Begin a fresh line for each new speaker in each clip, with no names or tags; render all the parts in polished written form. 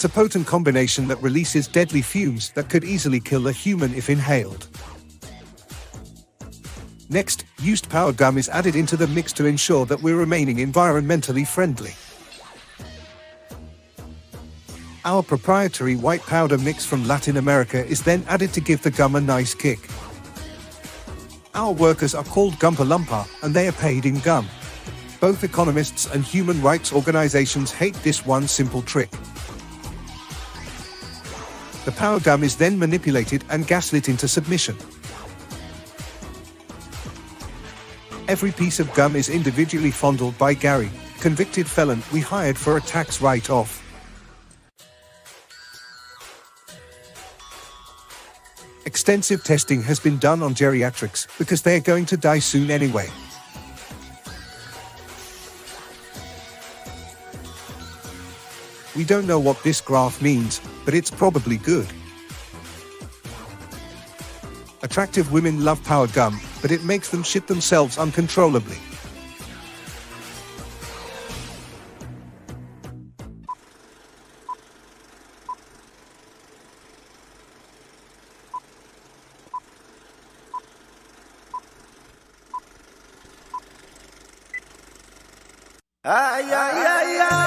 It's a potent combination that releases deadly fumes that could easily kill a human if inhaled. Next, used powder gum is added into the mix to ensure that we're remaining environmentally friendly. Our proprietary white powder mix from Latin America is then added to give the gum a nice kick. Our workers are called Gumpa and they are paid in gum. Both economists and human rights organizations hate this one simple trick. The powder gum is then manipulated and gaslit into submission. Every piece of gum is individually fondled by Gary, convicted felon we hired for a tax write-off. Extensive testing has been done on geriatrics because they are going to die soon anyway. We don't know what this graph means, but it's probably good. Attractive women love powder gum, but it makes them shit themselves uncontrollably.
Ay, ay, ay, ay.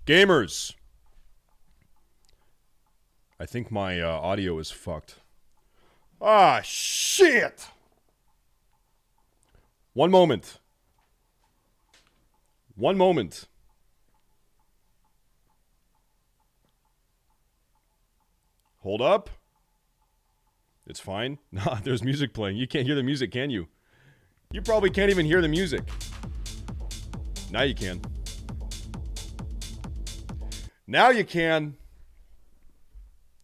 Gamers. I think my audio is fucked. Ah, shit! One moment. One moment. Hold up. It's fine. Nah, there's music playing. You can't hear the music, can you? You probably can't even hear the music. Now you can. Now you can.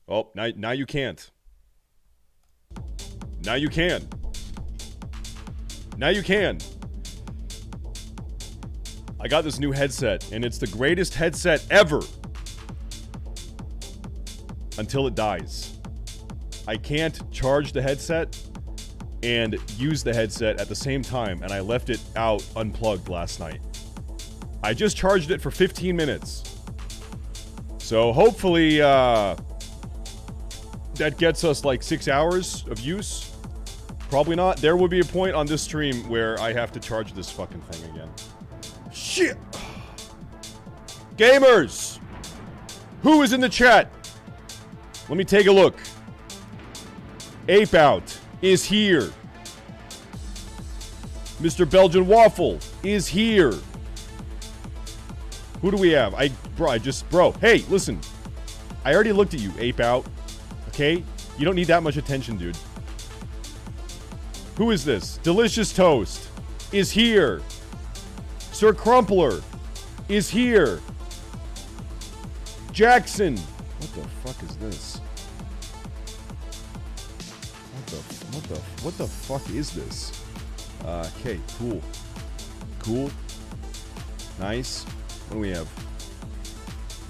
Oh, now you can't. Now you can. Now you can. I got this new headset, and it's the greatest headset ever. Until it dies. I can't charge the headset and use the headset at the same time, and I left it out unplugged last night. I just charged it for 15 minutes. So hopefully, that gets us like 6 hours of use. Probably not. There will be a point on this stream where I have to charge this fucking thing again. Shit! Gamers! Who is in the chat? Let me take a look. Ape Out is here. Mr. Belgian Waffle is here. Who do we have? Bro, hey, listen. I already looked at you, Ape Out. Okay? You don't need that much attention, dude. Who is this? Delicious Toast is here. Sir Crumpler is here. Jackson. What the fuck is this? What the fuck is this? Okay, cool. Cool. Nice. What do we have?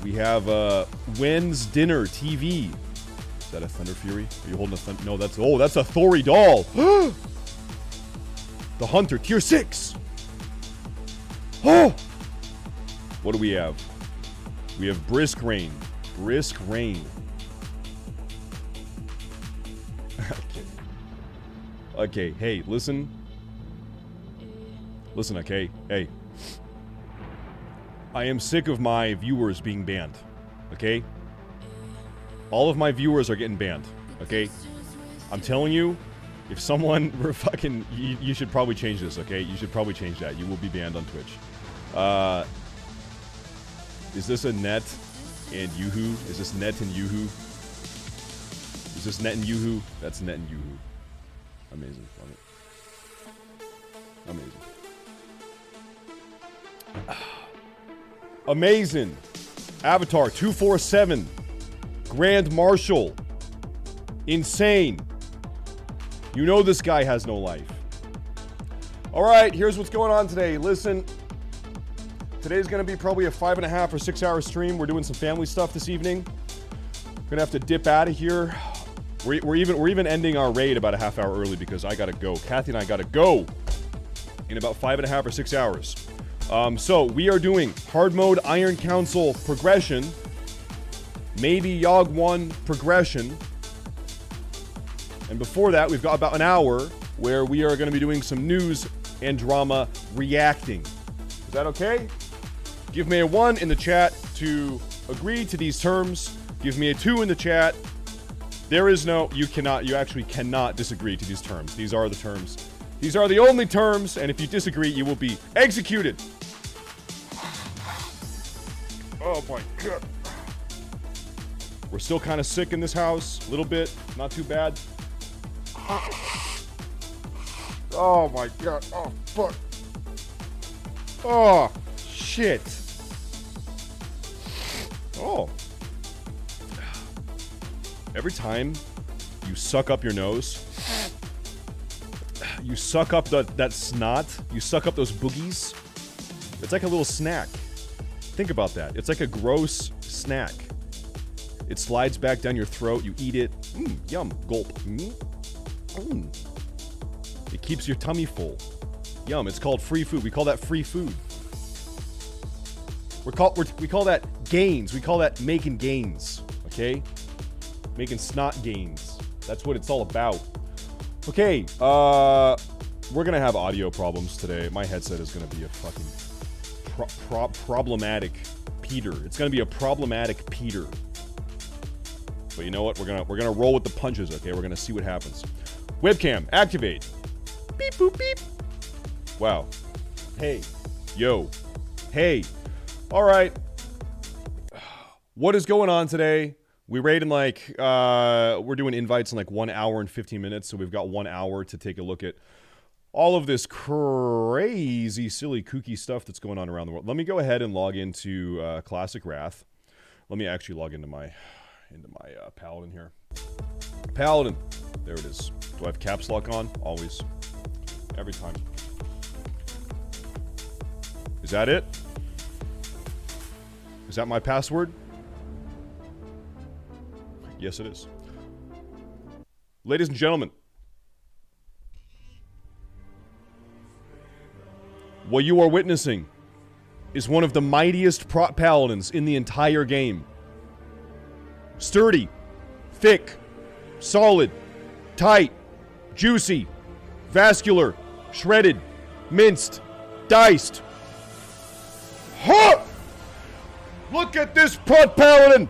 We have, When's Dinner TV. Is that a Thunder Fury? Are you holding a Thunder? No, that's a Thori doll. The Hunter, tier 6. Oh! What do we have? We have Brisk Rain. Brisk Rain. Okay, hey, listen. Listen, okay? Hey. I am sick of my viewers being banned. Okay? All of my viewers are getting banned. Okay? I'm telling you, if someone were fucking... You should probably change this, okay? You should probably change that. You will be banned on Twitch. Is this a Net and Yoo-hoo? Is this Net and Yoo-hoo? Is this Net and Yoo-hoo? That's Net and Yoo-hoo. Amazing. Love it. Amazing. Amazing. Avatar 247. Grand Marshal. Insane. You know this guy has no life. Alright, here's what's going on today. Listen. Today's gonna be probably a 5.5 or 6 hour stream. We're doing some family stuff this evening. Gonna have to dip out of here. We're even ending our raid about a half hour early because I gotta go. Kathy and I gotta go in about 5.5 or 6 hours. So we are doing hard mode Iron Council progression, maybe Yogg 1 progression, and before that we've got about an hour where we are going to be doing some news and drama reacting. Is that okay? Give me a 1 in the chat to agree to these terms. Give me a 2 in the chat. There is no, you actually cannot disagree to these terms. These are the terms. These are the only terms, and if you disagree, you will be executed. Oh my god. We're still kind of sick in this house, a little bit, not too bad. Oh my god, oh fuck. Oh, shit. Oh. Every time you suck up your nose, you suck up that snot, you suck up those boogies, it's like a little snack. Think about that. It's like a gross snack. It slides back down your throat, you eat it, yum, gulp. It keeps your tummy full. Yum, it's called free food. We call that free food. We call that gains. We call that making gains, okay? Making snot gains. That's what it's all about. Okay, we're gonna have audio problems today. My headset is gonna be a fucking problematic Peter. It's gonna be a problematic Peter. But you know what? We're gonna roll with the punches. Okay, we're gonna see what happens. Webcam activate. Beep boop beep. Wow. Hey. Yo. Hey. All right. What is going on today? We rated like we're doing invites in like 1 hour and 15 minutes, so we've got 1 hour to take a look at all of this crazy, silly, kooky stuff that's going on around the world. Let me go ahead and log into Classic Wrath. Let me actually log into my Paladin here. Paladin. There it is. Do I have caps lock on? Always. Every time. Is that it? Is that my password? Yes, it is. Ladies and gentlemen, what you are witnessing is one of the mightiest prop paladins in the entire game. Sturdy, thick, solid, tight, juicy, vascular, shredded, minced, diced. Huh! Look at this prop paladin!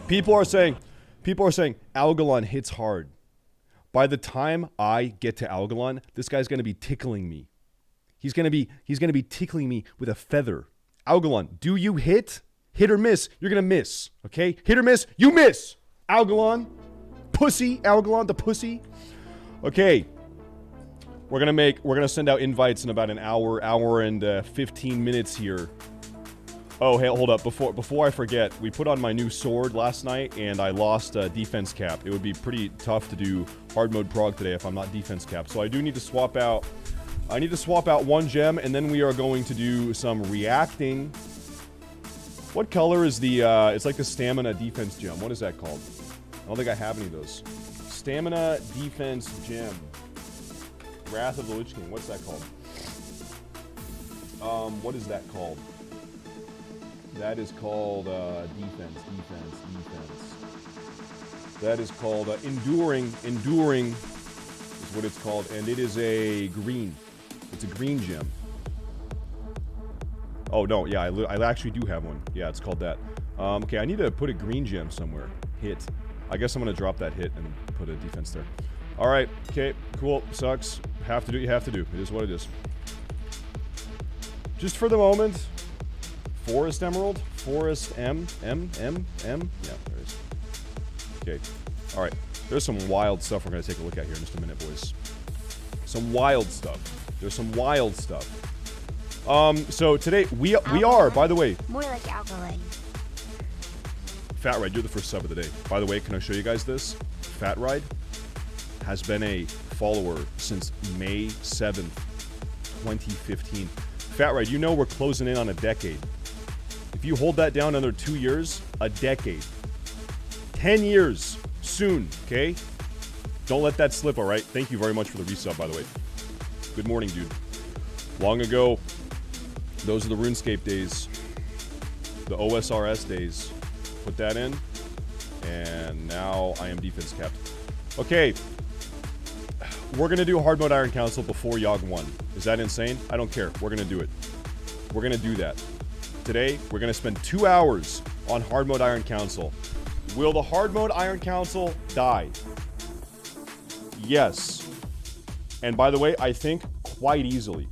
People are saying, Algalon hits hard. By the time I get to Algalon, this guy's gonna be tickling me. He's gonna be tickling me with a feather. Algalon, do you hit? Hit or miss? You're gonna miss. Okay? Hit or miss? You miss! Algalon. Pussy. Algalon the pussy. Okay. We're gonna send out invites in about an hour and 15 minutes here. Oh, hey, hold up. Before I forget, we put on my new sword last night, and I lost defense cap. It would be pretty tough to do hard mode prog today if I'm not defense cap. So I do need to swap out. I need to swap out one gem, and then we are going to do some reacting. What color is the? It's like the stamina defense gem. What is that called? I don't think I have any of those. Stamina defense gem. Wrath of the Lich King. What's that called? What is that called? That is called defense. That is called enduring. Enduring is what it's called, and it is a green. It's a green gem. Oh no, yeah, I actually do have one. Yeah, it's called that. Okay, I need to put a green gem somewhere. Hit. I guess I'm gonna drop that hit and put a defense there. All right. Okay. Cool. Sucks. Have to do what you have to do. It is what it is. Just for the moment. Forest Emerald? Forest M? Yeah, there it is. Okay. Alright. There's some wild stuff we're going to take a look at here in just a minute, boys. Some wild stuff. There's some wild stuff. So today, we are, by the way...
More like alkaline.
Fat Ride, you're the first sub of the day. By the way, can I show you guys this? Fat Ride has been a follower since May 7th, 2015. Fat Ride, you know we're closing in on a decade. If you hold that down another 2 years, a decade. 10 years soon, okay? Don't let that slip, all right? Thank you very much for the resub, by the way. Good morning, dude. Long ago, those are the RuneScape days. The OSRS days. Put that in. And now I am defense capped. Okay. We're going to do hard mode Iron Council before Yogg 1. Is that insane? I don't care. We're going to do it. We're going to do that. Today, we're going to spend 2 hours on hard mode Iron Council. Will the hard mode Iron Council die? Yes. And by the way, I think quite easily.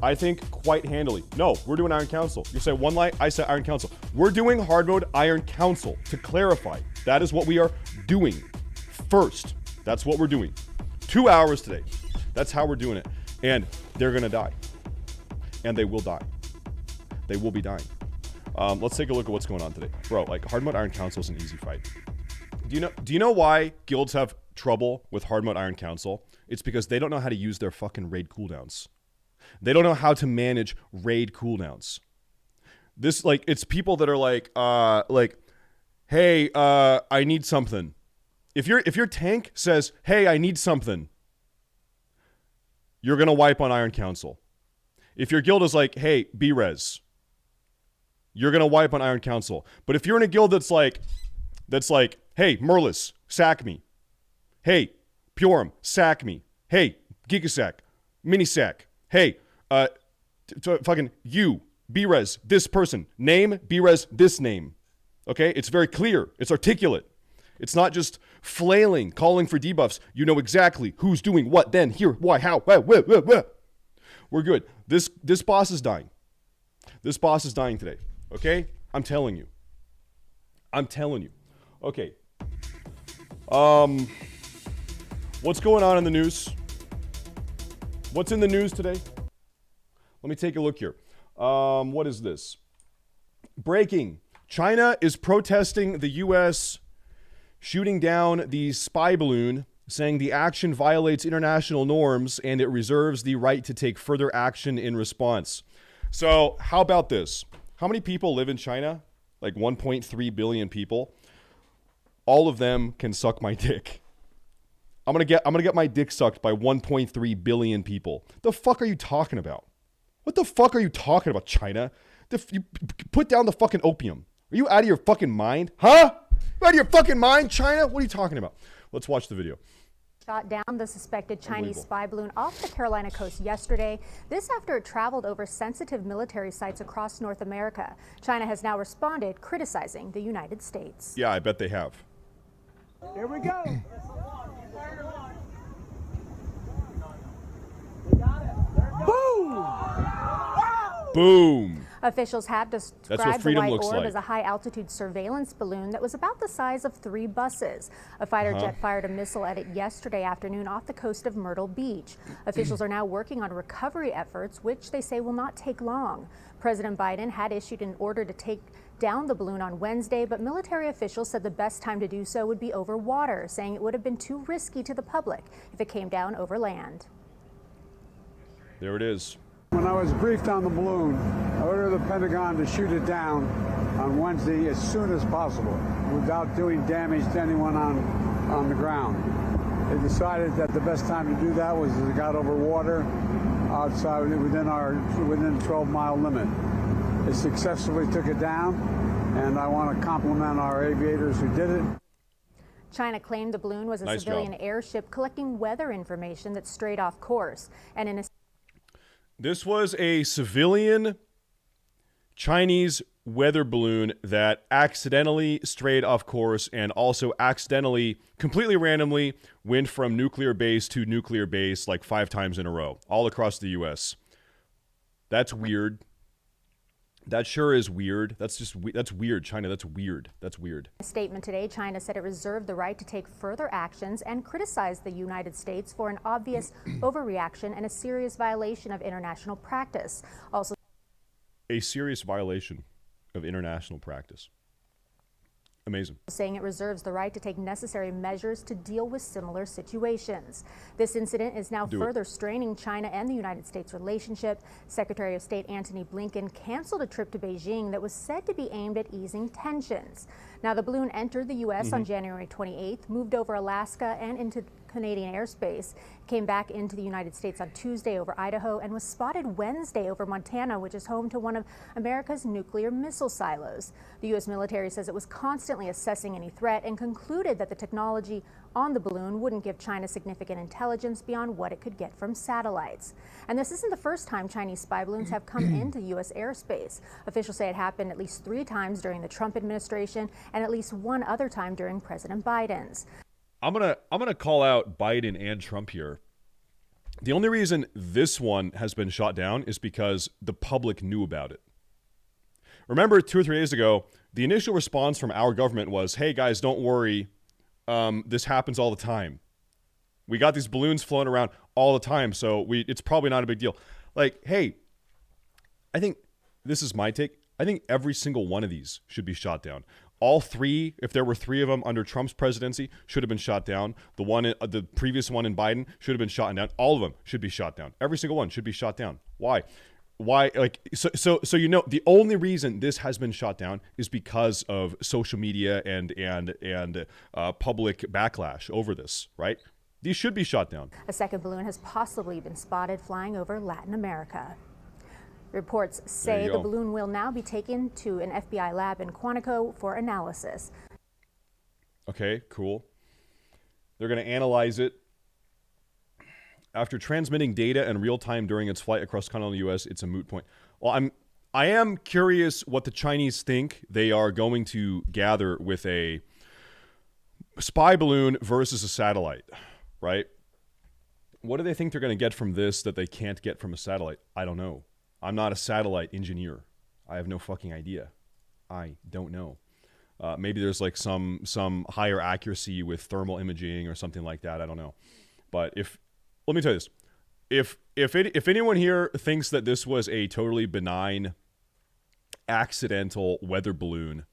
I think quite handily. No, we're doing Iron Council. You say one light, I say Iron Council. We're doing hard mode Iron Council. To clarify, that is what we are doing first. That's what we're doing. 2 hours today. That's how we're doing it. And they're going to die. And they will die. They will be dying. Let's take a look at what's going on today. Bro, like, hard mode Iron Council is an easy fight. Do you know why guilds have trouble with hard mode Iron Council? It's because they don't know how to use their fucking raid cooldowns. They don't know how to manage raid cooldowns. This, like, it's people that are like, hey, I need something. If your tank says, hey, I need something, you're gonna wipe on Iron Council. If your guild is like, hey, B-res, you're gonna wipe on Iron Council. But if you're in a guild that's like, hey, Merlis, sack me. Hey, Purim, sack me. Hey, Gigasack, Mini Sack. Hey, fucking you, B-Res, this person, name, B-Res, this name. Okay? It's very clear. It's articulate. It's not just flailing, calling for debuffs. You know exactly who's doing what, then, here, why, how, where. We're good. This boss is dying. This boss is dying today. Okay? I'm telling you. Okay. What's going on in the news? What's in the news today? Let me take a look here. What is this? Breaking. China is protesting the U.S. shooting down the spy balloon, saying the action violates international norms and it reserves the right to take further action in response. So how about this? How many people live in China? Like 1.3 billion people. All of them can suck my dick. I'm gonna get my dick sucked by 1.3 billion people. The fuck are you talking about? What the fuck are you talking about, China? You put down the fucking opium. Are you out of your fucking mind? Huh? You out of your fucking mind, China? What are you talking about? Let's watch the video.
Shot down the suspected Chinese spy balloon off the Carolina coast yesterday. This after it traveled over sensitive military sites across North America. China has now responded, criticizing the United States.
Yeah, I bet they have.
Here we go.
Boom!
Boom.
Officials have described the white orb as a high-altitude surveillance balloon that was about the size of 3 buses. A fighter jet fired a missile at it yesterday afternoon off the coast of Myrtle Beach. Officials are now working on recovery efforts, which they say will not take long. President Biden had issued an order to take down the balloon on Wednesday, but military officials said the best time to do so would be over water, saying it would have been too risky to the public if it came down over land.
There it is.
When I was briefed on the balloon, I ordered the Pentagon to shoot it down on Wednesday as soon as possible without doing damage to anyone on the ground. They decided that the best time to do that was as it got over water outside within the 12-mile limit. They successfully took it down, and I want to compliment our aviators who did it.
China claimed the balloon was a civilian airship collecting weather information that strayed off course. And in a
This was a civilian Chinese weather balloon that accidentally strayed off course and also accidentally, completely randomly, went from nuclear base to nuclear base like 5 times in a row, all across the U.S. That's weird. That sure is weird. That's weird, China. That's weird. That's weird.
In a statement today, China said it reserved the right to take further actions and criticized the United States for an obvious overreaction and a serious violation of international practice. Also,
a serious violation of international practice. Amazing.
Saying it reserves the right to take necessary measures to deal with similar situations. This incident is now further straining China and the United States relationship. Secretary of State Antony Blinken canceled a trip to Beijing that was said to be aimed at easing tensions. Now, the balloon entered the U.S. on January 28th, moved over Alaska and into Canadian airspace, came back into the United States on Tuesday over Idaho, and was spotted Wednesday over Montana, which is home to one of America's nuclear missile silos. The U.S. military says it was constantly assessing any threat and concluded that the technology on the balloon wouldn't give China significant intelligence beyond what it could get from satellites. And this isn't the first time Chinese spy balloons have come into U.S. airspace. Officials say it happened at least 3 times during the Trump administration and at least 1 other time during President Biden's.
I'm gonna call out Biden and Trump here. The only reason this one has been shot down is because the public knew about it. Remember 2 or 3 days ago, the initial response from our government was, hey guys, don't worry. This happens all the time. We got these balloons flown around all the time, so it's probably not a big deal. Like, hey, I think this is my take. I think every single one of these should be shot down. All 3, if there were 3 of them under Trump's presidency, should have been shot down. The previous one in Biden should have been shot down. All of them should be shot down. Every single one should be shot down. Why? Like, so you know, the only reason this has been shot down is because of social media and public backlash over this, right? These should be shot down.
A second balloon has possibly been spotted flying over Latin America. Reports say the balloon will now be taken to an FBI lab in Quantico for analysis.
Okay, cool. They're going to analyze it. After transmitting data in real time during its flight across continental U.S., it's a moot point. Well, I am curious what the Chinese think they are going to gather with a spy balloon versus a satellite, right? What do they think they're going to get from this that they can't get from a satellite? I don't know. I'm not a satellite engineer. I have no fucking idea. I don't know. Maybe there's like some higher accuracy with thermal imaging or something like that. I don't know. But let me tell you this. If anyone here thinks that this was a totally benign, accidental weather balloon,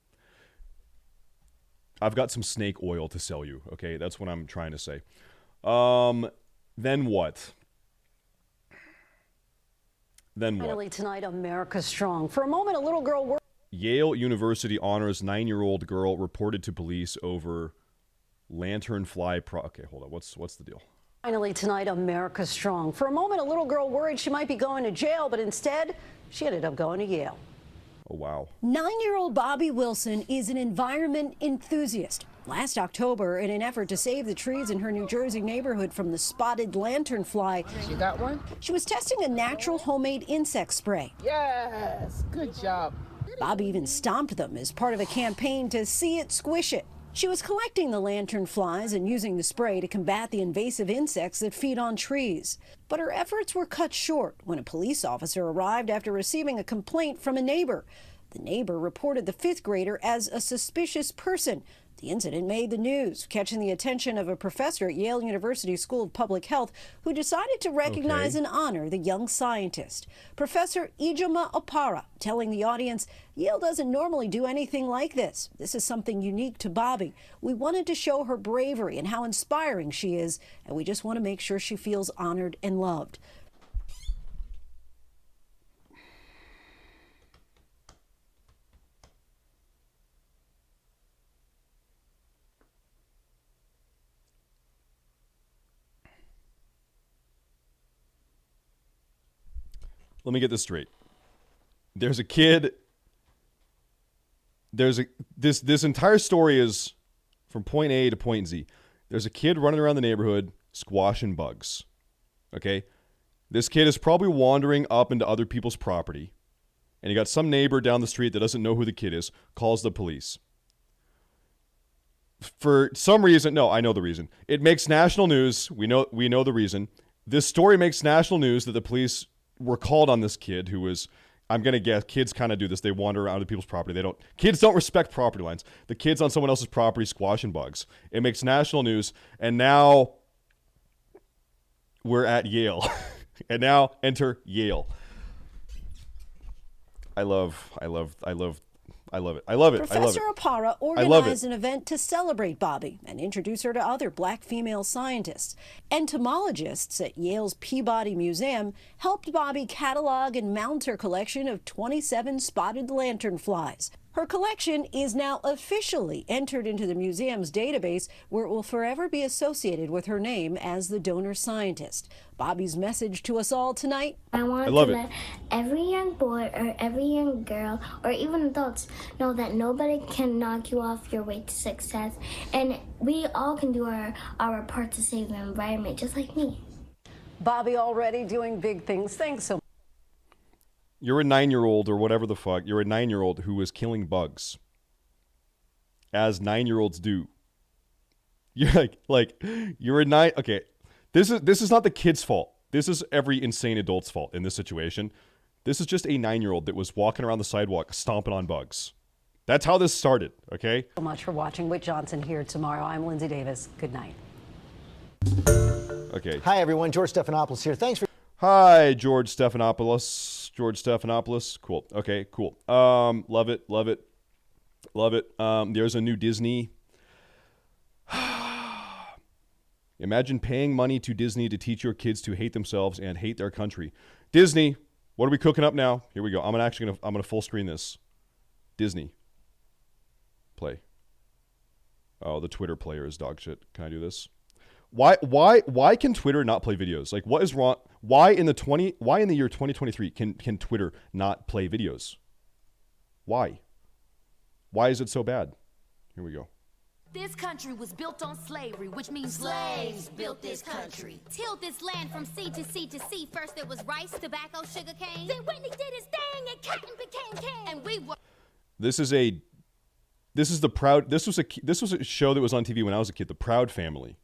I've got some snake oil to sell you. Okay, that's what I'm trying to say. Then what?
Finally tonight, America strong. For a moment, a little girl.
Yale University honors 9-year-old girl reported to police over lanternfly. Okay, hold on. What's the deal?
Finally tonight, America strong. For a moment, a little girl worried she might be going to jail, but instead, she ended up going to Yale.
Oh, wow.
9-year-old Bobby Wilson is an environment enthusiast. Last October, in an effort to save the trees in her New Jersey neighborhood from the spotted lanternfly,
You got one?
she was testing a natural homemade insect spray.
Yes, good job.
Bobby even stomped them as part of a campaign to see it squish it. She was collecting the lanternflies and using the spray to combat the invasive insects that feed on trees. But her efforts were cut short when a police officer arrived after receiving a complaint from a neighbor. The neighbor reported the 5th grader as a suspicious person. The incident made the news, catching the attention of a professor at Yale University School of Public Health who decided to recognize and honor the young scientist. Professor Ijoma Opara telling the audience, Yale doesn't normally do anything like this. This is something unique to Bobby. We wanted to show her bravery and how inspiring she is, and we just want to make sure she feels honored and loved.
Let me get this straight. There's a kid. This entire story is from point A to point Z. There's a kid running around the neighborhood squashing bugs. Okay? This kid is probably wandering up into other people's property. And you got some neighbor down the street that doesn't know who the kid is, calls the police. For some reason, no, I know the reason. It makes national news. We know the reason. This story makes national news that the police were called on this kid who was, I'm going to guess, kids kind of do this. They wander around other people's property. Kids don't respect property lines. The kid's on someone else's property squashing bugs. It makes national news. And now we're at Yale. And now enter Yale. I love it.
Professor Opara organized an event to celebrate Bobby and introduce her to other black female scientists. Entomologists at Yale's Peabody Museum helped Bobby catalog and mount her collection of 27 spotted lanternflies. Her collection is now officially entered into the museum's database, where it will forever be associated with her name as the donor scientist. Bobby's message to us all tonight:
I want to let every young boy or every young girl or even adults know that nobody can knock you off your way to success, and we all can do our part to save the environment, just like me.
Bobby already doing big things. Thanks so much.
You're a 9-year-old or whatever the fuck. You're a 9-year-old who was killing bugs, as 9-year-olds do. You're like you're a 9. Okay, this is not the kid's fault. This is every insane adult's fault in this situation. This is just a 9-year-old that was walking around the sidewalk stomping on bugs. That's how this started. Okay.
So much for watching. Whit Johnson here tomorrow. I'm Lindsay Davis. Good night.
Okay.
Hi everyone, George Stephanopoulos here. Thanks for.
Hi, George Stephanopoulos. Cool. Okay, cool. Love it. There's a new Disney. Imagine paying money to Disney to teach your kids to hate themselves and hate their country. Disney, what are we cooking up now? Here we go. I'm gonna full screen this. Disney. Play. Oh, the Twitter player is dog shit. Can I do this? Why can Twitter not play videos? Like, what is wrong? Why in the year 2023 can Twitter not play videos? Why? Why is it so bad? Here we go.
This country was built on slavery, which means slaves built this country. Tilled this land from sea to sea to sea. First there was rice, tobacco, sugar cane. Then Whitney did his thing and cotton became king. And we were... This was a show that was on TV when I was a kid, The Proud Family.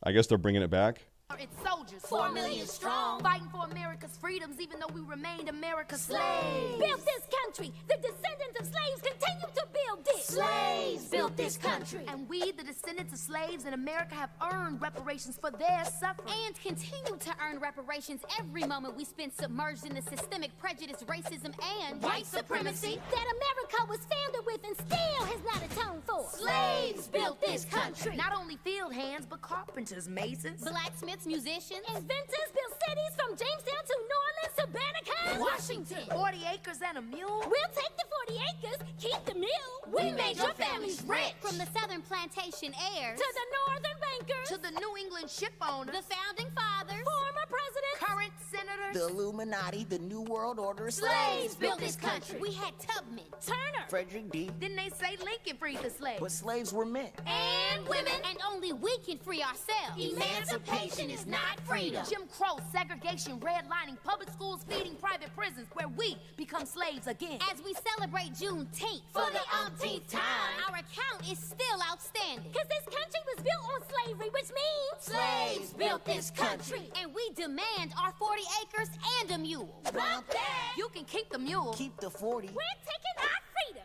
I guess they're bringing it back.
It's soldiers, 4 million strong, fighting for America's freedoms, even though we remained America's slaves. Built this country. The descendants of slaves continue to build it. Slaves built this country. And we, the descendants of slaves in America, have earned reparations for their suffering.
And continue to earn reparations every moment we spend submerged in the systemic prejudice, racism, and white supremacy
that America was founded with and still has not atoned for. Slaves built this country. Not only field hands, but carpenters, masons,
blacksmiths, musicians,
inventors built cities from Jamestown to New Orleans to Banneker,
Washington.
40 acres and a mule. We'll take the 40 acres, keep the mule. We made your families rich.
From the southern plantation heirs
to the northern bankers
to the New England ship owners,
the founding fathers, former presidents,
current senators,
the Illuminati, the New World Order.
Slaves built this country.
We had Tubman,
Turner,
Frederick D.
Didn't they say Lincoln freed the slaves?
But slaves were men.
And women.
And only we can free ourselves.
Emancipation is not freedom.
Jim Crow, segregation, redlining, public schools feeding private prisons, where we become slaves again.
As we celebrate Juneteenth for the umpteenth time,
our account is still outstanding.
Cause this country was built on slavery, which means slaves built this country.
And we demand our 40 acres and a mule.
Bump that!
You can keep the mule.
Keep the 40.
We're taking our freedom.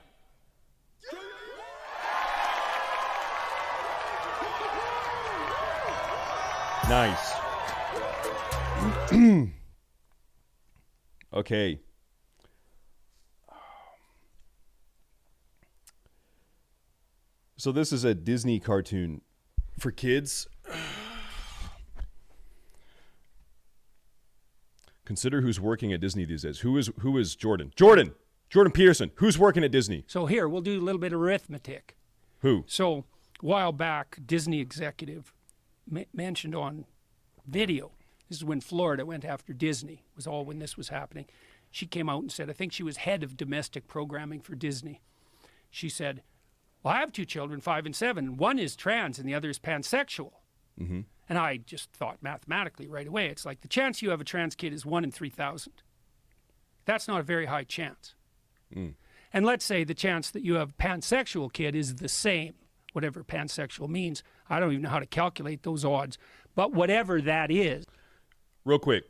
Nice. Okay. So this is a Disney cartoon for kids. Consider who's working at Disney these days. Who is Jordan? Jordan Peterson. Who's working at Disney?
So here, we'll do a little bit of arithmetic.
Who?
So a while back, Disney executive mentioned on video, this is when Florida went after Disney, was all when this was happening. She came out and said, I think she was head of domestic programming for Disney. She said, well, I have 2 children, 5 and 7. One is trans and the other is pansexual.
Mm-hmm.
And I just thought mathematically right away, it's like the chance you have a trans kid is 1 in 3,000. That's not a very high chance.
Mm.
And let's say the chance that you have a pansexual kid is the same, whatever pansexual means. I don't even know how to calculate those odds. But whatever that is.
Real quick,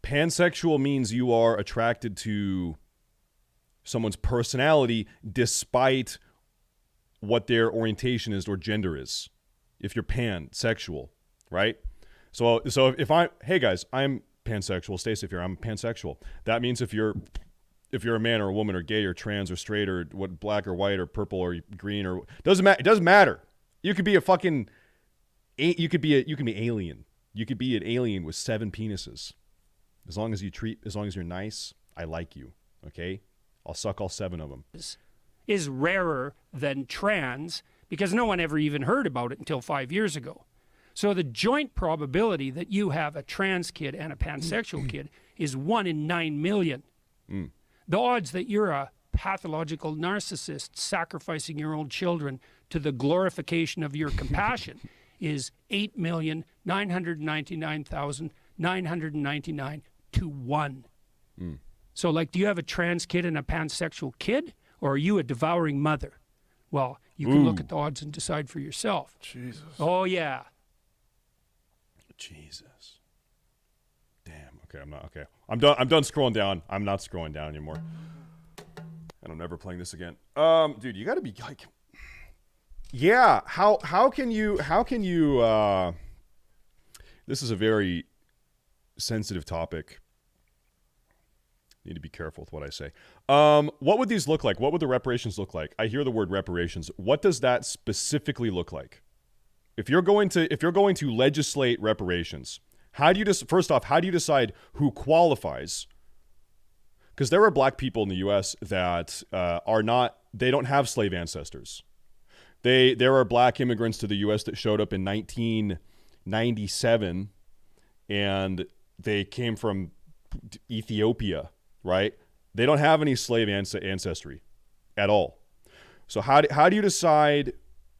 pansexual means you are attracted to someone's personality despite what their orientation is or gender is. If you're pansexual, right? So if hey guys, I'm pansexual, stay safe here, I'm pansexual. That means if you're a man or a woman or gay or trans or straight or what, black or white or purple or green or it doesn't matter. You could be a fucking you could be alien. You could be an alien with 7 penises. As long as you're nice, I like you. Okay? I'll suck all 7 of them.
Is rarer than trans because no one ever even heard about it until 5 years ago. So the joint probability that you have a trans kid and a pansexual kid is 1 in 9 million.
Mm.
The odds that you're a pathological narcissist sacrificing your own children to the glorification of your compassion is 8,999,999 to 1.
Mm.
So, like, do you have a trans kid and a pansexual kid, or are you a devouring mother? Well, you can look at the odds and decide for yourself.
Jesus.
Oh, yeah.
Jesus. Damn. Okay, I'm not. Okay, I'm done. I'm done scrolling down. I'm not scrolling down anymore. And I'm never playing this again. Dude, you got to be like, yeah. How can you? This is a very sensitive topic. Need to be careful with what I say. What would these look like? What would the reparations look like? I hear the word reparations. What does that specifically look like? If you're going to legislate reparations, how do you first off, how do you decide who qualifies? Because there are black people in the U.S. that they don't have slave ancestors. There are black immigrants to the U.S. that showed up in 1997, and they came from Ethiopia, right? They don't have any slave ancestry at all. So how do you decide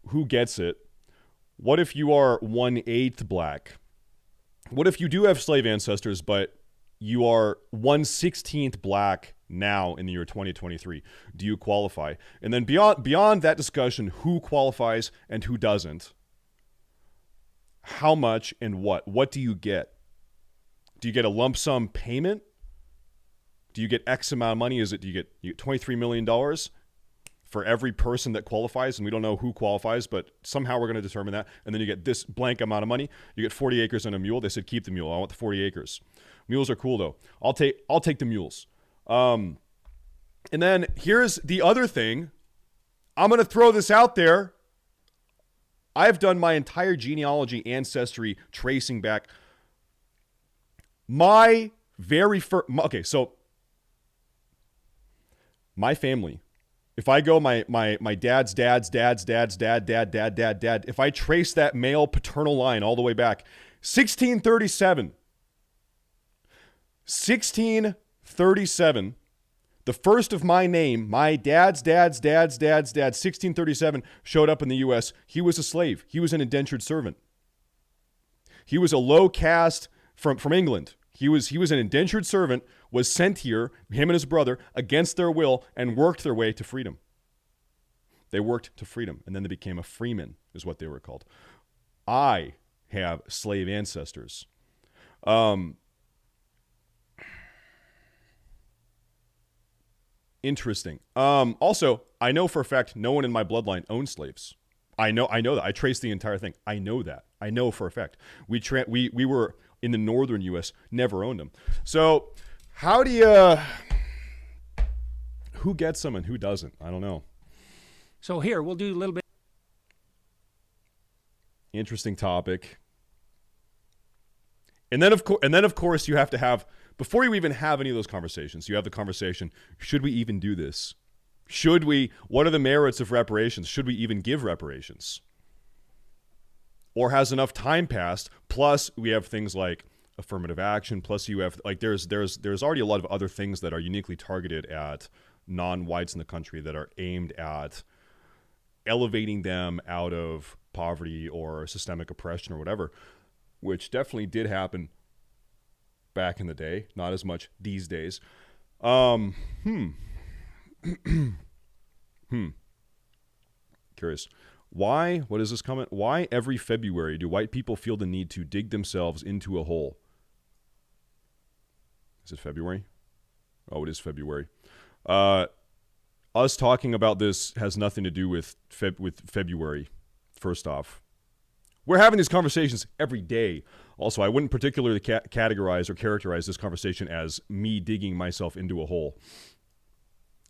who gets it? What if you are 1/8 black? What if you do have slave ancestors, but you are 1/16 black now in the year 2023? Do you qualify? And then beyond that discussion, who qualifies and who doesn't? How much and what? What do you get? Do you get a lump sum payment? Do you get X amount of money? Do you get $23 million for every person that qualifies? And we don't know who qualifies, but somehow we're going to determine that. And then you get this blank amount of money. You get 40 acres and a mule. They said keep the mule. I want the 40 acres. Mules are cool though. I'll take the mules. And then here's the other thing. I'm going to throw this out there. I've done my entire genealogy, ancestry, tracing back. My very first, okay, so my family, if I go my dad's dad's dad's dad's dad, if I trace that male paternal line all the way back, 1637, the first of my name, my dad's dad's dad's dad's dad, 1637, showed up in the U.S. He was a slave. He was an indentured servant. He was a low caste from England. He was an indentured servant, was sent here, him and his brother, against their will, and worked their way to freedom. They worked to freedom, and then they became a freeman, is what they were called. I have slave ancestors. Interesting. Also, I know for a fact no one in my bloodline owns slaves. I know that. I traced the entire thing. I know that. I know for a fact. We were in the northern U.S., never owned them. So how do you, who gets them and who doesn't? I don't know.
So here, we'll do a little bit.
Interesting topic. And then of course you have to have, before you even have any of those conversations, you have the conversation, should we even do this? Should we, what are the merits of reparations? Should we even give reparations? Or has enough time passed? Plus we have things like affirmative action. Plus you have, like, there's already a lot of other things that are uniquely targeted at non-whites in the country that are aimed at elevating them out of poverty or systemic oppression or whatever, which definitely did happen back in the day. Not as much these days. Curious. Why, what is this comment? Why every February do white people feel the need to dig themselves into a hole? Is it February? Oh, it is February. Us talking about this has nothing to do with February, first off. We're having these conversations every day. Also, I wouldn't particularly categorize or characterize this conversation as me digging myself into a hole.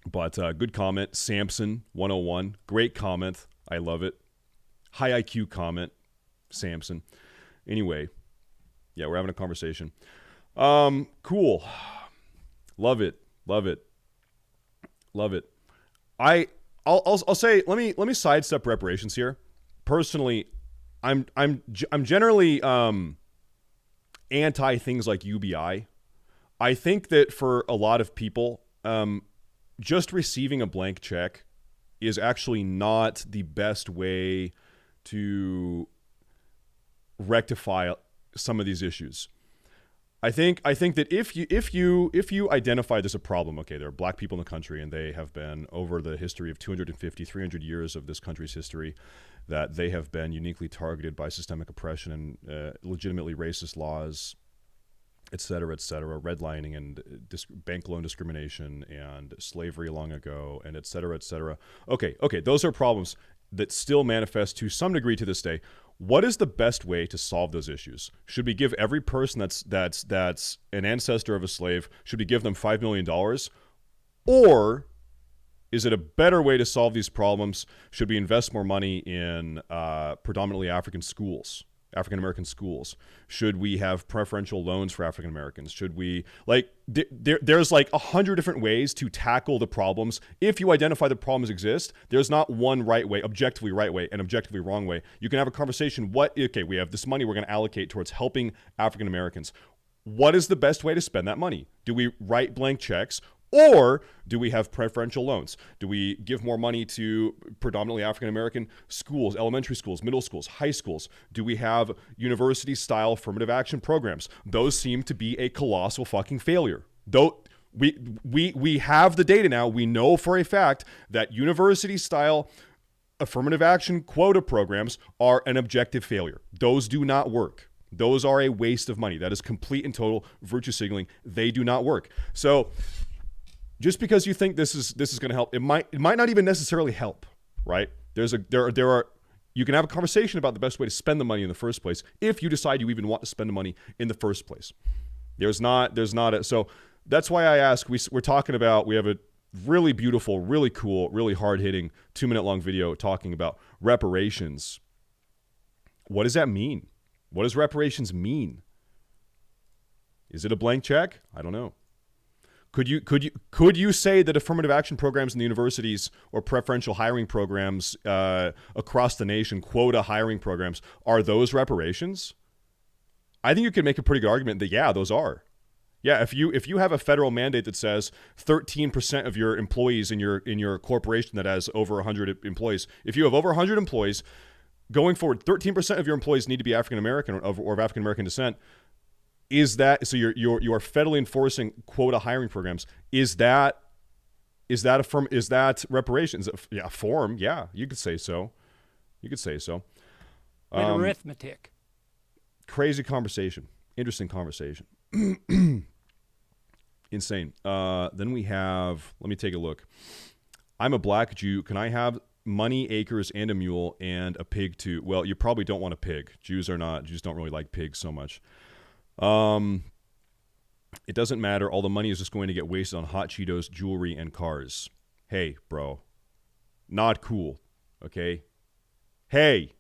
But good comment. Samson 101. Great comment. I love it. High IQ comment. Samson. Anyway. Yeah, we're having a conversation. Cool. Love it. Love it. Love it. I'll say, let me sidestep reparations here. Personally, I'm generally anti things like UBI. I think that for a lot of people, just receiving a blank check is actually not the best way to rectify some of these issues. I think that if you identify there's a problem, okay, there are black people in the country and they have been, over the history of 250, 300 years of this country's history, that they have been uniquely targeted by systemic oppression and legitimately racist laws, et cetera, redlining and bank loan discrimination and slavery long ago, and et cetera, et cetera. Okay, those are problems that still manifest to some degree to this day. What is the best way to solve those issues? Should we give every person that's an ancestor of a slave, should we give them $5 million? Or is it a better way to solve these problems? Should we invest more money in predominantly African American schools? Should we have preferential loans for African Americans? Should we, like, there's like 100 different ways to tackle the problems. If you identify the problems exist, there's not one right way, objectively right way and objectively wrong way. You can have a conversation. Okay, we have this money we're going to allocate towards helping African Americans. What is the best way to spend that money? Do we write blank checks, Or do we have preferential loans? Do we give more money to predominantly African-American schools, elementary schools, middle schools, high schools? Do we have university-style affirmative action programs? Those seem to be a colossal fucking failure. Though we have the data now. We know for a fact that university-style affirmative action quota programs are an objective failure. Those do not work. Those are a waste of money. That is complete and total virtue signaling. They do not work. So just because you think this is going to help, it might not even necessarily help, right? You can have a conversation about the best way to spend the money in the first place if you decide you even want to spend the money in the first place. So that's why I ask, we're talking about, we have a really beautiful, really cool, really hard-hitting 2-minute long video talking about reparations. What does that mean? What does reparations mean? Is it a blank check? I don't know. Could you say that affirmative action programs in the universities or preferential hiring programs across the nation, quota hiring programs, are those reparations? I think you could make a pretty good argument that, yeah, those are. Yeah, if you have a federal mandate that says 13% of your employees in your corporation that has over 100 employees, if you have over 100 employees, going forward, 13% of your employees need to be African American or of African American descent. Is that so? You are federally enforcing quota hiring programs. Is that reparations? Yeah, form. Yeah, you could say so.
Arithmetic.
Crazy conversation. Interesting conversation. Insane. Then we have. Let me take a look. I'm a black Jew. Can I have money, acres, and a mule, and a pig too? Well, you probably don't want a pig. Jews don't really like pigs so much. It doesn't matter. All the money is just going to get wasted on hot Cheetos, jewelry, and cars. Hey, bro. Not cool. Okay? Hey.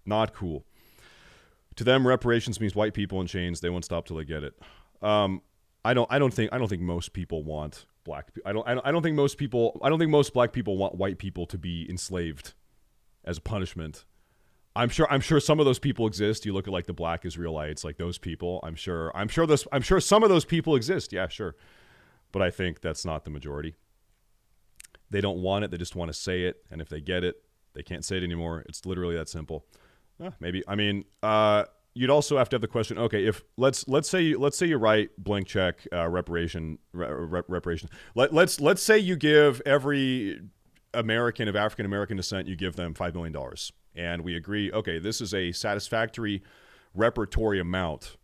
Not cool. To them, reparations means white people in chains. They won't stop till they get it. I don't think most people want black. I don't think most black people want white people to be enslaved as a punishment. I'm sure some of those people exist. You look at like the black Israelites, like those people. I'm sure some of those people exist. Yeah, sure. But I think that's not the majority. They don't want it. They just want to say it. And if they get it, they can't say it anymore. It's literally that simple. Maybe. I mean, you'd also have to have the question. Okay, if let's say you write blank check reparation. Let's say you give every American of African American descent, you give them $5 million. And we agree, okay, this is a satisfactory reparatory amount.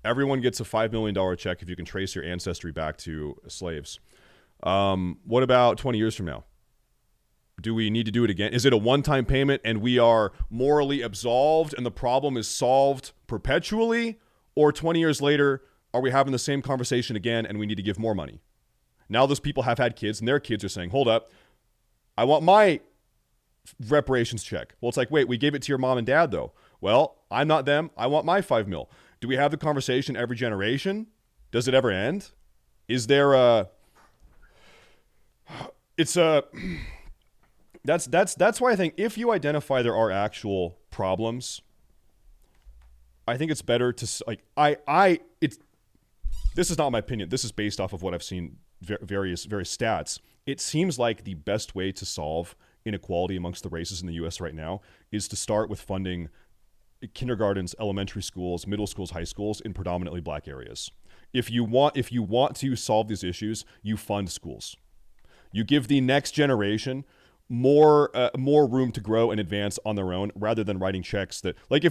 Everyone gets a $5 million check if you can trace your ancestry back to slaves. What about 20 years from now? Do we need to do it again? Is it a one-time payment and we are morally absolved and the problem is solved perpetually? Or 20 years later, are we having the same conversation again and we need to give more money? Now those people have had kids and their kids are saying, hold up, I want my reparations check. Well, it's like, wait, we gave it to your mom and dad though. Well, I'm not them. I want my $5 million. Do we have the conversation every generation? Does it ever end? Is there a... That's why I think if you identify there are actual problems, I think it's better to like this is not my opinion. This is based off of what I've seen various stats. It seems like the best way to solve inequality amongst the races in the U.S. right now is to start with funding kindergartens, elementary schools, middle schools, high schools in predominantly black areas. If you want to solve these issues, you fund schools. You give the next generation more room to grow and advance on their own rather than writing checks that, like,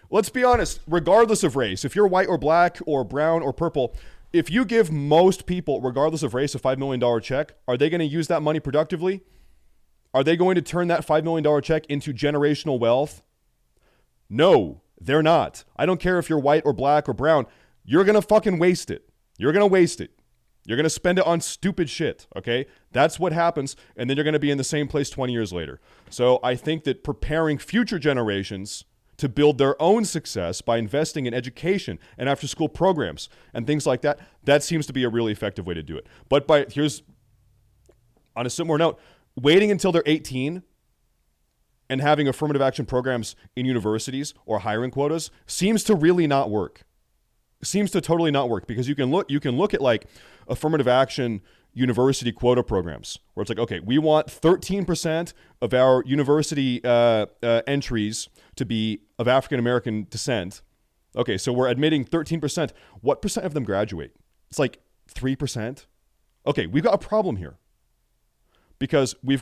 let's be honest, regardless of race, if you're white or black or brown or purple, if you give most people, regardless of race, a $5 million check, are they going to use that money productively? Are they going to turn that $5 million check into generational wealth? No, they're not. I don't care if you're white or black or brown. You're going to fucking waste it. You're going to waste it. You're going to spend it on stupid shit, okay? That's what happens, and then you're going to be in the same place 20 years later. So I think that preparing future generations to build their own success by investing in education and after-school programs and things like that, that seems to be a really effective way to do it. But here's, on a similar note, waiting until they're 18 and having affirmative action programs in universities or hiring quotas seems to really not work. Seems to totally not work, because you can look at like affirmative action university quota programs where it's like, okay, we want 13% of our university entries to be of African-American descent. Okay, so we're admitting 13%. What percent of them graduate? It's like 3%. Okay, we've got a problem here because we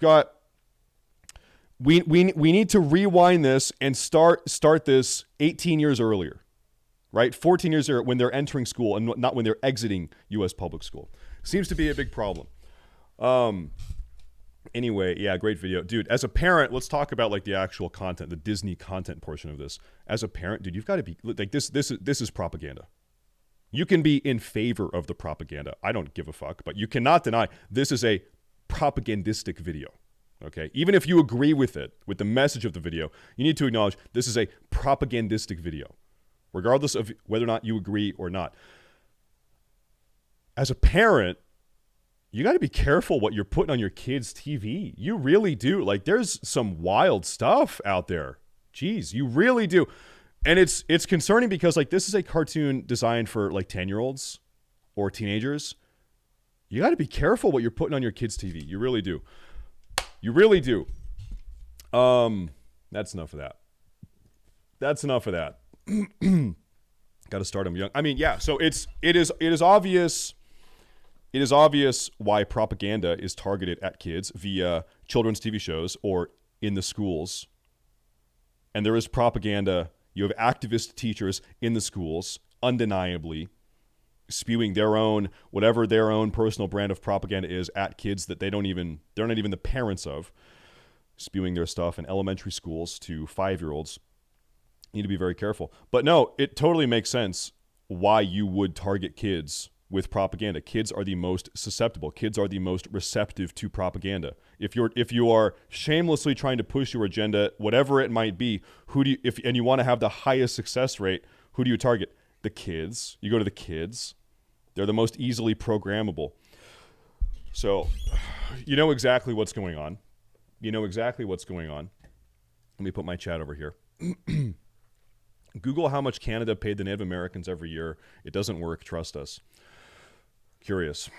need to rewind this and start this 18 years earlier, right? 14 years earlier when they're entering school and not when they're exiting U.S. public school. Seems to be a big problem. Anyway, yeah, great video. Dude, as a parent, let's talk about like the actual content, the Disney content portion of this. As a parent, dude, you've got to be like this is propaganda. You can be in favor of the propaganda. I don't give a fuck, but you cannot deny this is a propagandistic video. Okay? Even if you agree with it, with the message of the video, you need to acknowledge this is a propagandistic video, regardless of whether or not you agree or not. As a parent, you got to be careful what you're putting on your kids' TV. You really do. Like, there's some wild stuff out there. Jeez, you really do. And it's concerning because, like, this is a cartoon designed for, like, 10-year-olds or teenagers. You got to be careful what you're putting on your kids' TV. You really do. You really do. That's enough of that. That's enough of that. Got to start them young. I mean, yeah, so it is obvious... It is obvious why propaganda is targeted at kids via children's TV shows or in the schools. And there is propaganda. You have activist teachers in the schools, undeniably, spewing their own, whatever their own personal brand of propaganda is at kids that they're not even the parents of, spewing their stuff in elementary schools to 5-year-olds. You need to be very careful. But no, it totally makes sense why you would target kids with propaganda. Kids are the most susceptible. Kids are the most receptive to propaganda. If you are shamelessly trying to push your agenda, whatever it might be, and you want to have the highest success rate, who do you target? The kids. You go to the kids. They're the most easily programmable. So, you know exactly what's going on. You know exactly what's going on. Let me put my chat over here. Google how much Canada paid the Native Americans every year. It doesn't work. Trust us. Curious.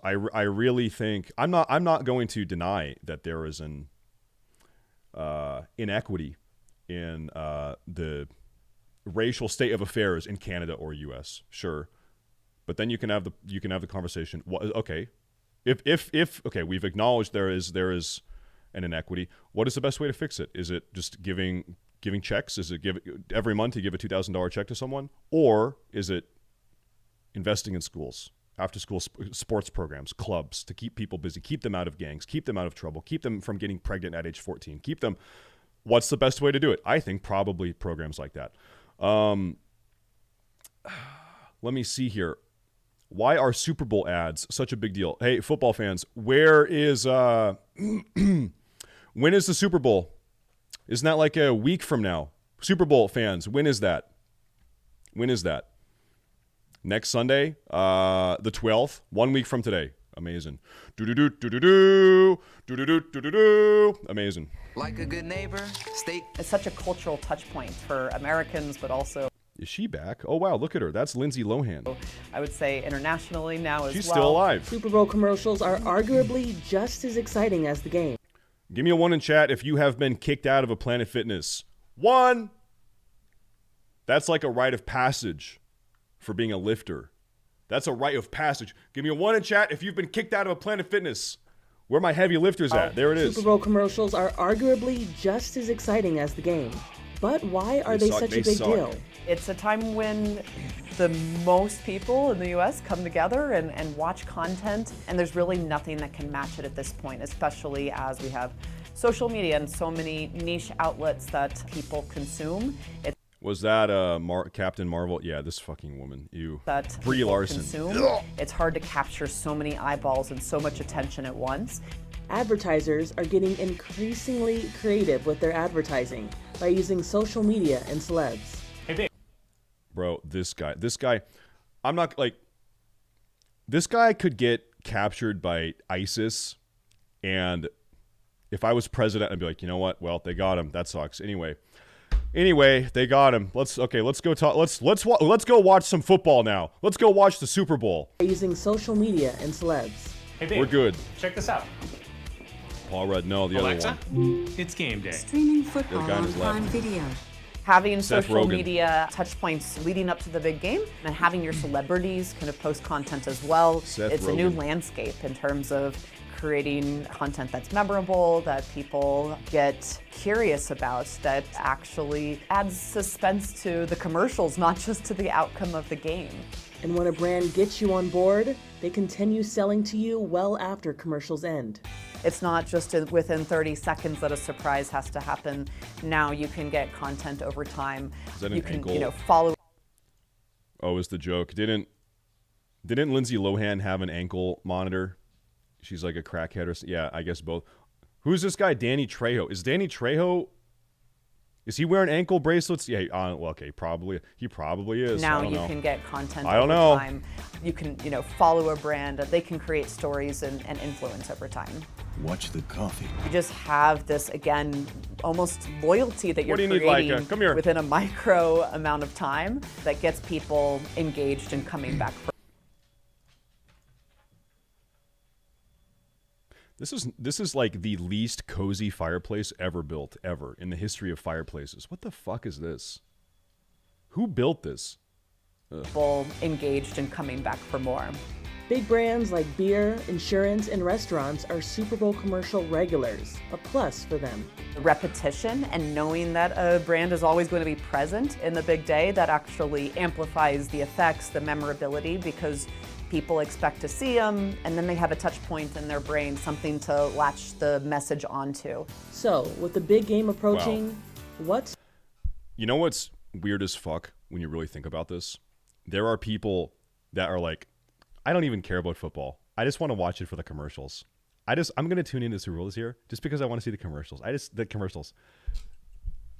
I really think I'm not going to deny that there is an inequity in the racial state of affairs in Canada or U.S. Sure, but then you can have the conversation. Okay, if okay, we've acknowledged there is an inequity. What is the best way to fix it? Is it just giving checks? Is it every month you give a $2,000 check to someone, or is it investing in schools, after-school sports programs, clubs to keep people busy, keep them out of gangs, keep them out of trouble, keep them from getting pregnant at age 14, keep them... What's the best way to do it? I think probably programs like that. Let me see here. Why are Super Bowl ads such a big deal? Hey, football fans, where is... when is the Super Bowl? Isn't that like a week from now? Super Bowl fans, when is that? When is that? Next Sunday, the 12th, 1 week from today. Amazing. Amazing.
Like a good neighbor,
It's such a cultural touch point for Americans, but also...
Is she back? Oh, wow, look at her. That's Lindsay Lohan.
I would say internationally now as well.
She's still alive.
Super Bowl commercials are arguably just as exciting as the game.
Give me a 1 in chat if you have been kicked out of a Planet Fitness. 1! That's like a rite of passage for being a lifter. That's a rite of passage. Give me a 1 in chat if you've been kicked out of a Planet Fitness. Where are my heavy lifters at? There it is.
Super Bowl commercials are arguably just as exciting as the game. But why are they such a big deal?
It's a time when the most people in the U.S. come together and watch content, and there's really nothing that can match it at this point, especially as we have social media and so many niche outlets that people consume.
Was that Captain Marvel? Yeah, this fucking woman. You.
That
Brie Larson.
It's hard to capture so many eyeballs and so much attention at once.
Advertisers are getting increasingly creative with their advertising by using social media and celebs.
Bro, this guy, I'm not like, this guy could get captured by ISIS, and if I was president, I'd be like, you know what? Well, they got him. That sucks. Anyway, Anyway, they got him. Let's go talk. Let's go watch some football now. Let's go watch the Super Bowl.
Using social media and celebs.
Hey babe,
we're good.
Check this out.
Paul Rudd, no, the
Alexa,
other one.
it's game day.
Streaming football on Prime Video. Having
Seth
social
Rogen.
media touch points leading up to the big game and having your celebrities kind of post content as well.
Seth
It's a new
Rogen.
landscape in terms of creating content that's memorable, that people get curious about, that actually adds suspense to the commercials, not just to the outcome of the game.
And when a brand gets you on board, they continue selling to you well after commercials end.
It's not just within 30 seconds that a surprise has to happen. Now you can get content over time.
Is that an
you can,
ankle?
follow.
Oh, is the joke. Didn't Lindsay Lohan have an ankle monitor? She's like a crackhead or something. Yeah, I guess both. Who's this guy? Danny Trejo. Is Danny Trejo... Is he wearing ankle bracelets? Yeah, well, okay, probably. He probably is.
Now
I don't
you
know.
can get content
I don't
over
know.
time. You can, follow a brand. They can create stories and influence over time.
Watch the coffee.
You just have this, again, almost loyalty that you're
What do you need,
creating
Laika? Come here.
within a micro amount of time that gets people engaged and coming back.
This is like the least cozy fireplace ever built, ever, in the history of fireplaces. What the fuck is this? Who built this? Ugh.
People engaged and coming back for more.
Big brands like beer, insurance, and restaurants are Super Bowl commercial regulars, a plus for them.
Repetition and knowing that a brand is always going to be present in the big day, that actually amplifies the effects, the memorability, because people expect to see them, and then they have a touch point in their brain, something to latch the message onto.
So, with the big game approaching, what's...
You know what's weird as fuck when you really think about this? There are people that are like, I don't even care about football. I just want to watch it for the commercials. I'm going to tune into Super Bowl this year just because I want to see the commercials. The commercials.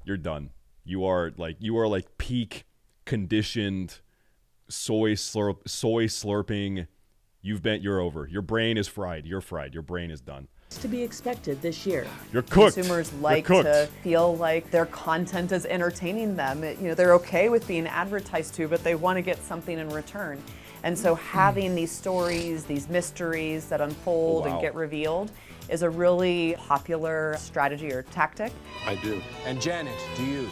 You're done. You are like peak conditioned soy slurping. You're over. Your brain is fried. You're fried. Your brain is done.
to be expected this year?
You're cooked.
Consumers like to feel like their content is entertaining them. They're okay with being advertised to, but they want to get something in return. And so having these stories, these mysteries that unfold and get revealed is a really popular strategy or tactic.
I do. And Janet, do you?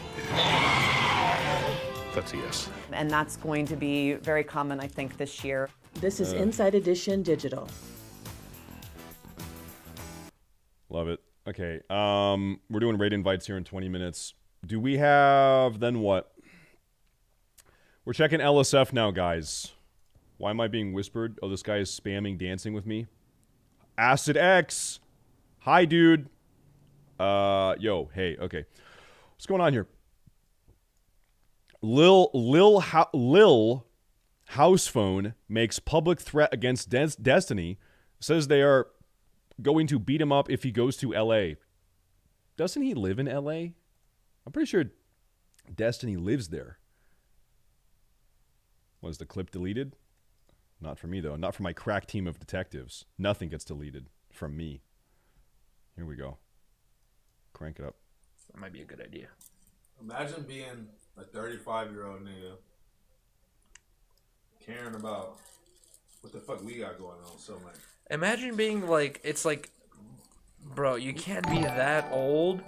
That's a yes.
And that's going to be very common, I think, this year.
This is Inside Edition Digital.
Love it. Okay, we're doing raid invites here in 20 minutes. Do we have, then what? We're checking LSF now, guys. Why am I being whispered? Oh, this guy is spamming dancing with me. Acid X. Hi, dude. Yo, hey, okay. What's going on here? Lil House Phone makes public threat against Destiny. Says they are going to beat him up if he goes to LA. Doesn't he live in LA? I'm pretty sure Destiny lives there. Was the clip deleted? Not for me, though. Not for my crack team of detectives. Nothing gets deleted from me. Here we go. Crank it up.
That might be a good idea.
Imagine being a 35-year-old nigga caring about what the fuck we got going on so much.
Imagine being like, it's like, bro, you can't be that old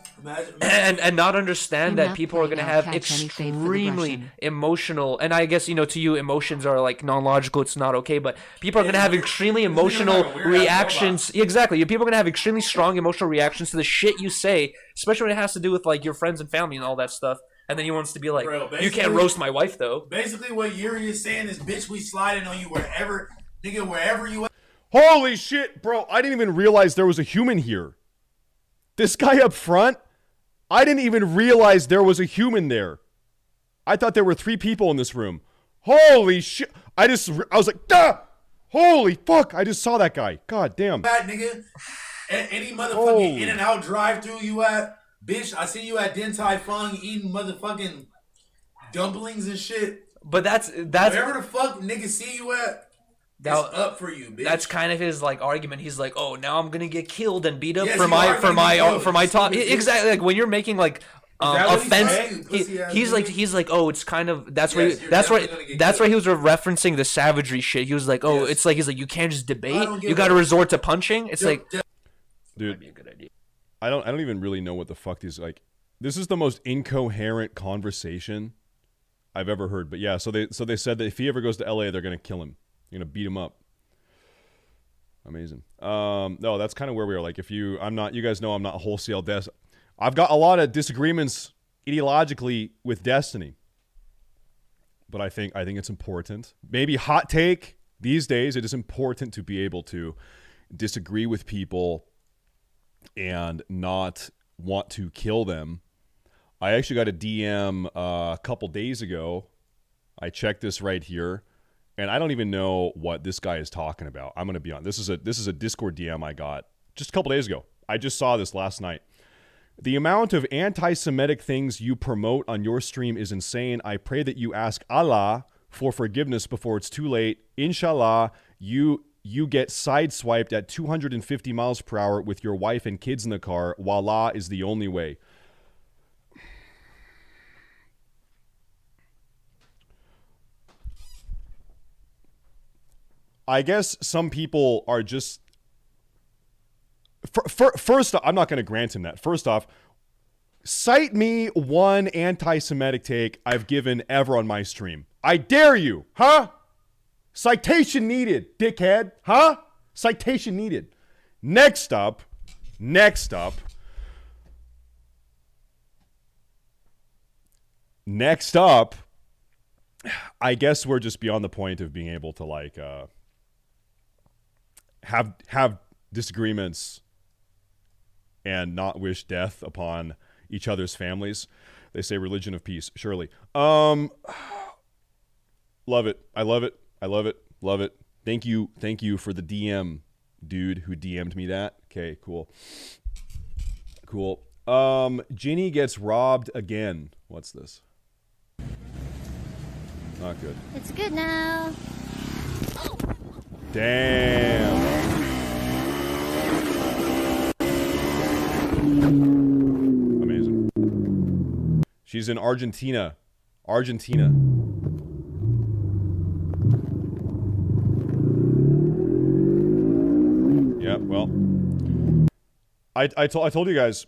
and not understand that people are going to have extremely emotional, and I guess, to you, emotions are like non-logical, it's not okay, but people are going to have extremely emotional reactions. Exactly. People are going to have extremely strong emotional reactions to the shit you say, especially when it has to do with like your friends and family and all that stuff. And then he wants to be like, bro, you can't roast my wife, though.
Basically, what Yuri is saying is, bitch, we sliding on you wherever, nigga, wherever you at.
Holy shit, bro. I didn't even realize there was a human here. This guy up front, I didn't even realize there was a human there. I thought there were 3 people in this room. Holy shit. I was like, ah! Holy fuck. I just saw that guy. God damn.
That nigga, any motherfucking In-N-Out drive-through you at, bitch, I see you at Din Tai Fung eating motherfucking dumplings and shit.
But that's
wherever the fuck niggas see you at, it's up for you, bitch.
That's kind of his like argument. He's like, oh, now I'm gonna get killed and beat up for my top. Exactly. Like when you're making like offense. He's like, oh, it's kind of that's why that's why he was referencing the savagery shit. He was like, oh, it's like he's like, you can't just debate. You got to resort to punching. It's like,
dude,
might be a good idea.
I don't even really know what the fuck these like. This is the most incoherent conversation I've ever heard. But yeah, so they said that if he ever goes to LA, they're gonna kill him. They're gonna beat him up. Amazing. No, that's kind of where we are. Like, you guys know I'm not wholesale I've got a lot of disagreements ideologically with Destiny, but I think it's important. Maybe hot take these days. It is important to be able to disagree with people and not want to kill them. I actually got a DM a couple days ago. I checked this right here, and I don't even know what this guy is talking about. I'm gonna be on. This is a Discord DM I got just a couple days ago. I just saw this last night. The amount of anti-Semitic things you promote on your stream is insane. I pray that you ask Allah for forgiveness before it's too late. Inshallah, you get sideswiped at 250 miles per hour with your wife and kids in the car. Wallah is the only way. I guess some people are just... First off, I'm not going to grant him that. First off, cite me one anti-Semitic take I've given ever on my stream. I dare you, huh? Citation needed, dickhead, huh? Citation needed. Next up, I guess we're just beyond the point of being able to like have disagreements and not wish death upon each other's families. They say religion of peace, surely. Love it. I love it. I love it. Love it. Thank you for the DM, dude, who DM'd me that. Okay, cool. Cool. Ginny gets robbed again. What's this? Not good.
It's good now.
Damn. Amazing. She's in Argentina. Yeah, well, I told you guys,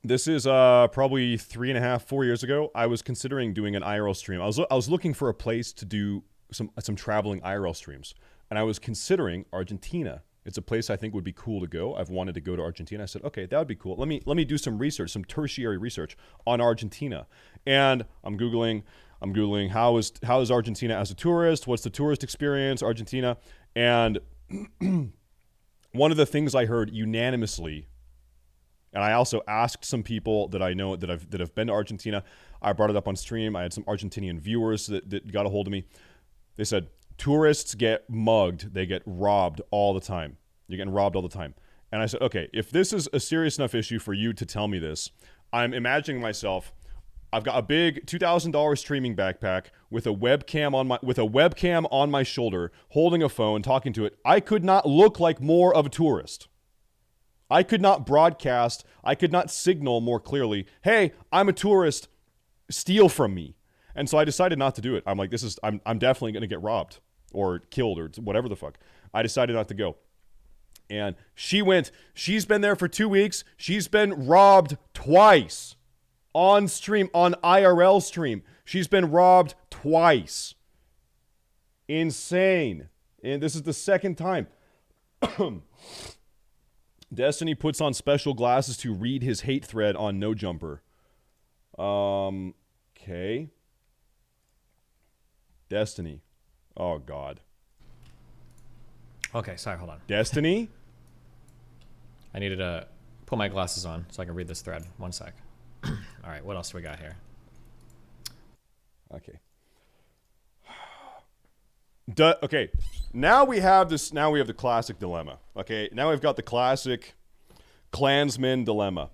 this is probably 3.5, 4 years ago. I was considering doing an IRL stream. I was looking for a place to do some traveling IRL streams, and I was considering Argentina. It's a place I think would be cool to go. I've wanted to go to Argentina. I said, okay, that would be cool. Let me do some research, some tertiary research on Argentina. And I'm googling how is Argentina as a tourist? What's the tourist experience, Argentina? And one of the things I heard unanimously, and I also asked some people that I know that have been to Argentina. I brought it up on stream. I had some Argentinian viewers that got a hold of me. They said, tourists get mugged. They get robbed all the time. You're getting robbed all the time. And I said, okay, if this is a serious enough issue for you to tell me this, I'm imagining myself, I've got a big $2,000 streaming backpack with a webcam on my shoulder, holding a phone, talking to it. I could not look like more of a tourist. I could not broadcast. I could not signal more clearly, hey, I'm a tourist, steal from me. And so I decided not to do it. I'm like, I'm definitely going to get robbed or killed or whatever the fuck. I decided not to go. And she's been there for 2 weeks. She's been robbed twice on stream, on IRL stream. She's been robbed twice. Insane. And this is the second time. Destiny puts on special glasses to read his hate thread on No Jumper. Okay. Destiny. Oh, God.
Okay, sorry, hold on.
Destiny?
I needed to put my glasses on so I can read this thread. 1 sec. All right, what else do we got here?
Okay. Okay, now we have the classic dilemma. Okay, now we've got the classic Klansman dilemma.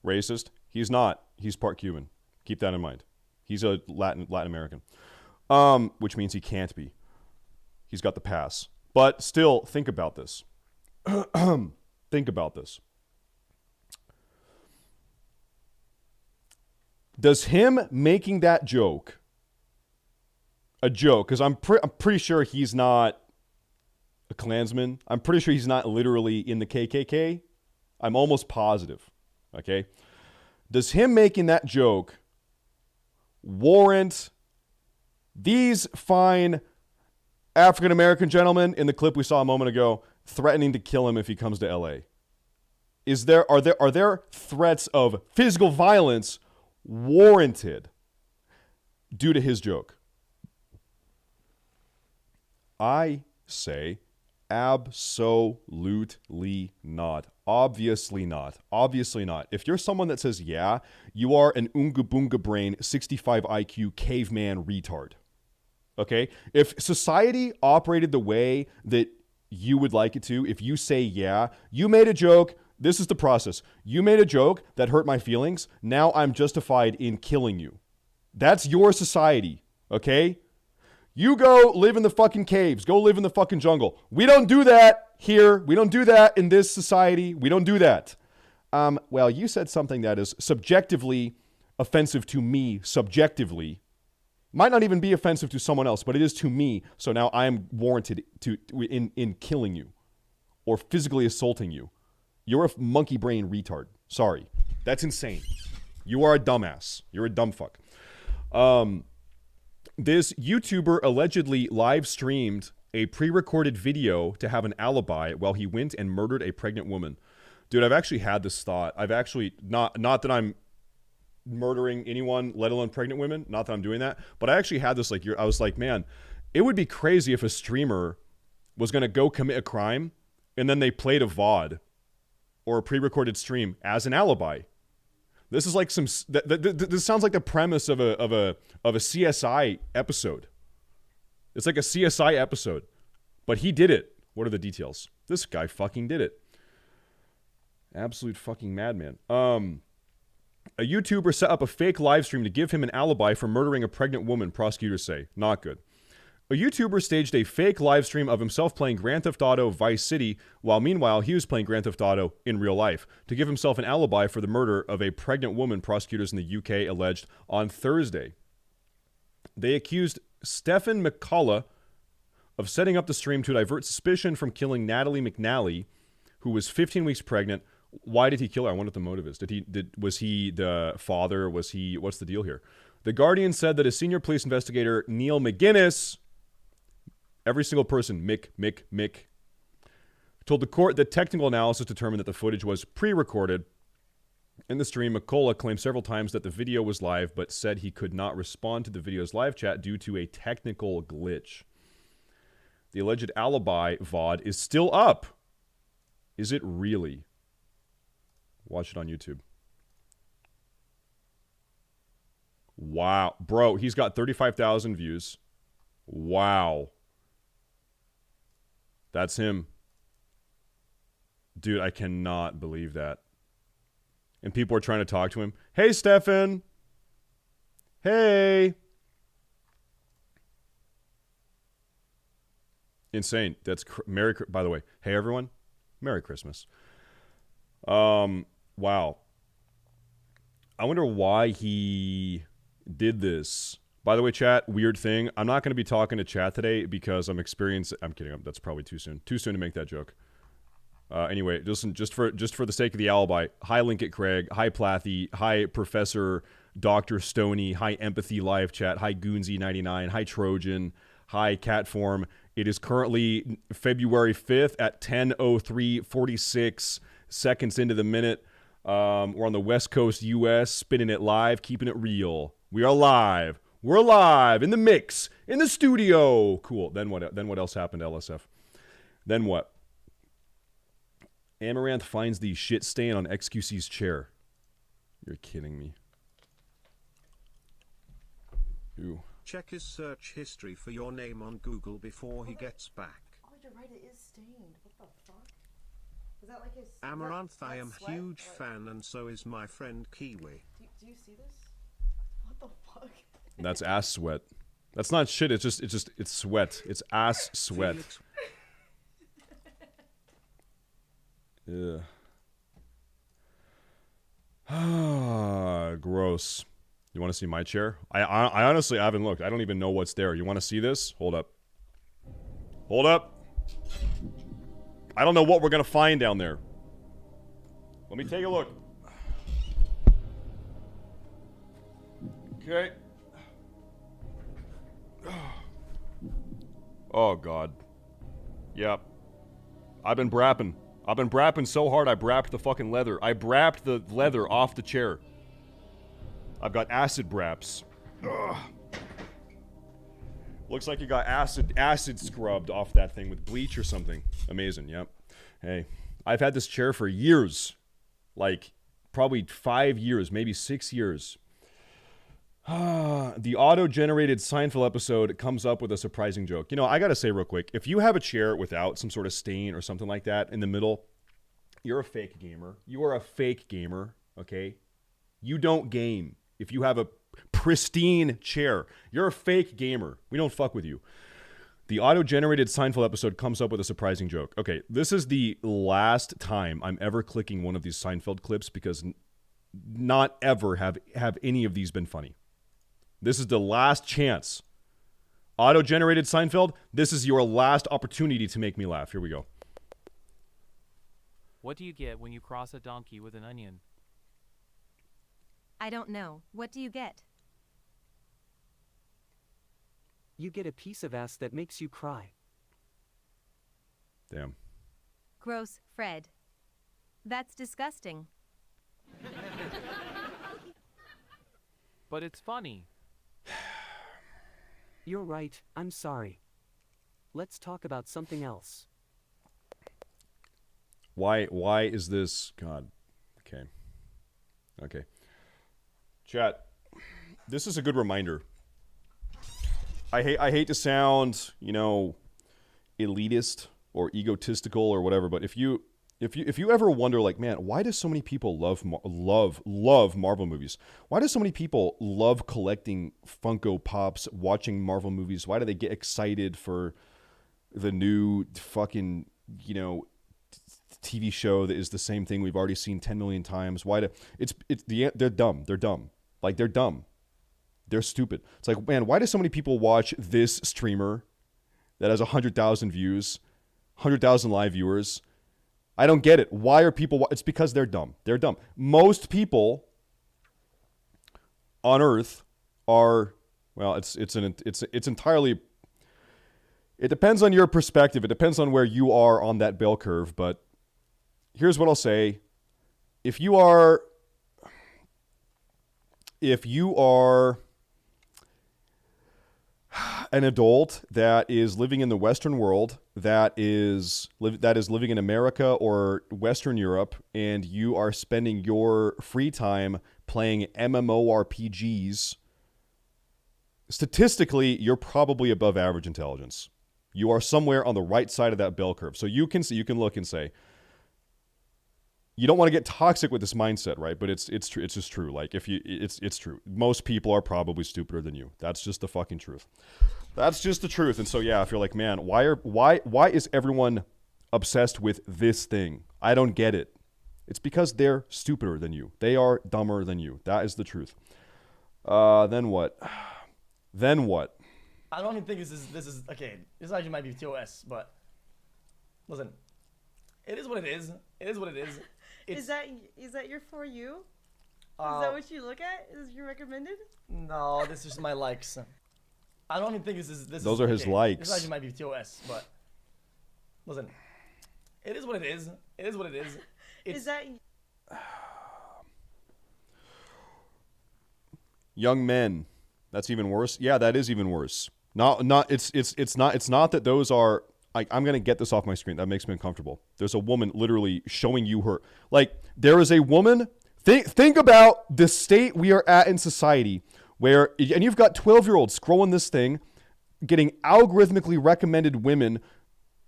Racist? He's not. He's part Cuban. Keep that in mind. He's a Latin American, which means he can't be. He's got the pass. But still, think about this. Think about this. Does him making that joke a joke? Because I'm pretty sure he's not a Klansman. I'm pretty sure he's not literally in the KKK. I'm almost positive. Okay? Does him making that joke warrant these fine African-American gentlemen in the clip we saw a moment ago threatening to kill him if he comes to LA? Are there threats of physical violence warranted due to his joke? I say absolutely not. Obviously not. Obviously not. If you're someone that says, yeah, you are an Oonga Boonga Brain, 65 IQ caveman retard. Okay? If society operated the way that you would like it to, if you say, yeah, you made a joke, this is the process. You made a joke that hurt my feelings. Now I'm justified in killing you. That's your society. Okay? You go live in the fucking caves. Go live in the fucking jungle. We don't do that here. We don't do that in this society. We don't do that. Well, you said something that is subjectively offensive to me, subjectively. Might not even be offensive to someone else, but it is to me. So now I am warranted in killing you or physically assaulting you. You're a monkey brain retard. Sorry. That's insane. You are a dumbass. You're a dumb fuck. This YouTuber allegedly live streamed a pre-recorded video to have an alibi while he went and murdered a pregnant woman. Dude, I've actually had this thought. I've actually, not that I'm murdering anyone, let alone pregnant women. Not that I'm doing that. But I actually had this, like, I was like, man, it would be crazy if a streamer was going to go commit a crime and then they played a VOD or a pre-recorded stream as an alibi. This is like some. This sounds like the premise of a CSI episode. It's like a CSI episode, but he did it. What are the details? This guy fucking did it. Absolute fucking madman. A YouTuber set up a fake live stream to give him an alibi for murdering a pregnant woman. Prosecutors say not good. A YouTuber staged a fake live stream of himself playing Grand Theft Auto Vice City, while meanwhile he was playing Grand Theft Auto in real life, to give himself an alibi for the murder of a pregnant woman, prosecutors in the UK alleged on Thursday. They accused Stephen McCullough of setting up the stream to divert suspicion from killing Natalie McNally, who was 15 weeks pregnant. Why did he kill her? I wonder what the motive is. Was he the father? What's the deal here? The Guardian said that a senior police investigator, Neil McGuinness, every single person, Mick, told the court that technical analysis determined that the footage was pre-recorded. In the stream, McCullough claimed several times that the video was live, but said he could not respond to the video's live chat due to a technical glitch. The alleged alibi VOD is still up. Is it really? Watch it on YouTube. Wow. Bro, he's got 35,000 views. Wow. That's him. Dude, I cannot believe that. And people are trying to talk to him. Hey, Stefan. Hey. Insane. That's by the way. Hey, everyone. Merry Christmas. Wow. I wonder why he did this. By the way, chat, weird thing. I'm not going to be talking to chat today because I'm kidding. That's probably too soon. Too soon to make that joke. Anyway, listen, just for the sake of the alibi. Hi, Linkett Craig. Hi, Plathy. Hi, Professor Dr. Stoney. Hi, Empathy Live Chat. Hi, Goonsy99. Hi, Trojan. Hi, Catform. It is currently February 5th at 10:03:46 seconds into the minute. We're on the West Coast, U.S., spinning it live, keeping it real. We are live. We're live in the mix, in the studio. Cool. Then what else happened to LSF? Then what? Amaranth finds the shit stain on XQC's chair. You're kidding me. Ew.
Check his search history for your name on Google before he gets back.
Oh, you're right. It is stained. What the fuck? Is that like his...
Amaranth, I am huge fan, and so is my friend Kiwi.
Do you see this? What the fuck?
That's ass sweat. That's not shit. It's sweat. It's ass sweat. Yeah. Gross. You want to see my chair? I honestly haven't looked. I don't even know what's there. You want to see this? Hold up. Hold up. I don't know what we're going to find down there. Let me take a look. Okay. Oh, God. Yep. I've been brapping. I've been brapping so hard I brapped the fucking leather. I brapped the leather off the chair. I've got acid braps. Ugh. Looks like you got acid scrubbed off that thing with bleach or something. Amazing, yep. Hey, I've had this chair for years. Like, probably 5 years, maybe 6 years. The auto-generated Seinfeld episode comes up with a surprising joke. You know, I gotta say real quick, if you have a chair without some sort of stain or something like that in the middle, you're a fake gamer. You are a fake gamer, okay? You don't game. If you have a pristine chair, you're a fake gamer. We don't fuck with you. The auto-generated Seinfeld episode comes up with a surprising joke. Okay, this is the last time I'm ever clicking one of these Seinfeld clips because not ever have any of these been funny. This is the last chance. Auto-generated Seinfeld, this is your last opportunity to make me laugh. Here we go.
What do you get when you cross a donkey with an onion?
I don't know. What do you get?
You get a piece of ass that makes you cry.
Damn.
Gross, Fred. That's disgusting.
But it's funny.
You're right, I'm sorry. Let's talk about something else.
Why is this... God. Okay. Okay. Chat, this is a good reminder. I hate to sound, you know, elitist or egotistical or whatever, but if you ever wonder, like, man, why do so many people love Marvel movies? Why do so many people love collecting Funko Pops, watching Marvel movies? Why do they get excited for the new fucking, you know, TV show that is the same thing we've already seen 10 million times? They're dumb. They're dumb. Like, they're dumb. They're stupid. It's like, man, why do so many people watch this streamer that has 100,000 views, 100,000 live viewers? I don't get it. Why are people... It's because they're dumb. They're dumb. Most people on Earth are... Well, it's entirely... It depends on your perspective. It depends on where you are on that bell curve. But here's what I'll say. If you are an adult that is living in the Western world, that is living in America or Western Europe, and you are spending your free time playing MMORPGs, statistically, you're probably above average intelligence. You are somewhere on the right side of that bell curve. So you can look and say, you don't want to get toxic with this mindset, right? But it's true. It's just true. Like, it's true. Most people are probably stupider than you. That's just the fucking truth. That's just the truth. And so, yeah, if you're like, man, why is everyone obsessed with this thing? I don't get it. It's because they're stupider than you. They are dumber than you. That is the truth. Then what? Then what?
I don't even think this is okay. This actually might be TOS, but listen, it is what it is. It is what it is.
Is that your For You? Is that what you look at? Is your recommended?
No, this is my likes. I don't even think
Those are his likes.
This actually might be TOS, but listen, it is what it is. It is what it is.
Is that
young men? That's even worse. Yeah, that is even worse. It's not that those are. I'm going to get this off my screen. That makes me uncomfortable. There's a woman literally showing you her... Like, there is a woman... Think about the state we are at in society where... And you've got 12-year-olds scrolling this thing, getting algorithmically recommended women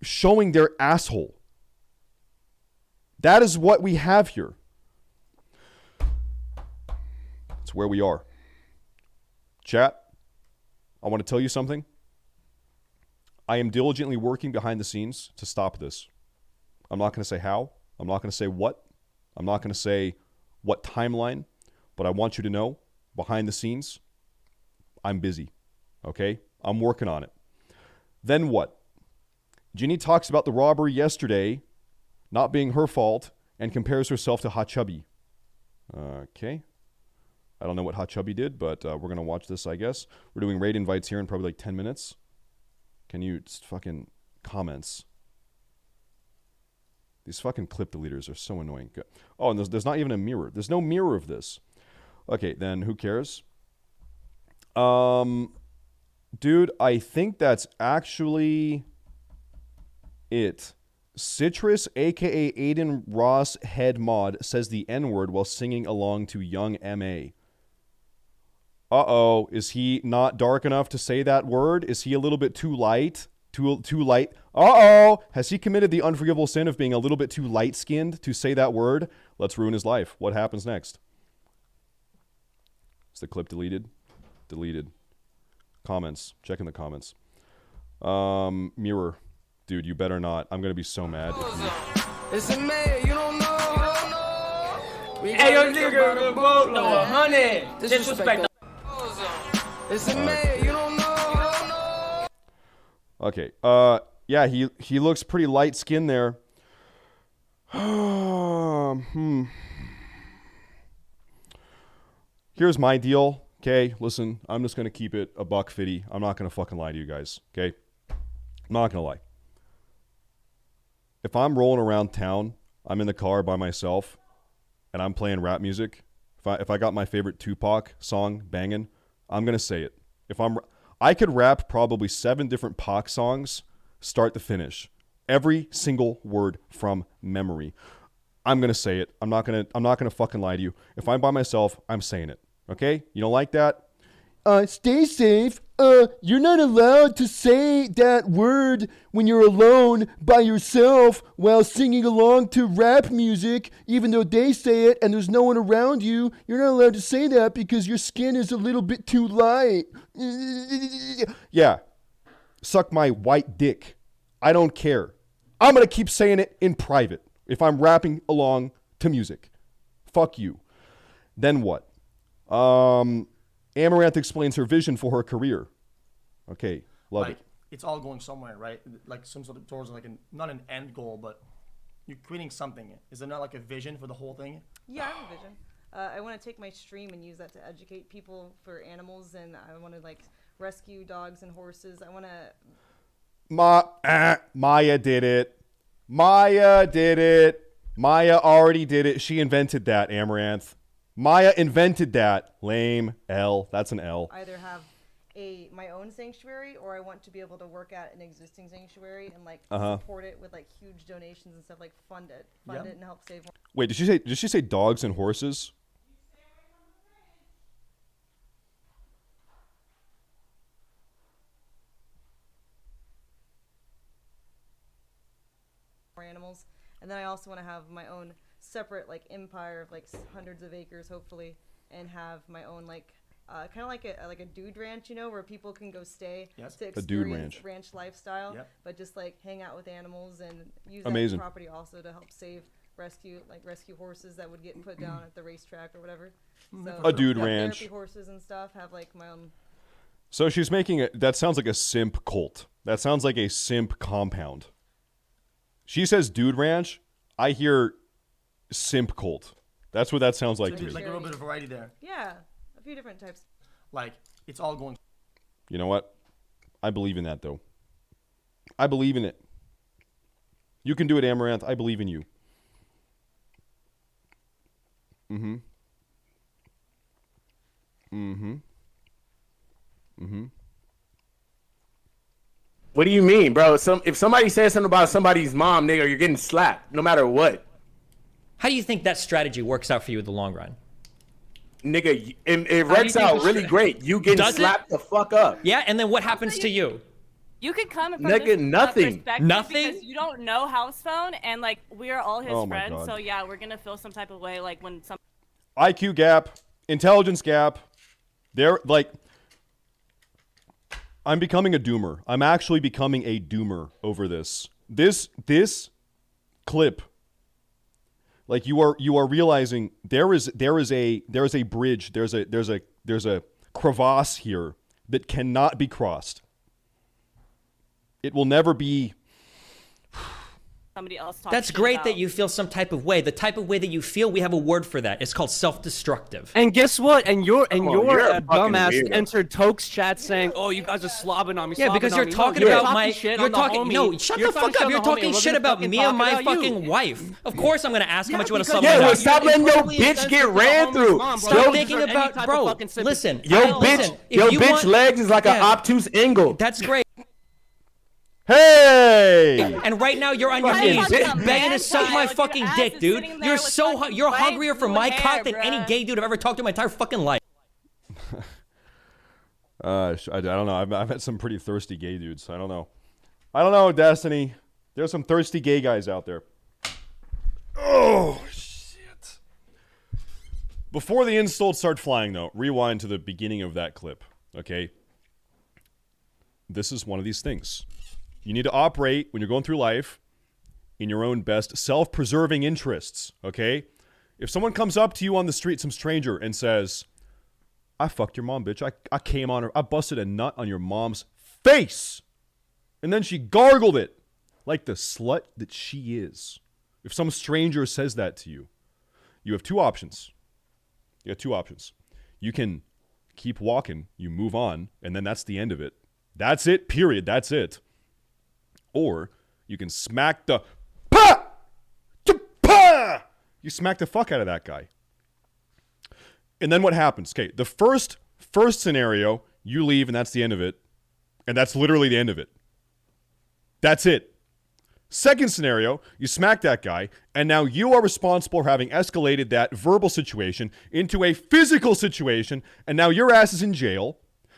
showing their asshole. That is what we have here. It's where we are. Chat, I want to tell you something. I am diligently working behind the scenes to stop this. I'm not going to say how. I'm not going to say what. I'm not going to say what timeline. But I want you to know behind the scenes. I'm busy. Okay? I'm working on it. Then what? Ginny talks about the robbery yesterday not being her fault and compares herself to Hot Chubby. Okay. I don't know what Hot Chubby did, but we're going to watch this, I guess. We're doing raid invites here in probably like 10 minutes. Can you just fucking comments? These fucking clip deleters are so annoying. Oh, and there's not even a mirror. There's no mirror of this. Okay, then who cares? Dude, I think that's actually it. Citrus, aka Aiden Ross Head Mod, says the N-word while singing along to Young M.A. Uh-oh, is he not dark enough to say that word? Is he a little bit too light? Too light? Uh-oh! Has he committed the unforgivable sin of being a little bit too light-skinned to say that word? Let's ruin his life. What happens next? Is the clip deleted? Deleted. Comments. Check in the comments. Mirror. Dude, you better not. I'm gonna be so mad.
It's a man, you don't know.
Hey, yo, nigga, the boat, no 100. Disrespect.
It's a man, you don't know.
Okay. Yeah, he looks pretty light skinned there. Here's my deal. Okay, listen, I'm just gonna keep it a $150. I'm not gonna fucking lie to you guys. Okay, I'm not gonna lie. If I'm rolling around town, I'm in the car by myself, and I'm playing rap music. If I got my favorite Tupac song banging, I'm gonna say it. I could rap probably 7 different Pac songs, start to finish, every single word from memory. I'm gonna say it. I'm not gonna fucking lie to you. If I'm by myself, I'm saying it. Okay? You don't like that? Stay safe. You're not allowed to say that word when you're alone by yourself while singing along to rap music, even though they say it and there's no one around you. You're not allowed to say that because your skin is a little bit too light. Yeah. Suck my white dick. I don't care. I'm going to keep saying it in private if I'm rapping along to music. Fuck you. Then what? Amaranth explains her vision for her career. Okay, love it.
It's all going somewhere, right? Like some sort of towards like not an end goal, but you're creating something. Is there not like a vision for the whole thing?
Yeah, I have a vision. I want to take my stream and use that to educate people for animals, and I want to like rescue dogs and horses. I want to.
Maya did it. Maya did it. Maya already did it. She invented that, Amaranth. Maya invented that. Lame. L. That's an L.
Either have my own sanctuary, or I want to be able to work at an existing sanctuary and like support it with like huge donations and stuff, like fund it and help save.
Wait, did she say dogs and horses?
More animals, and then I also want to have my own separate like empire of like hundreds of acres, hopefully, and have my own like kind of like a dude ranch, you know, where people can go stay to experience ranch lifestyle, but just like hang out with animals and use that property also to help rescue horses that would get put down at the racetrack or whatever. So
a dude ranch.
Therapy horses and stuff have like my own.
So she's making it. That sounds like a simp cult. That sounds like a simp compound. She says dude ranch. I hear simp cult. That's what that sounds like to me.
Like a little bit of variety there.
Yeah, a few different types.
Like it's all going.
You know what? I believe in that though. I believe in it. You can do it, Amaranth. I believe in you. Mm-hmm. Mm-hmm. Mm-hmm.
What do you mean, bro? If somebody says something about somebody's mom, nigga, you're getting slapped no matter what.
How do you think that strategy works out for you in the long run?
Nigga, it works out really great. You getting slapped the fuck up.
Yeah, and then what happens to you?
You could come from
nigga, nothing.
Nothing? Because you don't know house phone, and like we are all his friends,
God.
so yeah, we're gonna feel some type of way like when some
IQ gap, intelligence gap. They're like, I'm becoming a doomer. I'm actually becoming a doomer over this. This clip. Like you are realizing there is a bridge, there's a a crevasse here that cannot be crossed. It will never be.
Somebody else talks
That's
shit
great
about.
that you feel some type of way. The type of way that you feel, we have a word for that. It's called self-destructive.
And guess what? And you're
you're a
a
fucking
dumbass
weirdo.
entered Toke's chat saying, "Oh, you guys are slobbing on me."
Yeah, because you're talking about my. You're talking. No, shut the fuck up. You're talking shit about me and my fucking wife. Of course, I'm gonna ask how much you want to sub.
Yeah, well, stop letting your bitch get ran through.
Stop thinking about, bro. Listen,
Yo, bitch legs is like an obtuse angle.
That's great.
Hey!
And right now you're on your knees begging to suck my fucking dick, dude. You're so you're hungrier for my cock than any gay dude I've ever talked to in my entire fucking life.
I don't know. I've met some pretty thirsty gay dudes. I don't know, Destiny. There's some thirsty gay guys out there. Oh, shit. Before the insults start flying, though, rewind to the beginning of that clip, okay? This is one of these things. You need to operate when you're going through life in your own best self-preserving interests, okay? If someone comes up to you on the street, some stranger, and says, I fucked your mom, bitch. I came on her. I busted a nut on your mom's face. And then she gargled it like the slut that she is. If some stranger says that to you, you have two options. You have two options. You can keep walking, you move on, and then that's the end of it. That's it, period. That's it. Or you can smack the you smack the fuck out of that guy. And then what happens? Okay, the first scenario, you leave and that's the end of it. And that's literally the end of it. That's it. Second scenario, you smack that guy, and now you are responsible for having escalated that verbal situation into a physical situation, and now your ass is in jail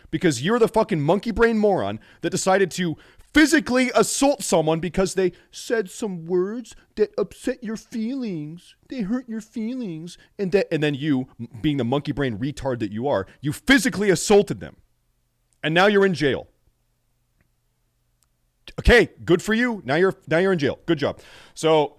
because you're the fucking monkey brain moron that decided to physically assault someone because they said some words that upset your feelings. They hurt your feelings. And then you, being the monkey brain retard that you are, you physically assaulted them. And now you're in jail. Okay, good for you. Now you're in jail. Good job. So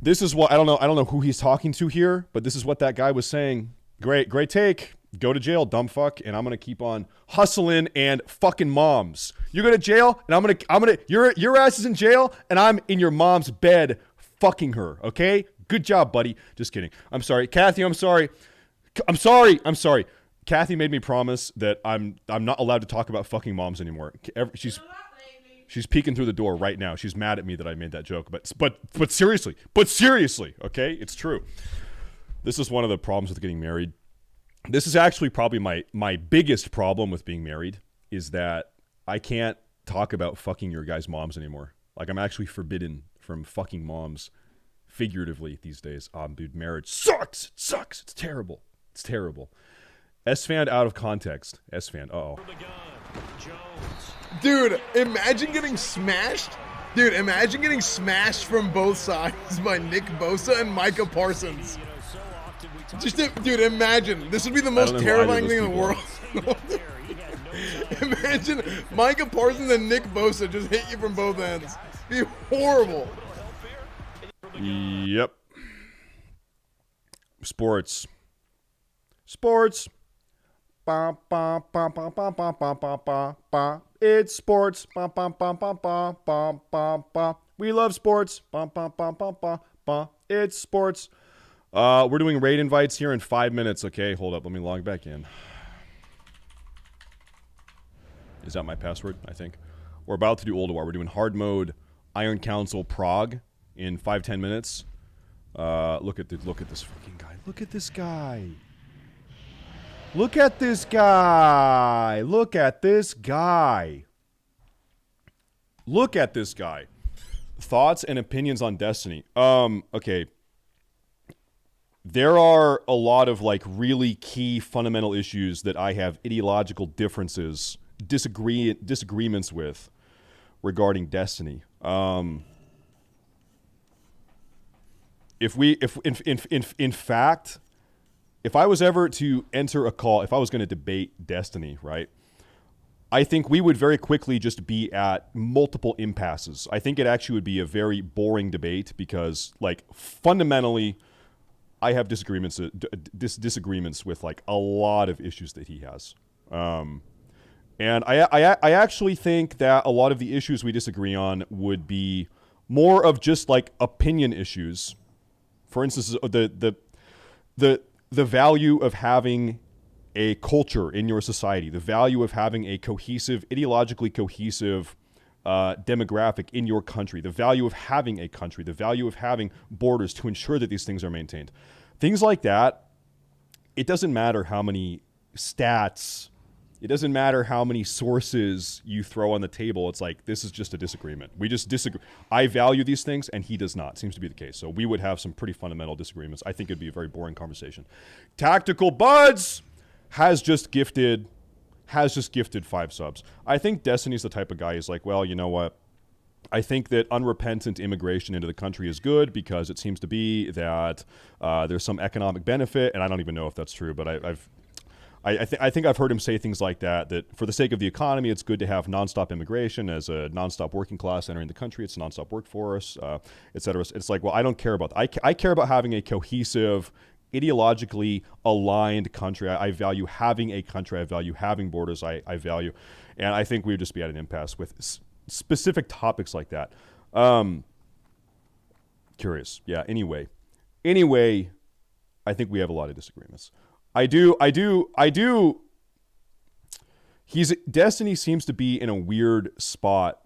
this is what I don't know who he's talking to here, but this is what that guy was saying. Great take. Go to jail, dumb fuck, and I'm gonna keep on hustling and fucking moms. You go to jail, and I'm gonna your ass is in jail, and I'm in your mom's bed fucking her. Okay, good job, buddy. Just kidding. I'm sorry, Kathy. I'm sorry. Kathy made me promise that I'm not allowed to talk about fucking moms anymore. She's peeking through the door right now. She's mad at me that I made that joke, but seriously, okay, it's true. This is one of the problems with getting married. This is actually probably my biggest problem with being married is that I can't talk about fucking your guys' moms anymore. Like, I'm actually forbidden from fucking moms figuratively these days. Dude, marriage sucks. It sucks. It's terrible. It's terrible. S-fan out of context. S-fan. Uh-oh.
Dude, imagine getting smashed. Dude, imagine getting smashed from both sides by Nick Bosa and Micah Parsons. Dude, imagine. This would be the most terrifying thing in the world. Imagine Micah Parsons and Nick Bosa just hit you from both ends. It'd be horrible.
Yep. Sports. Ba, ba, ba, ba, ba, ba, ba, ba, ba, ba. It's sports. Ba, ba, ba, ba, ba, ba, ba, ba. We love sports. Ba, ba, ba, ba, ba, ba. It's sports. We're doing raid invites here in 5 minutes. Okay, hold up. Let me log back in. Is that my password? I think. We're about to do ULDUAR. We're doing hard mode Iron Council Prague in 5-10 minutes. Look at this fucking guy. Look at this guy. Look at this guy. Look at this guy. Look at this guy. Thoughts and opinions on Destiny. Okay. There are a lot of like really key fundamental issues that I have ideological disagreements with regarding Destiny. In fact, if I was ever to enter a call, if I was going to debate Destiny, right, I think we would very quickly just be at multiple impasses. I think it actually would be a very boring debate because, like, fundamentally, I have disagreements with like a lot of issues that he has. And I actually think that a lot of the issues we disagree on would be more of just like opinion issues. For instance, the value of having a culture in your society, the value of having a cohesive, ideologically cohesive demographic in your country, the value of having a country, the value of having borders to ensure that these things are maintained. Things like that, it doesn't matter how many stats, it doesn't matter how many sources you throw on the table. It's like, this is just a disagreement. We just disagree. I value these things and he does not. Seems to be the case. So we would have some pretty fundamental disagreements. I think it'd be a very boring conversation. Tactical Buds has just gifted 5 subs. I think Destiny's the type of guy who's like, well, you know what? I think that unrepentant immigration into the country is good because it seems to be that there's some economic benefit, and I don't even know if that's true, but I think I've heard him say things like that for the sake of the economy, it's good to have nonstop immigration as a nonstop working class entering the country. It's a nonstop workforce, et cetera. It's like, well, I don't care about that. I care about having a cohesive, ideologically aligned country. I value having a country. I value having borders. I value, and I think we would just be at an impasse with specific topics like that. Curious. Yeah. Anyway, I think we have a lot of disagreements. Destiny seems to be in a weird spot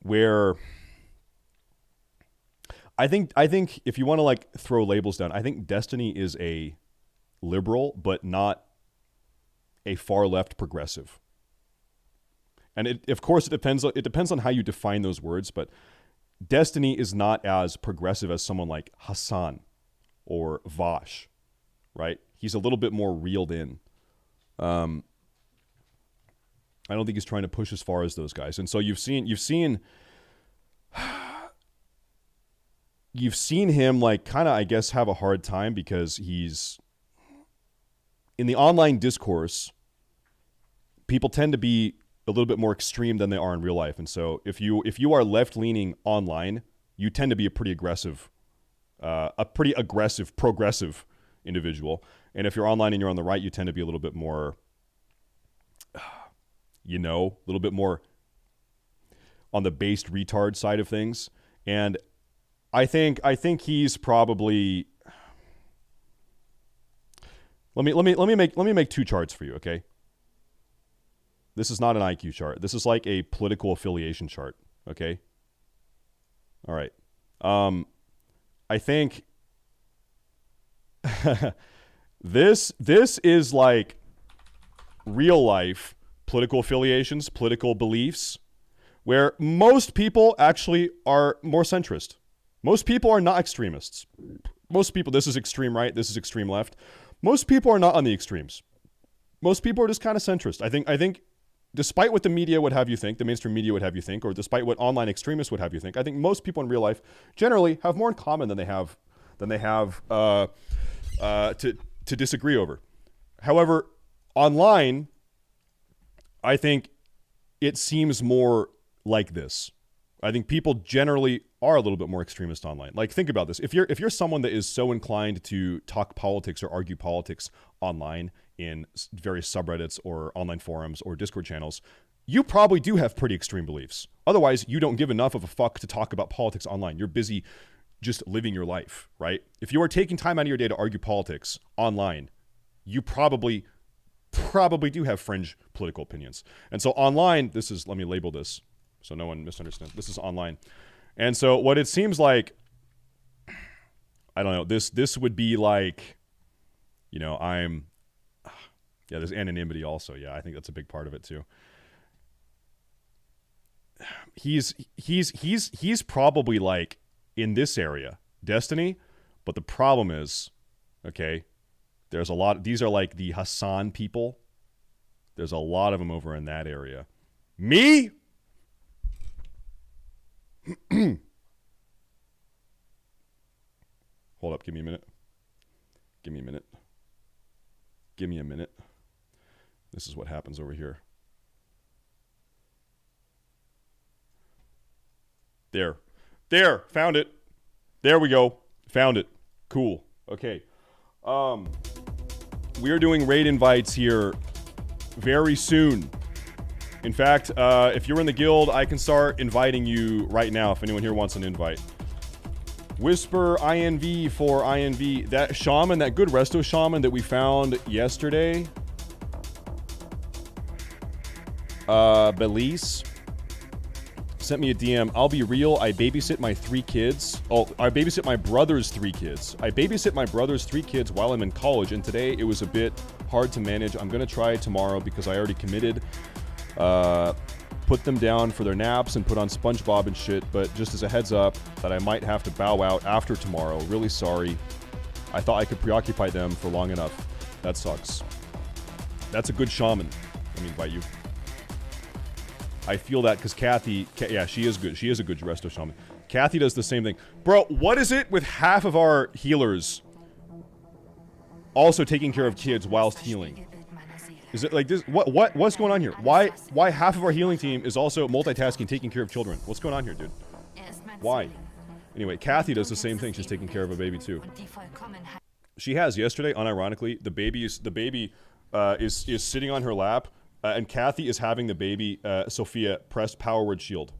where I think if you want to like throw labels down, I think Destiny is a liberal, but not a far left progressive. And of course it depends on how you define those words, but Destiny is not as progressive as someone like Hassan or Vosh, right? He's a little bit more reeled in. I don't think he's trying to push as far as those guys. And so you've seen him like kind of, I guess, have a hard time because he's in the online discourse. People tend to be a little bit more extreme than they are in real life. And so if you are left leaning online, you tend to be a pretty aggressive, progressive individual. And if you're online and you're on the right, you tend to be a little bit more, a little bit more on the based retard side of things. And I think he's probably. Let me make 2 charts for you, okay? This is not an IQ chart. This is like a political affiliation chart, okay? All right. I think this is like real life political affiliations, political beliefs, where most people actually are more centrist. Most people are not extremists. Most people, this is extreme right, this is extreme left. Most people are not on the extremes. Most people are just kind of centrist. I think despite what the media would have you think, the mainstream media would have you think, or despite what online extremists would have you think, I think most people in real life generally have more in common than they have to disagree over. However, online, I think it seems more like this. I think people generally are a little bit more extremist online. Like, think about this. If you're someone that is so inclined to talk politics or argue politics online in various subreddits or online forums or Discord channels, you probably do have pretty extreme beliefs. Otherwise, you don't give enough of a fuck to talk about politics online. You're busy just living your life, right? If you are taking time out of your day to argue politics online, you probably do have fringe political opinions. And so online, let me label this so no one misunderstands. This is online. And so what it seems like, I don't know, this would be like, there's anonymity also. Yeah, I think that's a big part of it too. He's probably like in this area, Destiny, but the problem is, okay, there's a lot, these are like the Hassan people. There's a lot of them over in that area. Me? Hold up, give me a minute. Give me a minute. This is what happens over here. There, found it. There we go. Found it. Cool. Okay. We are doing raid invites here very soon. In fact, if you're in the guild, I can start inviting you right now if anyone here wants an invite. Whisper INV for INV. That shaman, that good resto shaman that we found yesterday. Belize sent me a DM. I'll be real, I babysit my 3 kids. Oh, I babysit my brother's 3 kids. I babysit my brother's 3 kids while I'm in college, and today it was a bit hard to manage. I'm gonna try tomorrow because I already committed. Put them down for their naps and put on SpongeBob and shit, but just as a heads up that I might have to bow out after tomorrow. Really sorry. I thought I could preoccupy them for long enough. That sucks. That's a good shaman. Let me invite you. I feel that because Kathy, yeah, she is good. She is a good resto shaman. Kathy does the same thing. Bro, what is it with half of our healers also taking care of kids whilst healing? Is it like this? What's going on here? Why half of our healing team is also multitasking, taking care of children? What's going on here, dude? Why? Anyway, Kathy does the same thing. She's taking care of a baby too. She has yesterday, unironically, the baby is sitting on her lap, and Kathy is having the baby, Sophia, press power word shield.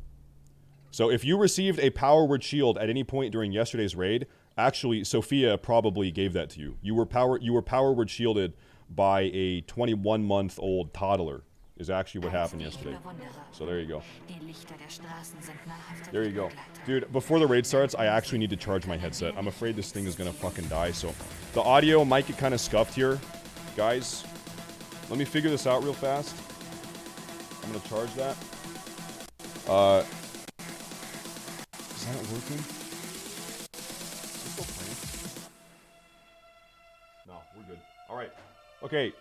So if you received a power word shield at any point during yesterday's raid, actually Sophia probably gave that to you. You were power word shielded by a 21-month-old toddler is actually what happened yesterday. So there you go. There you go. Dude, before the raid starts, I actually need to charge my headset. I'm afraid this thing is gonna fucking die, so the audio might get kind of scuffed here. Guys, let me figure this out real fast. I'm gonna charge that. Is that working? Is it still playing? No, we're good. All right. Okay,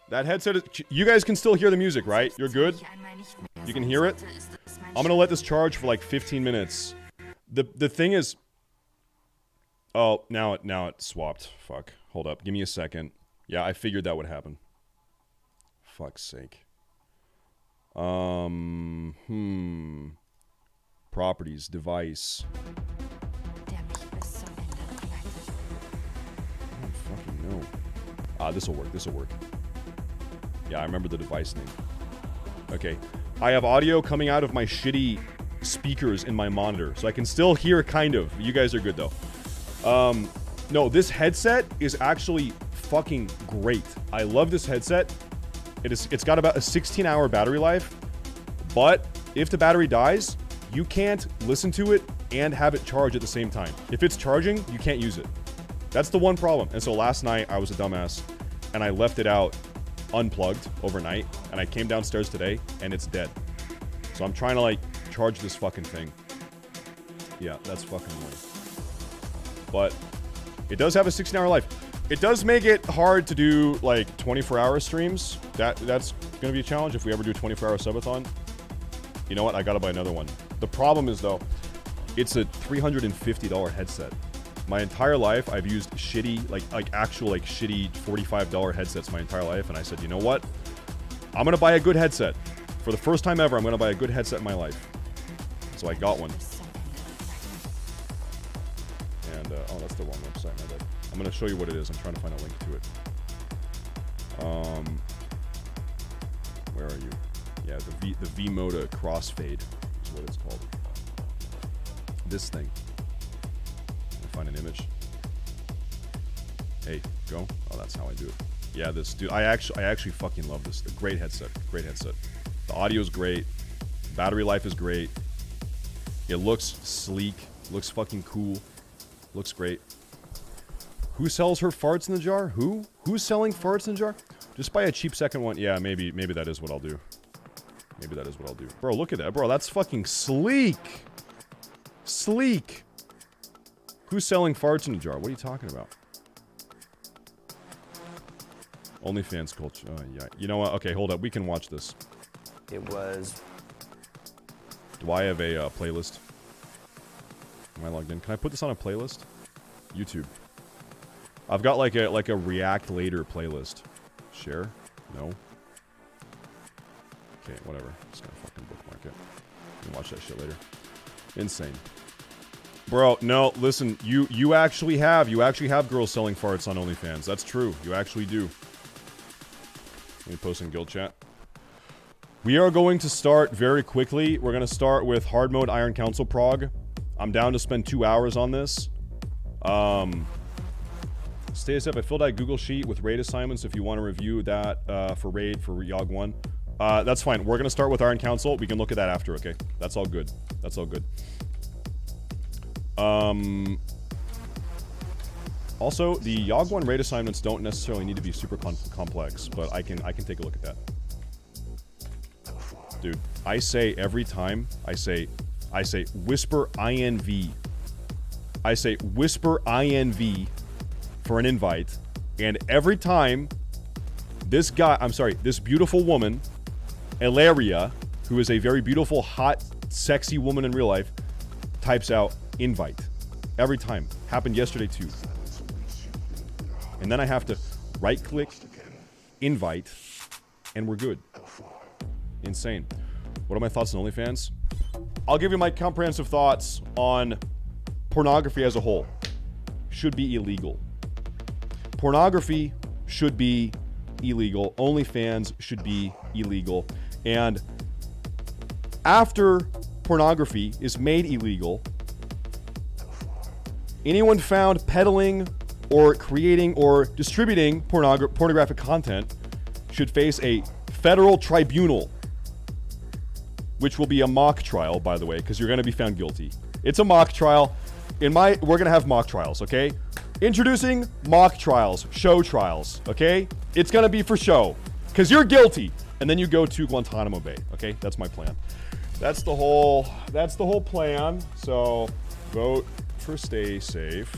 that headset is... You guys can still hear the music, right? You're good? You can hear it? I'm gonna let this charge for like 15 minutes. The thing is... Oh, now it swapped. Fuck. Hold up. Give me a second. Yeah, I figured that would happen. Fuck's sake. Properties, device. I don't fucking know. This'll work. Yeah, I remember the device name. Okay. I have audio coming out of my shitty speakers in my monitor, so I can still hear kind of. You guys are good, though. No, this headset is actually fucking great. I love this headset. It's got about a 16-hour battery life, but if the battery dies, you can't listen to it and have it charge at the same time. If it's charging, you can't use it. That's the one problem. And so last night, I was a dumbass, and I left it out unplugged overnight, and I came downstairs today, and it's dead. So I'm trying to, like, charge this fucking thing. Yeah, that's fucking annoying. But it does have a 16-hour life. It does make it hard to do, like, 24-hour streams. That's gonna be a challenge if we ever do 24-hour subathon. You know what? I gotta buy another one. The problem is, though, it's a $350 headset. My entire life, I've used shitty, actual shitty $45 headsets my entire life, and I said, you know what? I'm gonna buy a good headset. For the first time ever, I'm gonna buy a good headset in my life. So I got one. And, oh, that's the wrong website, my bad. I'm gonna show you what it is. I'm trying to find a link to it. Where are you? Yeah, the V-Moda Crossfade is what it's called. This thing. Find an image. Hey, go. Oh, that's how I do it. Yeah, this dude. I actually fucking love this. Great headset. Great headset. The audio's great. Battery life is great. It looks sleek. Looks fucking cool. Looks great. Who sells her farts in the jar? Who? Who's selling farts in the jar? Just buy a cheap second one. Yeah, maybe that is what I'll do. Maybe that is what I'll do. Bro, look at that. Bro, that's fucking sleek. Sleek. Who's selling farts in a jar? What are you talking about? OnlyFans culture. Oh, yeah. You know what? Okay, hold up. We can watch this.
It was...
Do I have a playlist? Am I logged in? Can I put this on a playlist? YouTube. I've got like a React Later playlist. Share? No. Okay, whatever. Just gonna fucking bookmark it. You can watch that shit later. Insane. Bro, no, listen, you actually have girls selling farts on OnlyFans. That's true. You actually do. Let me post in guild chat. We are going to start very quickly. We're going to start with hard mode Iron Council prog. I'm down to spend 2 hours on this. Stay safe. I filled out a Google Sheet with raid assignments if you want to review that for raid for Yogg 1. That's fine. We're going to start with Iron Council. We can look at that after, okay? That's all good. That's all good. Also, the Yogg 1 raid assignments don't necessarily need to be super complex, but I can take a look at that. Dude, I say every time, I say whisper INV. I say whisper INV for an invite, and every time this beautiful woman, Ilaria, who is a very beautiful, hot, sexy woman in real life, types out invite. Every time. Happened yesterday too. And then I have to right-click, invite, and we're good. Insane. What are my thoughts on OnlyFans? I'll give you my comprehensive thoughts on pornography as a whole. Should be illegal. Pornography should be illegal. OnlyFans should be illegal. And after pornography is made illegal, anyone found peddling or creating or distributing pornographic content should face a federal tribunal, which will be a mock trial, by the way, because you're going to be found guilty. It's a mock trial. We're going to have mock trials, okay? Introducing mock trials, show trials, okay? It's going to be for show, because you're guilty. And then you go to Guantanamo Bay, okay? That's my plan. That's the whole plan. So vote for Stay Safe.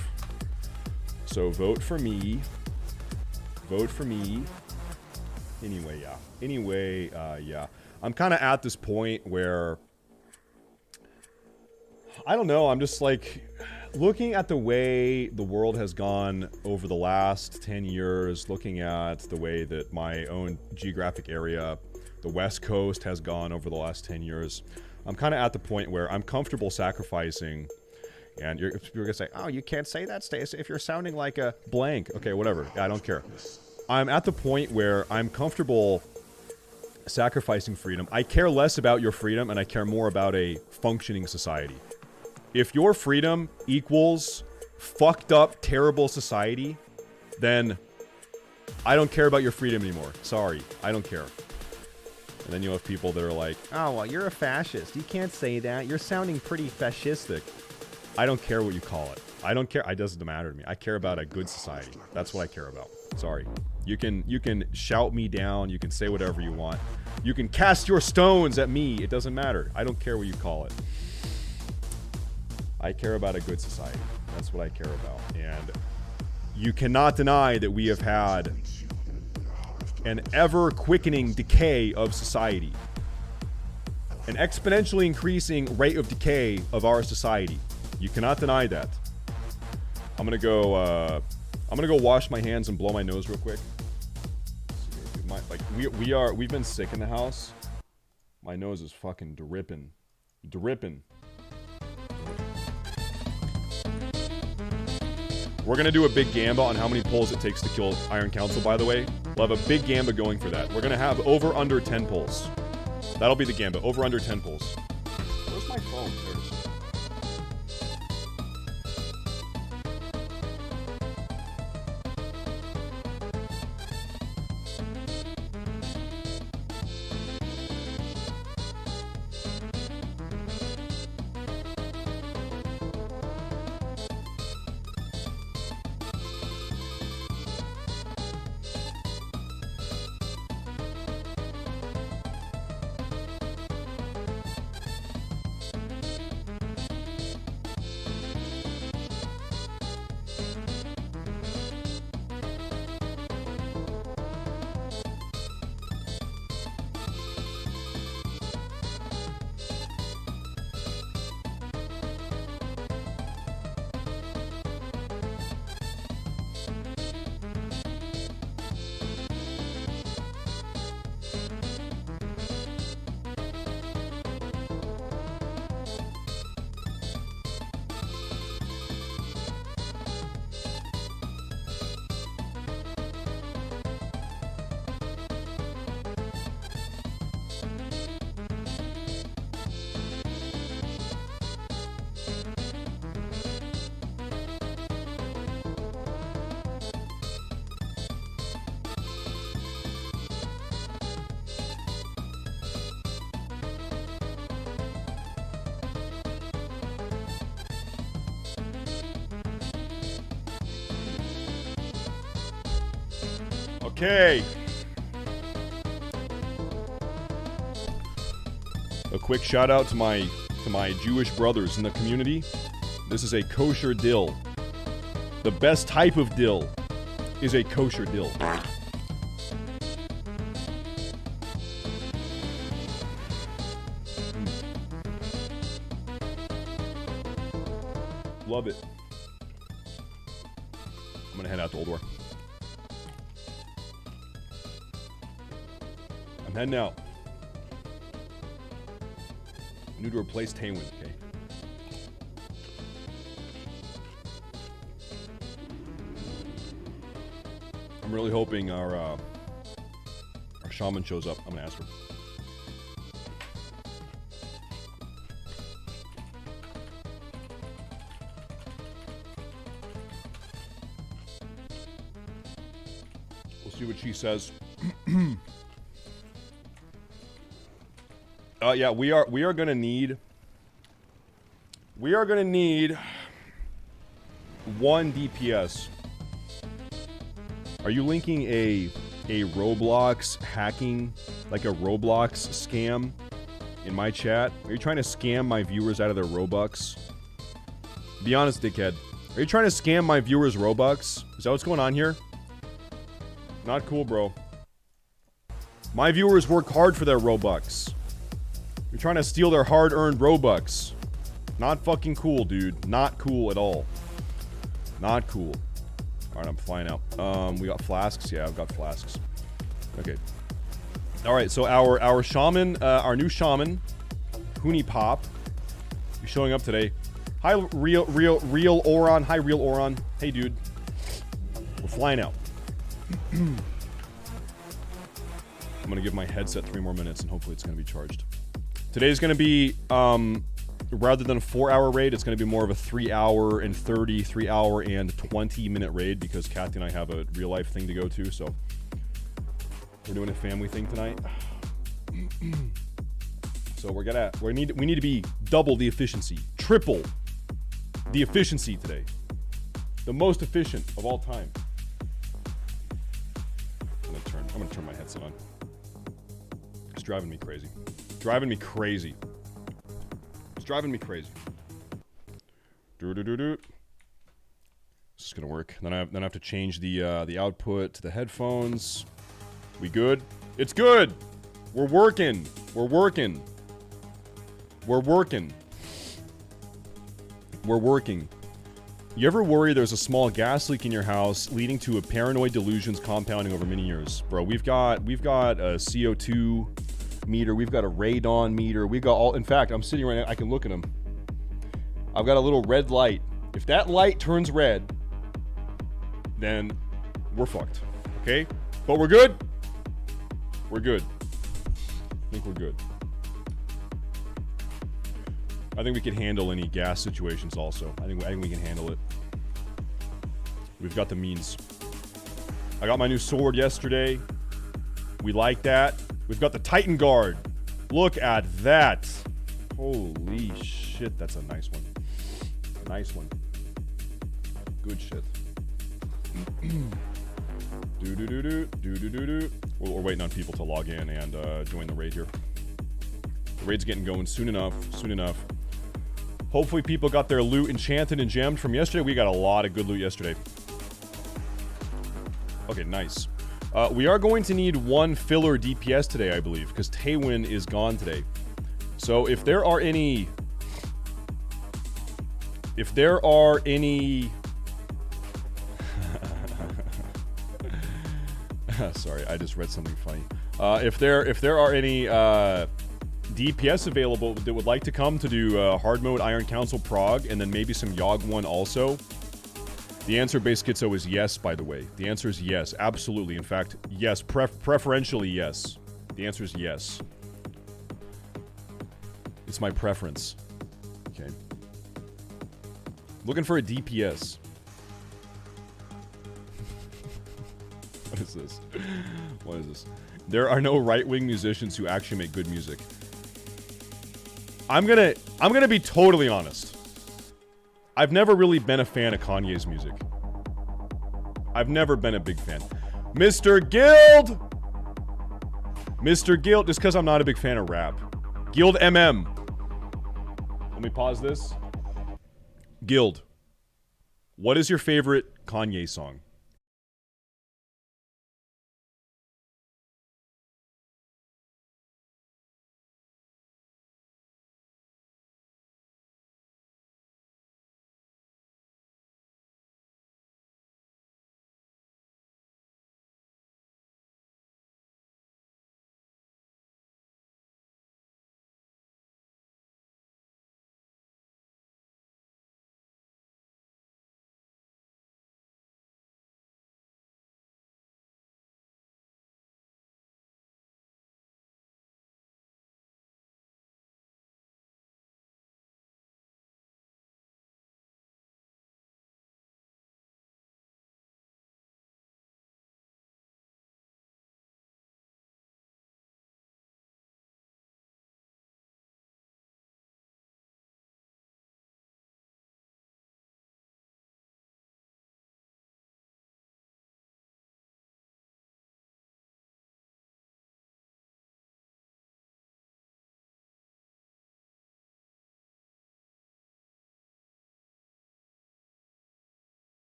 So vote for me. Vote for me. Anyway, yeah. I'm kind of at this point where, I don't know, I'm just like, looking at the way the world has gone over the last 10 years, looking at the way that my own geographic area, the West Coast, has gone over the last 10 years, I'm kind of at the point where I'm comfortable sacrificing. And you're going to say, oh, you can't say that, Stacey, if you're sounding like a blank. Okay, whatever. I don't care. I'm at the point where I'm comfortable sacrificing freedom. I care less about your freedom, and I care more about a functioning society. If your freedom equals fucked up, terrible society, then I don't care about your freedom anymore. Sorry, I don't care. And then you have people that are like, oh, well, you're a fascist. You can't say that. You're sounding pretty fascistic. I don't care what you call it. I don't care. It doesn't matter to me. I care about a good society. That's what I care about. Sorry. You can shout me down. You can say whatever you want. You can cast your stones at me. It doesn't matter. I don't care what you call it. I care about a good society. That's what I care about. And you cannot deny that we have had an ever-quickening decay of society. An exponentially increasing rate of decay of our society. You cannot deny that. I'm gonna go wash my hands and blow my nose real quick. We've been sick in the house. My nose is fucking dripping. We're gonna do a big gamba on how many pulls it takes to kill Iron Council, by the way. We'll have a big gamba going for that. We're gonna have over under 10 pulls. That'll be the gamba, over under 10 pulls. Where's my phone? There it is. Okay. A quick shout out to my Jewish brothers in the community. This is a kosher dill. The best type of dill is a kosher dill. Love it. I'm gonna head out to ULDUAR. I'm heading out. I need to replace Taywin, okay? I'm really hoping our shaman shows up. I'm gonna ask her. We'll see what she says. Yeah, we are gonna need 1 DPS. Are you linking a Roblox hacking, like a Roblox scam in my chat? Are you trying to scam my viewers out of their Robux? Be honest, dickhead. Are you trying to scam my viewers' Robux? Is that what's going on here? Not cool, bro. My viewers work hard for their Robux. You're trying to steal their hard-earned Robux. Not fucking cool, dude. Not cool at all. Not cool. Alright, I'm flying out. We got flasks? Yeah, I've got flasks. Okay. Alright, so our shaman, our new shaman, Hoonie Pop, is showing up today. Hi, Real Oron. Hi, Real Oron. Hey, dude. We're flying out. I'm gonna give my headset 3 more minutes and hopefully it's gonna be charged. Today's gonna be, rather than a 4-hour raid, it's gonna be more of a 3-hour and 30, 3-hour and 20-minute raid because Kathy and I have a real life thing to go to, so we're doing a family thing tonight. So we need to be double the efficiency, triple the efficiency today. The most efficient of all time. I'm gonna turn my headset on. It's driving me crazy. Driving me crazy. It's driving me crazy. This is gonna work. Then I have to change the output to the headphones. We good? It's good. We're working. We're working. We're working. We're working. You ever worry there's a small gas leak in your house leading to a paranoid delusions compounding over many years? Bro, we've got a CO2 meter, we've got a radon meter, we've got all, in fact, I'm sitting right now, I can look at them. I've got a little red light. If that light turns red, then we're fucked, okay? But we're good. We're good. I think we're good. I think we can handle any gas situations also. I think we can handle it. We've got the means. I got my new sword yesterday. We like that. We've got the Titan Guard. Look at that. Holy shit, that's a nice one. Nice one. Good shit. We're waiting on people to log in and join the raid here. The raid's getting going soon enough. Soon enough. Hopefully people got their loot enchanted and gemmed from yesterday. We got a lot of good loot yesterday. Okay, nice. We are going to need 1 filler DPS today, I believe, because Taywin is gone today. So if there are any... Sorry, I just read something funny. If there are any DPS available that would like to come to do hard mode Iron Council Prog and then maybe some Yogg 1 also, the answer base schizo is yes, by the way. The answer is yes, absolutely. In fact, yes, preferentially yes. The answer is yes. It's my preference. Okay. Looking for a DPS. What is this? What is this? There are no right-wing musicians who actually make good music. I'm gonna be totally honest. I've never really been a fan of Kanye's music. I've never been a big fan. Mr. Guild! Mr. Guild, just because I'm not a big fan of rap. Guild MM. Let me pause this. Guild, what is your favorite Kanye song?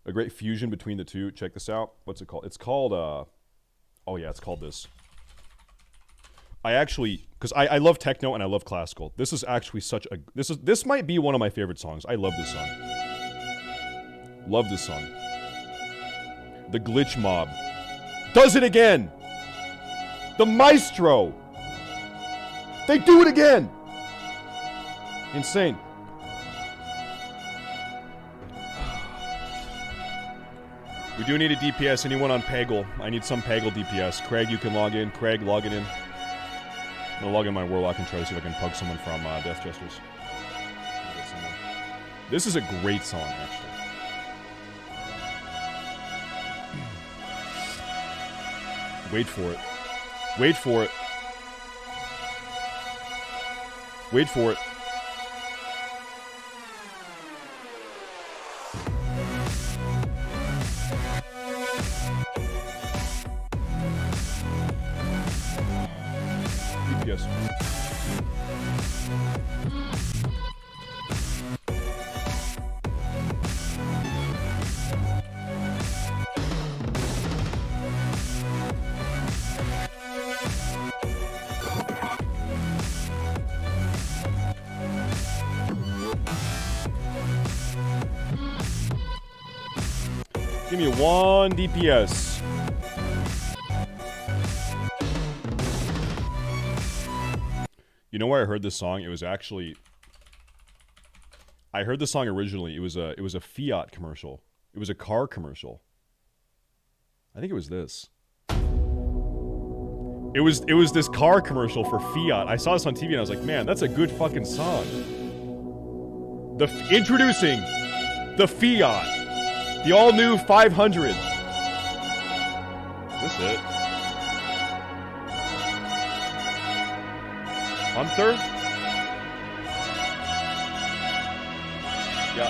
A great fusion between the two. Check this out. What's it called? It's called, oh yeah, it's called this. I actually, because I love techno and I love classical. This is actually such a, this might be one of my favorite songs. I love this song. Love this song. The Glitch Mob. Does it again! The Maestro! They do it again! Insane. We do need a DPS. Anyone on Peggle? I need some Peggle DPS. Craig, you can log in. Craig, log it in. I'm gonna log in my Warlock and try to see if I can pug someone from Death Jesters. This is a great song, actually. Wait for it. Wait for it. Wait for it. Yes. Give me 1 DPS. You know where I heard this song? It was actually, I heard this song originally. It was a Fiat commercial. It was a car commercial. I think it was this. It was this car commercial for Fiat. I saw this on TV and I was like, man, that's a good fucking song. Introducing the Fiat, the all-new 500. Is this it? Hunter? Yeah.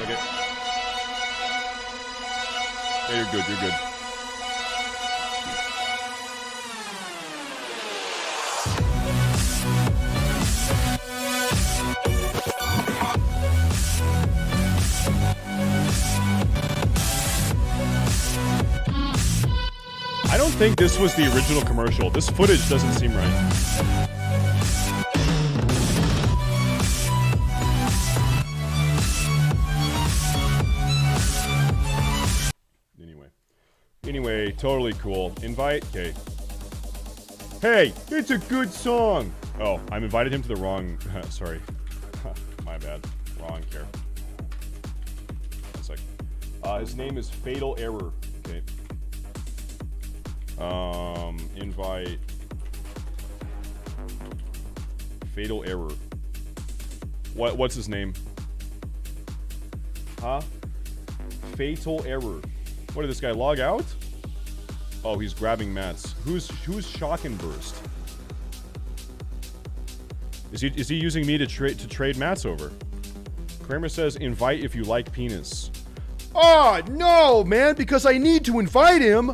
Okay. Yeah, you're good. You're good. I don't think this was the original commercial. This footage doesn't seem right. Anyway, totally cool. Invite? Okay. Hey, it's a good song! Oh, I'm invited him to the wrong... sorry. My bad. Wrong care. 1 sec. His name is Fatal Error. Okay. Invite... Fatal Error. What's his name? Huh? Fatal Error. What did this guy log out? Oh, he's grabbing mats. Who's Shock and Burst? Is he using me to trade mats over? Kramer says invite if you like penis. Oh no, man, because I need to invite him.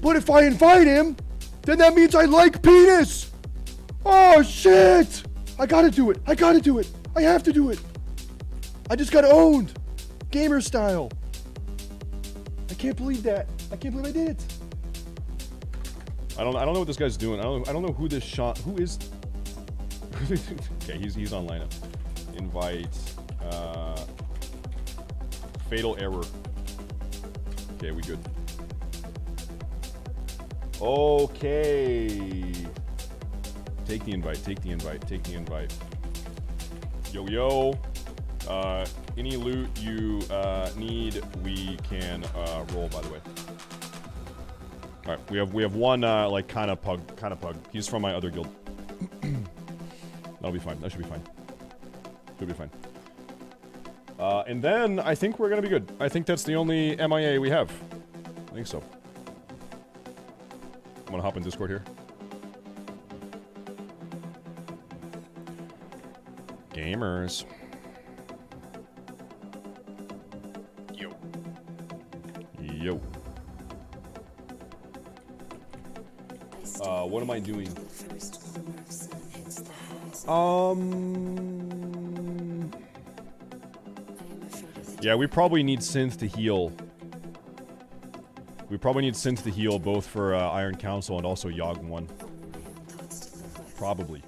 But if I invite him, then that means I like penis. Oh shit! I gotta do it. I gotta do it. I have to do it. I just got owned, gamer style. I can't believe that. I can't believe I did it. I don't know what this guy's doing. I don't know who this shot. Who is? Okay, he's on lineup. Invite. Fatal Error. Okay, we good. Okay. Take the invite. Take the invite. Take the invite. Yo. Any loot you need, we can roll. By the way. All right, we have one like kind of pug. He's from my other guild. That'll be fine. That should be fine. Should be fine. And then I think we're gonna be good. I think that's the only MIA we have. I think so. I'm gonna hop in Discord here. Gamers. Yo. What am I doing? Yeah, we probably need synth to heal. We probably need synth to heal both for Iron Council and also Yogg 1. Probably.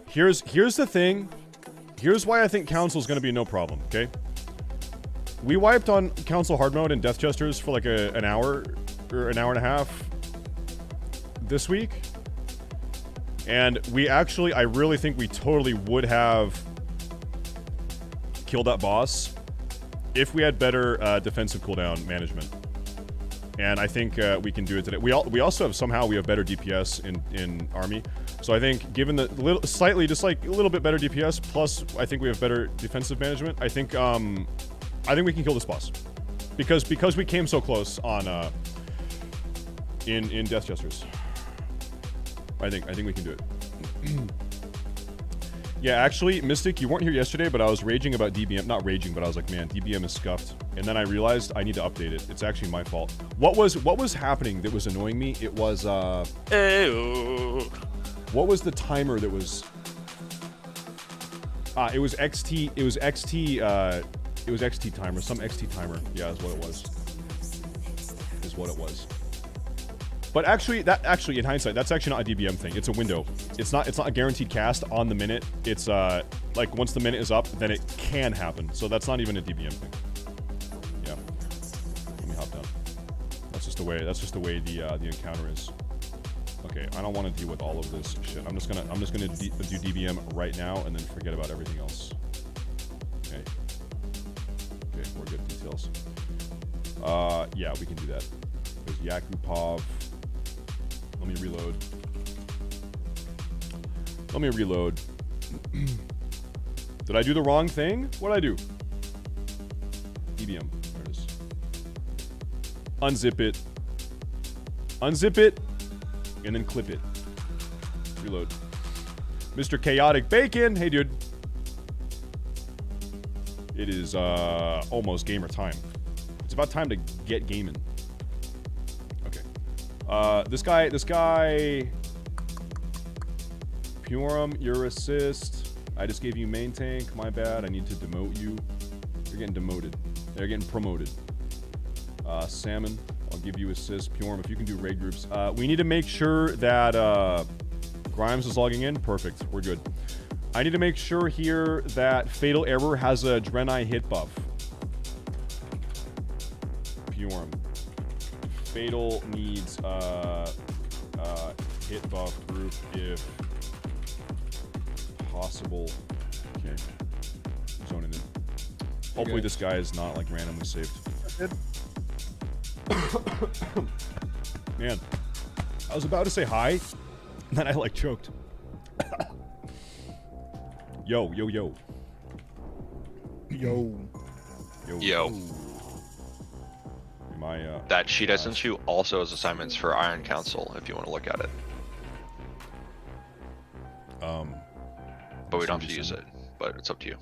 Here's the thing. Here's why I think Council's gonna be no problem, okay? We wiped on Council hard mode and Death Jesters for like an hour or an hour and a half this week. And we actually, I really think we totally would have killed that boss if we had better defensive cooldown management. And I think we can do it today. We also have somehow we have better DPS in Army. So I think given the just like a little bit better DPS plus I think we have better defensive management. I think we can kill this boss because we came so close on in Death Jesters. I think we can do it. Yeah, actually, Mystic, you weren't here yesterday, but I was raging about DBM. Not raging, but I was like, man, DBM is scuffed. And then I realized I need to update it. It's actually my fault. What was happening that was annoying me? It was what was the timer that was? It was XT. It was XT. It was XT timer. Some XT timer. Yeah, is what it was. Is what it was. But actually, in hindsight, that's actually not a DBM thing. It's a window. It's not a guaranteed cast on the minute. It's like once the minute is up, then it can happen. So that's not even a DBM thing. Yeah. Let me hop down. That's just the way the encounter is. Okay, I don't want to deal with all of this shit. I'm just gonna do DBM right now and then forget about everything else. Okay. Okay, we're good. Details. Yeah, we can do that. There's Yakupov. Let me reload. Let me reload. Did I do the wrong thing? What did I do? EBM. There it is. Unzip it. Unzip it. And then clip it. Reload. Mr. Chaotic Bacon. Hey, dude. It is almost gamer time. It's about time to get gaming. Okay. This guy. Purim, your assist. I just gave you main tank. My bad. I need to demote you. You're getting demoted. They're getting promoted. Salmon, I'll give you assist. Purim, if you can do raid groups. We need to make sure that Grimes is logging in. Perfect. We're good. I need to make sure here that Fatal Error has a Draenei hit buff. Purim. Fatal needs hit buff group if possible. Okay. Zoning in. Hopefully this guy is not like randomly saved. Man, I was about to say hi, and then I like choked. Yo.
That sheet I sent you also has assignments for Iron Council if you want to look at it. But we don't have to use it, but it's up to you.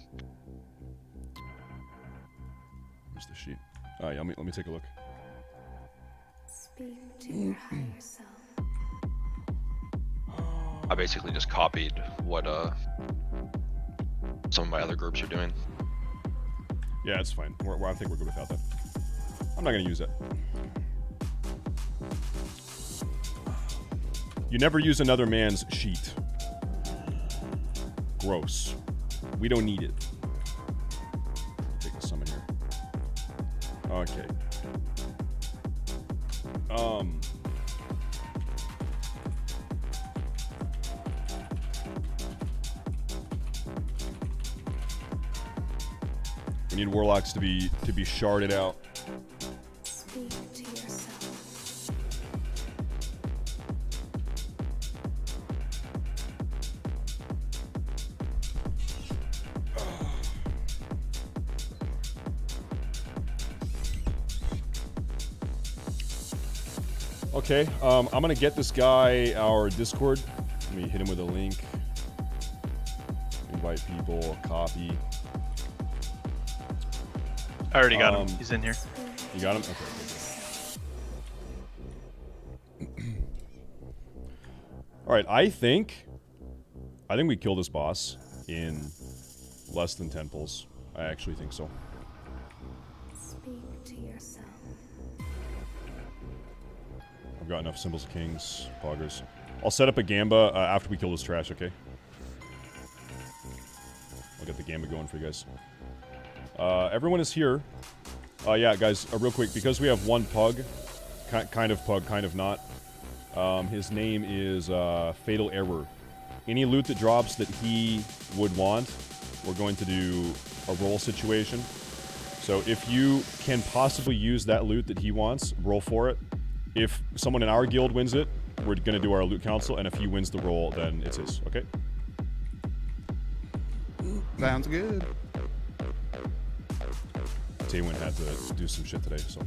Where's the sheet? Yeah, let me take a look.
Speak to your higher self.
I basically just copied what some of my other groups are doing.
Yeah, it's fine. I think we're good without that. I'm not gonna use it. You never use another man's sheet. Gross. We don't need it. Take a summon here. Okay. We need warlocks to be sharded out.
Speak to yourself.
Okay, I'm gonna get this guy our Discord. Let me hit him with a link. Invite people, copy.
I already got him. He's in here.
You got him? Okay. Alright, I think we kill this boss in less than 10 pulls. I actually think so.
Speak to yourself.
I've got enough Symbols of Kings, Poggers. I'll set up a Gamba after we kill this trash, okay? I'll get the Gamba going for you guys. Everyone is here. Yeah, guys, real quick, because we have one pug, kind of pug, kind of not. His name is Fatal Error. Any loot that drops that he would want, we're going to do a roll situation. So if you can possibly use that loot that he wants, roll for it. If someone in our guild wins it, we're going to do our loot council, and if he wins the roll, then it's his, okay?
Sounds good.
Taywin had to do some shit today, so.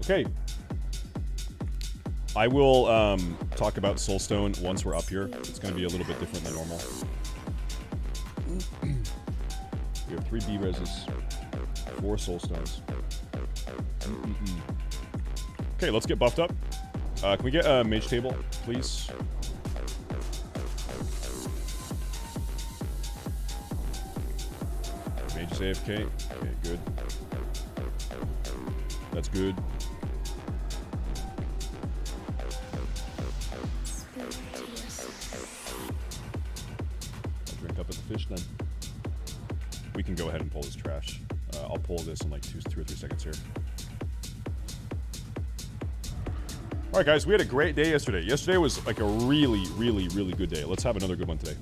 Okay. I will talk about Soulstone once we're up here. It's going to be a little bit different than normal. We have 3 B-reses, 4 Soulstones. Okay, let's get buffed up. Can we get a mage table, please? Mage is AFK. Okay, good. That's good. I'll drink up at the fish then. We can go ahead and pull this trash. I'll pull this in like 2 or 3 seconds here. All right, guys, we had a great day yesterday. Yesterday was like a really, really, really good day. Let's have another good one today.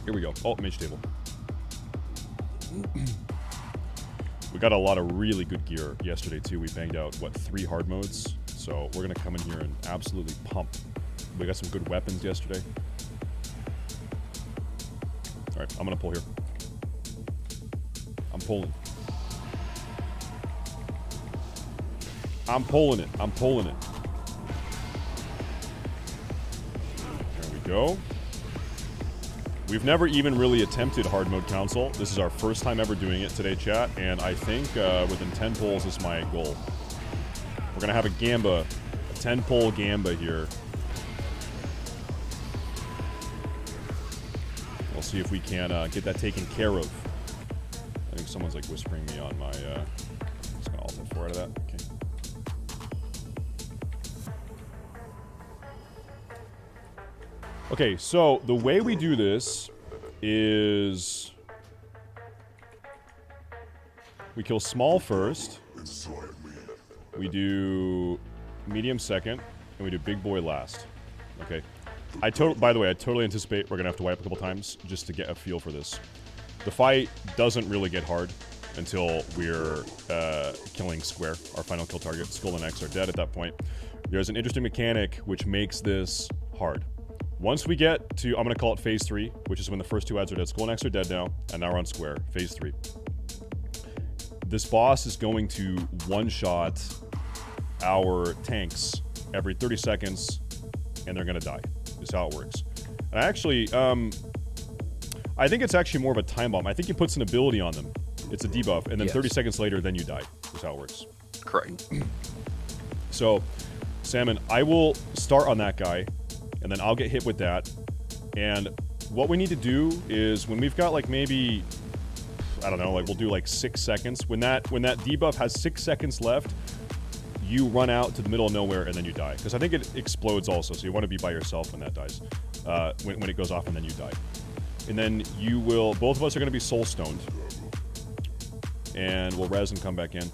Here we go. Oh, mage table. We got a lot of really good gear yesterday, too. We banged out, what, 3 hard modes? So we're going to come in here and absolutely pump. We got some good weapons yesterday. All right, I'm going to pull here. I'm pulling. I'm pulling it. I'm pulling it. There we go. We've never even really attempted hard mode council. This is our first time ever doing it today, chat, and I think within 10 pulls is my goal. We're gonna have a gamba, a 10-pull gamba here. We'll see if we can get that taken care of. I think someone's like whispering me on my. Just gonna alt F4 out of that. Okay. Okay, so the way we do this is we kill small first, we do medium second, and we do big boy last. Okay. By the way, I totally anticipate we're gonna have to wipe a couple times just to get a feel for this. The fight doesn't really get hard until we're killing square. Our final kill target, Skull and X, are dead at that point. There's an interesting mechanic which makes this hard. Once we get to, I'm going to call it phase 3, which is when the first 2 ads are dead. Skull and X are dead now, and now we're on square. Phase 3. This boss is going to one-shot our tanks every 30 seconds, and they're going to die. Is how it works. And actually, I think it's actually more of a time bomb. I think he puts an ability on them. It's a debuff, and then 30 seconds later, then you die. Is how it works.
Correct.
So, Salmon, I will start on that guy, and then I'll get hit with that. And what we need to do is when we've got like maybe, I don't know, like we'll do like 6 seconds. When that debuff has 6 seconds left, you run out to the middle of nowhere and then you die. Because I think it explodes also, so you want to be by yourself when that dies. When it goes off and then you die. And then you will, both of us are going to be soul stoned. And we'll res and come back in.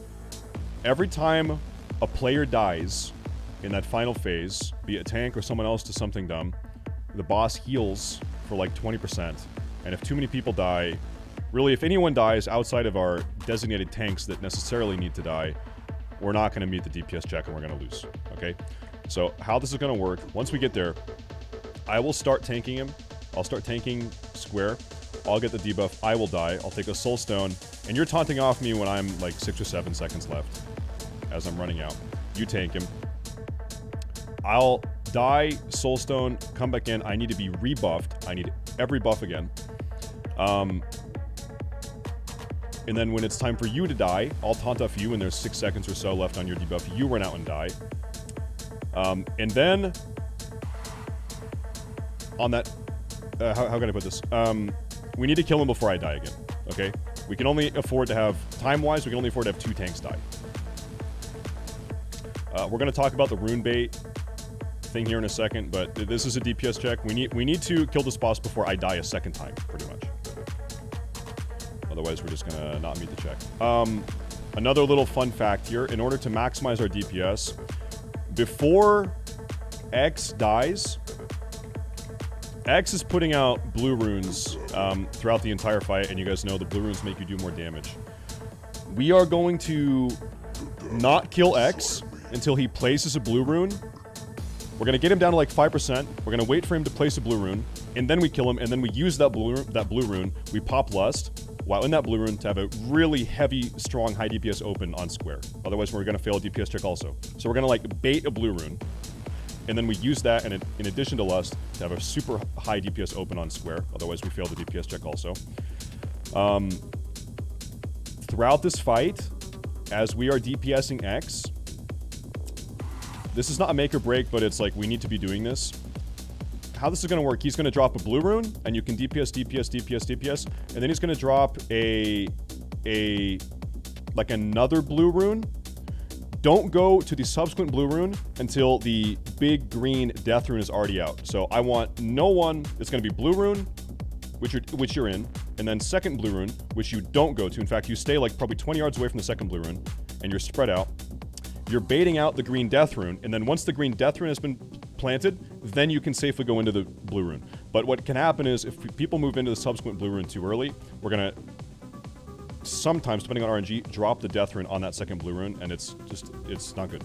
Every time a player dies in that final phase, be it a tank or someone else to something dumb, the boss heals for like 20%. And if too many people die, really if anyone dies outside of our designated tanks that necessarily need to die, we're not going to meet the DPS check and we're going to lose. Okay? So how this is going to work, once we get there, I will start tanking him. I'll start tanking square. I'll get the debuff. I will die. I'll take a soul stone. And you're taunting off me when I'm like 6 or 7 seconds left as I'm running out. You tank him. I'll die, soul stone, come back in. I need to be rebuffed. I need every buff again. And then when it's time for you to die, I'll taunt off you when there's 6 seconds or so left on your debuff. You run out and die. And then on that, how can I put this? We need to kill him before I die again. Okay? We can only afford to have, time-wise, we can only afford to have 2 tanks die. We're going to talk about the rune bait thing here in a second, but this is a DPS check. We need to kill this boss before I die a second time, pretty much. Otherwise, we're just gonna not meet the check. Another little fun fact here: in order to maximize our DPS, before X dies, X is putting out blue runes throughout the entire fight, and you guys know the blue runes make you do more damage. We are going to not kill X until he places a blue rune. We're going to get him down to like 5%. We're going to wait for him to place a blue rune, and then we kill him, and then we use that blue rune. We pop Lust, while in that blue rune, to have a really heavy, strong, high DPS open on square. Otherwise, we're going to fail a DPS check also. So we're going to like bait a blue rune, and then we use that in addition to Lust to have a super high DPS open on square. Otherwise, we fail the DPS check also. Throughout this fight, as we are DPSing X, this is not a make or break, but it's like we need to be doing this. How this is going to work, he's going to drop a blue rune, and you can DPS, and then he's going to drop like another blue rune. Don't go to the subsequent blue rune until the big green death rune is already out. So I want no one, it's going to be blue rune, which you're in, and then second blue rune, which you don't go to. In fact, you stay like probably 20 yards away from the second blue rune, and you're spread out. You're baiting out the green death rune, and then once the green death rune has been planted, then you can safely go into the blue rune. But what can happen is if people move into the subsequent blue rune too early, we're gonna sometimes, depending on RNG, drop the death rune on that second blue rune, and it's not good.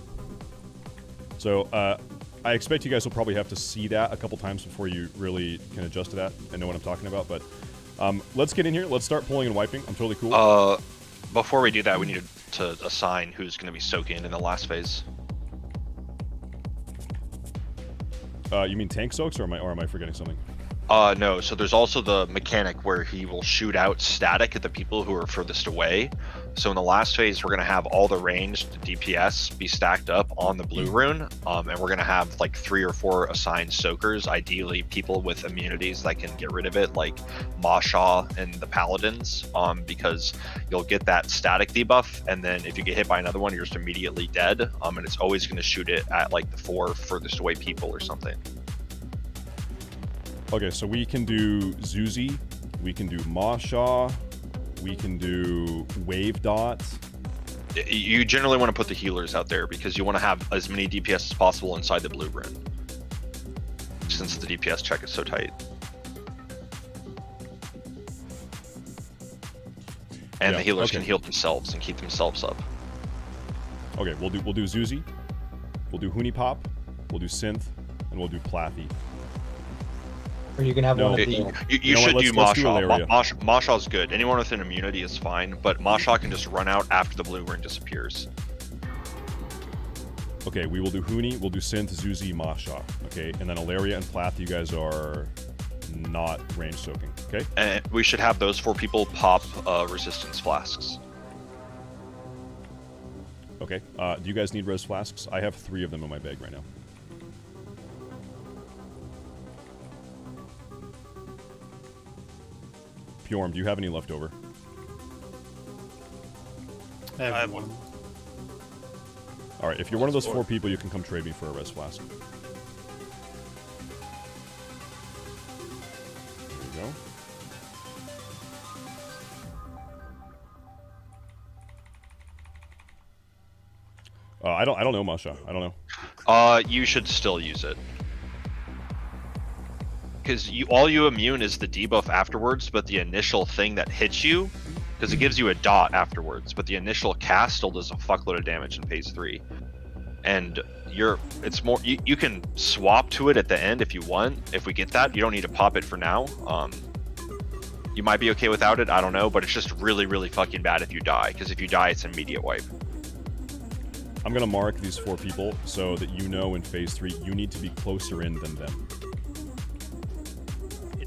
So I expect you guys will probably have to see that a couple times before you really can adjust to that and know what I'm talking about. But let's get in here. Let's start pulling and wiping. I'm totally cool.
Before we do that, we need to assign who's going to be soaking in the last phase.
You mean tank soaks, or am I forgetting something?
No, so there's also the mechanic where he will shoot out static at the people who are furthest away. So in the last phase, we're going to have all the ranged DPS be stacked up on the blue rune, and we're going to have like 3 or 4 assigned soakers, ideally people with immunities that can get rid of it, like Masha and the Paladins, because you'll get that static debuff, and then if you get hit by another one, you're just immediately dead, and it's always going to shoot it at like the 4 furthest away people or something.
Okay, so we can do Zuzi, we can do Masha, we can do Wave Dot.
You generally want to put the healers out there because you want to have as many DPS as possible inside the blue rune, since the DPS check is so tight. And the healers can heal themselves and keep themselves up.
Okay, we'll do Zuzi, we'll do Huni Pop, we'll do Synth, and we'll do Plathy.
Or you can have one of the...
You should do Masha. Masha's good. Anyone with an immunity is fine, but Masha can just run out after the blue rune disappears.
Okay, we will do Huni, we'll do Synth, Zuzi, Masha. Okay, and then Alaria and Plath, you guys are not range soaking. Okay?
And we should have those 4 people pop resistance flasks.
Okay, do you guys need res flasks? I have 3 of them in my bag right now. Pjorm, do you have any left over?
I have one.
Alright, if you're one of those 4 people, you can come trade me for a res flask. There you go. I don't know, Masha. I don't know.
You should still use it. Because all you immune is the debuff afterwards, but the initial thing that hits you, because it gives you a dot afterwards, but the initial cast still does a fuckload of damage in phase 3. And it's more, you can swap to it at the end if you want. If we get that, you don't need to pop it for now. You might be okay without it, I don't know, but it's just really, really fucking bad if you die, because if you die, it's an immediate wipe.
I'm gonna mark these 4 people so that you know in phase 3 you need to be closer in than them.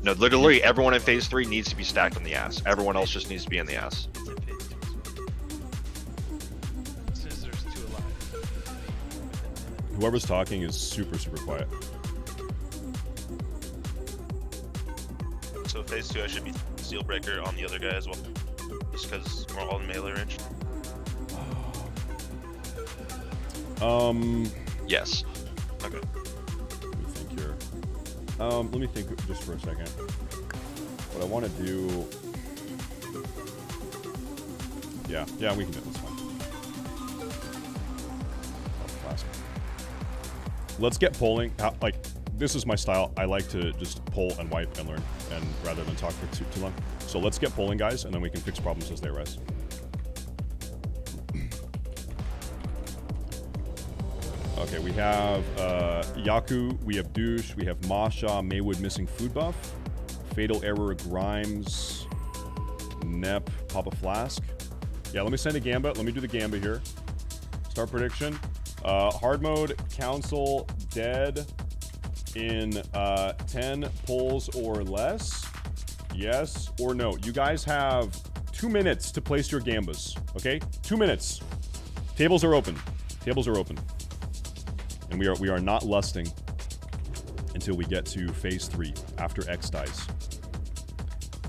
No, literally everyone in phase 3 needs to be stacked on the ass. Everyone else just needs to be in the ass.
Since there's 2 alive.
Whoever's talking is super, super quiet.
So phase 2 I should be Steel Breaker on the other guy as well. Just because we're all in melee range.
Yes.
Okay.
Let me think just for a second. What I want to do... Yeah, we can do it. That's fine. Let's get polling. Like, this is my style. I like to just poll and wipe and learn, and rather than talk for too long. So let's get polling, guys, and then we can fix problems as they arise. Okay, we have Yaku, we have Douche, we have Masha, Maywood missing food buff, Fatal Error, Grimes, Nep, Papa Flask. Yeah, let me send a Gamba. Let me do the Gamba here. Start prediction. Hard mode, Council, dead in 10 pulls or less. Yes or no. You guys have 2 minutes to place your Gambas, okay? 2 minutes. Tables are open. Tables are open. And we are not lusting until we get to phase 3 after X dies.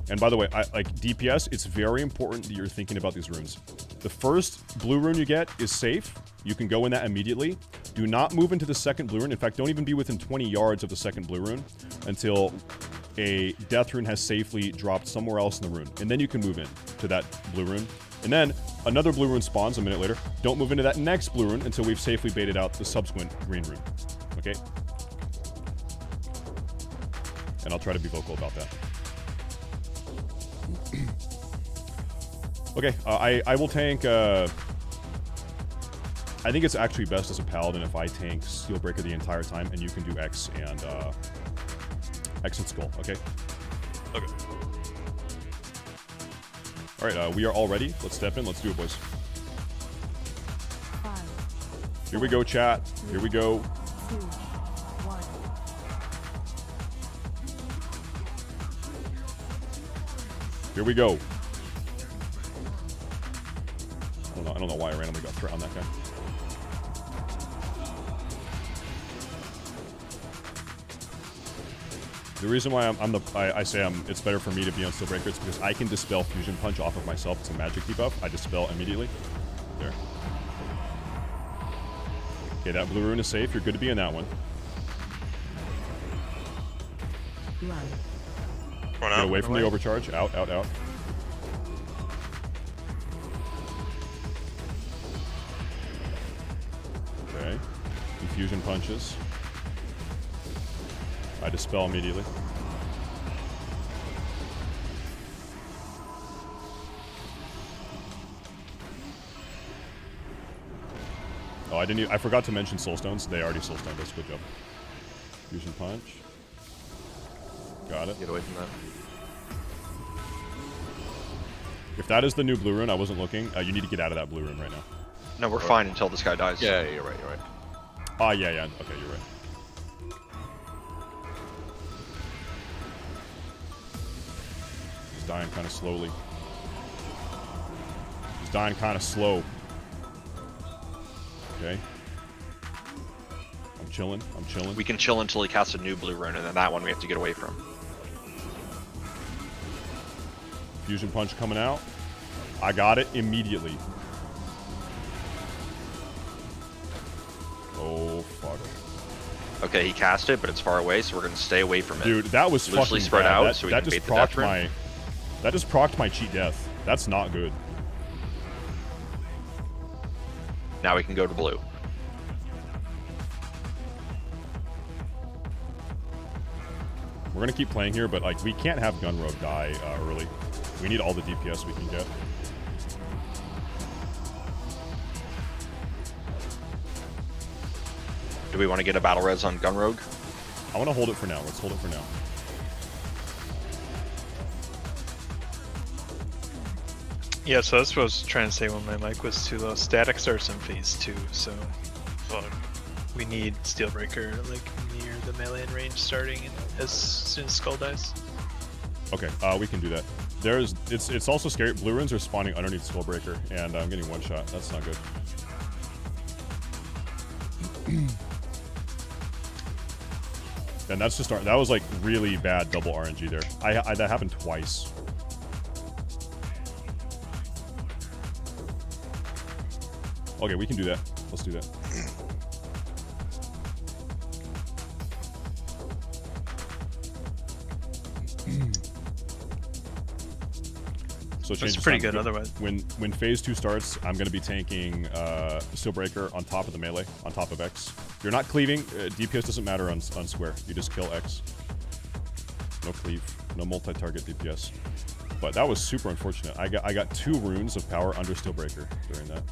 And by the way, like DPS, it's very important that you're thinking about these runes. The first blue rune you get is safe. You can go in that immediately. Do not move into the second blue rune. In fact, don't even be within 20 yards of the second blue rune until a death rune has safely dropped somewhere else in the rune. And then you can move in to that blue rune. And then another blue rune spawns a minute later. Don't move into that next blue rune until we've safely baited out the subsequent green rune. Okay? And I'll try to be vocal about that. Okay, I will tank, I think it's actually best as a paladin if I tank Steelbreaker the entire time and you can do X and Skull, okay?
Okay.
Alright, we are all ready. Let's step in. Let's do it, boys. Here we go, chat. Here we go.
2, 1.
Here we go. I don't know why I randomly got thrown on that guy. The reason why I say it's better for me to be on Steelbreaker is because I can dispel Fusion Punch off of myself. It's a magic debuff. I dispel immediately. There. Okay, that blue rune is safe. You're good to be in that one. Get away from the overcharge. Out, out, out. Okay. Infusion punches. I dispel immediately. Oh, I forgot to mention soulstones. They already soulstoned us. Good job. Fusion punch. Got it.
Get away from that.
If that is the new blue rune, I wasn't looking. You need to get out of that blue rune right now.
No, we're fine until this guy dies.
Yeah, you're right, you're right.
Ah, yeah. Okay, you're right. He's dying kind of slowly. He's dying kind of slow. Okay. I'm chilling.
We can chill until he casts a new blue rune, and then that one we have to get away from.
Fusion punch coming out. I got it immediately. Oh, fuck.
Okay, he cast it, but it's far away, so we're going to stay away from it.
Dude, that was
loosely
fucking
spread
bad.
out, so we
that
can
just
bait the death
procced
rune.
that just procced my cheat death. That's not good.
Now we can go to blue.
We're gonna keep playing here, but like we can't have Gun Rogue die early. We need all the DPS we can get.
Do we want to get a battle res on Gun Rogue?
I want to hold it for now. Let's hold it for now.
Yeah, so that's what I was trying to say when my mic was too low. Static starts in phase 2, so we need Steelbreaker like near the melee and range starting as soon as Skull dies.
Okay, we can do that. It's also scary. Blue runes are spawning underneath Skullbreaker, and I'm getting one shot. That's not good. And that's just that was like really bad double RNG there. That happened twice. Okay, we can do that. Let's do that. So
it's pretty good otherwise.
When phase 2 starts, I'm going to be tanking Steelbreaker on top of the melee, on top of X. You're not cleaving. DPS doesn't matter on square. You just kill X. No cleave. No multi-target DPS. But that was super unfortunate. I got 2 runes of power under Steelbreaker during that.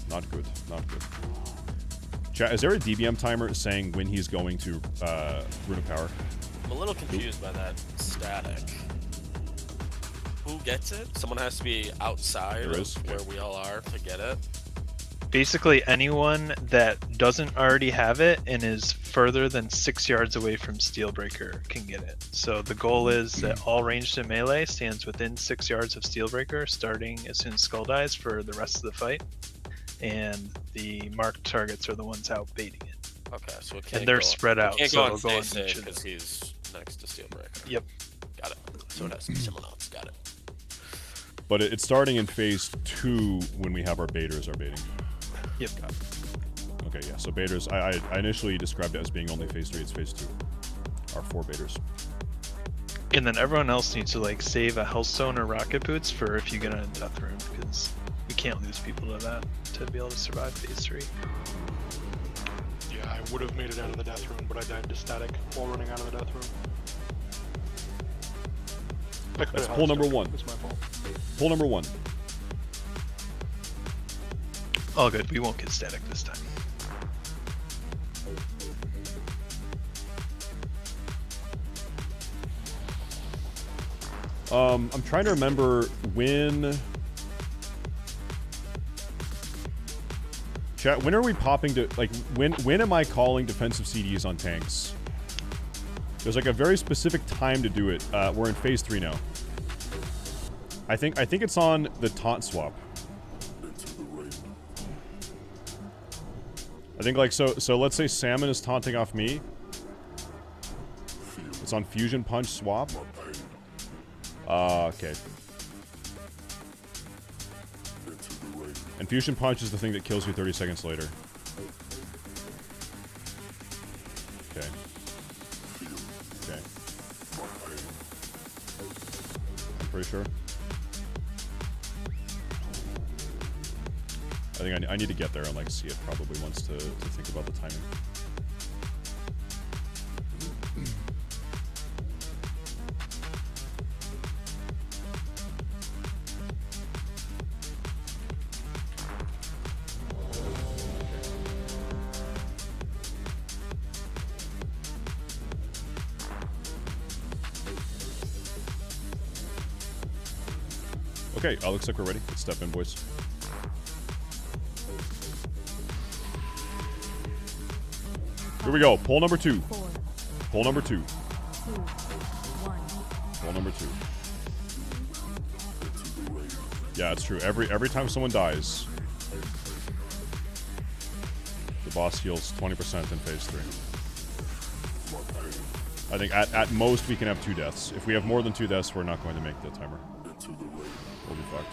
Not good. Not good. Chat, is there a DBM timer saying when he's going to Rune of Power?
I'm a little confused by that static. Who gets it? Someone has to be outside of where we all are to get it.
Basically, anyone that doesn't already have it and is further than 6 yards away from Steelbreaker can get it. So the goal is that all ranged and melee stands within 6 yards of Steelbreaker, starting as soon as Skull dies for the rest of the fight. And the marked targets are the ones out baiting it.
Okay, so it can't
and they're
go,
spread out.
Can't
so
go
it'll
on
go
Stay
on
because he's next to Steelbreaker.
Yep.
Got it. So it has to be someone else. Got it.
But it's starting in phase 2 when we have our baiters are baiting.
Yep.
Okay, yeah. So baiters, I initially described it as being only phase 3. It's phase 2. Our 4 baiters.
And then everyone else needs to like save a Hellstone or Rocket Boots for if you get on a death room, because we can't lose people to that to be able to survive phase 3.
Yeah, I would have made it out of the death room, but I died to static while running out of the death room.
That's pull number 1.
It's my fault.
Pull number 1.
All good. We won't get static this time.
I'm trying to remember when... Chat, when are we popping to... Like, when am I calling defensive CDs on tanks? There's like a very specific time to do it. We're in phase 3 now. I think it's on the taunt swap. I think like, so let's say Salmon is taunting off me. It's on Fusion Punch swap. Okay. And Fusion Punch is the thing that kills you 30 seconds later. Okay. Okay. I'm pretty sure. I think I need to get there and like see it probably once to think about the timing. Okay, looks like we're ready. Let's step in, boys. Here we go. Poll number 2. Poll number 2. Poll number 2. Yeah, it's true. Every time someone dies, the boss heals 20% in phase 3. I think at most we can have 2 deaths. If we have more than 2 deaths, we're not going to make the timer. We'll be fucked.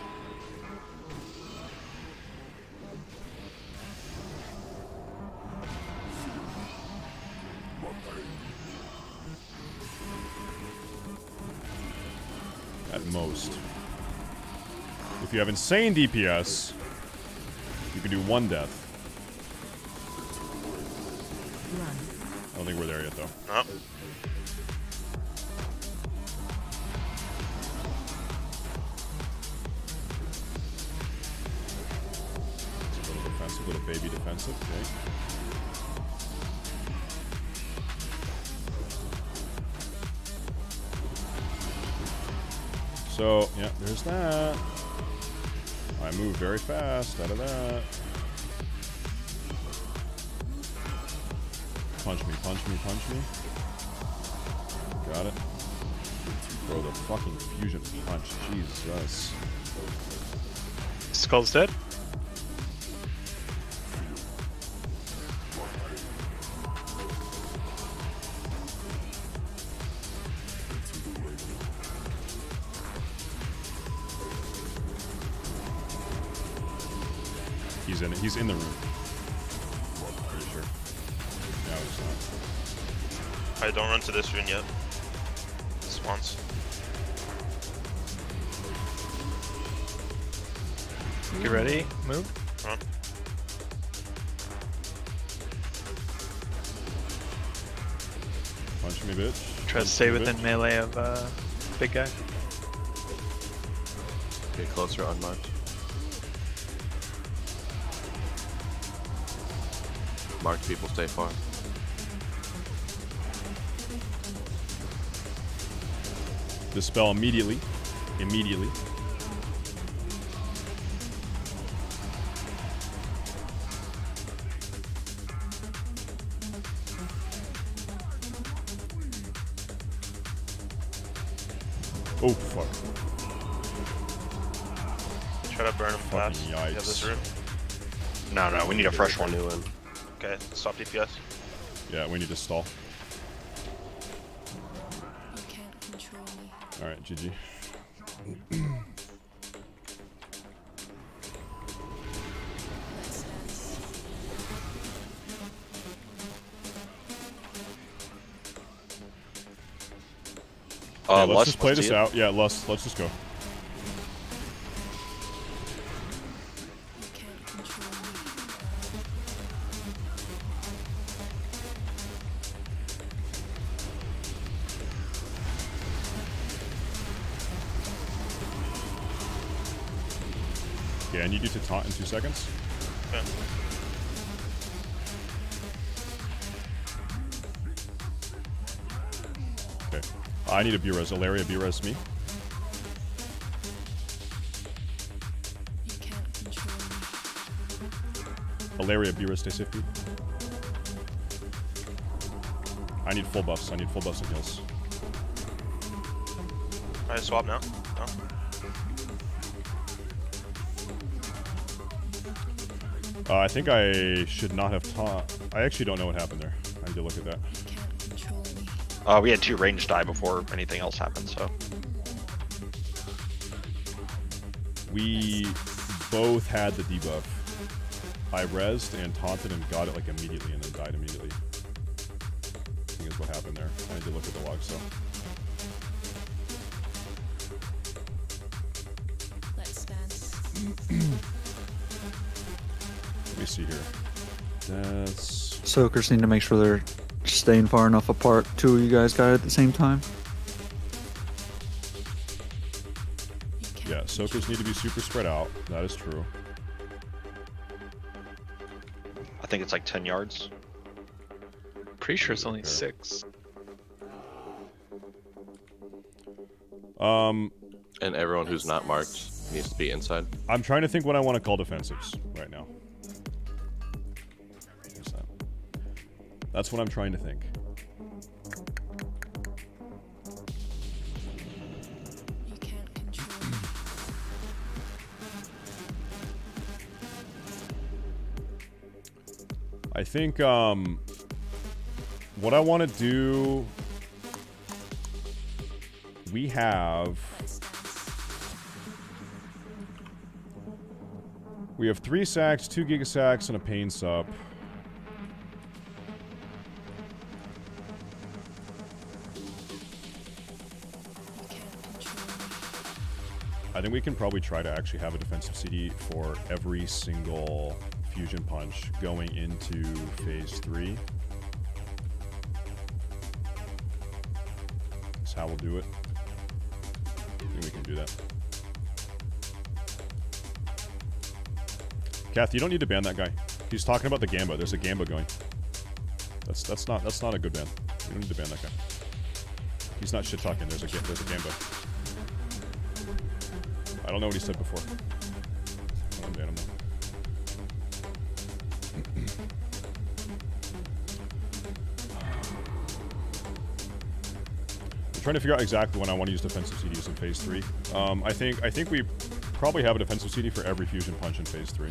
At most. If you have insane DPS, you can do 1 death. I don't think we're there yet, though.
Nope.
Defensive, little baby defensive. Okay. So, yeah, there's that. I move very fast out of that. Punch me, punch me, punch me. Got it. Bro, the fucking fusion punch. Jesus.
Skull's dead.
He's in the room. Pretty sure. No, it's not.
I don't run to this rune yet. Just once.
Get ready. Move.
Run.
Punch me, bitch.
Try to stay within melee of big guy.
Get closer, unmarked. Marked people stay far.
Dispel immediately. Immediately. Oh, fuck.
Try to burn him fast. You have this rune?
No, we need a fresh one.
Okay, stop DPS.
Yeah, we need to stall. Alright, GG. Yeah, let's
Lust,
just play
let's
this
see it.
out. Yeah, let's just go. Okay, I need you to taunt in 2 seconds.
Okay.
Okay. I need a B-res. Ilaria, B-res me. Ilaria, B-res, stay safety. I need full buffs. I need full buffs and heals.
I swap now. No?
I think I should not have taunt. I actually don't know what happened there. I need to look at that.
We had 2 range die before anything else happened, so.
We both had the debuff. I rezzed and taunted and got it like immediately and then died immediately. I think is what happened there. I need to look at the logs, so.
Let's dance.
Let me see here. That's...
Soakers need to make sure they're staying far enough apart. 2 of you guys got it at the same time.
Yeah, soakers need to be super spread out. That is true.
I think it's like 10 yards.
Pretty sure it's only 6.
And everyone who's not marked needs to be inside.
I'm trying to think what I want to call defensives right now. Where's that? That's what I'm trying to think. I think what I want to do, we have 3 sacks, 2 gigasacks, and a pain sup. I think we can probably try to actually have a defensive CD for every single fusion punch going into phase 3. That's how we'll do it. I think we can do that. Kath, you don't need to ban that guy. He's talking about the Gamba. There's a Gamba going. That's not a good ban. You don't need to ban that guy. He's not shit talking. There's a Gamba. I don't know what he said before. I don't ban him though. I'm trying to figure out exactly when I want to use defensive CDs in phase 3. I think we probably have a defensive CD for every fusion punch in phase 3.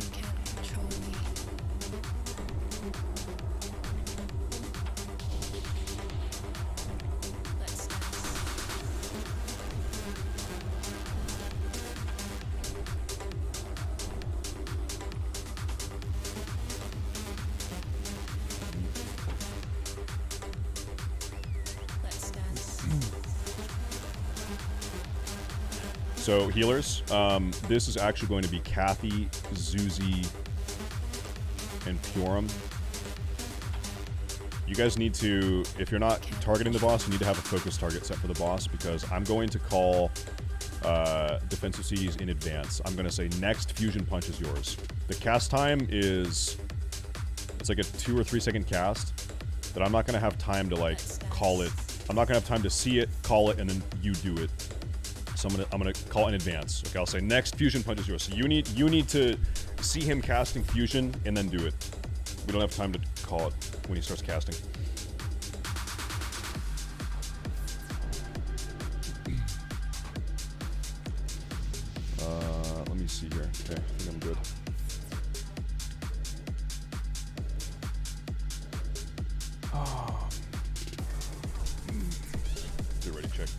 So healers, this is actually going to be Kathy, Zuzi, and Purim. You guys need to, if you're not targeting the boss, you need to have a focus target set for the boss, because I'm going to call defensive CDs in advance. I'm going to say next fusion punch is yours. The cast time is, it's like a 2 or 3 second cast that I'm not going to have time to like call it. I'm not going to have time to see it, call it, and then you do it. So I'm gonna call in advance. Okay, I'll say next fusion punch is yours. So you need to see him casting fusion and then do it. We don't have time to call it when he starts casting. Let me see here. Okay, I think I'm good. Get ready, check.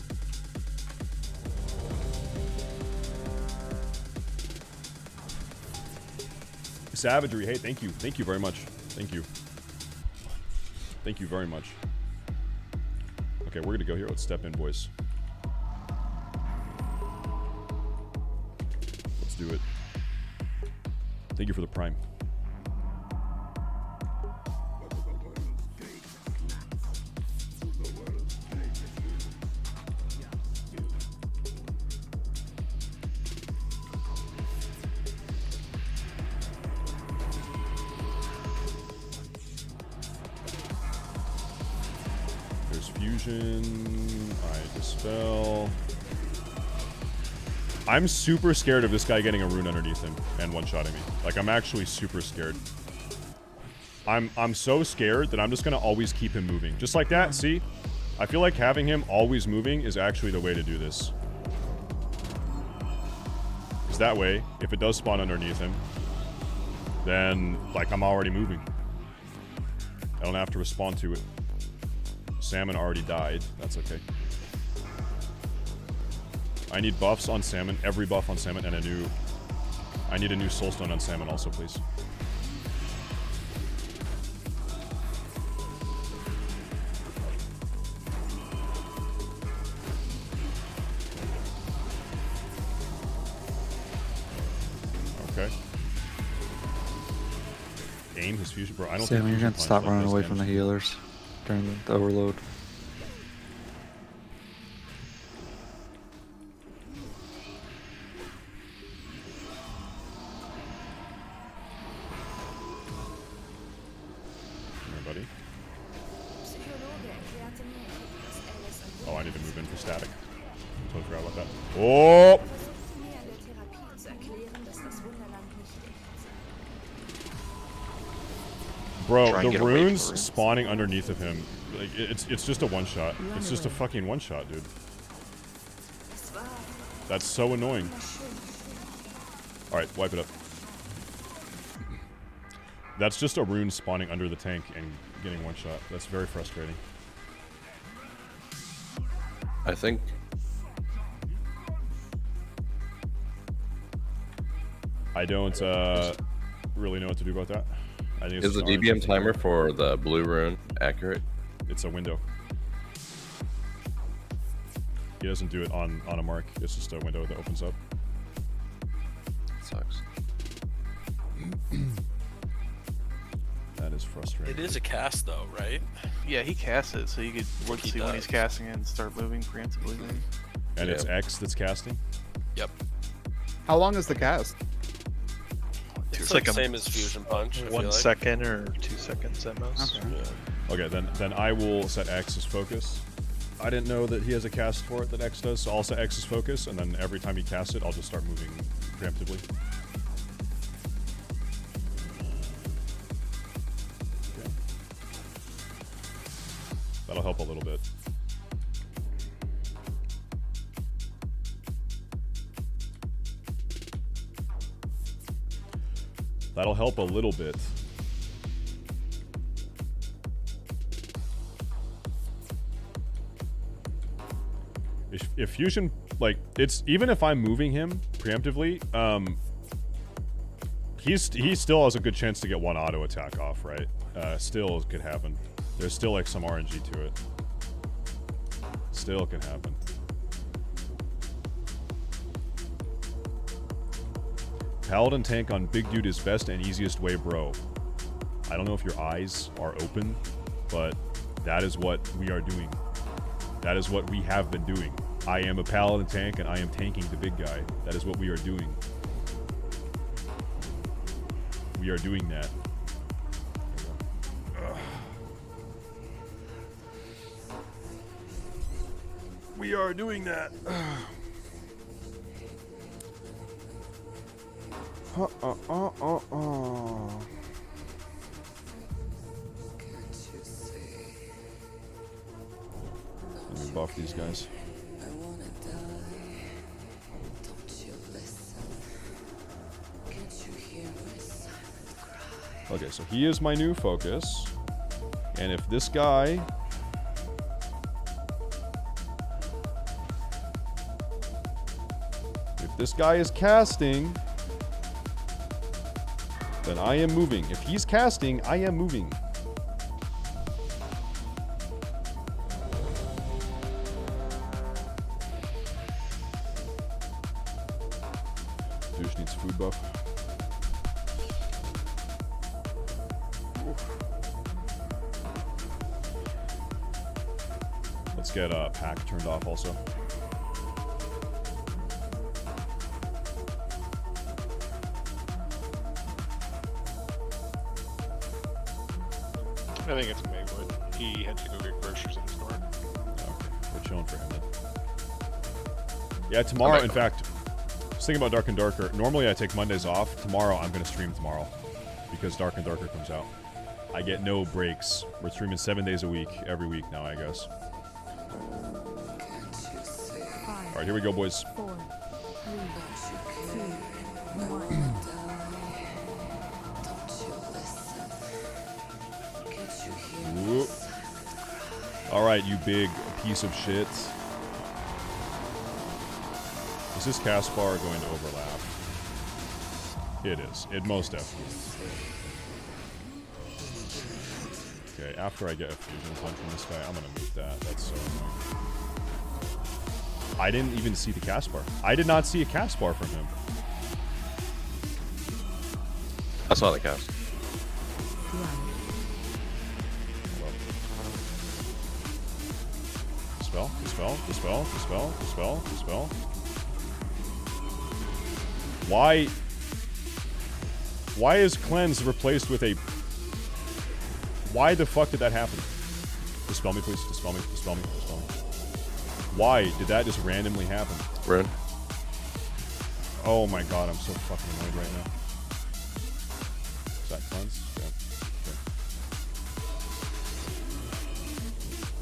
Savagery, hey, thank you. Thank you very much. Thank you. Thank you very much. Okay, we're gonna go here. Let's step in, boys. Thank you for the prime. There's fusion. I dispel. I'm super scared of this guy getting a rune underneath him and one-shotting me. Like, I'm actually super scared. I'm so scared that I'm just gonna always keep him moving. Just like that, see? I feel like having him always moving is actually the way to do this. Because that way, if it does spawn underneath him, then, like, I'm already moving. I don't have to respond to it. Salmon already died. That's okay. I need buffs on salmon, every buff on salmon, and I need a new soulstone on salmon also, please. Okay. Aim his fusion, bro. I don't
Salmon,
think
you're gonna stop running away from the healers during the overload.
Oh, I need to move in for static. Totally forgot about that. Oh! Bro, the runes spawning underneath of him, like, it's just a one-shot. It's just a fucking one-shot, dude. That's so annoying. Alright, wipe it up. That's just a rune spawning under the tank and getting one-shot. That's very frustrating.
I think
I don't really know what to do about that. I think it's
is the DBM timer for the blue rune accurate?
It's a window. He doesn't do it on a mark. It's just a window that opens up.
Sucks.
That is frustrating.
It is a cast though, right?
Yeah, he casts it, so you could look to see when he's casting it and start moving preemptively.
And it's X that's casting?
Yep.
How long is the cast?
It's like the same as Fusion Punch. I feel
1
like.
second or 2 seconds at most.
Okay.
Yeah. Okay, then I will set X as focus. I didn't know that he has a cast for it that X does, so I'll set X as focus, and then every time he casts it, I'll just start moving preemptively. Okay. That'll help a little bit. That'll help a little bit. If Fusion, like, it's, even if I'm moving him preemptively, he still has a good chance to get one auto attack off, right? Still could happen. There's still, like, some RNG to it. Still can happen. Paladin tank on big dude is best and easiest way, bro. I don't know if your eyes are open, but that is what we are doing. That is what we have been doing. I am a paladin tank and I am tanking the big guy. That is what we are doing. We are doing that. Ugh. We are doing that. Let me buff these guys. Okay, so he is my new focus. And if this guy... If this guy is casting... Then I am moving. If he's casting, I am moving. Douche needs food buff. Let's get pack turned off also.
I think it's Maywood. He had to go get groceries in the store.
Okay, we're chilling for him then. Yeah, tomorrow, in fact, I was thinking about Dark and Darker. Normally I take Mondays off. Tomorrow I'm going to stream tomorrow because Dark and Darker comes out. I get no breaks. We're streaming 7 days a week, every week now, I guess. Alright, here we go, boys. Alright, you big piece of shit. Is this cast bar going to overlap? It is. It most definitely is. Okay, after I get a fusion punch from this guy, I'm gonna move that. That's so annoying. I didn't even see the cast bar. I did not see a cast bar from him.
That's not the cast.
Dispel, dispel, dispel, dispel, dispel, dispel. Why is cleanse replaced with a... Why the fuck did that happen? Dispel me, please. Dispel me, dispel me, dispel me. Why did that just randomly happen?
Rune.
Oh my god, I'm so fucking annoyed right now. Is that cleanse? Yeah. Okay.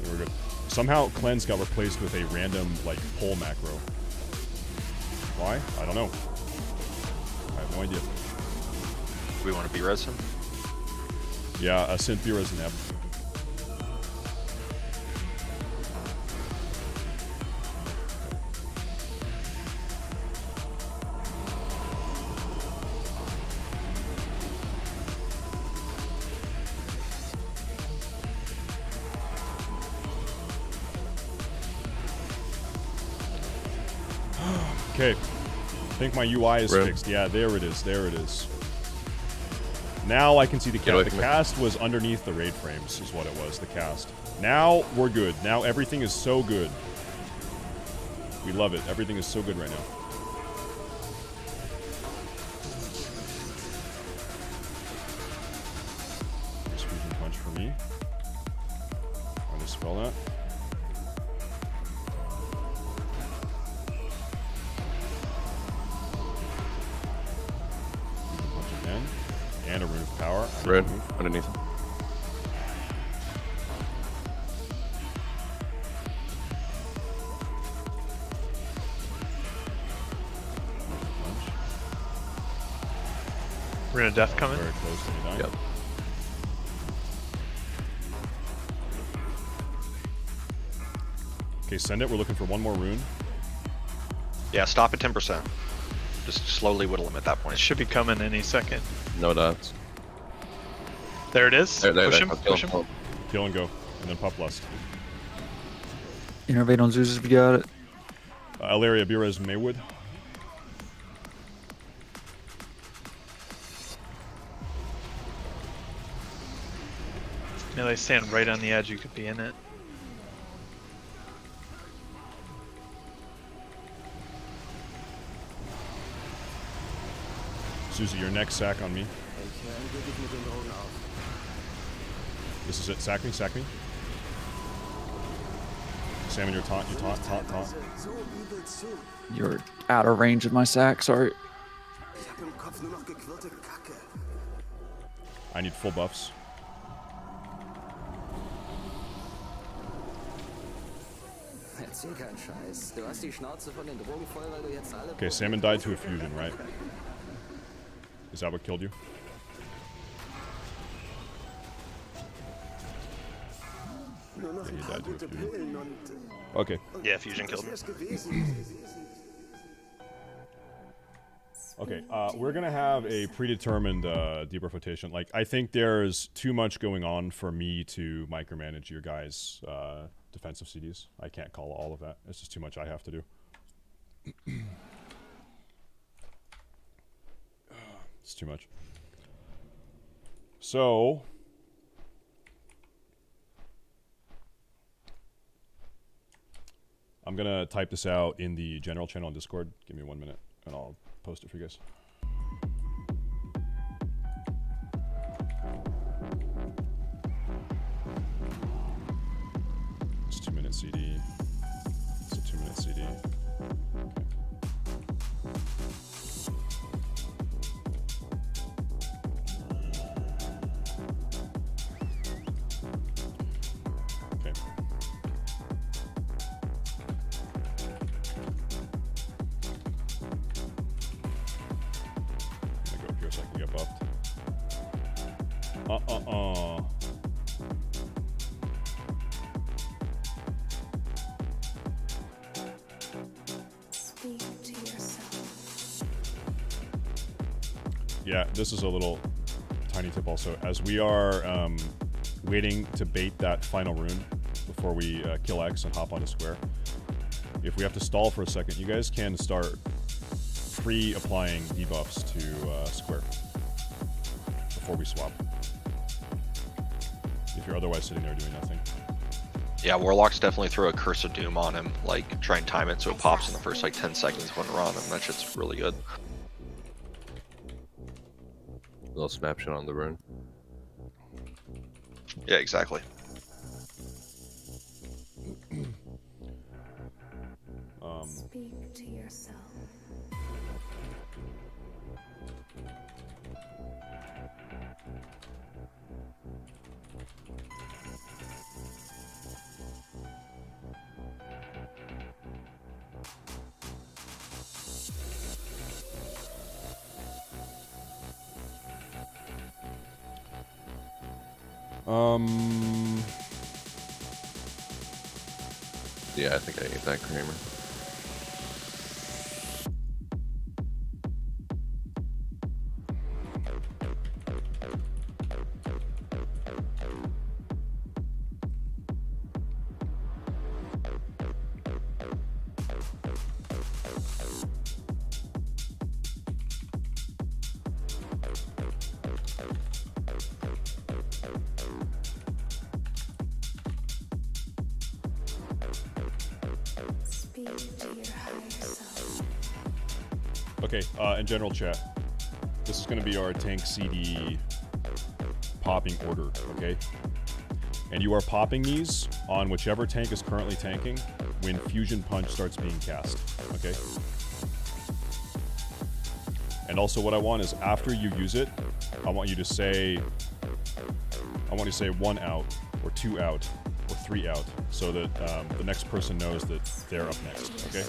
Yeah, we're good. Somehow cleanse got replaced with a random, like, pull macro. Why? I don't know. I have no idea.
We want to B-res him?
Yeah, a synth B-res and Ep. Okay. I think my UI is fixed. Yeah, there it is. There it is. Now I can see the cast. The cast was underneath the raid frames, is what it was, the cast. Now we're good. Now everything is so good. We love it. Everything is so good right now. Just fusion punch for me. I'll just spell that. And a rune of power.
Rune, underneath him.
Rune of death coming.
Very close to me dying.
Yep.
Okay, send it. We're looking for one more rune.
Yeah, stop at 10%. Just slowly whittle him at that point.
It should be coming any second.
No dots.
There it is. Push him. Push him.
Kill and go. And then pop lust.
Innervate on Zeus if you got it.
Ilaria, B-res, Maywood.
Melee stand right on the edge. You could be in it.
Susie, your next sack on me. This is it. Sack me, sack me. Salmon, you're taunt, taunt.
You're out of range of my sack, sorry.
I need full buffs. Okay, Salmon died to a fusion, right? Is that what killed you? Yeah, he died to a fusion. Okay.
Yeah, fusion killed me.
Okay, we're gonna have a predetermined debuff rotation. Like, I think there's too much going on for me to micromanage your guys' defensive CDs. I can't call all of that. It's just too much I have to do. It's too much. So, I'm gonna type this out in the general channel on Discord. Give me 1 minute, and I'll post it for you guys. It's a 2-minute CD. It's a 2-minute CD. Okay. I'm gonna go up here so I can get buffed. Yeah, this is a little tiny tip also. As we are waiting to bait that final rune before we kill X and hop onto square, if we have to stall for a second, you guys can start pre-applying debuffs to square before we swap. If you're otherwise sitting there doing nothing.
Yeah, Warlocks definitely throw a Curse of Doom on him, like try and time it so it pops in the first like 10 seconds when we're on him. That shit's really good.
A little snapshot on the rune.
Yeah, exactly.
Speak to yourself.
Yeah, I think I ate that, Kramer.
Okay, in general chat, this is going to be our tank CD popping order, okay? And you are popping these on whichever tank is currently tanking when Fusion Punch starts being cast, okay? And also what I want is after you use it, I want you to say 1 out, or 2 out, or 3 out, so that the next person knows that they're up next, okay?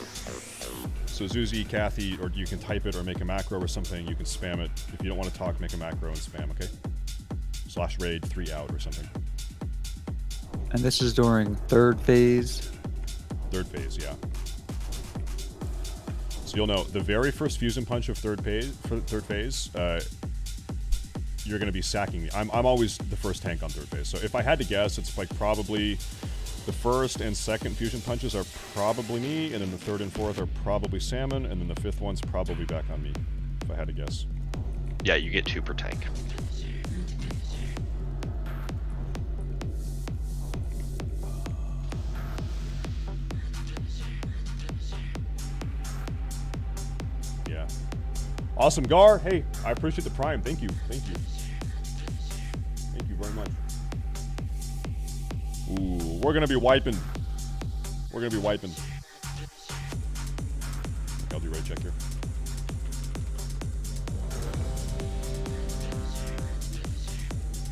So Zuzi, Kathy, or you can type it or make a macro or something, you can spam it. If you don't want to talk, make a macro and spam, okay? /raid 3 out or something.
And this is during third phase?
Third phase, yeah. So you'll know, the very first Fusion Punch of third phase, you're going to be sacking me. I'm always the first tank on third phase. So if I had to guess, it's like probably the first and second Fusion Punches are probably me, and then the third and fourth are probably Salmon, and then the fifth one's probably back on me, if I had to guess.
Yeah, you get 2 per tank.
Yeah. Awesome, Gar. Hey, I appreciate the prime. Thank you. Thank you. Thank you very much. Ooh, we're gonna be wiping. We're gonna be wiping. I'll do raid check here.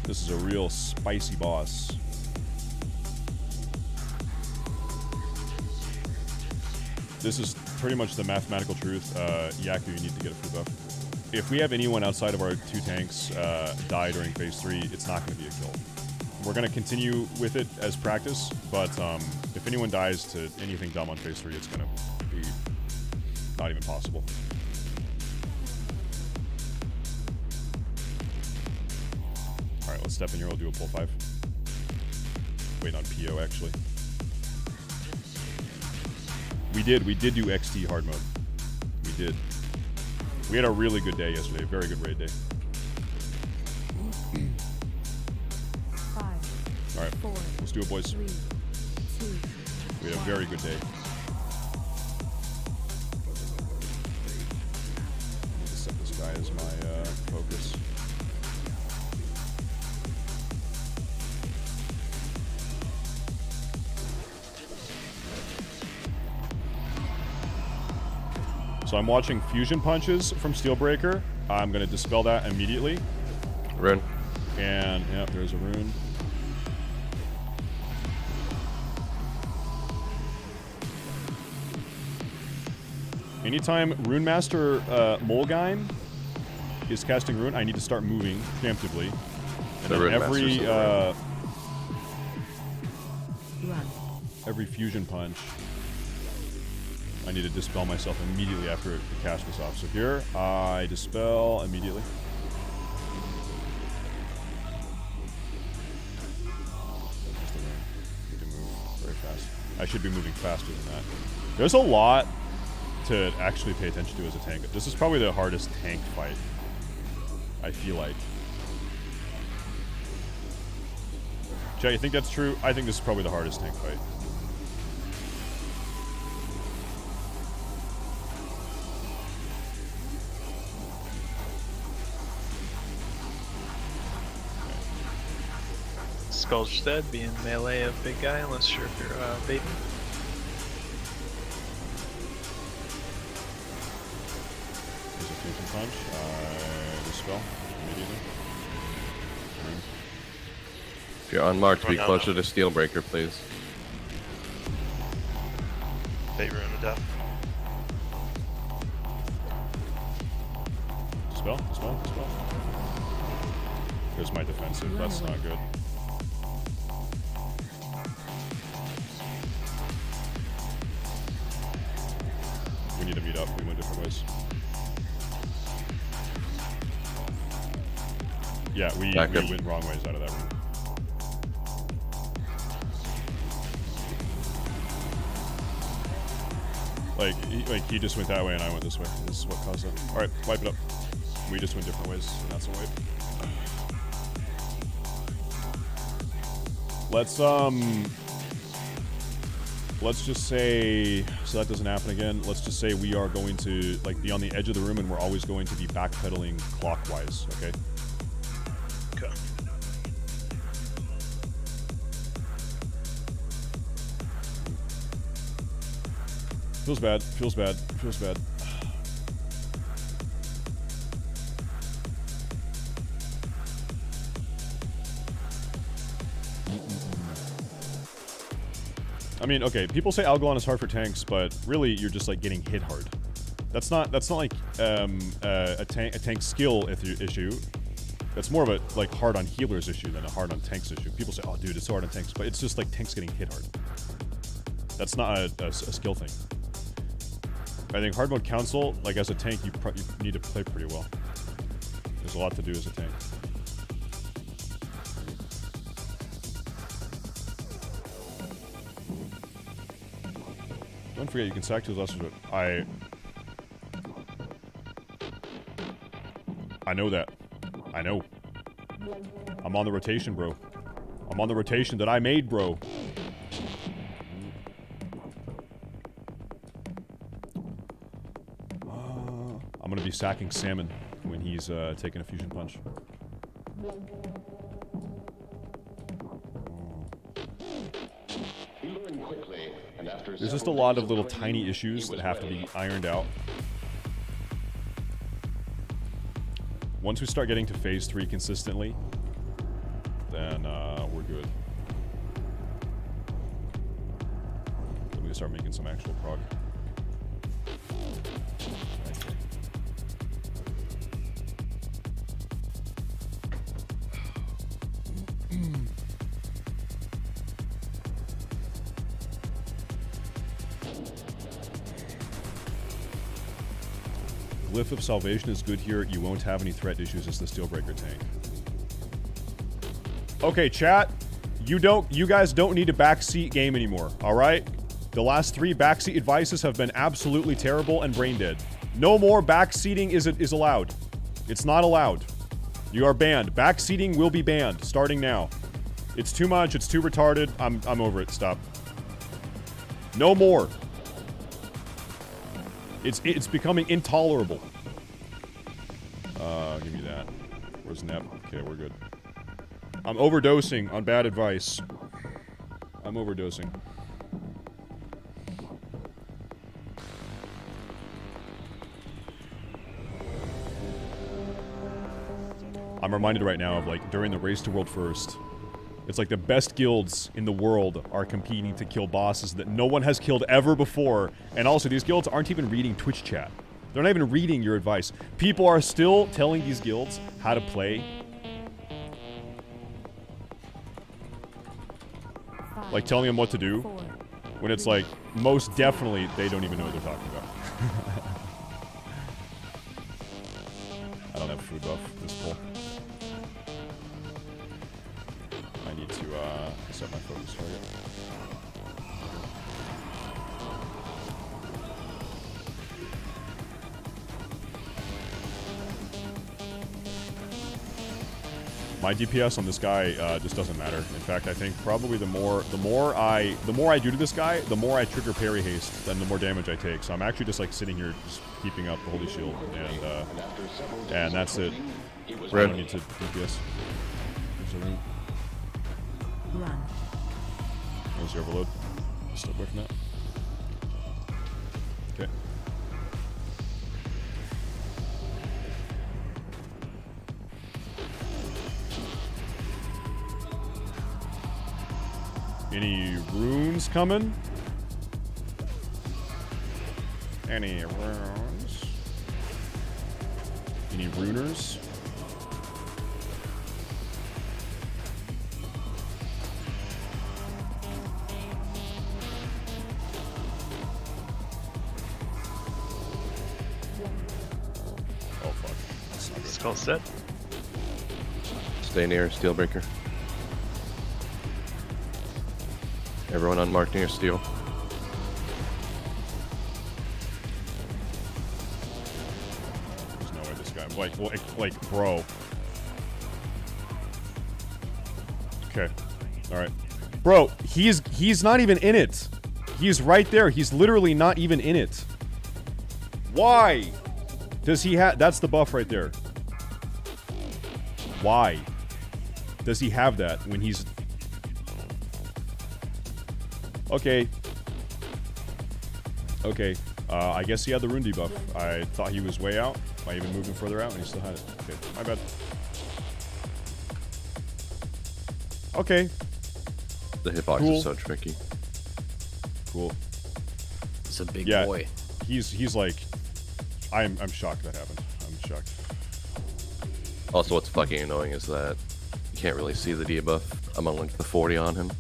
This is a real spicy boss. This is pretty much the mathematical truth. Yaku, you need to get a free buff. If we have anyone outside of our 2 tanks die during phase 3, it's not going to be a kill. We're going to continue with it as practice, but if anyone dies to anything dumb on phase 3, it's going to be not even possible. Alright, let's step in here. We'll do a pull 5. Waiting on PO, actually. We did do XT hard mode. We did. We had a really good day yesterday. Very good raid day.
5,
Alright,
4,
let's do it, boys.
3, 2,
we had a very good day. is my focus. So I'm watching fusion punches from Steelbreaker. I'm gonna dispel that immediately.
Rune.
And yep, there's a rune. Anytime Rune Master Molgheim is casting rune, I need to start moving preemptively. And then every fusion punch, I need to dispel myself immediately after it cast this off. So here, I dispel immediately. Need to move very fast. I should be moving faster than that. There's a lot to actually pay attention to as a tank. This is probably the hardest tank fight, I feel like. Jay, you think that's true? I think this is probably the hardest tank fight.
Skullstead being melee of big guy, unless you're baiting.
There's a fusion punch. Dispel immediately.
If you're unmarked, be closer to Steelbreaker, please.
Bait rune to death.
Dispel, dispel, dispel. Here's my defensive. That's not good. We need to meet up. We went different ways. Yeah, we went wrong ways out of that room. He just went that way and I went this way. This is what caused it. All right, wipe it up. We just went different ways, and that's a wipe. Let's just say, so that doesn't happen again. Let's just say we are going to be on the edge of the room, and we're always going to be backpedaling clockwise. Okay.
Okay.
Feels bad. Feels bad. Feels bad. I mean, okay, people say Algalon is hard for tanks, but really you're just like getting hit hard. That's not like a tank skill issue. That's more of a like hard on healers issue than a hard on tanks issue. People say, "Oh, dude, it's so hard on tanks," but it's just like tanks getting hit hard. That's not a skill thing. I think hard mode council, like as a tank, you need to play pretty well. There's a lot to do as a tank. Don't forget you can sack to the lessers, but I know that. I know. I'm on the rotation, bro. I'm on the rotation that I made, bro. I'm gonna be sacking Salmon when he's taking a fusion punch. There's just a lot of little tiny issues that have to be ironed out. Once we start getting to phase 3 consistently, then we're good. Then we can start making some actual prog. Glyph of Salvation is good here. You won't have any threat issues as the Steelbreaker tank. Okay, chat. You guys don't need a backseat game anymore, alright? The last 3 backseat advices have been absolutely terrible and brain dead. No more backseating is allowed. It's not allowed. You are banned. Backseating will be banned, starting now. It's too much, it's too retarded. I'm over it. Stop. No more. It's becoming intolerable. Give me that. Where's Nep? Okay, we're good. I'm overdosing on bad advice. I'm overdosing. I'm reminded right now of, like, during the Race to World First, it's like the best guilds in the world are competing to kill bosses that no one has killed ever before, and also these guilds aren't even reading Twitch chat. They're not even reading your advice. People are still telling these guilds how to play. Like, telling them what to do, when it's like, most definitely, they don't even know what they're talking about. I don't have food buff this pull. I need to set my focus target. My DPS on this guy just doesn't matter. In fact, I think probably the more I do to this guy, the more I trigger parry haste, then the more damage I take. So I'm actually just like sitting here, just keeping up the holy shield, and that's it. I don't need to DPS. There's a room.
Run.
There's the overload. Step away from that. Okay. Any runes coming? Any runes? Any runers? Oh fuck.
Skull set.
Stay near Steelbreaker. Everyone unmarked near Steel.
There's no way this guy, like, bro. Okay. Alright. Bro, he's not even in it. He's right there. He's literally not even in it. Why? Does he have... That's the buff right there. Why does he have that when he's... Okay. Okay. I guess he had the rune debuff. I thought he was way out. I even moved him further out and he still had it. Okay, my bad. Okay.
The hitbox is so tricky.
Cool.
It's a big
yeah,
boy.
He's like... I'm shocked that happened. I'm shocked.
Also, what's fucking annoying is that you can't really see the debuff among like the 40 on him.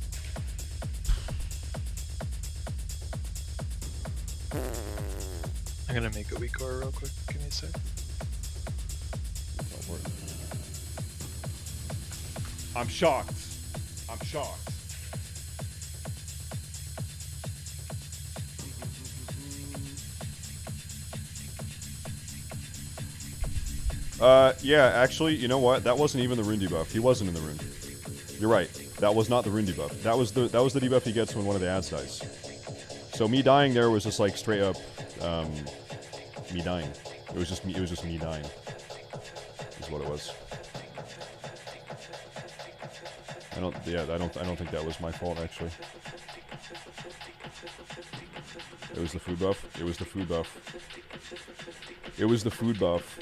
I'm gonna make a weak aura real quick. Give me a sec.
I'm shocked. I'm shocked. Yeah, actually, you know what? That wasn't even the rune debuff. He wasn't in the rune. You're right. That was not the rune debuff. That was the debuff he gets when one of the ads dies. So me dying there was just like straight up me dying. It was just me dying. Is what it was. I don't think that was my fault actually. It was the food buff. It was the food buff. It was the food buff.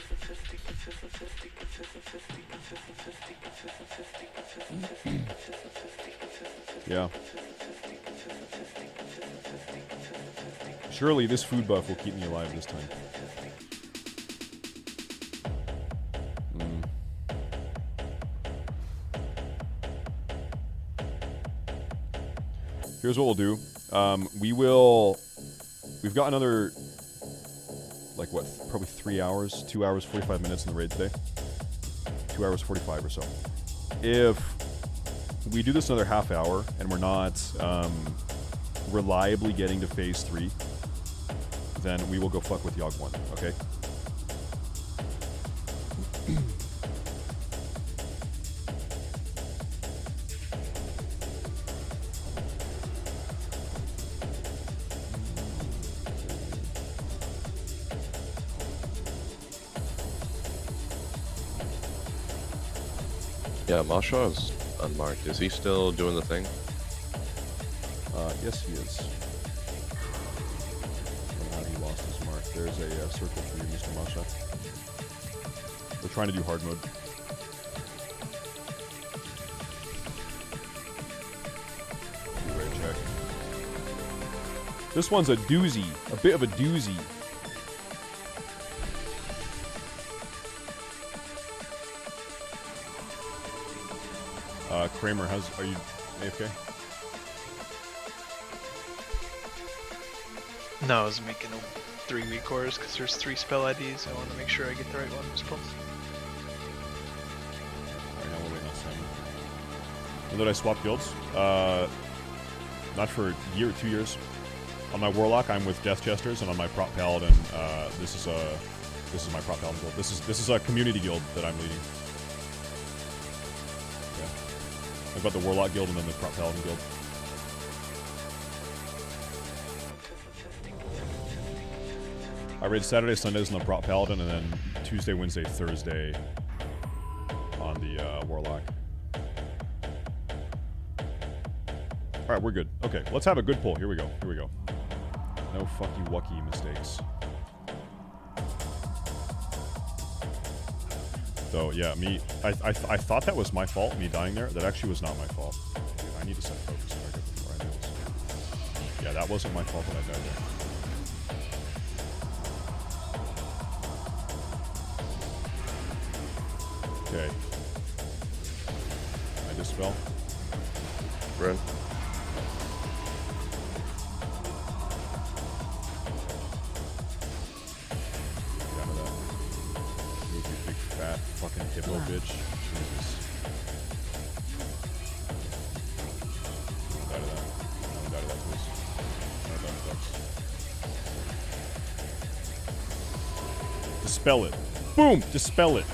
Yeah. Surely this food buff will keep me alive this time. Here's what we'll do. We've got another, like what, probably 3 hours, 2 hours, 45 minutes in the raid today. 2 hours, 45 or so. If we do this another half hour and we're not reliably getting to phase 3, then we will go fuck with Yogg 1, okay?
Yeah, Masha is unmarked. Is he still doing the thing?
Yes, he is. He lost his mark. There's a circle for you, Mr. Masha. We're trying to do hard mode. Right check. This one's a doozy. A bit of a doozy. Kramer, are you AFK?
No, I was making a 3-week course because there's 3 spell IDs. I want to make sure I get the right one. Alright,
now we're waiting on Sam. When did I swap guilds? Not for a year or 2 years. On my Warlock, I'm with Death Jesters, and on my Prop Paladin, this is my Prop Paladin guild. This is a community guild that I'm leading. Yeah. I've got the Warlock guild and then the Prop Paladin guild. I raid Saturday, Sundays on the Prop Paladin, and then Tuesday, Wednesday, Thursday on the Warlock. Alright, we're good. Okay, let's have a good pull. Here we go. Here we go. No fucky-wucky mistakes. So, yeah, I thought that was my fault, me dying there. That actually was not my fault. Dude, I need to set focus target before I do this. Yeah, that wasn't my fault that I died there. Okay. I dispel.
Run.
Get out of that. Move, you big fat fucking hippo bitch. Jesus. Get out of that. Get out of that, please. Get out of that. Dispel it. Boom! Dispel it.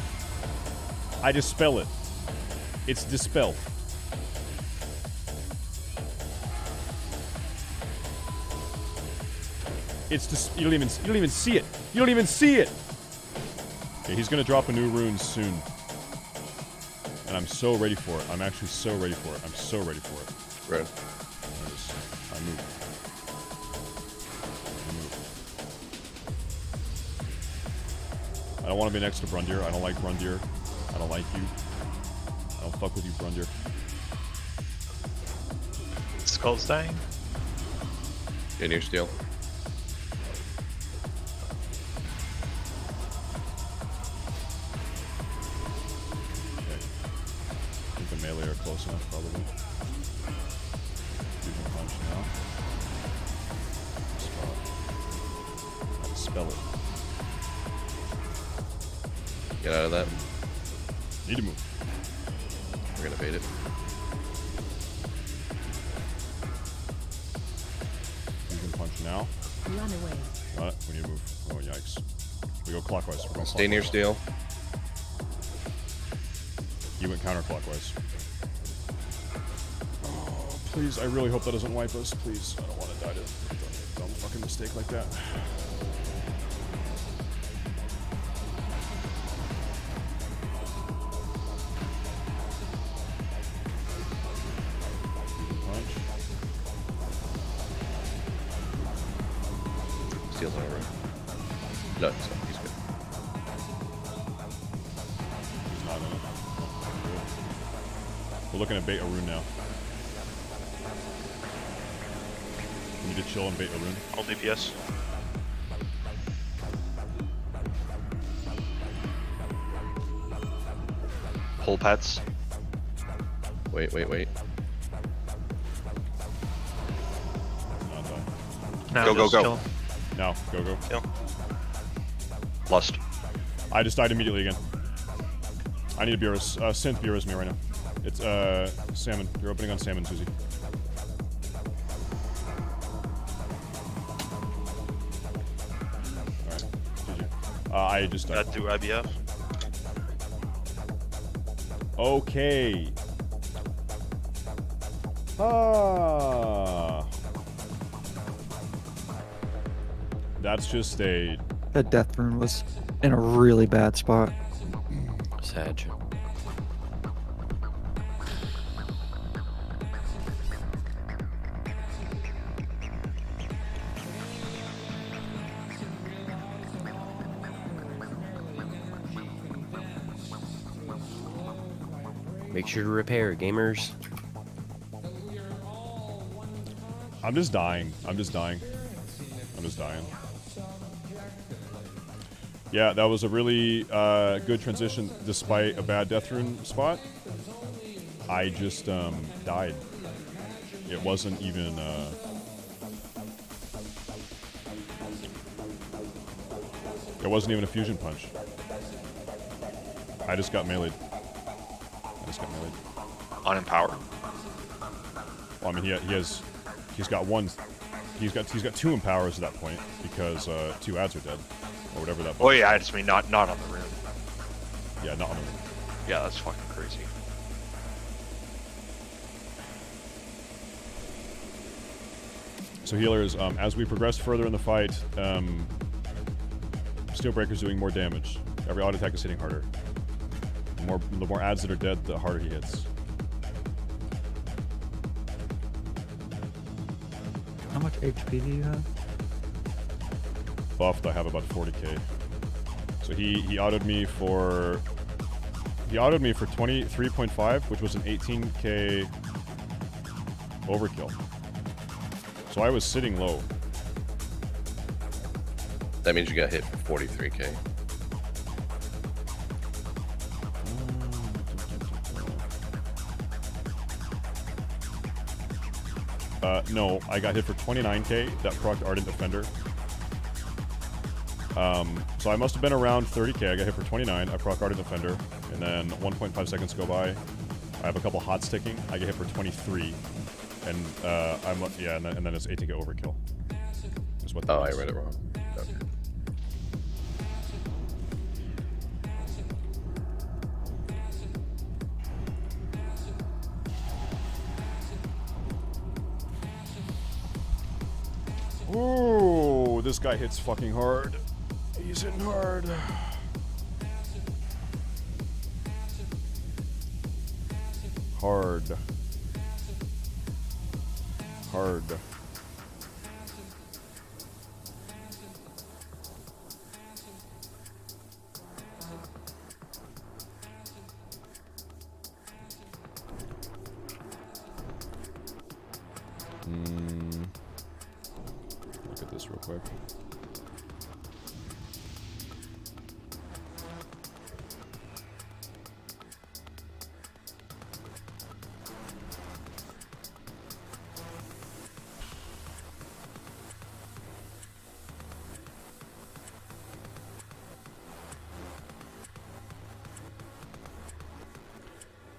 I dispel it. It's dispelled. It's you don't even see it. You don't even see it. Okay, he's gonna drop a new rune soon, and I'm so ready for it. I'm actually so ready for it. I'm so ready for it.
Right.
I move. I don't want to be next to Brundir. I don't like Brundir. I don't like you. I don't fuck with you, Brundir.
Skull's dying.
In your steel.
Okay. I think the melee are close enough, probably. You can punch now. I'll dispel it.
Get out of that.
Need to move.
We're gonna bait it.
You can punch now.
Run away.
Got it. We need to move. Oh, yikes. We go clockwise. We're going
Stay near steel.
You went counterclockwise. Oh, please. I really hope that doesn't wipe us. Please. I don't want to die to a dumb fucking mistake like that.
Steel's over. No, he's good.
He's not in it. We're looking at bait a rune now. We need to chill and bait a rune.
All DPS.
Pull pets.
Wait.
Now
Go.
kill.
Now, go.
Kill.
Lust.
I just died immediately again. I need a Beerus. Synth Beerus me right now. It's, Salmon. You're opening on Salmon, Susie. Alright. GG. I just died.
Got through IBF.
Okay. That's just a...
That death rune was in a really bad spot.
Sag.
Make sure to repair, gamers.
I'm just dying. I'm just dying. Yeah, that was a really good transition despite a bad death rune spot. I just died. It wasn't even... It wasn't even a fusion punch. I just got meleeed.
Unempowered.
Well, I mean, he's got one. He's got 2 empowers at that point because 2 ads are dead, or whatever that.
Oh yeah, I just mean not on the rune.
Yeah, not on the rune.
Yeah, that's fucking crazy.
So healers, as we progress further in the fight, Steelbreaker's doing more damage. Every auto attack is hitting harder. The more ads that are dead, the harder he hits.
How much HP do you have?
Buffed, I have about 40k. So he autoed me for 23.5, which was an 18k overkill. So I was sitting low.
That means you got hit for 43k.
No, I got hit for 29k. That procced Ardent Defender. So I must have been around 30k. I got hit for 29. I proc Ardent Defender, and then 1.5 seconds go by. I have a couple hot sticking. I get hit for 23, and and then it's 18k overkill. Is what that
I
is.
read it wrong. Okay.
Ooh, this guy hits fucking hard. He's hitting hard. Hard. Look at this real quick.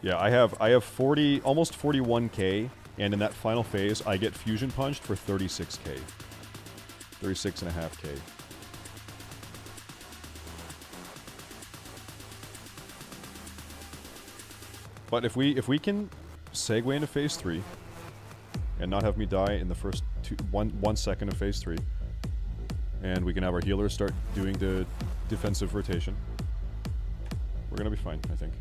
Yeah, I have 40, almost 41k, and in that final phase, I get fusion punched for 36k, 36.5k. But if we can segue into phase 3, and not have me die in the first 1 second of phase 3, and we can have our healers start doing the defensive rotation, we're gonna be fine, I think.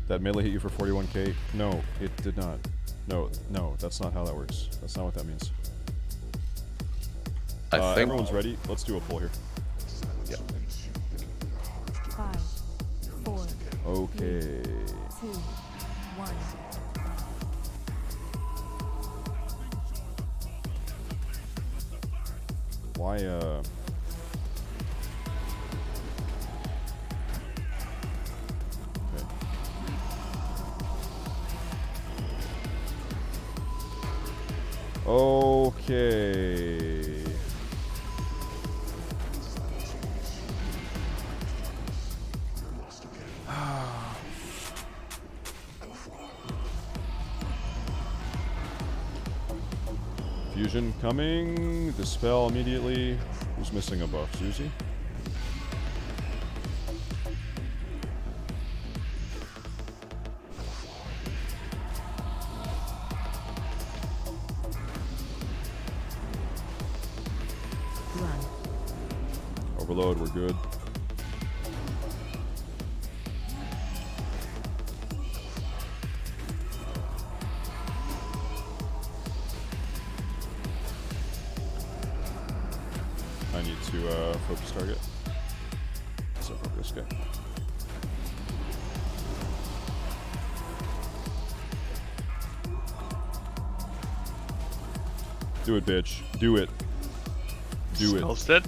That melee hit you for 41k? No, it did not. No, that's not how that works. That's not what that means.
I think
everyone's ready. Let's do a pull here.
Yeah.
5, 4,
Okay.
3, 2, 1.
Why, Okay. Fusion coming. Dispel immediately. Who's missing a buff? Susie? Overload, we're good. I need to focus target. So focus, okay. Do it, bitch. Do it. Do it.
Smells dead.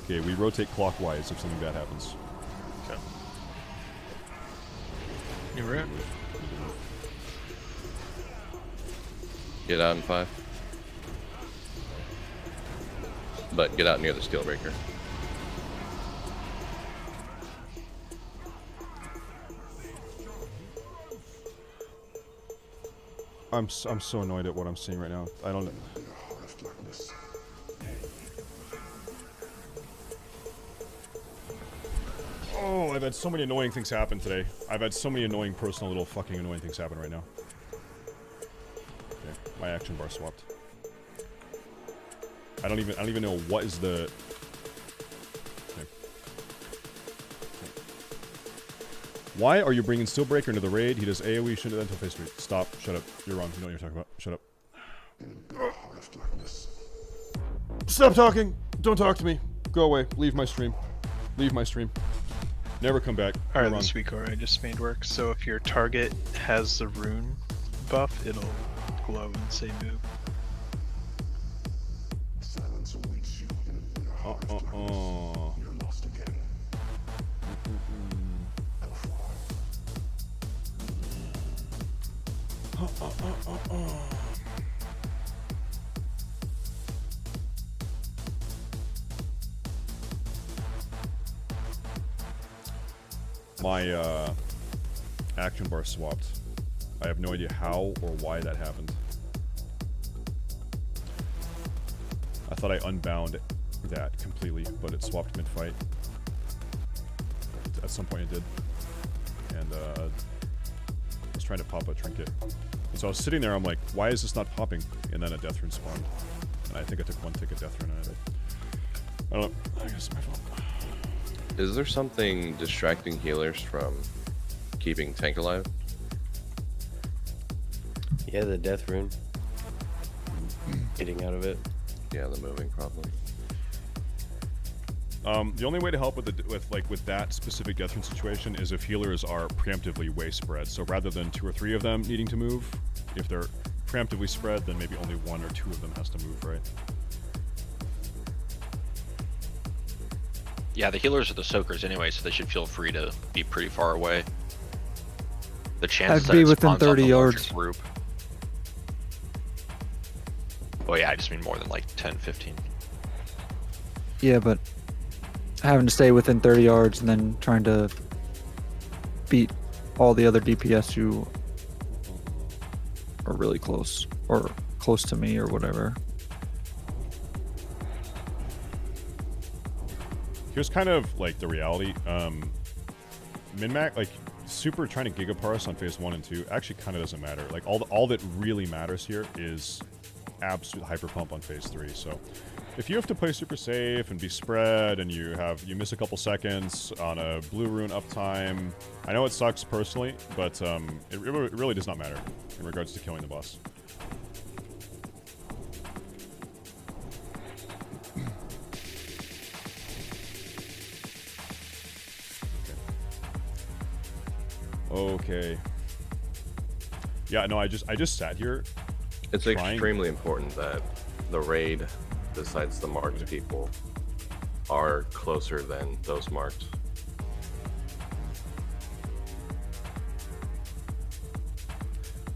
Okay, we rotate clockwise if something bad happens.
Okay. You're right.
Get out in 5. But get out near the steel breaker.
I'm so annoyed at what I'm seeing right now. I don't. Oh, I've had so many annoying things happen today. I've had so many annoying personal little fucking annoying things happen right now. Okay, my action bar swapped. I don't even know what is the. Okay. Why are you bringing Steelbreaker into the raid? He does AoE, shouldn't have done until phase 3. Stop. Shut up. You're wrong. You know what you're talking about. Shut up. Stop talking. Don't talk to me. Go away. Leave my stream. Leave my stream. Never come back.
Alright, this week I just made work. So if your target has the rune buff, it'll glow and say move.
My action bar swapped. I have no idea how or why that happened. I thought I unbound that completely, but it swapped mid-fight. At some point it did. And I was trying to pop a trinket. And so I was sitting there, I'm like, why is this not popping? And then a death rune spawned. And I think I took one ticket death rune out of it. I don't know. I guess it's my fault.
Is there something distracting healers from keeping tank alive?
Yeah, the death rune. Getting out of it.
Yeah, the moving probably.
The only way to help with that specific death rune situation is if healers are preemptively way spread. So rather than 2 or 3 of them needing to move, if they're preemptively spread, then maybe only 1 or 2 of them has to move, right?
Yeah, the healers are the soakers anyway, so they should feel free to be pretty far away. The chances
I'd be
that it
within
spawns
30
off the larger
yards.
Group. Oh yeah, I just mean more than like 10, 15.
Yeah, but having to stay within 30 yards and then trying to beat all the other DPS who are really close or close to me or whatever.
Here's kind of like the reality. Min-max, like super trying to gigaparse on phase 1 and 2 actually kind of doesn't matter. Like all that really matters here is absolute hyper pump on phase 3. So if you have to play super safe and be spread and you miss a couple seconds on a blue rune uptime, I know it sucks personally, but it really does not matter in regards to killing the boss. Okay. Yeah, no, I just sat here.
It's extremely important that the raid, besides the marked people, are closer than those marked.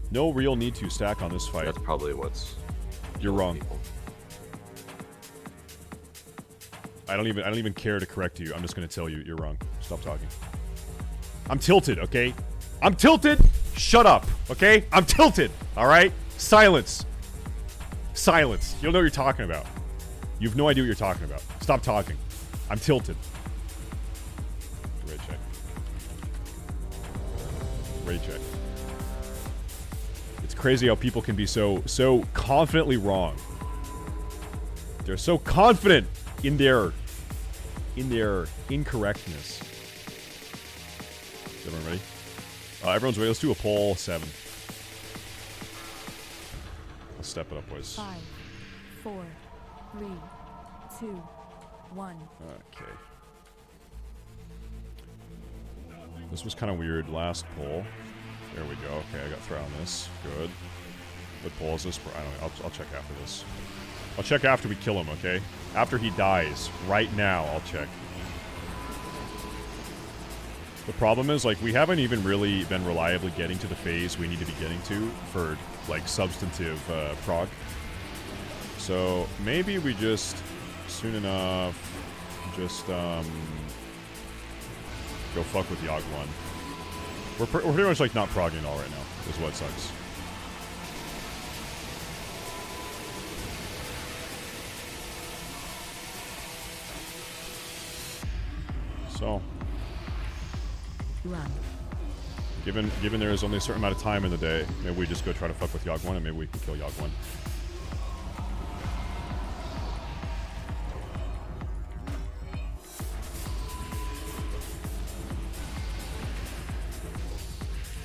No real need to stack on this fight.
That's probably what's.
You're wrong. I don't even care to correct you. I'm just gonna tell you you're wrong. Stop talking. I'm tilted, okay? I'm tilted. Shut up, okay? I'm tilted. All right? Silence. Silence. You don't know what you're talking about. You have no idea what you're talking about. Stop talking. I'm tilted. Raid check. Raid check. It's crazy how people can be so confidently wrong. They're so confident in their incorrectness. Is everyone ready? Everyone's ready. Let's do a poll 7. Let's step it up, boys.
5, 4, 3, 2, 1.
Okay. This was kind of weird last pull. There we go. Okay, I got thrown on this. Good. What pull is this? I don't know. I'll check after this. I'll check after we kill him, okay? After he dies. Right now, I'll check. The problem is, like, we haven't even really been reliably getting to the phase we need to be getting to for, like, substantive prog. So, maybe we just, soon enough, just, go fuck with Yogg 1. We're pretty much, like, not progging at all right now, is what sucks. So...
Run.
Given there is only a certain amount of time in the day, maybe we just go try to fuck with Yogg 1 and maybe we can kill Yogg 1.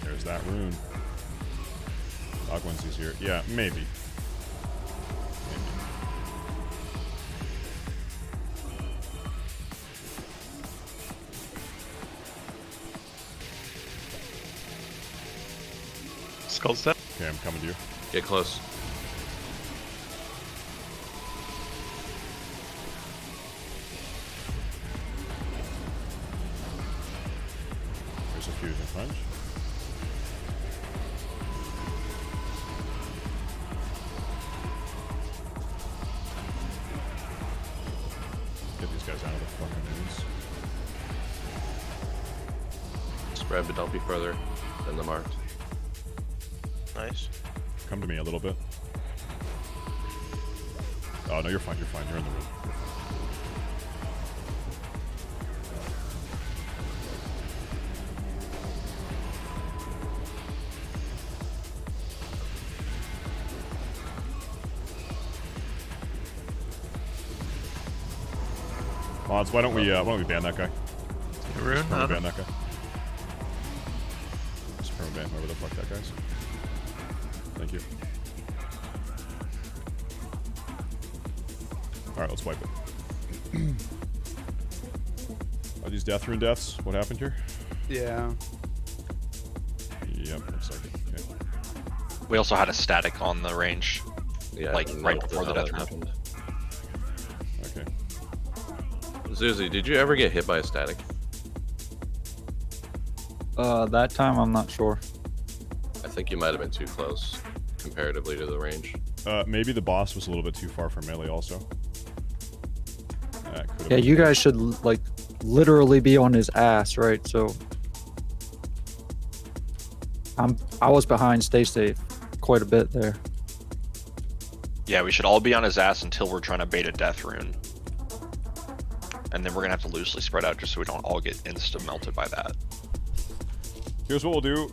There's that rune. Yogg 1's easier. Yeah, maybe.
Skull step.
Okay, I'm coming to you.
Get close.
There's a fusion punch. Get these guys out of the fucking moves.
Spread, but don't be further than the marked.
Nice.
Come to me a little bit. Oh, no, you're fine. You're fine. You're in the room. Mods, why don't we ban that guy?
Rune?
Just perma ban that guy. Just perma ban whoever the fuck that guy's. Thank you. Alright, let's wipe it. Are these death rune deaths? What happened here?
Yeah.
Yep, looks like it. Okay.
We also had a static on the range.
Yeah,
like right before the death rune.
happened.
Okay.
Zuzi, did you ever get hit by a static?
That time I'm not sure.
I think you might have been too close comparatively to the range.
Maybe the boss was a little bit too far for melee also.
Yeah, you guys should like literally be on his ass, right? So I was behind Stay Safe quite a bit there.
Yeah, we should all be on his ass until we're trying to bait a death rune. And then we're gonna have to loosely spread out just so we don't all get insta melted by that.
Here's what we'll do.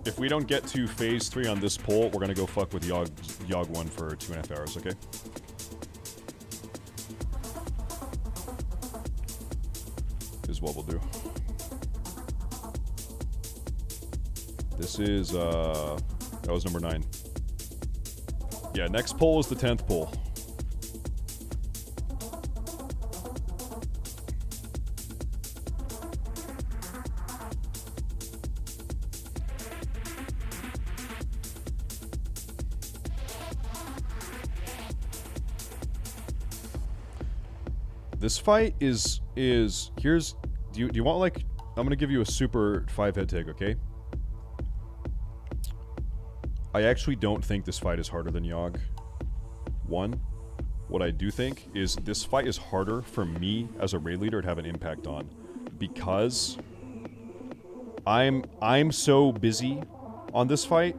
If we don't get to phase 3 on this pull, we're gonna go fuck with Yogg 1 for 2.5 hours, okay? Is what we'll do. This is, that was number 9. Yeah, next pull is the 10th pull. This fight is here's do you want, like, I'm gonna give you a super 5 head take, okay? I actually don't think this fight is harder than Yogg 1. What I do think is this fight is harder for me as a raid leader to have an impact on, because I'm so busy on this fight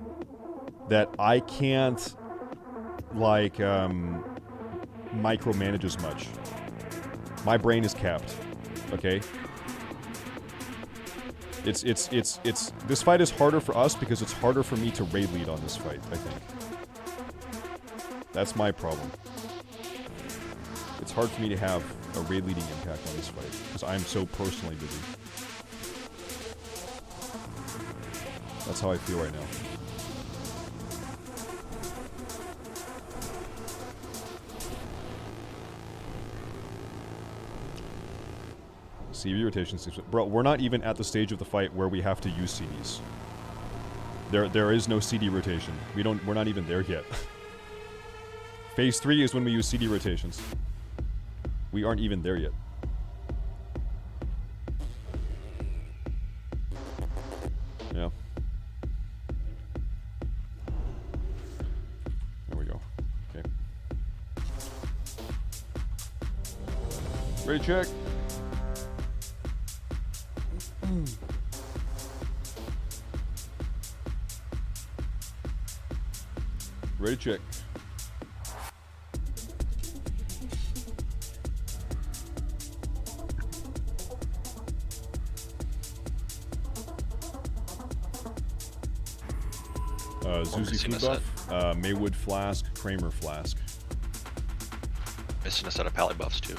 that I can't, like, micromanage as much. My brain is capped, okay? It's this fight is harder for us because it's harder for me to raid lead on this fight, I think. That's my problem. It's hard for me to have a raid leading impact on this fight because I'm so personally busy. That's how I feel right now. CV rotations. Bro, we're not even at the stage of the fight where we have to use CDs. There is no CD rotation. We're not even there yet. Phase 3 is when we use CD rotations. We aren't even there yet. Yeah. There we go. Okay. Ready, check. Ready, check. Zuzi food buff, Maywood flask, Kramer flask.
Missing a set of pally buffs too.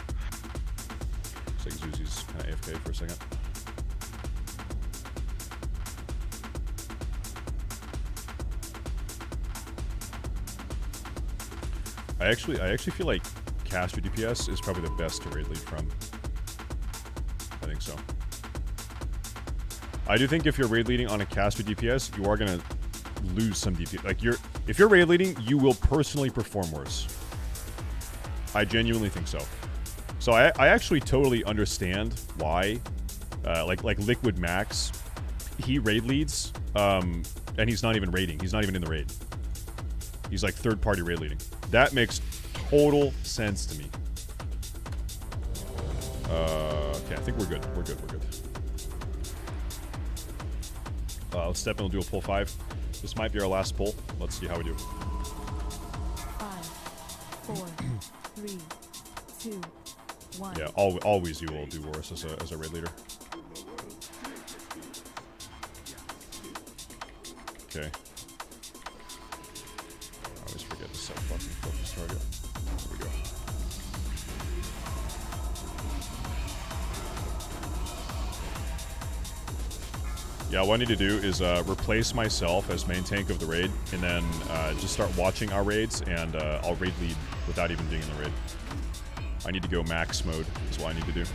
Looks like Zuzi's kind of AFK for a second. I actually feel like caster DPS is probably the best to raid lead from. I think so. I do think if you're raid leading on a caster DPS, you are gonna lose some DPS. Like if you're raid leading, you will personally perform worse. I genuinely think so. So I actually totally understand why, like Liquid Max, he raid leads, and he's not even raiding. He's not even in the raid. He's like third-party raid leading. That makes total sense to me. Okay, I think we're good. We're good. We're good. Let's step in and do a pull 5. This might be our last pull. Let's see how we do.
5, 4, 3, 2, 1.
Yeah, always you will do worse as a raid leader. Okay. I always forget to set fucking focus target. There we go. Yeah, what I need to do is replace myself as main tank of the raid, and then just start watching our raids, and I'll raid lead without even being in the raid. I need to go max mode, is what I need to do. So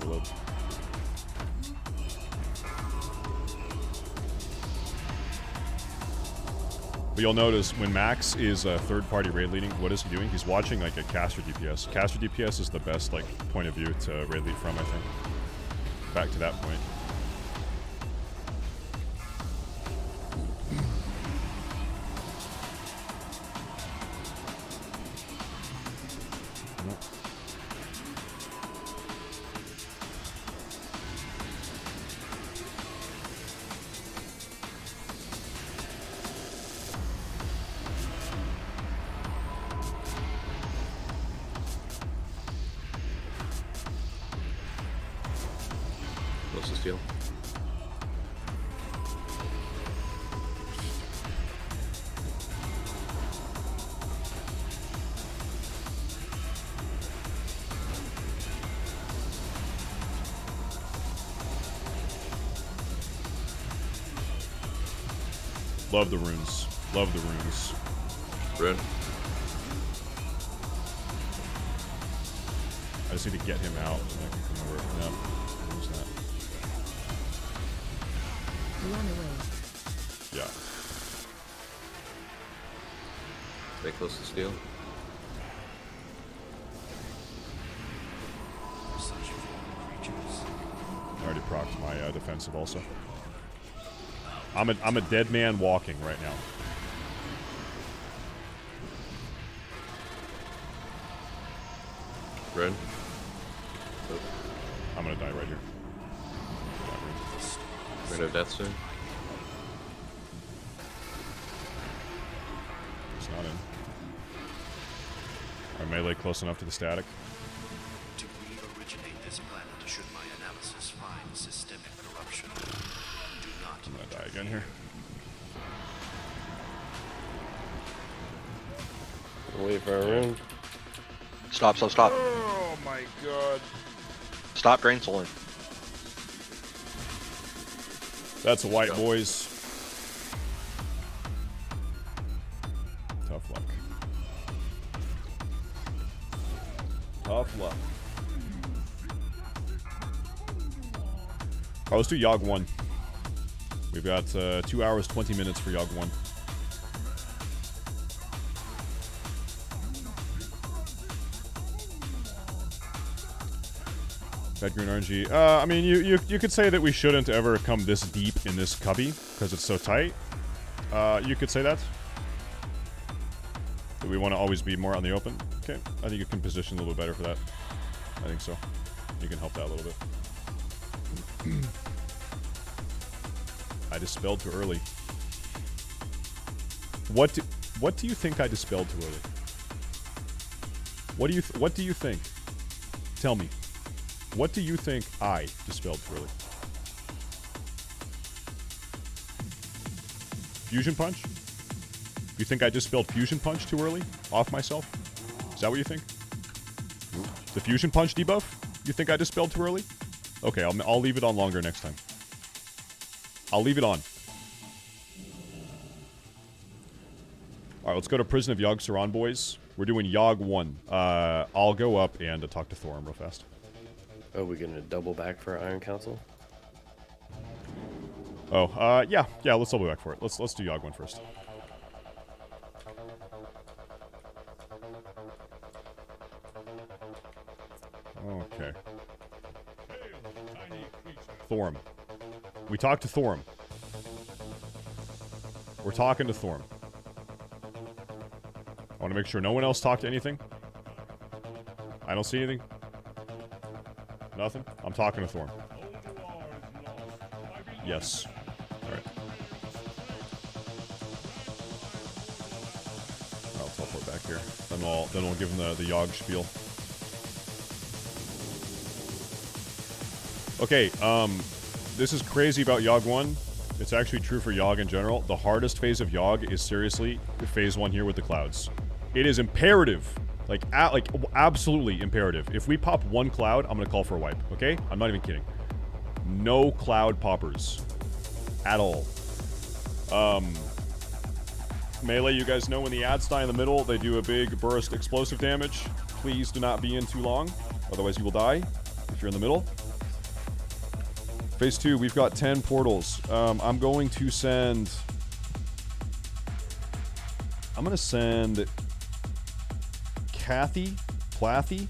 reload. But you'll notice when Max is third-party raid leading, what is he doing? He's watching like a caster DPS. Caster DPS is the best like point of view to raid lead from, I think. Back to that point.
Close to steel.
Love the runes. Love the runes.
Rune.
I just need to get him out. And I can come over. No. Who's that?
Run away.
Yeah.
Stay close to steel.
I already procced my defensive also. I'm a dead man walking right now.
Rune.
I'm gonna die right here.
Rune of death soon.
It's not in. Our melee close enough to the static.
To re-originate this planet should my analysis find systemic corruption. Do not.
I'm gonna die again here.
Wait for a rune.
Stop.
Oh my god.
Stop drain souling.
That's a white, boys. Tough luck. Tough luck. Alright, let's do Yogg 1. We've got 2 hours, 20 minutes for Yogg 1. Red, green, orangey. I mean, you could say that we shouldn't ever come this deep in this cubby because it's so tight. You could say that. That we want to always be more on the open. Okay, I think you can position a little bit better for that. I think so. You can help that a little bit. I dispelled too early. What do you think I dispelled too early? What do you think? Tell me. What do you think I dispelled too early? Fusion Punch? You think I dispelled Fusion Punch too early? Off myself? Is that what you think? The Fusion Punch debuff? You think I dispelled too early? Okay, I'll leave it on longer next time. I'll leave it on. Alright, let's go to Prison of Yogg Saron, boys. We're doing Yogg 1. I'll go up and talk to Thorum real fast.
Are we gonna double back for Iron Council?
Oh, yeah, let's double back for it. Let's do Yogg 1 first. Okay. Thorum. We talked to Thorum. We're talking to Thorum. I want to make sure no one else talked to anything. I don't see anything. Nothing? I'm talking to Thorum. Yes. Alright. I'll teleport back here. Then we'll give him the Yogg spiel. Okay, this is crazy about Yogg 1. It's actually true for Yogg in general. The hardest phase of Yogg is seriously phase 1 here with the clouds. It is imperative. Like absolutely imperative. If we pop one cloud, I'm gonna call for a wipe, okay? I'm not even kidding. No cloud poppers. At all. Melee, you guys know when the ads die in the middle, they do a big burst explosive damage. Please do not be in too long. Otherwise you will die if you're in the middle. Phase 2, we've got 10 portals. I'm going to send... I'm going to send... Plathy, and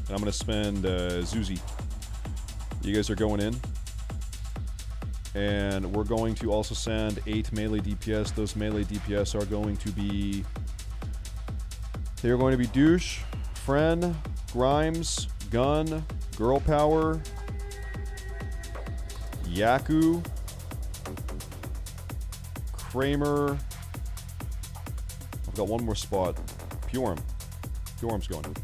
I'm going to spend Zuzi. You guys are going in. And we're going to also send 8 melee DPS. Those melee DPS are going to be... They're going to be Douche, Fren, Grimes, Gun, Girl Power... Yaku, Kramer. I've got one more spot. Purem. Purem's going.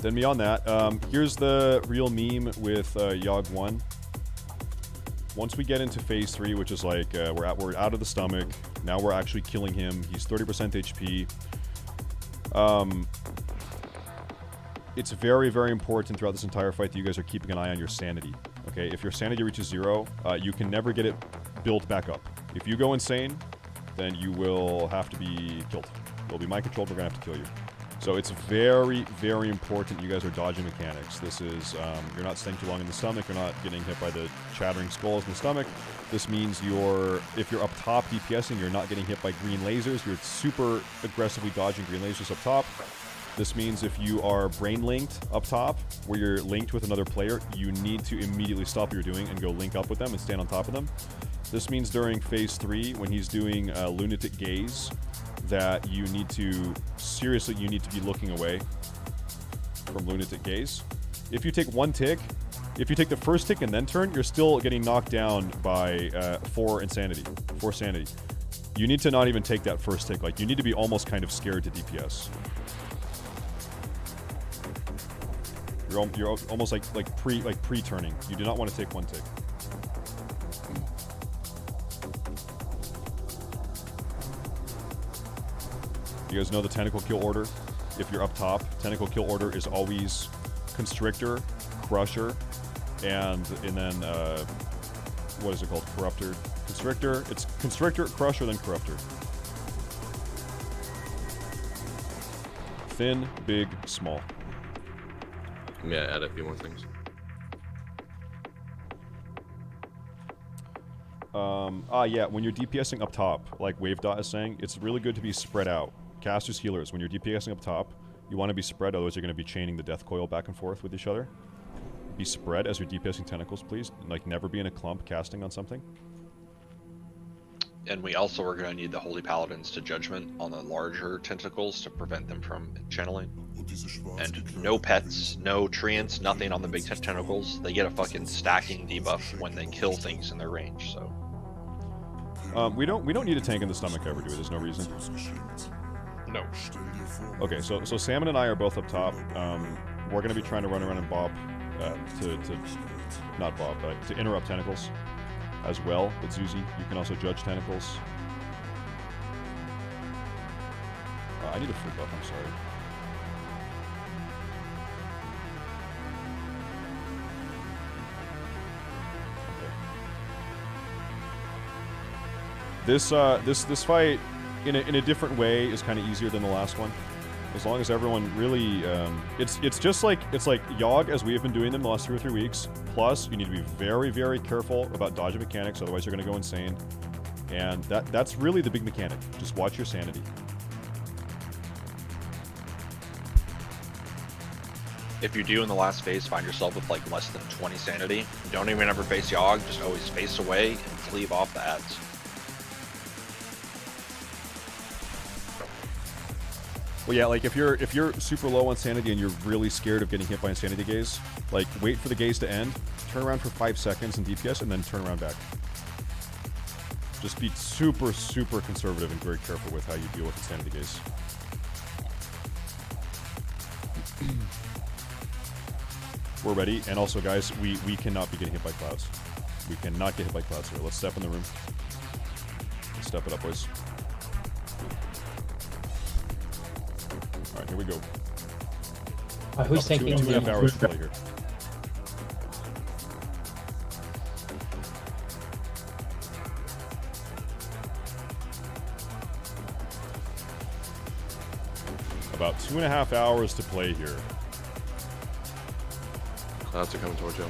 Then beyond that, here's the real meme with Yogg 1. Once we get into phase 3, which is like we're out of the stomach. Now we're actually killing him. He's 30% HP. It's very, very important throughout this entire fight that you guys are keeping an eye on your sanity. Okay, if your sanity reaches 0, you can never get it built back up. If you go insane, then you will have to be killed. You'll be mind controlled, we're gonna have to kill you. So it's very, very important you guys are dodging mechanics. This is, you're not staying too long in the stomach, you're not getting hit by the chattering skulls in the stomach. This means if you're up top DPSing, you're not getting hit by green lasers, you're super aggressively dodging green lasers up top. This means if you are brain linked up top, where you're linked with another player, you need to immediately stop what you're doing and go link up with them and stand on top of them. This means during phase 3, when he's doing lunatic gaze, that you need to, seriously, you need to be looking away from lunatic gaze. If you take one tick, if you take the first tick and then turn, you're still getting knocked down by 4 sanity. You need to not even take that first tick. Like, you need to be almost kind of scared to DPS. You're almost like pre-turning. You do not want to take one tick. You guys know the tentacle kill order. If you're up top, tentacle kill order is always Constrictor, Crusher, and then what is it called? Corruptor. Constrictor. It's Constrictor, Crusher, then Corruptor. thin, big, small.
Yeah, add a few more things.
Yeah, when you're DPSing up top, like WaveDot is saying, it's really good to be spread out. Casters, healers, when you're DPSing up top, you want to be spread, otherwise you're going to be chaining the death coil back and forth with each other. Be spread as you're DPSing tentacles, please. Like, never be in a clump casting on something.
And we also are going to need the Holy Paladins to Judgment on the larger tentacles to prevent them from channeling. And no pets, no treants, nothing on the big tentacles. They get a fucking stacking debuff when they kill things in their range, so...
We don't need a tank in the stomach ever, do we? There's no reason.
No.
Okay, so Salmon and I are both up top. We're gonna be trying to run around and bob, not bob, but to interrupt tentacles as well. But Zuzi, you can also judge tentacles. I need a free buff, I'm sorry. This fight, in a different way, is kind of easier than the last one. As long as everyone really, it's just like Yogg as we have been doing them the last 2 or 3 weeks. Plus, you need to be very, very careful about dodging mechanics, otherwise you're going to go insane. And that's really the big mechanic. Just watch your sanity.
If you do in the last phase find yourself with like less than 20 sanity, don't even ever face Yogg, just always face away and cleave off the ads.
Well, yeah, like if you're super low on sanity and you're really scared of getting hit by insanity gaze, like wait for the gaze to end, turn around for 5 seconds in DPS, and then turn around back. Just be super, super conservative and very careful with how you deal with insanity gaze. We're ready, and also, guys, we cannot be getting hit by clouds. We cannot get hit by clouds here. Let's step in the room. Let's step it up, boys. Alright, here we go.
Who's thinking
2.5 hours to play here. About 2.5 hours to play here.
Clouds are coming towards you.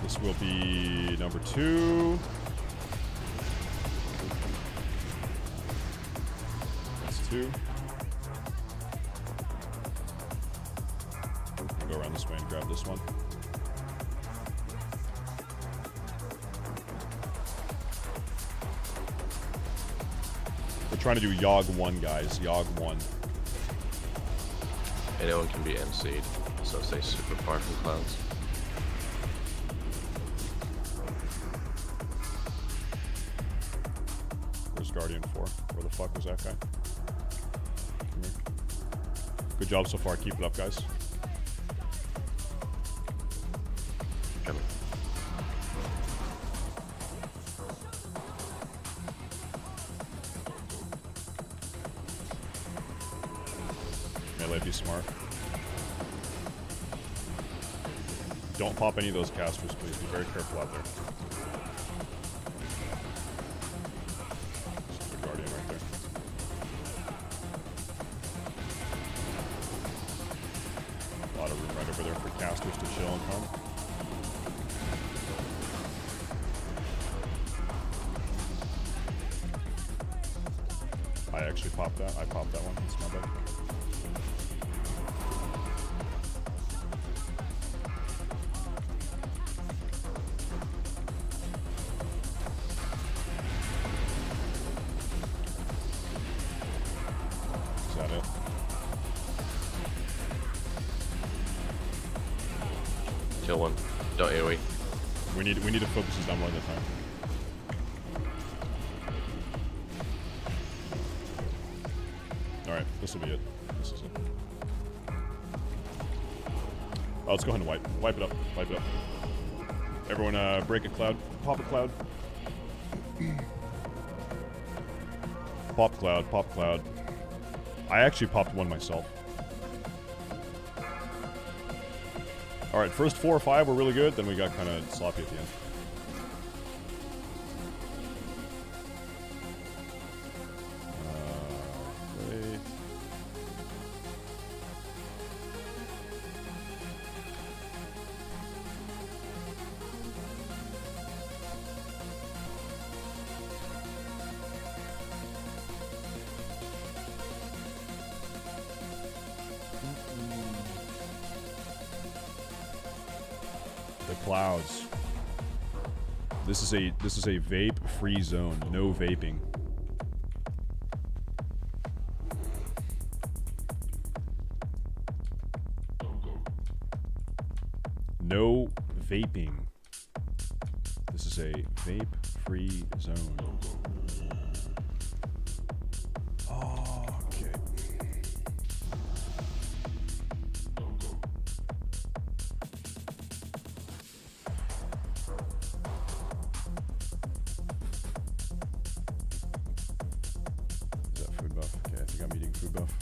This will be number 2. That's 2. Go around this way and grab this one. We're trying to do Yogg 1, guys. Yogg 1.
Anyone can be MC'd, so stay super far from clouds.
Where's Guardian 4? Where the fuck was that guy? Come here. Good job so far. Keep it up, guys.
Coming.
Melee, be smart. Don't pop any of those casters, please. Be very careful out there. There's the Guardian right there. A lot of room right over there for casters to chill and come. I actually popped that. I popped that one. That's my bad. Is that it?
Kill one. Don't AoE.
We need to focus this down one at a time. Alright, this will be it. This is it. Oh, let's go ahead and wipe. Wipe it up. Wipe it up. Everyone, break a cloud. Pop a cloud. Pop cloud, pop cloud. I actually popped one myself. Alright, first 4 or 5 were really good, then we got kind of sloppy at the end. Great. The clouds. This is a vape free zone. No vaping. No vaping. This is a vape free zone. Okay. Is that food buff? Okay, I think I'm eating food buff.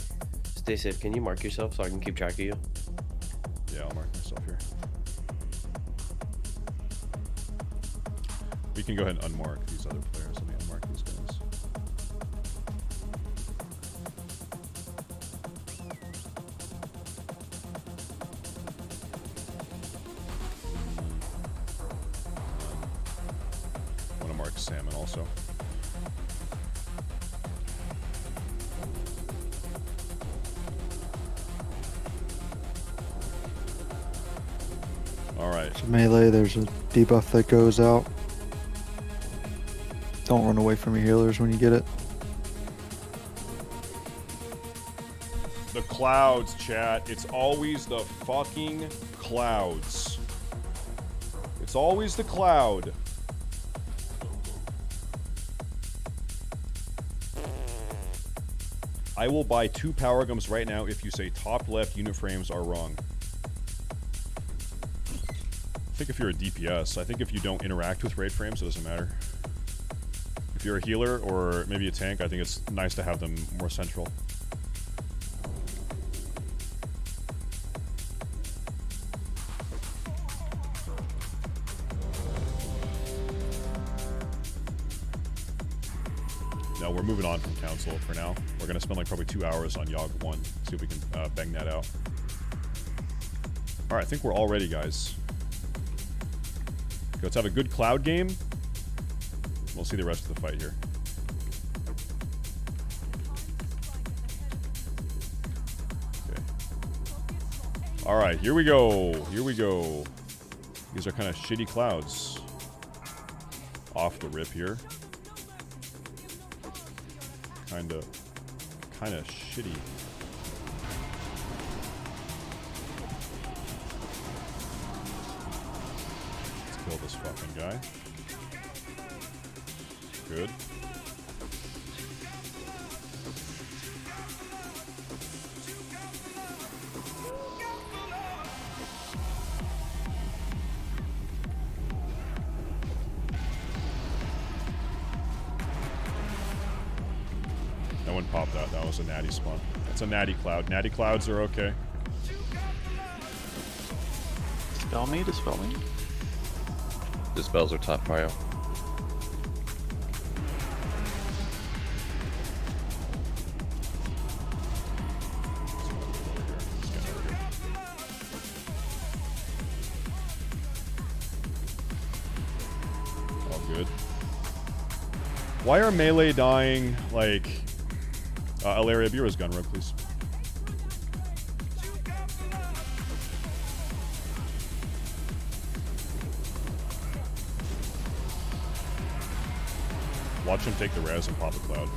Stay safe. Can you mark yourself so I can keep track of you?
Yeah, I'll mark myself here. We can go ahead and unmark these other players. Let me unmark these guys. I want to mark salmon also. Alright.
So melee, there's a debuff that goes out. Don't run away from your healers when you get it.
The clouds, chat. It's always the fucking clouds. It's always the cloud. I will buy 2 power gums right now if you say top left unit frames are wrong. I think if you're a DPS, I think if you don't interact with raid frames, it doesn't matter. If you're a healer or maybe a tank, I think it's nice to have them more central. No, we're moving on from council for now. We're gonna spend like probably 2 hours on Yogg 1. See if we can bang that out. Alright, I think we're all ready, guys. Let's have a good cloud game. We'll see the rest of the fight here. Okay. Alright, here we go. Here we go. These are kind of shitty clouds. Off the rip here. Kinda shitty. Kill this fucking guy. Good. No one popped that. That was a natty spawn. That's a natty cloud. Natty clouds are okay.
Dispel me, dispel me.
Dispels are top prio.
All good. Why are melee dying like Alaria Bureau's gun rogue, please? Watch him take the res and pop a cloud.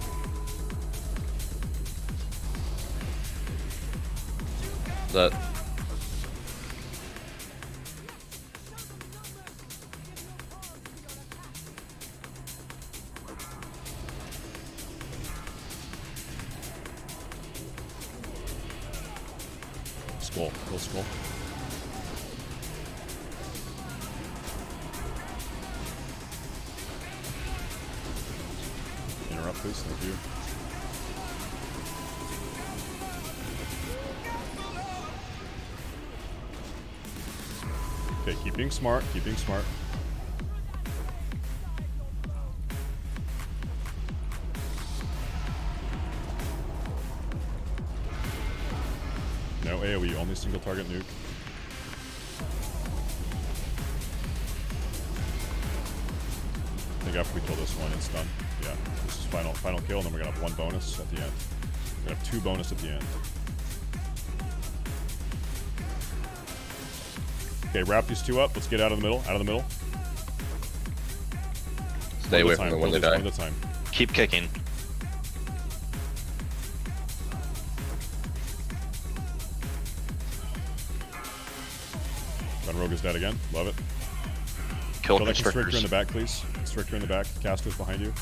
That.
Skull. Kill skull. Interrupt, please. Thank you. being smart. Keep being smart. No AoE, only single target nuke. I think after we kill this one, it's done. Yeah, this is final kill, and then we're gonna have one bonus at the end. We're gonna have 2 bonus at the end. Okay, wrap these 2 up. Let's get out of the middle. Out of the middle.
Stay away from them when they die.
One at a time.
Keep kicking.
Gun Rogue is dead again. Love it.
Kill
that
Constrictors.
Constrictor in the back, please. Constrictor in the back. Caster's behind you.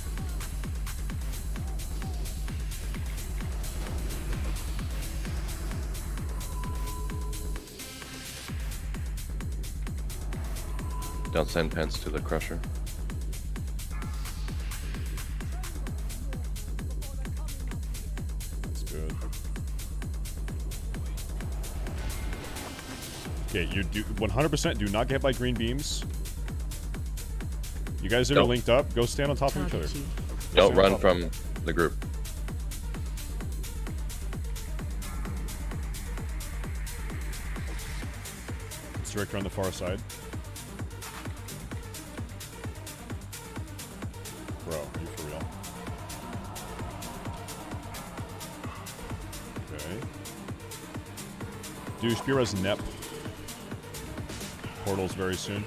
Don't send Pence to the Crusher.
That's good. Okay, you do 100% do not get by green beams. You guys that are linked up, go stand on top of each other.
Don't run from the group.
Constrictor on the far side. Bro, are you for real? Okay. Douche, Spear has Nep. Portals very soon.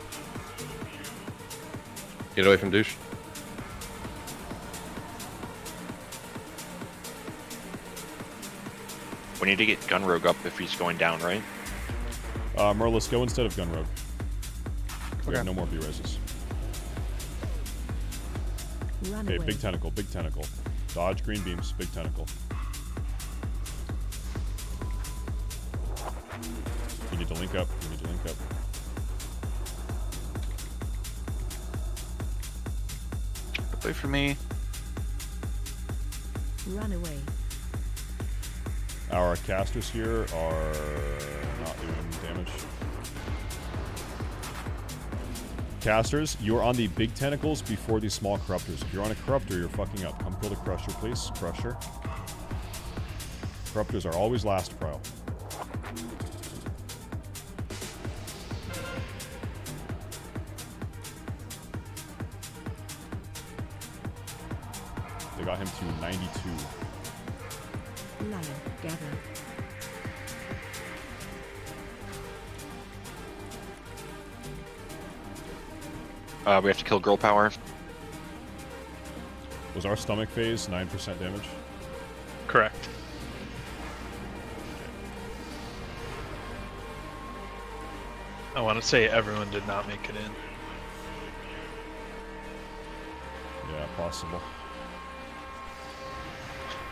Get away from Douche.
We need to get Gun Rogue up if he's going down, right?
Merlis, go instead of Gun Rogue. We have no more B-Reses. Okay, big tentacle, big tentacle. Dodge green beams, big tentacle. You need to link up, you need to link up.
Wait for me.
Run away.
Our casters here are not doing damage. Casters, you're on the big tentacles before these small corruptors. If you're on a corruptor, you're fucking up. Come kill the crusher, please. Crusher. Corruptors are always last pro. They got him to 92.
Lion, gather.
We have to kill Girl Power.
Was our stomach phase 9% damage?
Correct. I want to say everyone did not make it in.
Yeah, possible.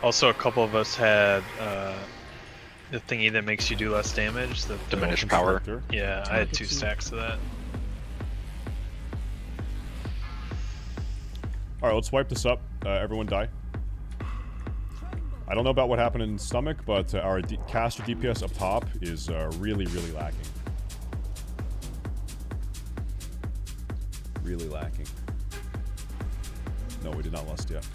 Also, a couple of us had the thingy that makes you do less damage. The
Diminished power.
Yeah, I had 2 stacks of that.
Alright, let's wipe this up. Everyone die. I don't know about what happened in stomach, but our caster DPS up top is really, really lacking. Really lacking. No, we did not lust yet.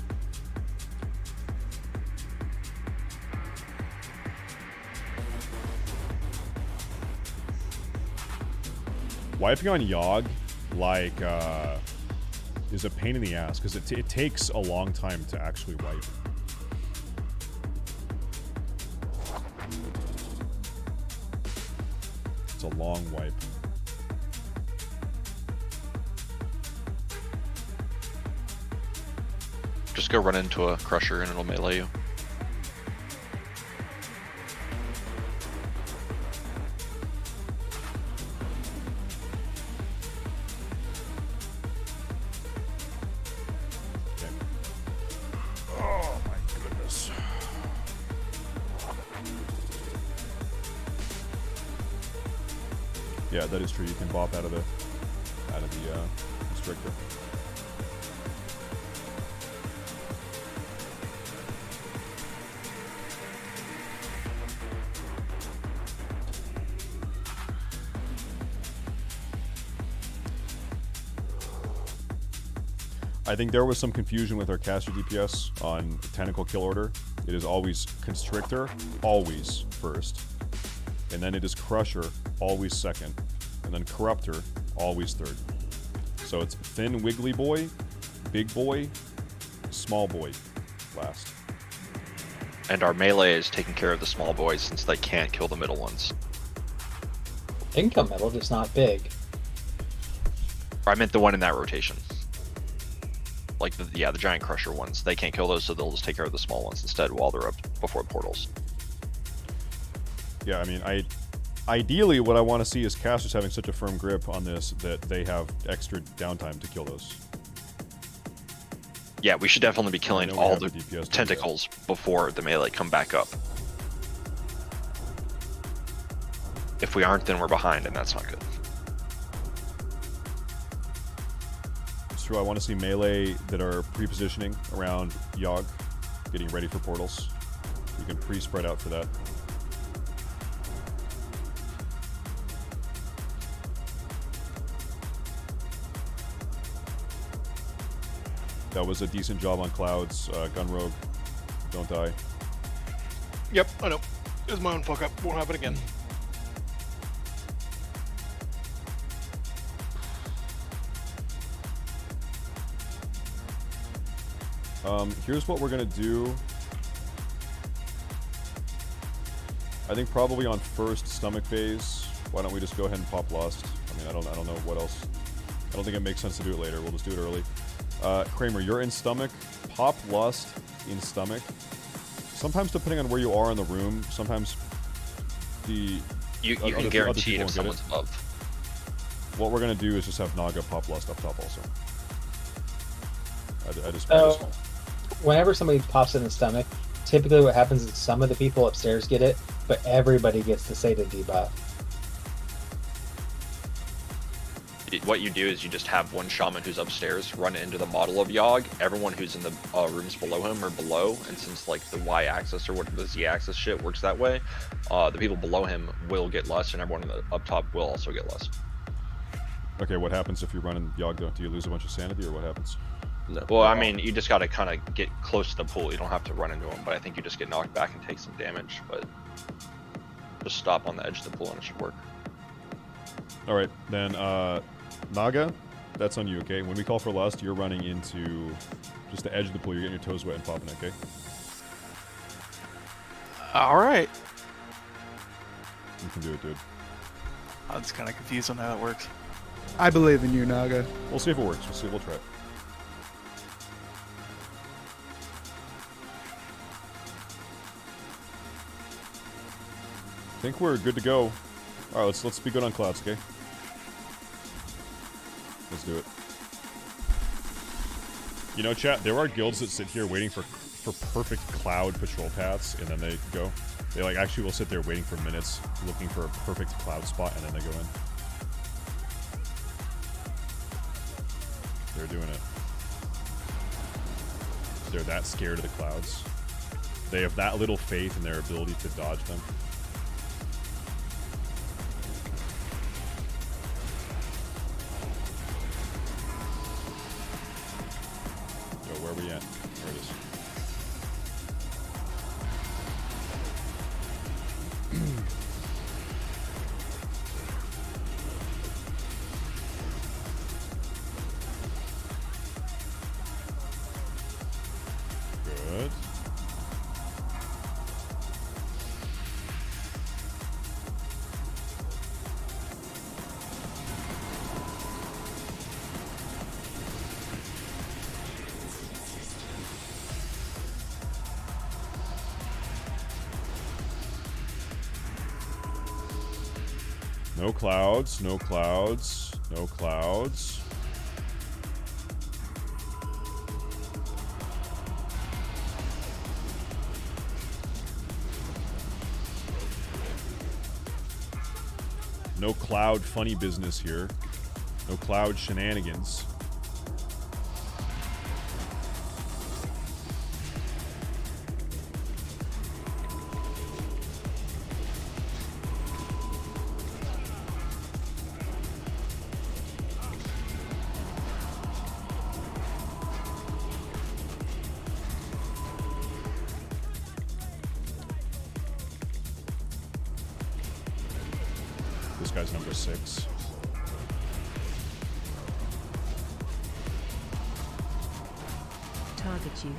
Wiping on Yogg, like, is a pain in the ass, because it takes a long time to actually wipe. It's a long wipe.
Just go run into a crusher and it'll melee you.
Oh my goodness. Yeah, that is true. You can bop out of the constrictor. I think there was some confusion with our caster DPS on Tentacle kill order. It is always Constrictor, always first. And then it is Crusher, always second. And then Corruptor, always third. So it's Thin Wiggly Boy, Big Boy, Small Boy last.
And our melee is taking care of the small boys since they can't kill the middle ones.
They can kill middle, just not big.
Or I meant the one in that rotation. Like, the giant crusher ones. They can't kill those, so they'll just take care of the small ones instead while they're up before the portals.
Yeah, I mean, ideally what I want to see is casters having such a firm grip on this that they have extra downtime to kill those.
Yeah, we should definitely be killing all the tentacles before the melee come back up. If we aren't, then we're behind, and that's not good.
It's true, I want to see melee that are pre-positioning around Yogg, getting ready for portals. You can pre-spread out for that. That was a decent job on Clouds. Gun Rogue, don't die.
Yep, I know. It was my own fuck up. Won't happen again.
Here's what we're gonna do. I think probably on first stomach phase, why don't we just go ahead and pop Lust? I mean, I don't know what else. I don't think it makes sense to do it later. We'll just do it early. Kramer, you're in stomach. Pop Lust in stomach. Sometimes, depending on where you are in the room, sometimes
you can guarantee it if someone's above.
What we're gonna do is just have Naga pop Lust up top also. I just.
Whenever somebody pops it in the stomach, typically what happens is some of the people upstairs get it, but everybody gets the Sata debuff.
What you do is you just have one shaman who's upstairs run into the model of Yogg. Everyone who's in the rooms below him are below, and since like the y-axis or what the z-axis shit works that way, the people below him will get less, and everyone up top will also get less.
Okay, what happens if you're running Yogg though? Do you lose a bunch of sanity, or what happens?
No. Well, I mean, you just got to kind of get close to the pool. You don't have to run into him, but I think you just get knocked back and take some damage. But just stop on the edge of the pool and it should work.
All right, then Naga, that's on you, okay? When we call for Lust, you're running into just the edge of the pool. You're getting your toes wet and popping it, okay?
All right.
You can do it, dude.
I was kind of confused on how that works.
I believe in you, Naga.
We'll see if it works. We'll try it. I think we're good to go. All right, let's be good on Clouds, okay? Let's do it. You know, chat, there are guilds that sit here waiting for perfect cloud patrol paths, and then they go. They like actually will sit there waiting for minutes, looking for a perfect cloud spot, and then they go in. They're doing it. They're that scared of the clouds. They have that little faith in their ability to dodge them. Where are we at? There it is. Good. No clouds, no clouds, no clouds. No cloud funny business here. No cloud shenanigans. This guy's number 6.
Target you.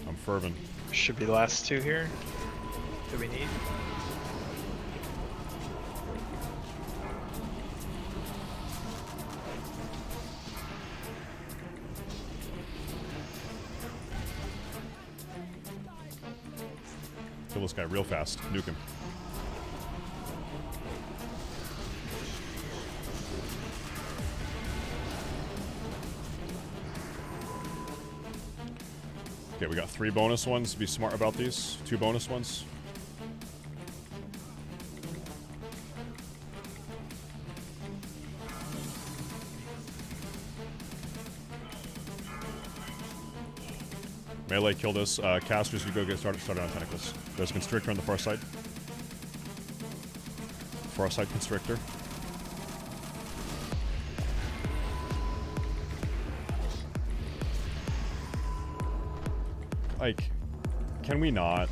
I'm fervent.
Should be the last 2 here. Do we need?
Kill this guy real fast. Nuke him. Okay, we got 3 bonus ones. Be smart about these. 2 bonus ones. Melee killed us. Casters, you go get started on tentacles. There's a Constrictor on the far side. Far side Constrictor. Like, can we not?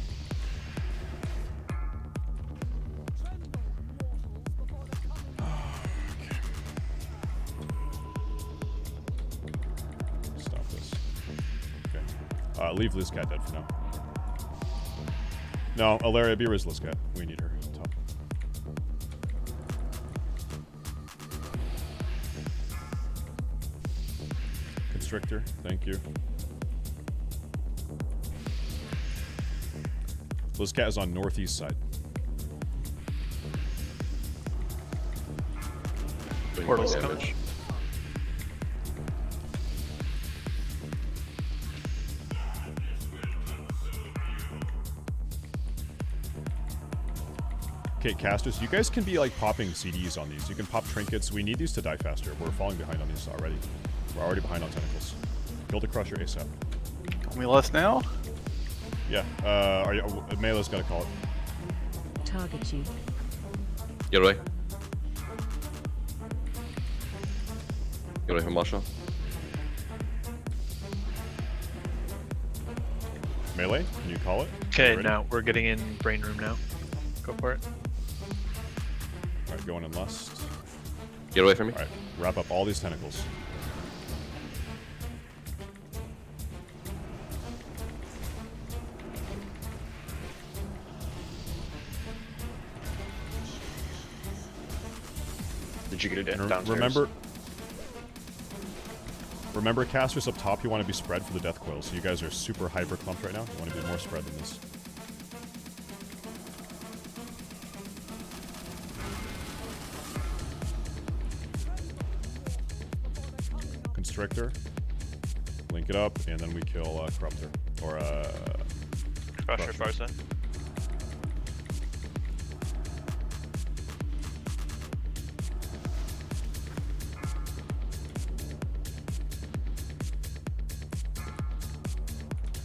Stop this. Okay. Leave Liz Cat dead for now. No, Alaria, be Riz Liz Cat. We need her on top. Constrictor, thank you. Liz Cat is on northeast side.
Portal's coming.
Okay, casters, you guys can be like popping CDs on these. You can pop trinkets. We need these to die faster. We're falling behind on these already. We're already behind on tentacles. Kill the Crusher ASAP.
Can we less now?
Yeah, Melee's gotta call it.
Target you.
Get away. Get away from Marshall.
Melee, can you call it?
Okay, now we're getting in brain room now. Go for it.
Alright, going in lust.
Get away from me.
Alright, wrap up all these tentacles.
Did you get it downstairs?
Remember, casters up top, you want to be spread for the death coil. So you guys are super hyper clumped right now. You want to be more spread than this. Constrictor. Link it up, and then we kill Corruptor. Or
Crusher first then.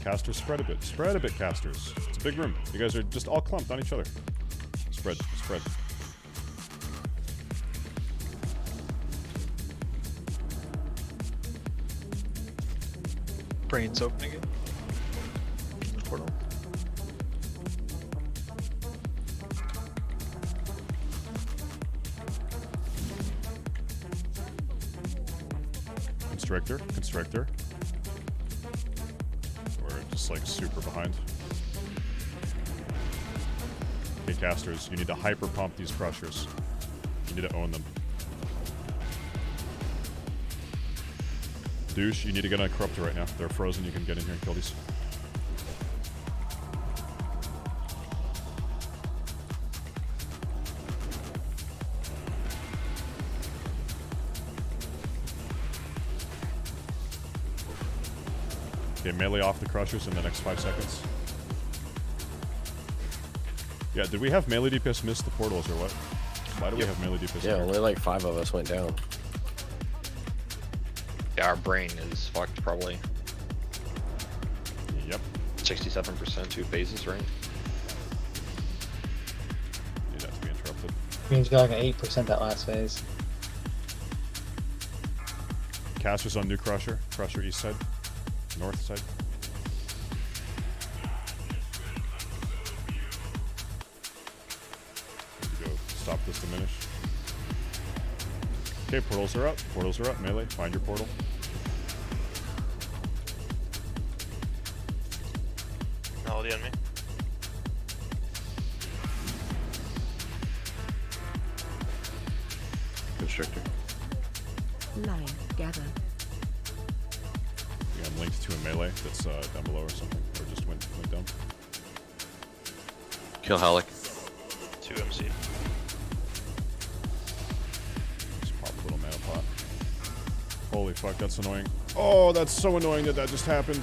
Casters, spread a bit. Spread a bit, casters. It's a big room. You guys are just all clumped on each other. Spread, spread.
Brain's opening it. Portal.
Constrictor, Constrictor. We're just like super behind. Okay, casters, you need to hyper pump these crushers. You need to own them. Douche, you need to get on a Corruptor right now. They're frozen, you can get in here and kill these. Okay, melee off the crushers in the next 5 seconds. Yeah, did we have melee DPS miss the portals or what? Why do we have melee DPS?
Yeah,
here?
only like 5 of us went down.
Yeah, our brain is fucked probably.
Yep.
67%, 2 phases, right?
Need that to be interrupted.
Green's got like an 8% that last phase.
Casters on new crusher. Crusher east side. North side. stop this diminish. Okay, portals are up. Portals are up. Melee, find your portal.
All the enemy.
Constrictor.
Line gather.
Yeah, I'm linked to a melee that's down below or something, or just went down.
Kill Halleck.
2 MC.
Just pop a little mana pot. Holy fuck, that's annoying. Oh, that's so annoying that just happened.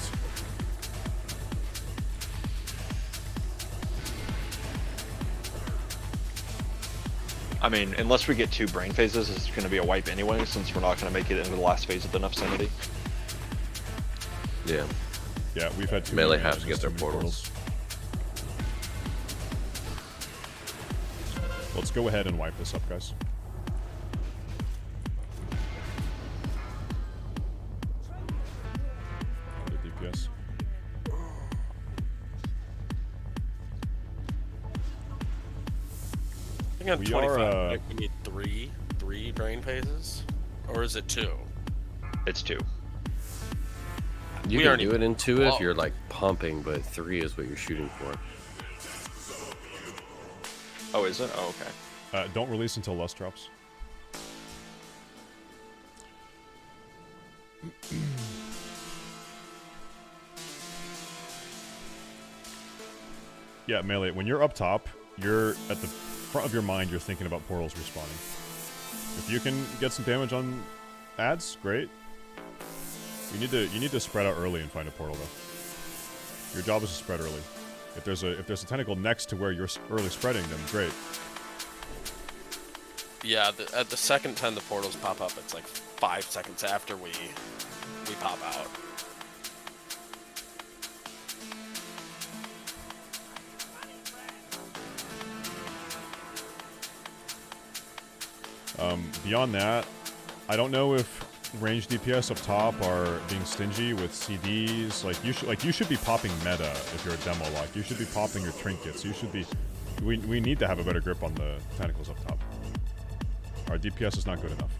I mean, unless we get 2 brain phases, it's going to be a wipe anyway, since we're not going to make it into the last phase with enough sanity.
Yeah.
Yeah, we've had 2
melee have to get their portals.
Let's go ahead and wipe this up, guys. The DPS.
I think on
We
25,
are,
like, we need three drain phases, or is it 2?
It's 2.
You
We
can
already
do it in 2 if
blocked.
you're like pumping, but 3 is what you're shooting for.
Oh, is it? Oh, okay.
Don't release until Lust drops. Yeah, Melee, when you're up top, you're at the front of your mind, you're thinking about portals respawning. If you can get some damage on ads, great. You need to spread out early and find a portal though. Your job is to spread early. If there's a tentacle next to where you're early spreading, then great.
Yeah, at the second time the portals pop up, it's like 5 seconds after we pop out.
Beyond that, I don't know if range DPS up top are being stingy with CDs. You should be popping meta if you're a demo lock. You should be popping your trinkets. You should be. We need to have a better grip on the tentacles up top. Our DPS is not good enough.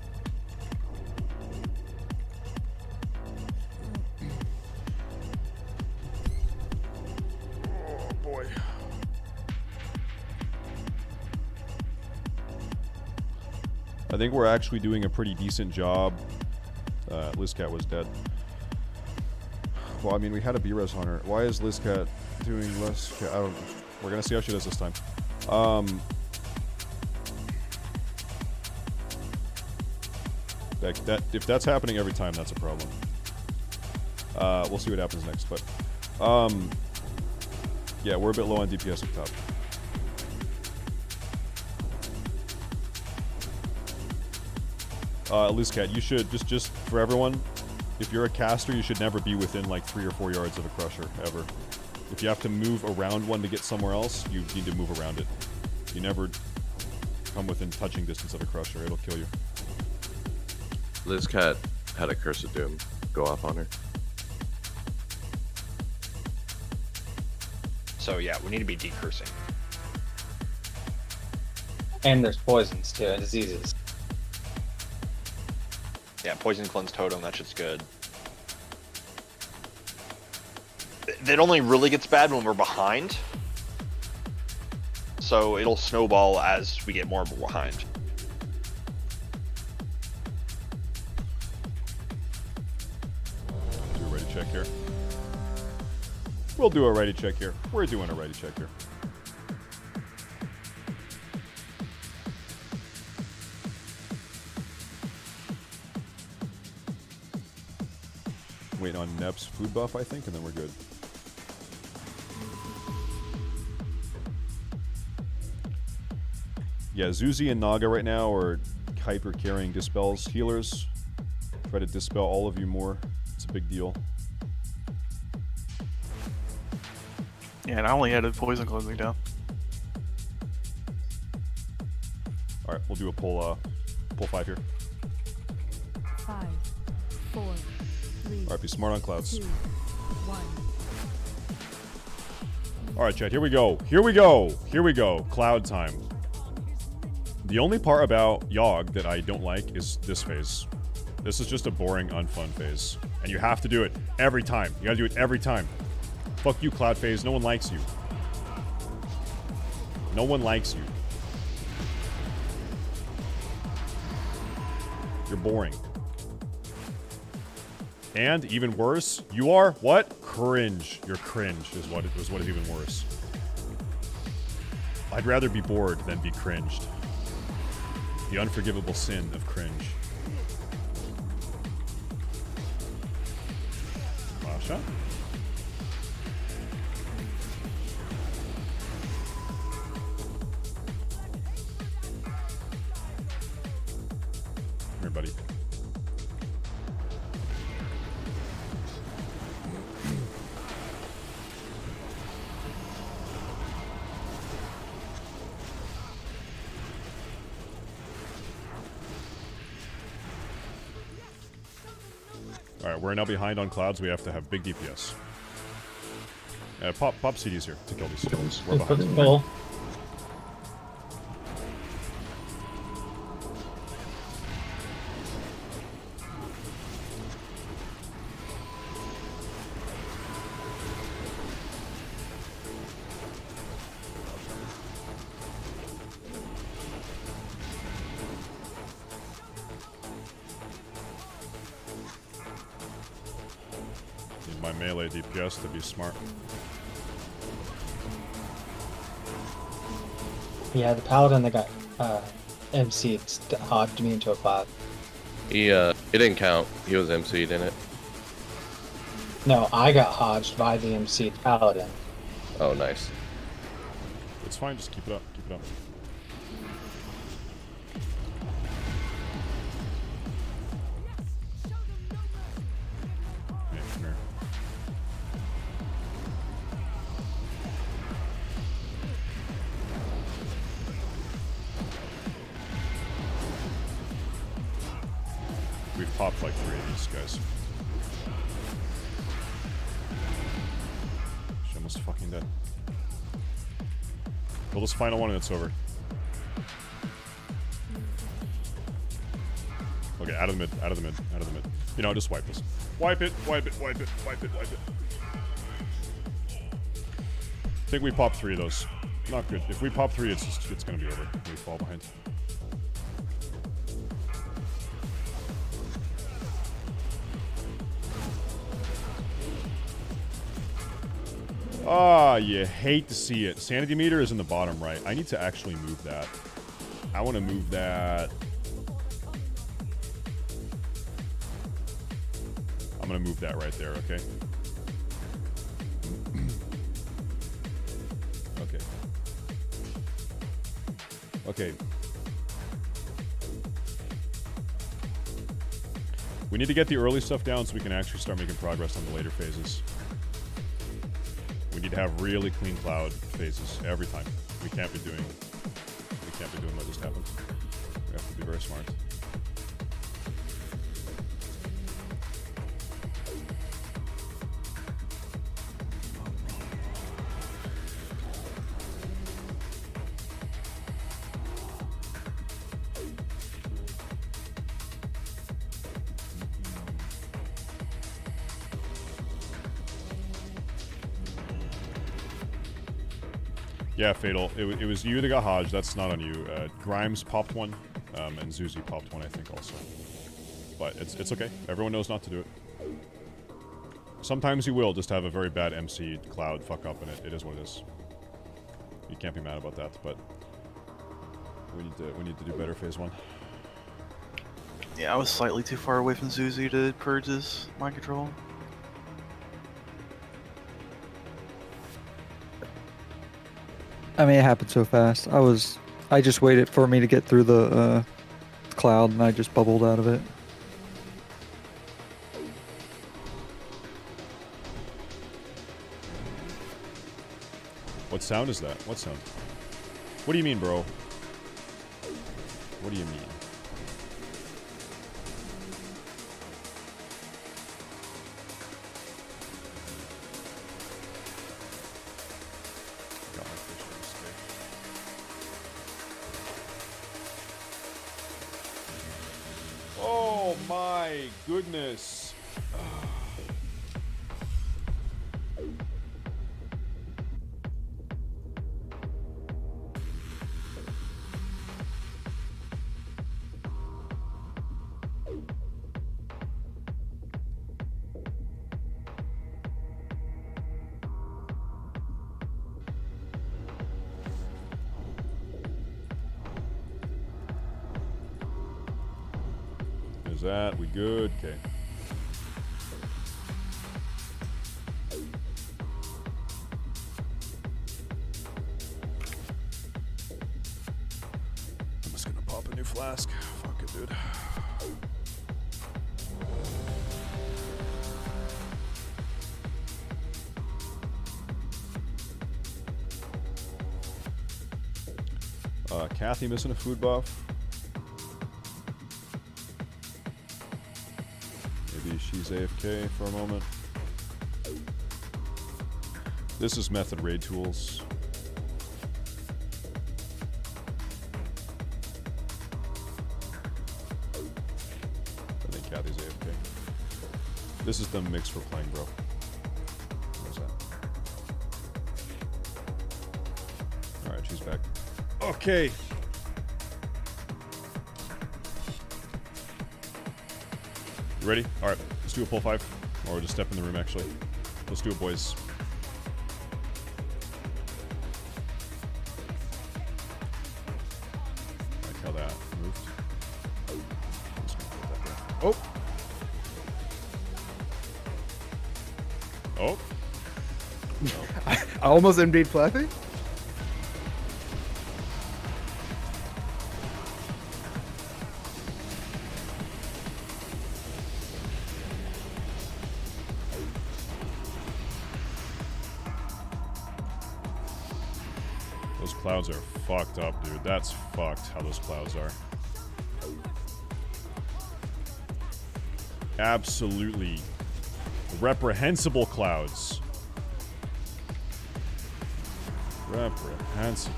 Oh boy.
I think we're actually doing a pretty decent job. Lizcat was dead. Well, I mean, we had a B-res on her. Why is Lizcat doing less? I don't. We're gonna see how she does this time. If that's happening every time, that's a problem. We'll see what happens next, but yeah, we're a bit low on DPS up top. Lizcat, you should just for everyone, if you're a caster, you should never be within like 3 or 4 yards of a crusher ever. If you have to move around one to get somewhere else, you need to move around it. You never come within touching distance of a crusher; it'll kill you.
Lizcat had a Curse of Doom go off on her.
So yeah, we need to be decursing.
And there's poisons too, and diseases.
Yeah, poison cleanse totem, that shit's good. It only really gets bad when we're behind. So it'll snowball as we get more behind.
Do a ready check here. We'll do a ready check here. We're doing a ready check here. Waiting on Neb's food buff, I think, and then we're good. Yeah, Zuzi and Naga right now are hyper carrying dispels. Healers, try to dispel all of you more. It's a big deal.
Yeah, and I only added poison cleansing down.
All right, we'll do a pull 5 here.
5, 4, 3.
All right, be smart on clouds.
2, 1.
All right, chat. Here we go. Here we go. Here we go. Cloud time. The only part about Yogg that I don't like is this phase. This is just a boring, unfun phase. And you have to do it every time. You gotta do it every time. Fuck you, Cloud phase. No one likes you. No one likes you. You're boring. And even worse, you are what? Cringe. You're cringe is what is even worse. I'd rather be bored than be cringed. The unforgivable sin of cringe. Masha? Come here, buddy. Alright, we're now behind on clouds. We have to have big DPS. Pop CDs here to kill these. We're behind.
Cool.
Need my melee DPS to be smart.
Yeah, the paladin that got MC'd hogged me into a cloud.
He it didn't count. He was MC'd in it.
No, I got hodged by the MC'd paladin.
Oh, nice.
It's fine, just keep it up. Keep it up. Hey, come here. We've popped like 3 of these guys. She's almost fucking dead. Kill this final one and it's over. Okay, out of the mid, out of the mid, out of the mid. You know, just wipe this. Wipe it, wipe it, wipe it, wipe it, wipe it. I think we popped 3 of those. Not good. If we pop 3, it's gonna be over. We fall behind. Ah, you hate to see it. Sanity meter is in the bottom right. I need to actually move that. I want to move that. I'm going to move that right there, okay? Okay. Okay. We need to get the early stuff down so we can actually start making progress on the later phases. We need to have really clean cloud phases every time. We can't be doing what just happened. We have to be very smart. Yeah, Fatal. It was you that got hodged. That's not on you. Grimes popped one, and Zuzi popped one, I think, also. But it's okay. Everyone knows not to do it. Sometimes you will just have a very bad MC cloud fuck up, and it is what it is. You can't be mad about that, but we need to do better phase 1.
Yeah, I was slightly too far away from Zuzi to purge his mind control.
I mean, it happened so fast. I just waited for me to get through the cloud, and I just bubbled out of it.
What sound is that? What sound? What do you mean, bro? What do you mean? my goodness. Is that we good? Okay. I'm just gonna pop a new flask. Fuck it, dude. Kathy missing a food buff. Maybe she's AFK for a moment. This is method raid tools. I think Kathy's AFK. This is the mix we're playing, bro. Where's that? Alright, she's back. Okay. You ready? Alright, let's do a pull 5. Or just step in the room, actually. Let's do it, boys. I like how that moved. Oh! Oh!
I almost MD'd Flappy.
Those clouds are fucked up, dude. That's fucked how those clouds are. Absolutely reprehensible clouds. Reprehensible.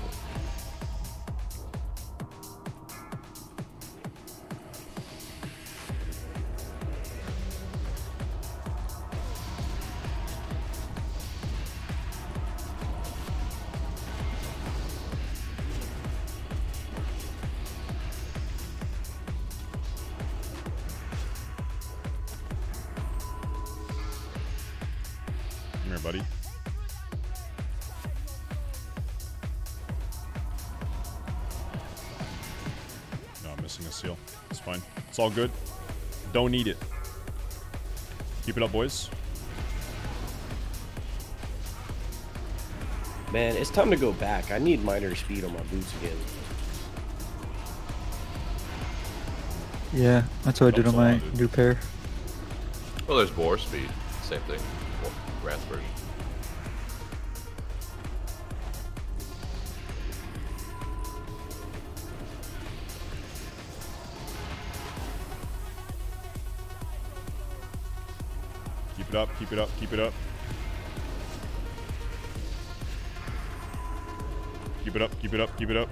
Come here, buddy. No, I'm missing a seal. It's fine. It's all good. Don't need it. Keep it up, boys.
Man, it's time to go back. I need minor speed on my boots again.
Yeah, that's what I did on my new pair.
Well, there's bore speed. Same thing. Well, Wrath version.
Keep it up, keep it up, keep it up. Keep it up, keep it up, keep it up.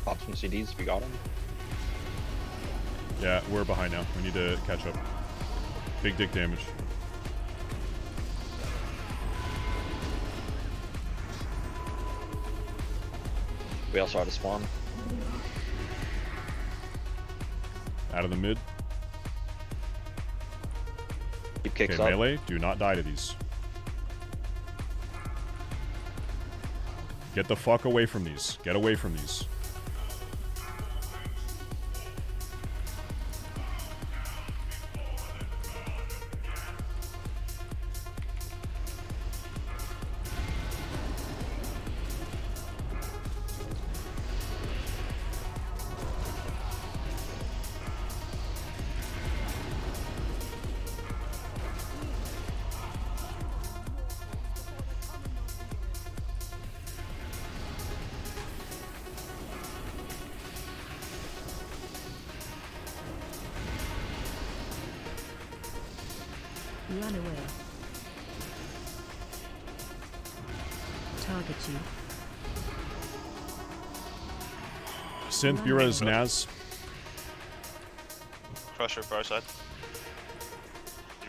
Pop some CDs if you got them.
Yeah, we're behind now. We need to catch up. Big dick damage.
We also had a spawn.
Out of the mid.
Keep kicks
Okay,
up.
melee, do not die to these. Get the fuck away from these. Get away from these.
Run away. Target you.
Synth, Buraz, Naz.
Crusher far side.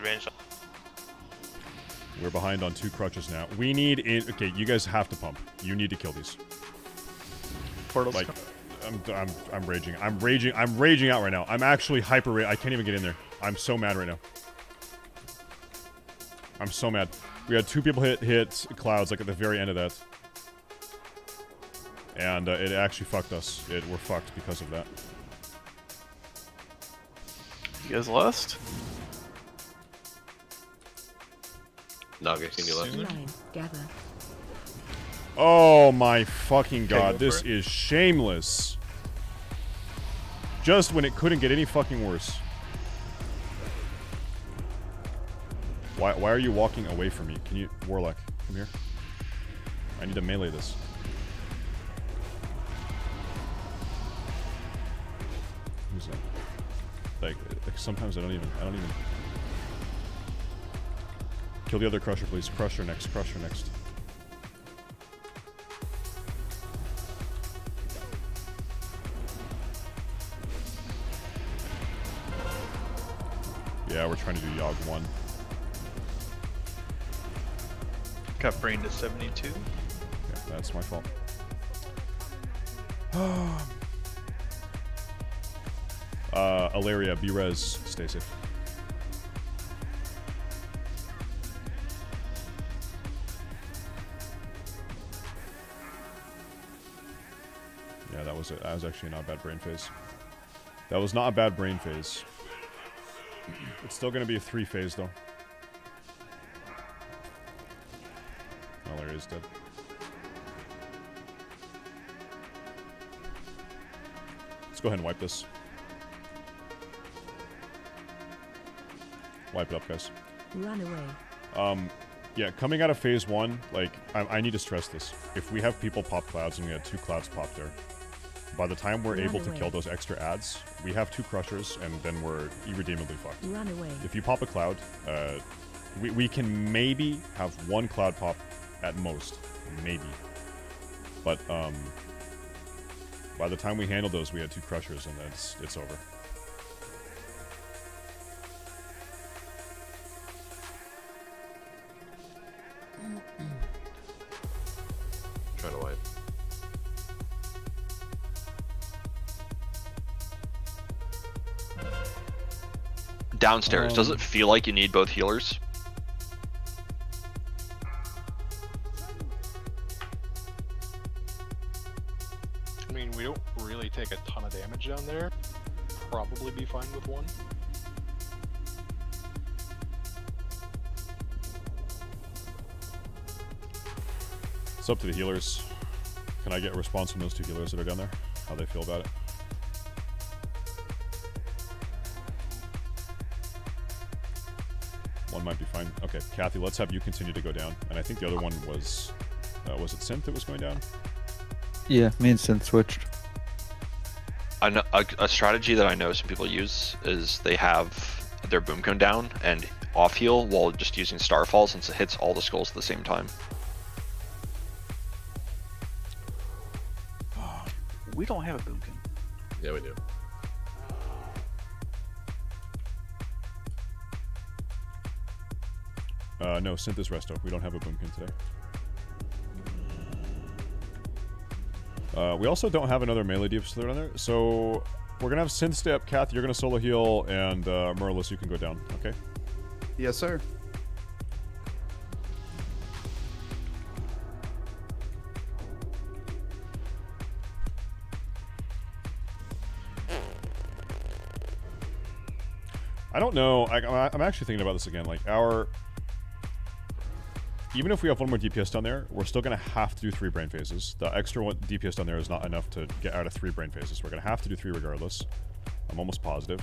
Range.
We're behind on 2 crutches now. We need in. Okay, you guys have to pump. You need to kill these.
Portals.
Like, I'm raging. I'm raging out right now. I'm actually hyper. I can't even get in there. I'm so mad right now. I'm so mad. We had 2 people hit clouds like at the very end of that, and it actually fucked us. We're fucked because of that.
You guys lost?
Naga, can you left?
Line, gather.
Oh my fucking god, this is shameless. Just when it couldn't get any fucking worse. Why are you walking away from me? Can you, Warlock, come here. I need to melee this. Who's that? Like sometimes I don't even. Kill the other crusher, please. Crusher next. Crusher next. Yeah, we're trying to do Yogg 1.
Got brained at 72.
Yeah, that's my fault. Alaria, B-Res, stay safe. Yeah, that was it. That was actually not a bad brain phase. That was not a bad brain phase. It's still going to be a 3 phase, though. Alaria's dead. Let's go ahead and wipe this. Wipe it up, guys.
Run away.
Yeah, coming out of phase 1, like, I need to stress this. If we have people pop clouds and we had 2 clouds pop there, by the time we're able to kill those extra adds, we have 2 crushers, and then we're irredeemably fucked.
Run away.
If you pop a cloud, we can maybe have 1 cloud pop at most. Maybe. But, by the time we handled those, we had 2 crushers, and it's over.
Trying to wipe.
Downstairs, does it feel like you need both healers?
I mean, we don't really take a ton of damage down there. Probably be fine with 1.
It's up to the healers. Can I get a response from those 2 healers that are down there? How they feel about it? One might be fine. Okay, Kathy, let's have you continue to go down. And I think the other one was it Synth that was going down?
Yeah, me and Synth switched.
A strategy that I know some people use is they have their boom cone down and off heal while just using Starfall since it hits all the skulls at the same time.
We don't have a boomkin.
Yeah, we do.
No, Synth is resto. We don't have a boomkin today. We also don't have another melee deep slur on there, so we're gonna have Synth stay up. Kath, you're gonna solo heal, and Merlis, you can go down. Okay?
Yes, sir.
I don't know. I'm actually thinking about this again. Like, even if we have 1 more DPS down there, we're still going to have to do 3 brain phases. The extra DPS down there is not enough to get out of 3 brain phases. We're going to have to do 3 regardless. I'm almost positive.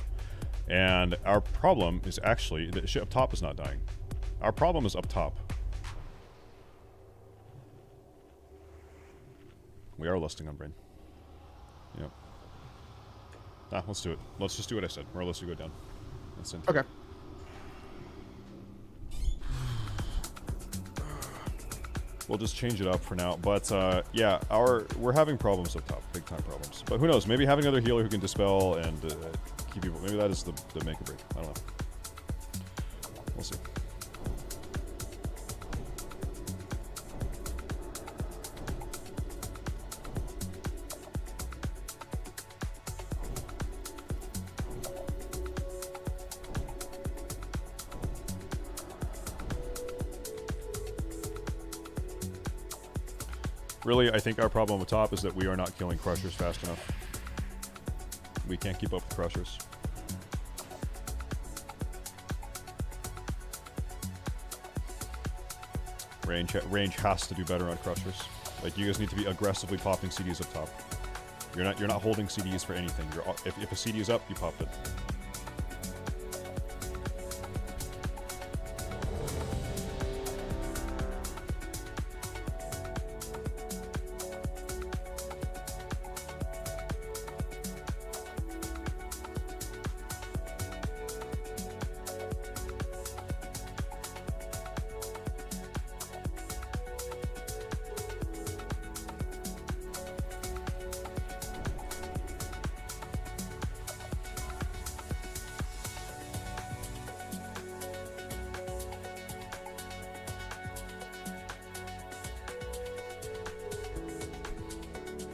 And our problem is actually the shit up top is not dying. Our problem is up top. We are lusting on brain. Yep. Ah, let's do it. Let's just do what I said. Merlis, you go down.
Okay.
We'll just change it up for now. But yeah, we're having problems up top, big time problems. But who knows? Maybe having another healer who can dispel and keep people. Maybe that is the make or break. I don't know. We'll see. Really, I think our problem up top is that we are not killing Crushers fast enough. We can't keep up with Crushers. Range has to do better on Crushers. Like, you guys need to be aggressively popping CDs up top. You're not holding CDs for anything. If a CD is up, you pop it.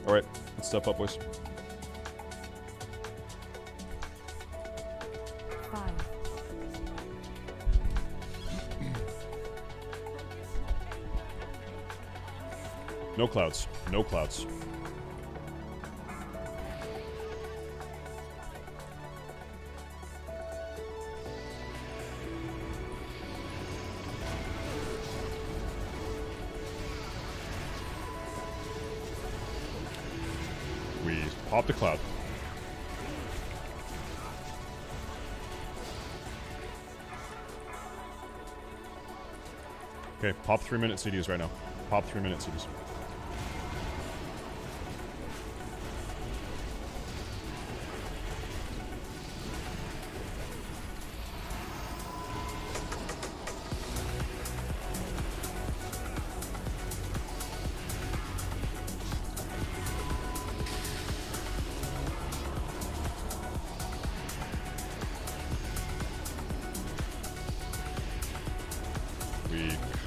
Alright, let's step up, boys. No clouds. No clouds. We pop the cloud. Okay, pop 3-minute CDs right now. Pop 3-minute CDs.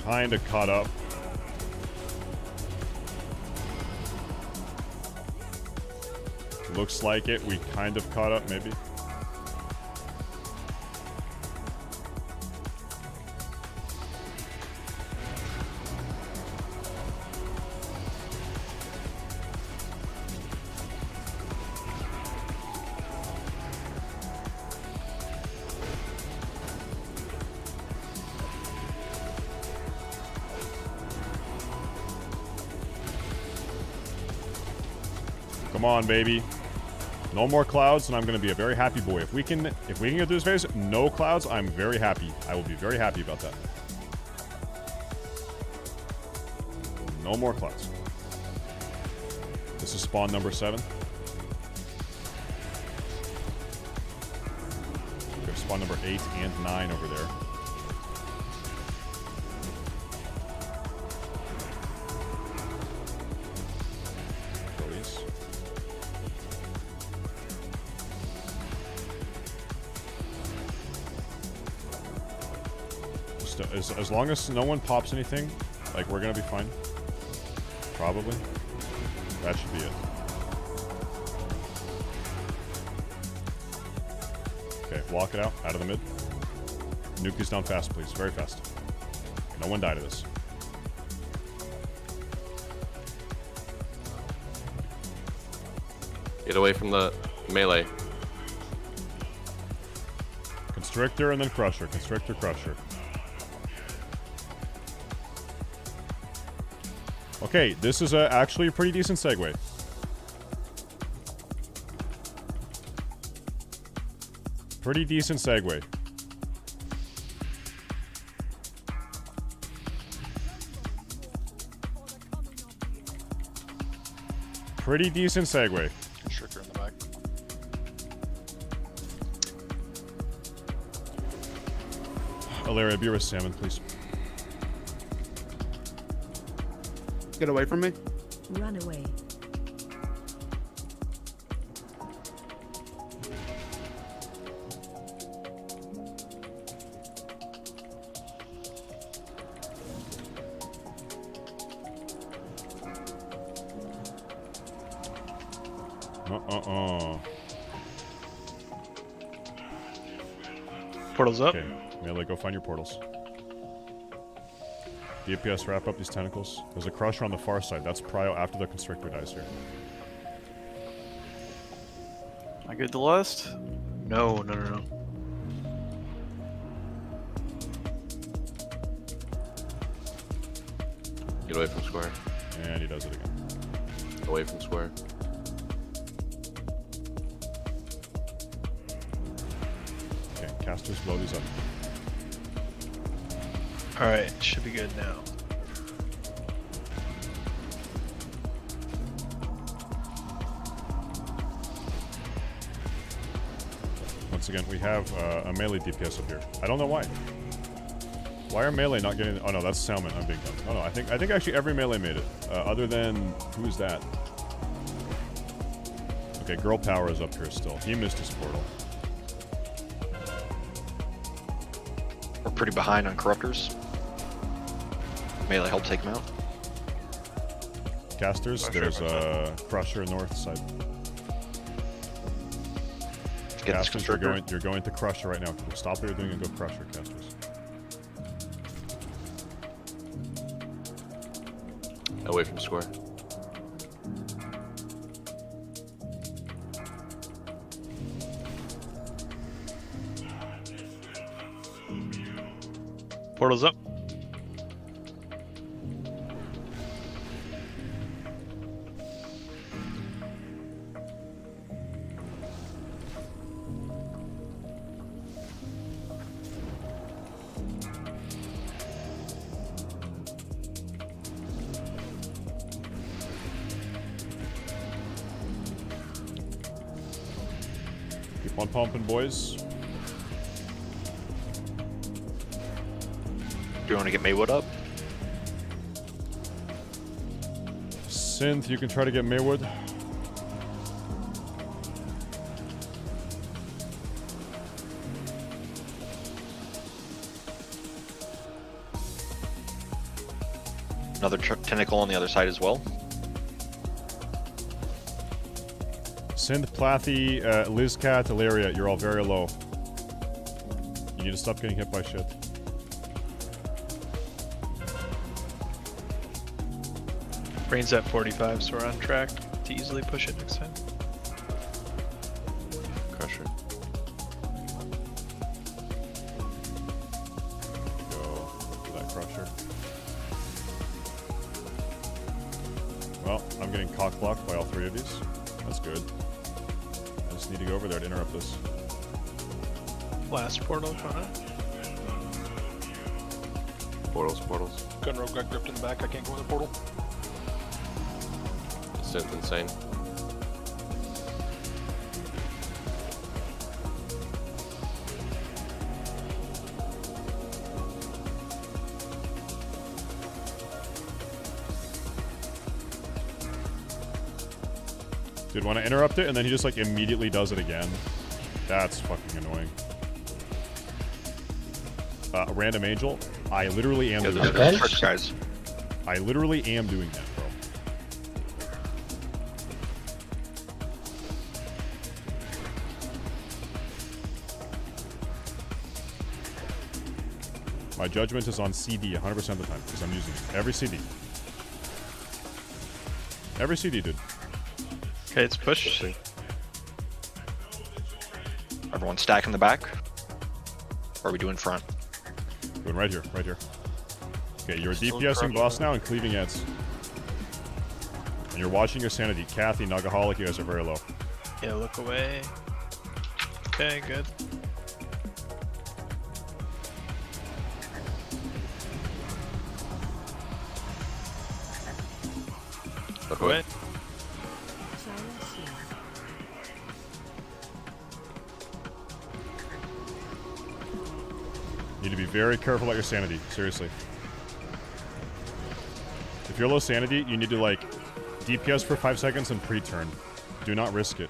Kind of caught up. Looks like it. We kind of caught up, maybe. Come on, baby. No more clouds, and I'm going to be a very happy boy. If we can get through this phase, no clouds, I'm very happy. I will be very happy about that. No more clouds. This is spawn number 7. We have spawn number 8 and 9 over there. As long as no one pops anything, like, we're gonna be fine. Probably. That should be it. Okay, block it out of the mid. Nuke these down fast, please. Very fast. No one die to this.
Get away from the melee.
Constrictor and then Crusher. Constrictor, Crusher. Okay, this is actually a pretty decent segue. Pretty decent segue. Pretty decent segue.
Constrictor in the back.
Alaria, be with Salmon, please.
Get away from me.
Run away.
Portals up.
Okay, Melee, go find your portals. DPS, wrap up these tentacles. There's a crusher on the far side. That's prio after the constrictor dies here.
I get the last?
No.
Get away from square.
And he does it again.
Away from square.
Okay, casters, blow these up.
Alright, should be good now.
Once again, we have a melee DPS up here. I don't know why. Why are melee not getting? Oh no, that's Salmon. I'm being dumb. Oh no, I think actually every melee made it, other than who's that? Okay, Girl Power is up here still. He missed his portal.
We're pretty behind on Corruptors. Melee help take him out.
Casters, there's a Crusher north side. Casters, you're going to Crusher right now. Stop what you're doing and go Crusher, Casters.
Away from square.
Portals up.
Keep on pumping, boys.
Do you want to get Maywood up?
Synth, you can try to get Maywood.
Another tentacle on the other side as well.
Synth, Plathy, Lizcat, Ilaria, you're all very low. You need to stop getting hit by shit.
Brain's at 45, so we're on track to easily push it next time.
Crusher.
Go to that Crusher. Well, I'm getting cock blocked by all three of these. That's good. I just need to go over there to interrupt this.
Last portal, Connor.
Portals.
Gun rogue got gripped in the back. I can't go in the portal.
Synth insane.
Dude, want to interrupt it, and then he just like immediately does it again. That's fucking annoying. Random Angel, I literally am doing that.
Guys.
I literally am doing that, bro. My judgment is on CD 100% of the time, because I'm using it. Every CD. Every CD, dude.
Okay, it's pushed.
Everyone stack in the back? Or are we doing front?
Doing right here, right here. Okay, you're DPSing boss now and cleaving heads. And you're watching your sanity. Kathy, Nagaholic, you guys are very low.
Yeah, look away. Okay, good.
Look away. You
need to be very careful about your sanity, seriously. If you're low sanity, you need to like DPS for 5 seconds and pre-turn. Do not risk it.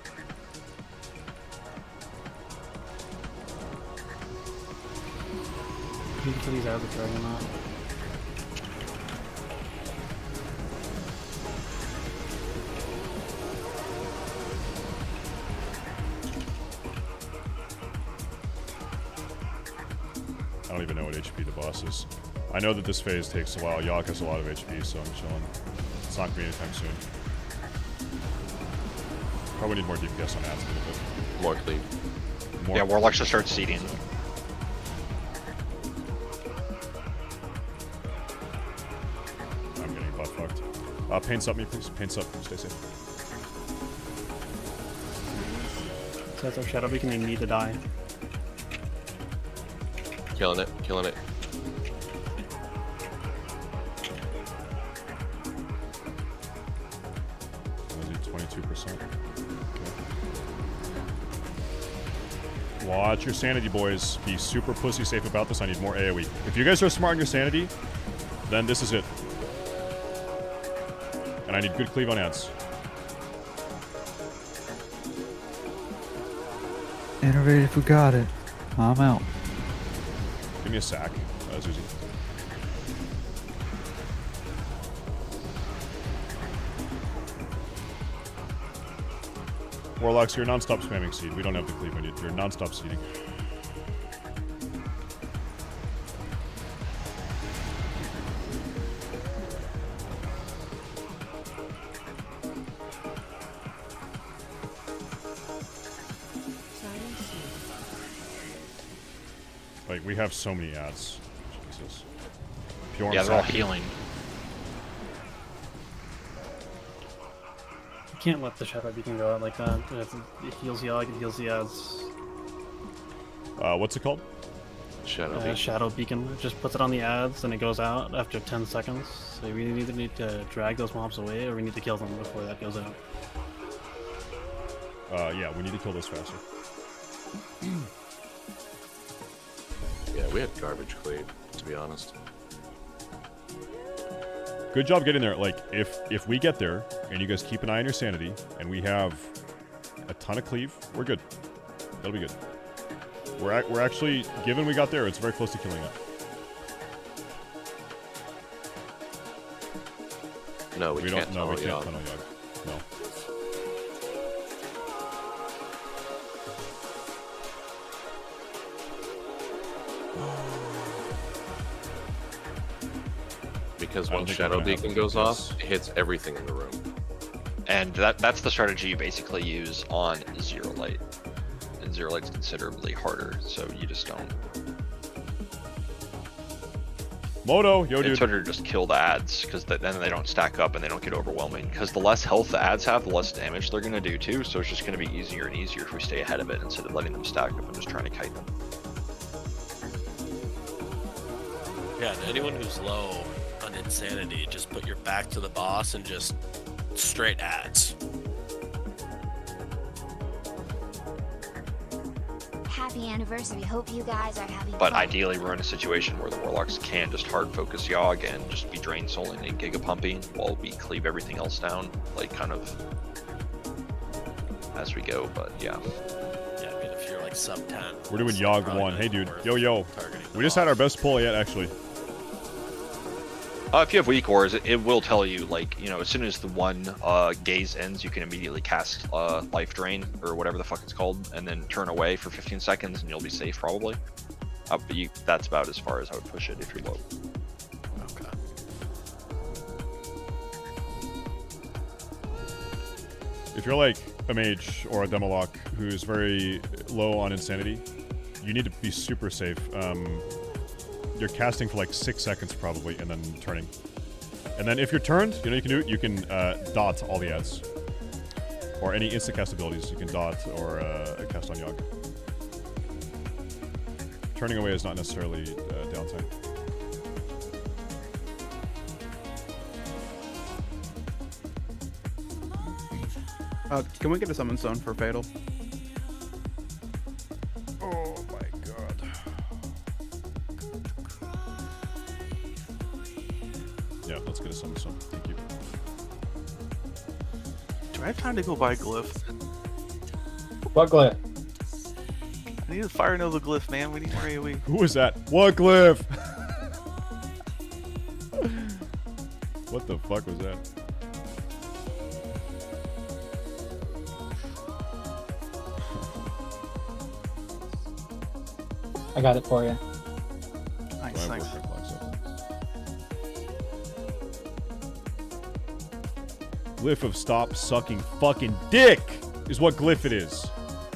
You can kill these arbitrary or not.
I don't even know what HP the boss is. I know that this phase takes a while. Yogg has a lot of HP, so I'm chilling. It's not going to be anytime soon. Probably need more DPS on ads a little bit.
More clean.
More.
Yeah, Warlock should start seeding.
I'm getting butt fucked. Paints up me, please. Paints up. Stay safe.
So that's our Shadow Beacon, they need to die.
Killing it, killing it.
I'll do 22%. Okay. Watch your sanity, boys. Be super pussy safe about this. I need more AoE. If you guys are smart on your sanity, then this is it. And I need good cleave on ads.
Innovate if we got it. I'm out.
Give me a sack, Zuzi. Warlocks, you're non-stop spamming seed. We don't have the cleave on you. You're non-stop seeding. Like, we have so many ads. Jesus. Pure
Yeah, they're all healing.
You can't let the Shadow Beacon go out like that. It heals Yogg, it heals the ads.
What's it called?
Shadow Beacon.
Shadow Beacon. It just puts it on the ads and it goes out after 10 seconds. So we either need to drag those mobs away or we need to kill them before that goes out.
Yeah, we need to kill this faster.
Yeah, we had garbage cleave, to be honest.
Good job getting there. Like, if we get there, and you guys keep an eye on your sanity, and we have a ton of cleave, we're good. That'll be good. We're actually, given we got there, it's very close to killing it.
No, we can't
No, we can't
Yogg.
tunnel Yogg. No.
Because
I don't
when
think
Shadow
we're gonna
Beacon
have
goes
this.
off, it hits everything in the room.
And that's the strategy you basically use on Zero Light. And Zero Light's considerably harder, so you just don't.
Moto, yo dude.
It's harder to just kill the ads, because then they don't stack up and they don't get overwhelming. Because the less health the ads have, the less damage they're going to do too, so it's just going to be easier and easier if we stay ahead of it instead of letting them stack up and just trying to kite them.
Yeah, and anyone who's low on insanity, just put your back to the boss and just straight ads.
Happy anniversary. Hope you guys are having
But
fun.
ideally, we're in a situation where the Warlocks can just hard focus Yogg and just be drain souling and giga pumping while we cleave everything else down, like kind of as we go. But yeah.
Yeah, I mean, if you're like sub 10.
We're doing
it's
Yogg
probably
1.
not
Hey dude.
worth
Yo.
targeting
We just had our best pull yet, actually.
If you have weak ores, it will tell you, like, you know, as soon as the one gaze ends, you can immediately cast Life Drain, or whatever the fuck it's called, and then turn away for 15 seconds, and you'll be safe, probably. But that's about as far as I would push it if you're low.
Okay.
If you're like a mage or a Demolock who's very low on insanity, you need to be super safe. You're casting for like 6 seconds probably, and then turning. And then if you're turned, you know you can do it. You can dot all the ads, or any instant cast abilities. You can dot or cast on Yogg. Turning away is not necessarily downtime.
Can we get a summon stone for Fatal?
Oh my god. Yeah, let's get a summon stone. Thank you.
have time to go buy glyph.
What glyph?
I need a Fire Nova glyph, man. We need more AoE.
Who was that? What glyph? What the fuck was that?
I got it for you.
Nice, thanks.
Glyph of stop sucking fucking dick is what glyph it is.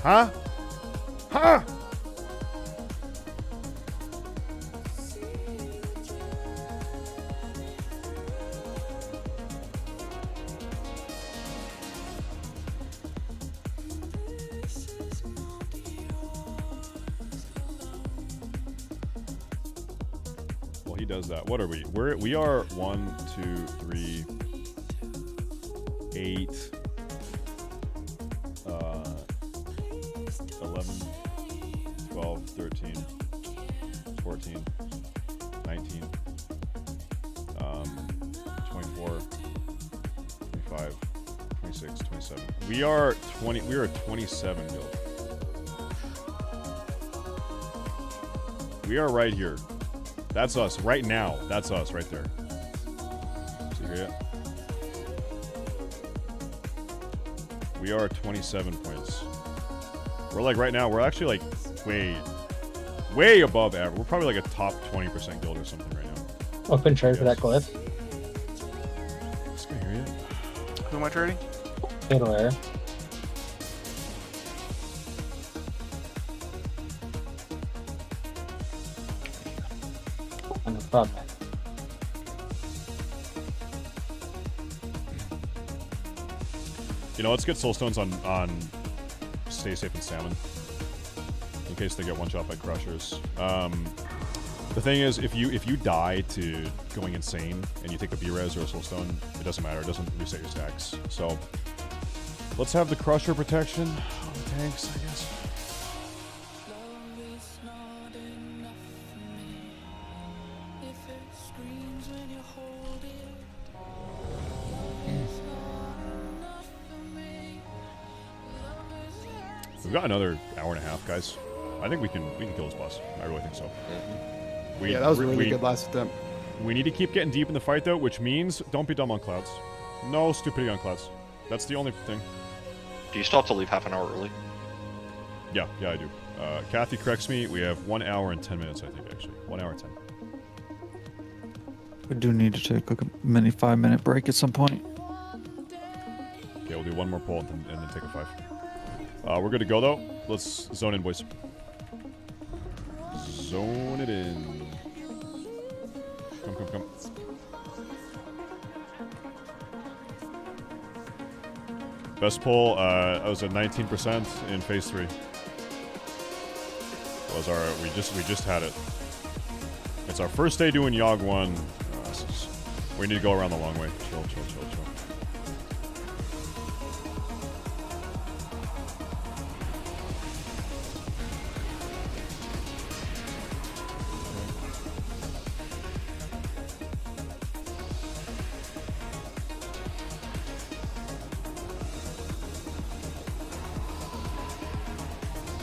Huh? Huh? Well, he does that. What are we? We are 1, 2, 3, 8, 11, 12, 13, 14, 19, 24, 25, 26, 27. We are 20. We are 27 build. We are right here. That's us right now. That's us right there. See here yet? We are 27 points. We're like right now, we're actually like way above average. We're probably like a top 20% guild or something right now.
Open trade for that glyph.
This guy here yet?
Who am I trading?
Fatal error. No problem.
You know, let's get soulstones on Stay Safe and Salmon. In case they get one shot by Crushers. The thing is, if you die to going insane and you take a B-res or a soulstone, it doesn't matter. It doesn't reset your stacks. So let's have the Crusher protection on the tanks, I guess. We've got another hour and a half, guys. I think we can kill this boss. I really think so.
Yeah, that was a really good last attempt.
We need to keep getting deep in the fight, though, which means don't be dumb on clouds. No stupidity on clouds. That's the only thing.
Do you still have to leave half an hour early?
Yeah, I do. Kathy corrects me. We have 1 hour and 10 minutes, I think, actually. 1 hour and 10.
We do need to take like a mini 5-minute break at some point.
Okay, we'll do one more poll and then take a 5. We're good to go, though. Let's zone in, boys. Zone it in. Come. Best poll, I was at 19% in phase 3. Was our we just had it. It's our first day doing Yogg 1. We need to go around the long way. Chill.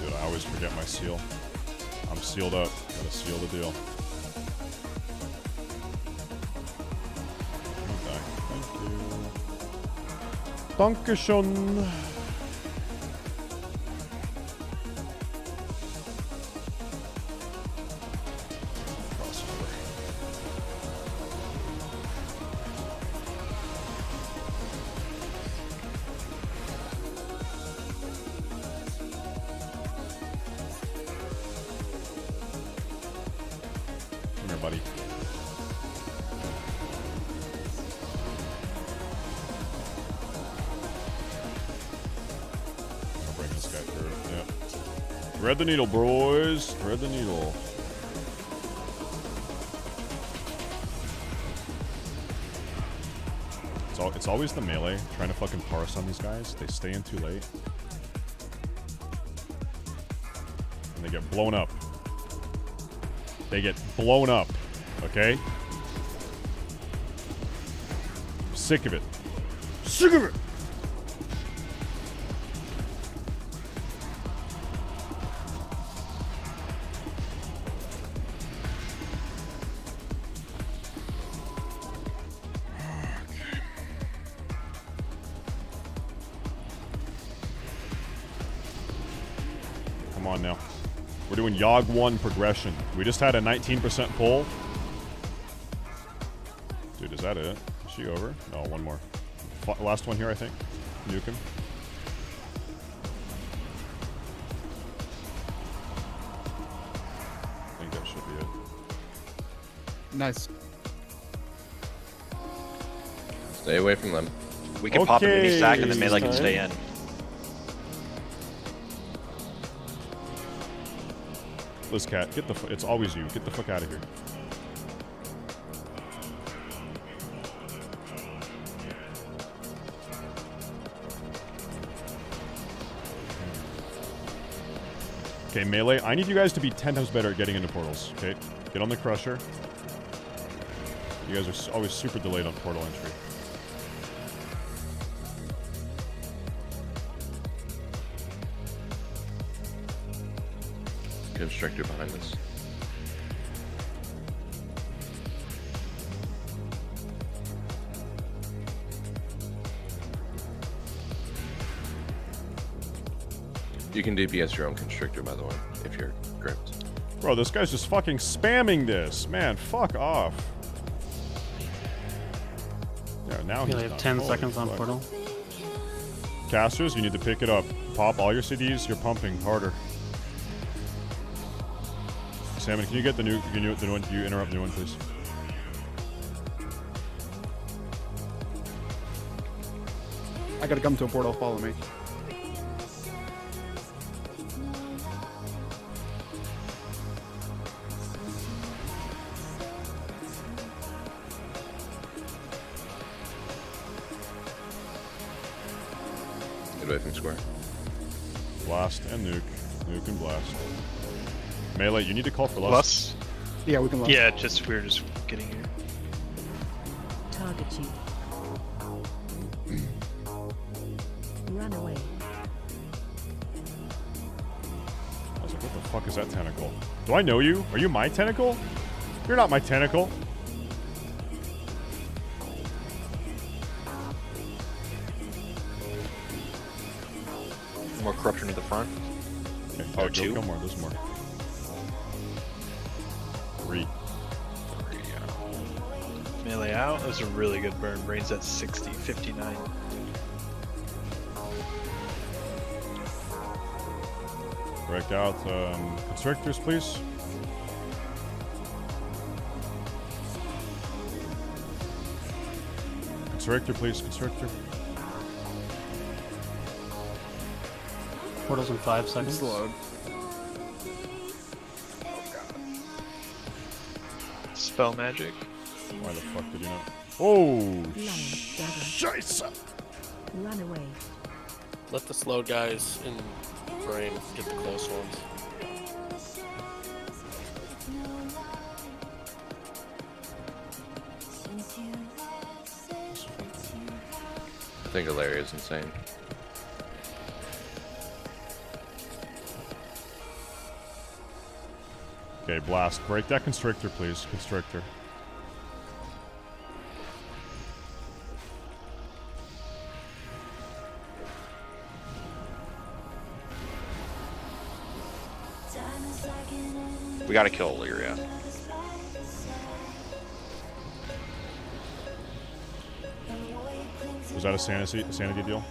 Dude, I always forget my seal. I'm sealed up. Gotta seal the deal. Dankeschön. Come here, buddy. Thread the needle, boys. Thread the needle. It's always the melee trying to fucking parse on these guys. They stay in too late. And they get blown up. They get blown up. Okay? Sick of it. Sick of it! Come on now. We're doing Yogg 1 progression. We just had a 19% pull. Dude, is that it? Is she over? No, one more. Last one here, I think. Nuke him. I think that should be it.
Nice.
Stay away from them.
We can pop a mini stack and then melee can stay in.
Liz Cat, get the it's always you. Get the fuck out of here. Okay, melee. I need you guys to be 10 times better at getting into portals. Okay, get on the crusher. You guys are always super delayed on portal entry.
Constrictor behind us. You can DPS your own constrictor, by the way, if you're gripped.
Bro, this guy's just fucking spamming this. Man, fuck off. Yeah, now he's
have
done.
10
Holy
seconds on
fuck.
portal.
Casters, you need to pick it up. Pop all your CDs, you're pumping harder. Salmon, can you get the new one? Can you interrupt the new one, please?
I gotta come to a portal. Follow me.
Get away from square.
Blast and nuke. Nuke and blast. Melee, you need to call for lust.
Lust?
Yeah, we can lust.
Yeah, just we're just getting here.
Target you. Run away.
I was like, what the fuck is that tentacle? Do I know you? Are you my tentacle? You're not my tentacle.
More corruption to the front.
Okay,
Oh,
go,
two?
Go more, there's more. 3.
Melee out. That was a really good burn. Brains at 60, 59.
Break out constrictors, please. Constrictor, please. Constrictor.
Portals in 5 seconds.
Slowed.
Spell magic.
Why the fuck did you not? Oh,
Scheiße. Run away.
Let the slow guys in brain get the close ones.
I think Ilaria is insane.
Okay, blast. Break that constrictor, please. Constrictor.
We gotta kill Illyria.
Was that a sanity deal?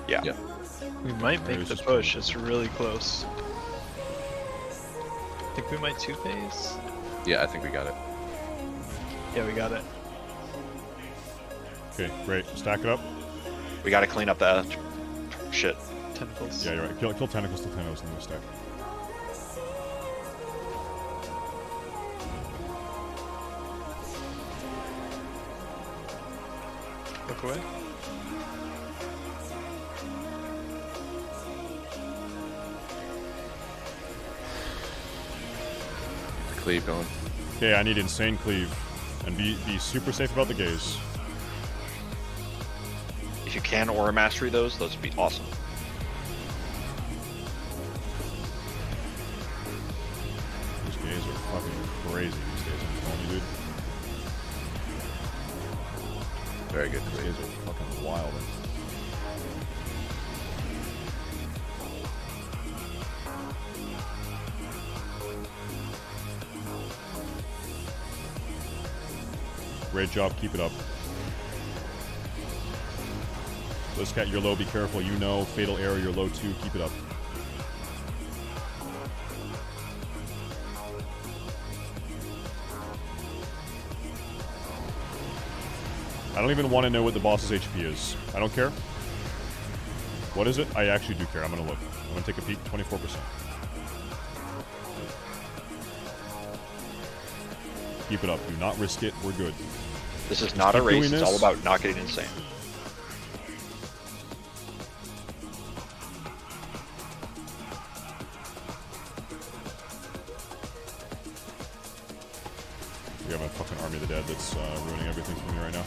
Yeah.
We might make the push. It's really close. I think we might 2-phase.
Yeah, I think we got it.
Yeah, we got it.
Okay, great. Stack it up.
We gotta clean up that shit.
Tentacles.
Yeah, you're right. Kill tentacles to tentacles and then stack.
Look away.
Cleave going.
Okay, I need insane cleave. And be super safe about the gaze.
If you can aura mastery those would be awesome.
These gays are fucking crazy these days, I'm telling you, dude.
Very good.
These gays are fucking wild. Great job. Keep it up. Let's cat your low. Be careful. You know. Fatal arrow. You're low too. Keep it up. I don't even want to know what the boss's HP is. I don't care. What is it? I actually do care. I'm going to look. I'm going to take a peek. 24%. Keep it up. Do not risk it. We're good.
This is not a race. It's all about not getting insane.
We have a fucking army of the dead that's ruining everything for me right now.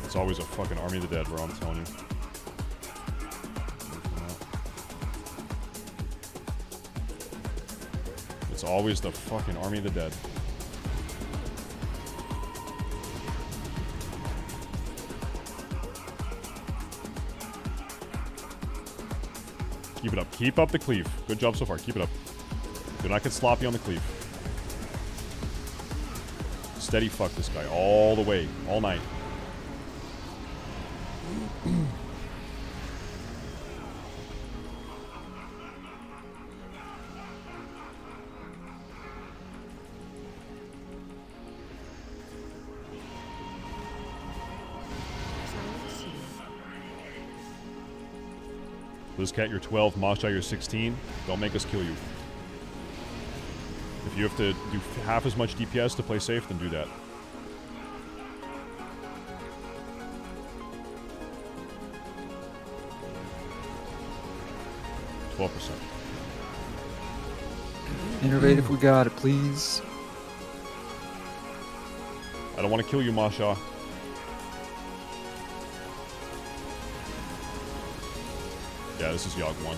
It's always a fucking army of the dead, bro. I'm telling you. It's always the fucking army of the dead. Keep it up. Keep up the cleave. Good job so far. Keep it up. Do not get sloppy on the cleave. Steady fuck this guy all the way. All night. Lizcat, you're 12. Masha, you're 16. Don't make us kill you. If you have to do half as much DPS to play safe, then do that.
Innervate if we got it, please.
I don't want to kill you, Masha. Yeah, this is Yogg 1.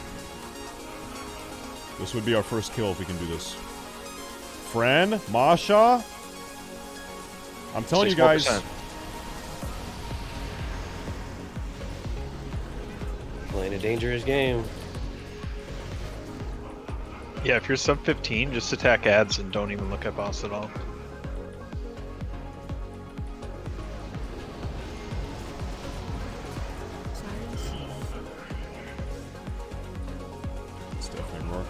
This would be our first kill if we can do this. Fren? Masha? I'm telling you guys.
Playing a dangerous game.
Yeah, if you're sub 15, just attack ads and don't even look at boss at all.
It's definitely more.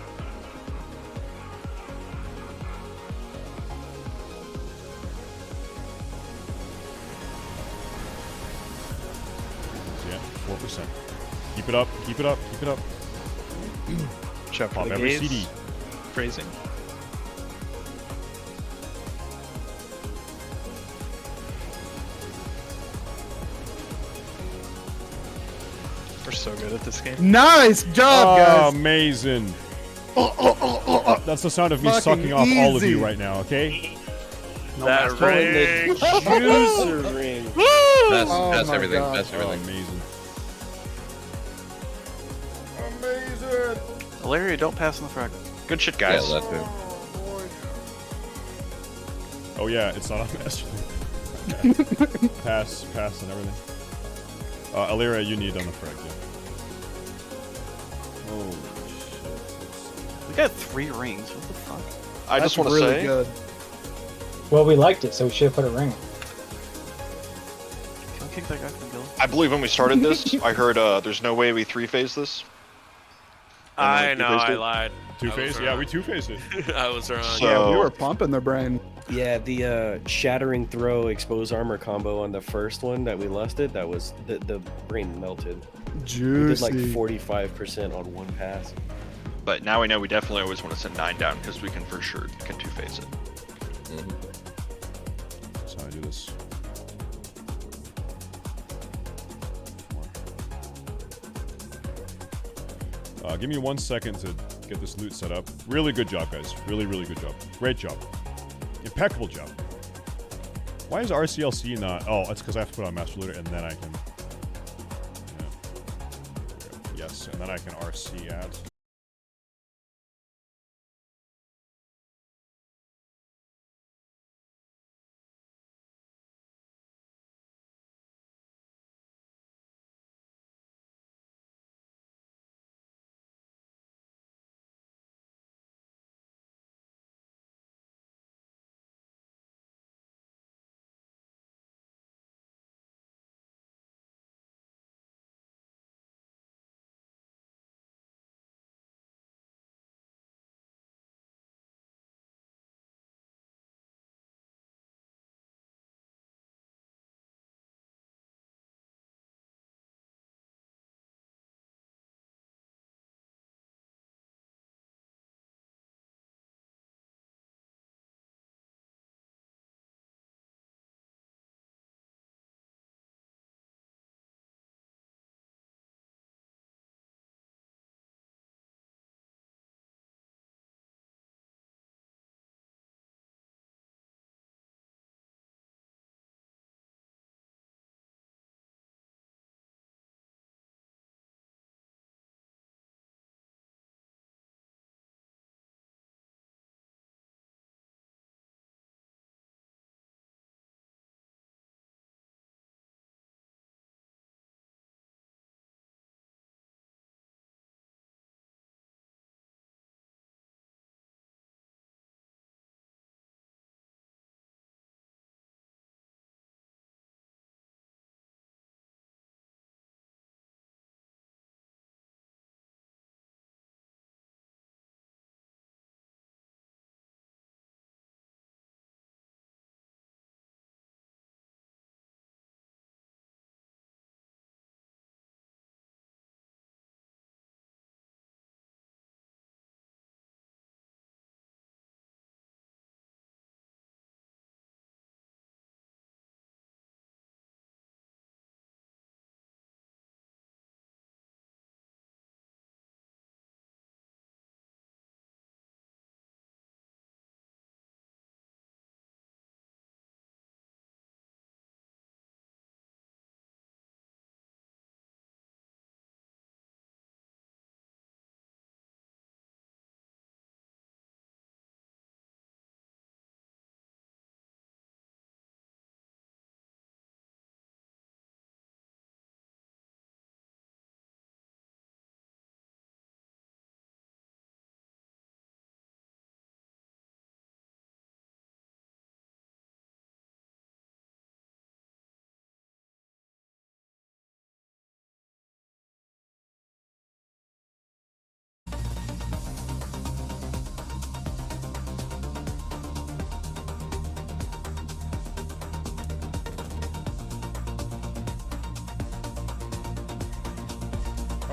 So yeah, 4%. Keep it up, keep it up, keep it up.
Check
Pop every
gaze.
CD.
Phrasing. We're so good at this game.
Nice job, guys.
Amazing. That's the sound of me
Fucking
sucking off all of
easy.
you right now, okay?
That ring.
Juicer ring.
Best,
Oh
best
my
everything.
God.
Best everything.
Amazing.
Larry, don't pass on the frag.
Good shit, guys.
Yeah, that too.
Oh yeah, it's not on master. Pass and everything. Illyria, you need on the frag, yeah.
Holy shit. We got 3 rings. What the fuck?
I just want to
really
say,
good.
Well, we liked it, so we should have put a ring.
Can we kick that guy from the building?
I believe when we started this, I heard there's no way we 3-phase this.
I
And,
know,
two-phased
I
it.
lied.
Two-phase? Yeah, we two-phased it.
I was wrong.
So-
Yeah, we were pumping their brain.
Yeah, the shattering throw expose armor combo on the first one that we lusted, that was the brain melted. We did like
Juicy.
45% on one pass.
But now we know we definitely always want to send 9 down because we can for sure can 2-phase it.
That's how I do this. Give me 1 second to get this loot set up. Really good job, guys. Really, really good job. Great job. Impeccable job. Why is RCLC not... Oh, it's because I have to put on Master Looter and then I can... Yeah. Yes, and then I can RC add.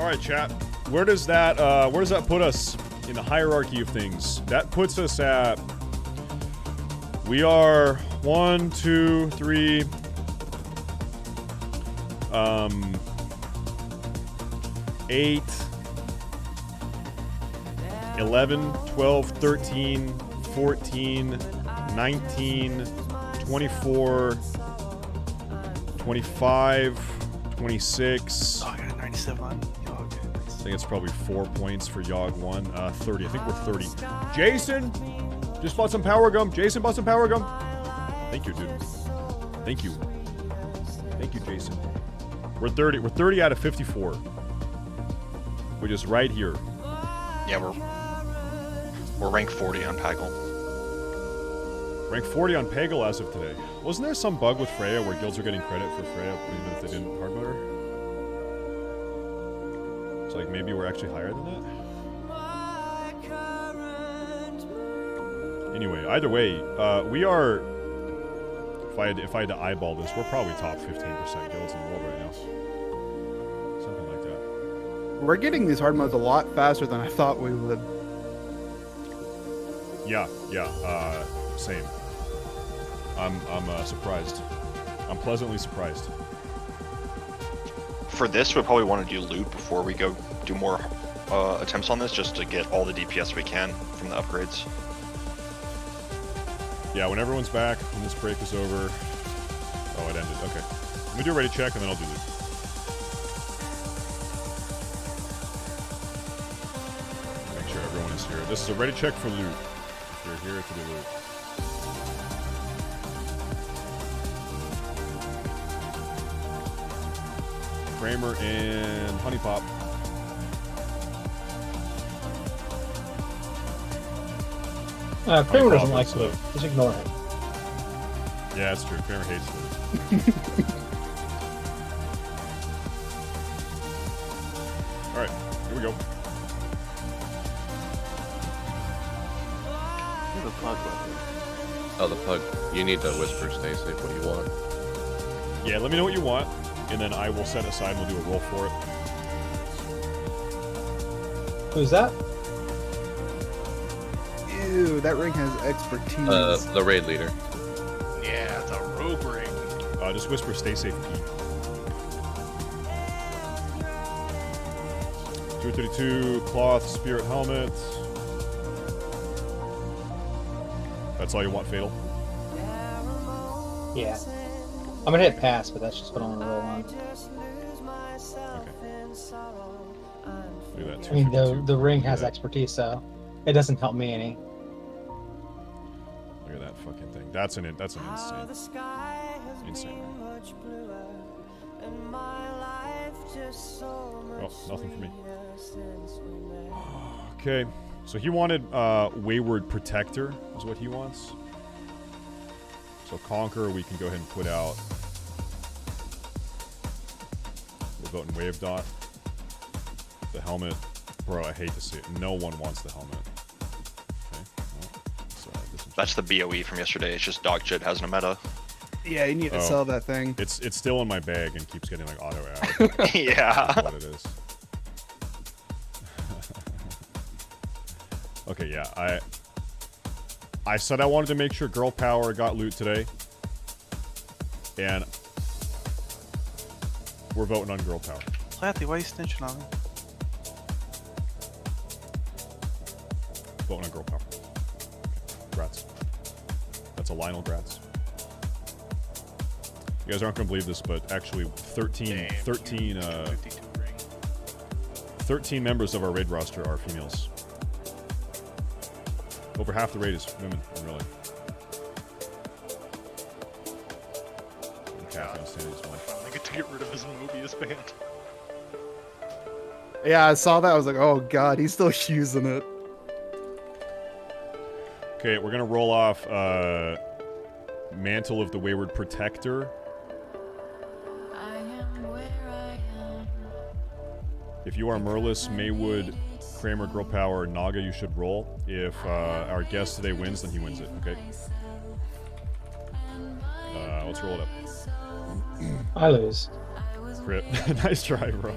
All right, chat. Where does that put us in the hierarchy of things? That puts us at. We are 1, 2, 3. 8, 11, 12, 13, 14, 19, 24, 25, 26.
Oh, I got 97 on Yog.
I think it's probably 4 points for Yog 1. 30. I think we're 30. Jason! Just bought some power gum. Jason bought some power gum. Thank you, dude. Thank you. Thank you, Jason. We're 30. We're 30 out of 54. We're just right here.
Yeah, we're ranked 40 on Pagel.
Rank 40 on Pagel as of today. Wasn't there some bug with Freya where guilds are getting credit for Freya even if they didn't hard mode her? It's like maybe we're actually higher than that? Anyway, either way, we are... If I had to eyeball this, we're probably top 15% guilds in the world right now. Something like that.
We're getting these hard modes a lot faster than I thought we would.
Yeah, same. I'm surprised. I'm pleasantly surprised.
For this, we'll probably want to do loot before we go do more attempts on this, just to get all the DPS we can from the upgrades.
Yeah, when everyone's back, when this break is over... Oh, it ended. Okay. Let me do a ready check, and then I'll do loot. Make sure everyone is here. This is a ready check for loot. You're here to do loot. Kramer and Honey Pop.
Kramer doesn't like loot. Just ignore him.
Yeah, that's true. Kramer hates loot. Alright, here we go.
The plug.
Oh, the plug. You need to whisper, stay safe, what you want.
Yeah, let me know what you want, and then I will set aside and we'll do a roll for it.
Who's that?
Ew, that ring has expertise.
The raid leader.
Yeah, the rogue ring.
Just whisper, stay safe, P. 232, cloth, spirit helmet. That's all you want, Fatal?
Yeah. I'm gonna hit pass, but that's just what I'm gonna roll on.
Look at that,
I mean, the ring has expertise, so it doesn't help me any.
Look at that fucking thing. That's an insane. Insane. Oh, nothing for me. Okay, so he wanted Wayward Protector, is what he wants. So Conqueror, we can go ahead and put out. We're voting Wave Dot. The helmet. Bro, I hate to see it. No one wants the helmet. Okay. Well,
That's the BOE from yesterday. It's just dog shit has no meta.
Yeah, you need to sell that thing.
It's still in my bag and keeps getting like auto ad.
Yeah.
That's what it is. Okay, yeah, I said I wanted to make sure Girl Power got loot today. And we're voting on Girl Power.
Lathy, why are you snitching on me?
Voting on Girl Power. Grats. That's a Lionel grats. You guys aren't going to believe this, but actually 13 members of our raid roster are females. Over half the raid is women, really.
I get to get rid of his Mobius band.
Yeah, I saw that. I was like, oh god, he's still using it.
Okay, we're gonna roll off Mantle of the Wayward Protector. If you are Merlis, Maywood, Kramer, Girl Power, Naga, you should roll. If our guest today wins, then he wins it, okay? Let's roll it up.
I lose.
Crit. Nice try, bro.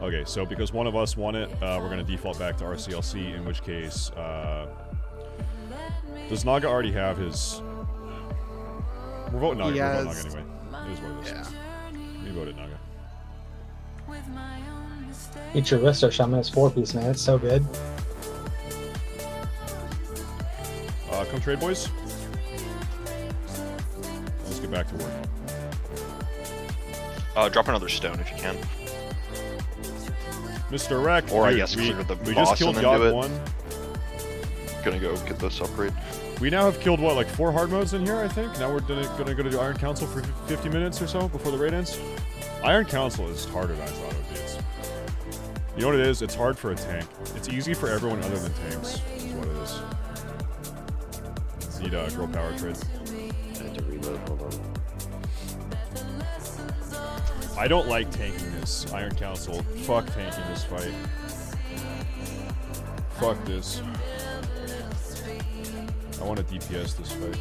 Okay, so because one of us won it, we're gonna default back to RCLC, in which case, does Naga already have his... We're voting Naga, we're voting Naga anyway. It is what it is. We voted Naga.
Eat your wrist or Shaman's 4-piece, man. It's so good.
Come trade, boys. Let's get back to work.
Drop another stone if you can.
Mr. Wreck.
Or I
dude,
guess clear the
we
boss
just killed
and then do
Yogg
it.
1.
Gonna go get this upgrade.
We now have killed, what, like 4 hard modes in here, I think? Now we're gonna go to Iron Council for 50 minutes or so before the raid ends? Iron Council is harder than I thought it would be. You know what it is? It's hard for a tank. It's easy for everyone other than tanks, is what it is. Need a girl power trade.
I had to reload, hold on.
I don't like tanking this, Iron Council. Fuck tanking this fight. Fuck this. I want to DPS this fight.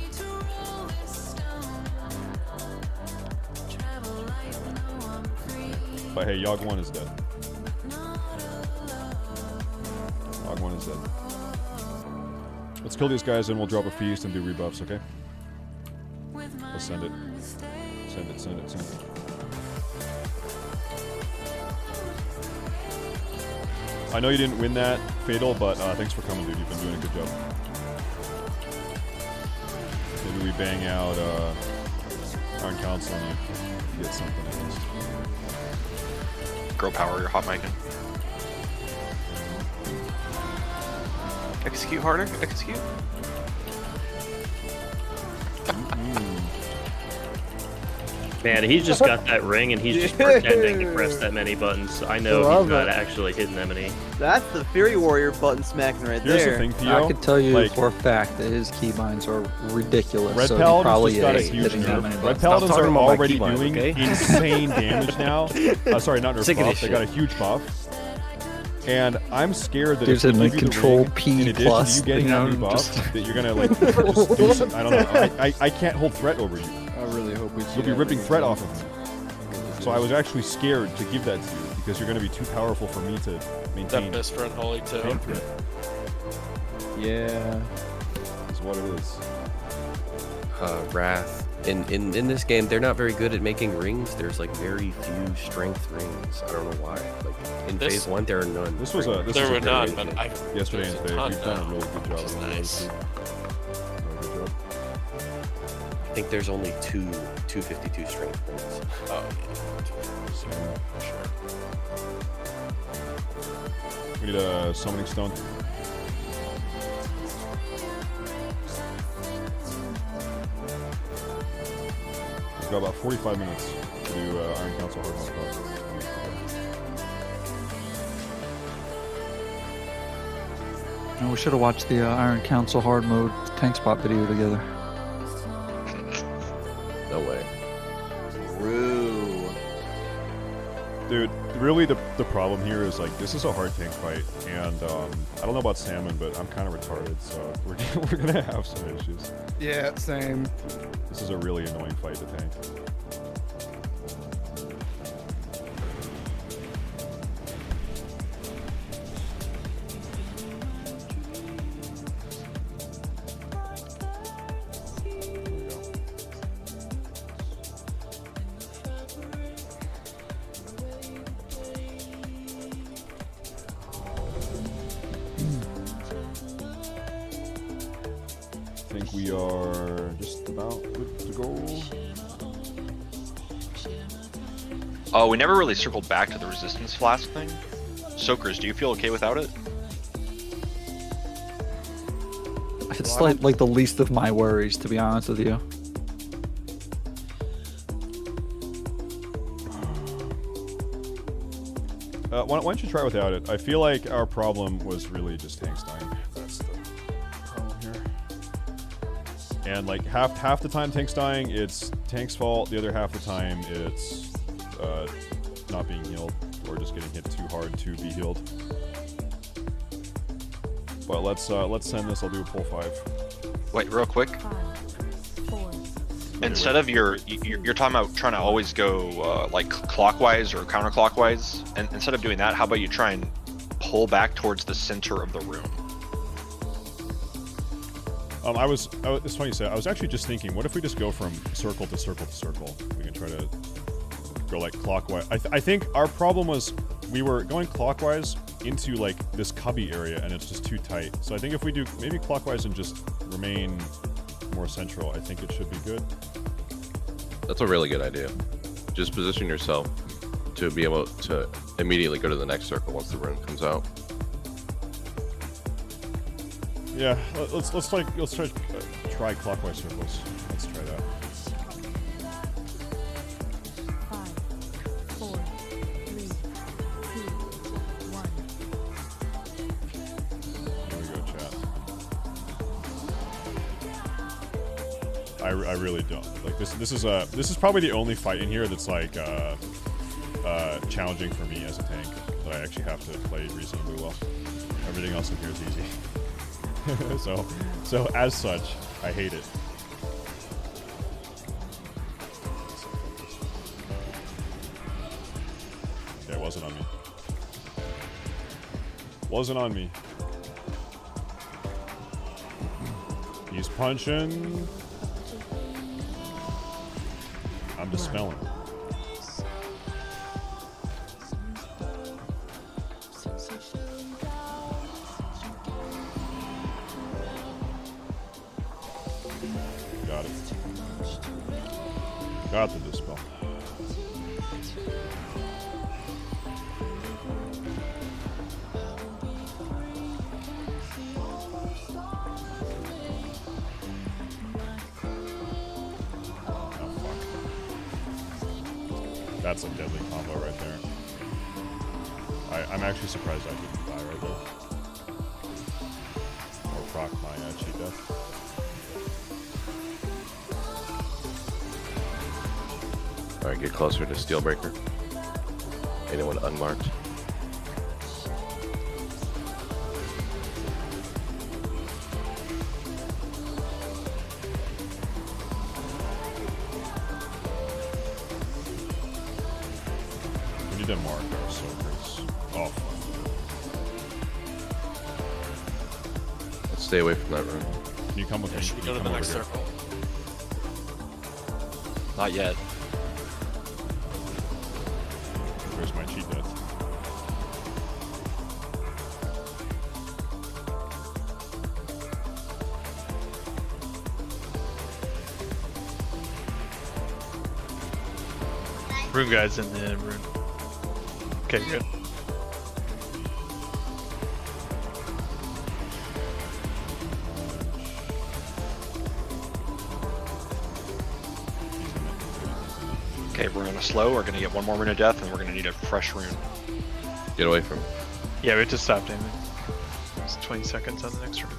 But hey, Yogg 1 is dead. Yogg 1 is dead. Let's kill these guys and we'll drop a feast and do rebuffs, okay? Let's send it. Send it, send it, send it. I know you didn't win that, Fatal, but thanks for coming, dude. You've been doing a good job. Maybe we bang out Iron Council and you get something at least.
Girl power, you're hot micing.
Execute harder. Execute.
Man, he's just got that ring and he's just pretending to press that many buttons. I know he's not actually hitting that many.
That's the Fury Warrior button smacking right
Here's
there.
the thing, Theo.
I could tell you
like,
for a fact that his keybinds are ridiculous.
Red
so he
Paladins
probably
just got a
is
huge
hitting that many
nerf. Red
buttons.
Paladins are already doing
okay?
insane damage now. Sorry, not nerf
Sick of
buff.
this
They got a
shit.
huge buff. And I'm scared that
Dude's
if they
hitting
give
like
you the
Control
ring,
P
in addition
plus,
to you getting
you
that
know,
new buff,
just-
that you're gonna like just do some, I don't know. I can't hold threat over you.
I really hope we see
You'll be
that
ripping
ring
threat
again.
off of me. So I was actually scared to give that to you because you're gonna be too powerful for me to maintain.
That best friend Holy too.
maintain threat.
Yeah.
Is what it is.
Wrath. In this game, they're not very good at making rings. There's like very few strength rings. I don't know why. Like in
This-
phase 1, there are none.
This was a
There
was
were
a
none,
great
but
raid.
I
yesterday
there's
and
a
today.
ton
We've done a
now,
really good job.
which is
on those
nice.
two. Really good job.
I think there's only 252 strength rings.
Oh,
We need a summoning stone. We've got about 45 minutes to do Iron Council hard mode.
We should have watched the Iron Council hard mode tank spot video together.
No way.
True.
Dude, really the problem here is like this is a hard tank fight, and I don't know about Salmon, but I'm kind of retarded, so we're gonna have some issues.
Yeah, same.
This is a really annoying fight to tank. I think we are just about good to go.
Oh, we never really circled back to the resistance flask thing. Soakers, do you feel okay without it?
It's like the least of my worries, to be honest with you.
Why don't you try without it? I feel like our problem was really just tanks dying. That's the problem here. And like half the time tanks dying, it's tank's fault. The other half the time, it's not being healed or just getting hit too hard to be healed. But let's send this. I'll do a pull 5.
Wait, real quick.
5, 4,
Instead of you're talking about trying to always go like clockwise or counterclockwise, and instead of doing that, how about you try and pull back towards the center of the room?
It's funny you say. I was actually just thinking, what if we just go from circle to circle to circle? We can try to go like clockwise. I think our problem was we were going clockwise into like this cubby area, and it's just too tight. So I think if we do maybe clockwise and just remain more central, I think it should be good.
That's a really good idea. Just position yourself to be able to immediately go to the next circle once the rune comes out.
Yeah, let's try clockwise circles. Let's try that.
5, 4, 3, 2, 1.
Here we go, chat. I really don't like this. This is probably the only fight in here that's like challenging for me as a tank that I actually have to play reasonably well. Everything else in here is easy. so as such, I hate it. Yeah, it wasn't on me. Wasn't on me. He's punching. I'm dispelling. Got it. Got the dispel. That's a deadly combo right there. I'm actually surprised I didn't die right there. Or proc my cheat death.
Alright, get closer to Steelbreaker. Anyone unmarked?
We need to mark our soakers. Oh, fuck.
Let's stay away from that room.
Can you come with me?
Should we
Can
go
you
to the
come
next
over here?
circle?
Not yet.
Where's my cheat death?
Rune guy's in the rune. Okay, good.
Okay, we're gonna slow. We're gonna get one more rune of death, and we're gonna need a fresh rune.
Get away from him.
Yeah, we have to stop damage. It's 20 seconds on the next rune.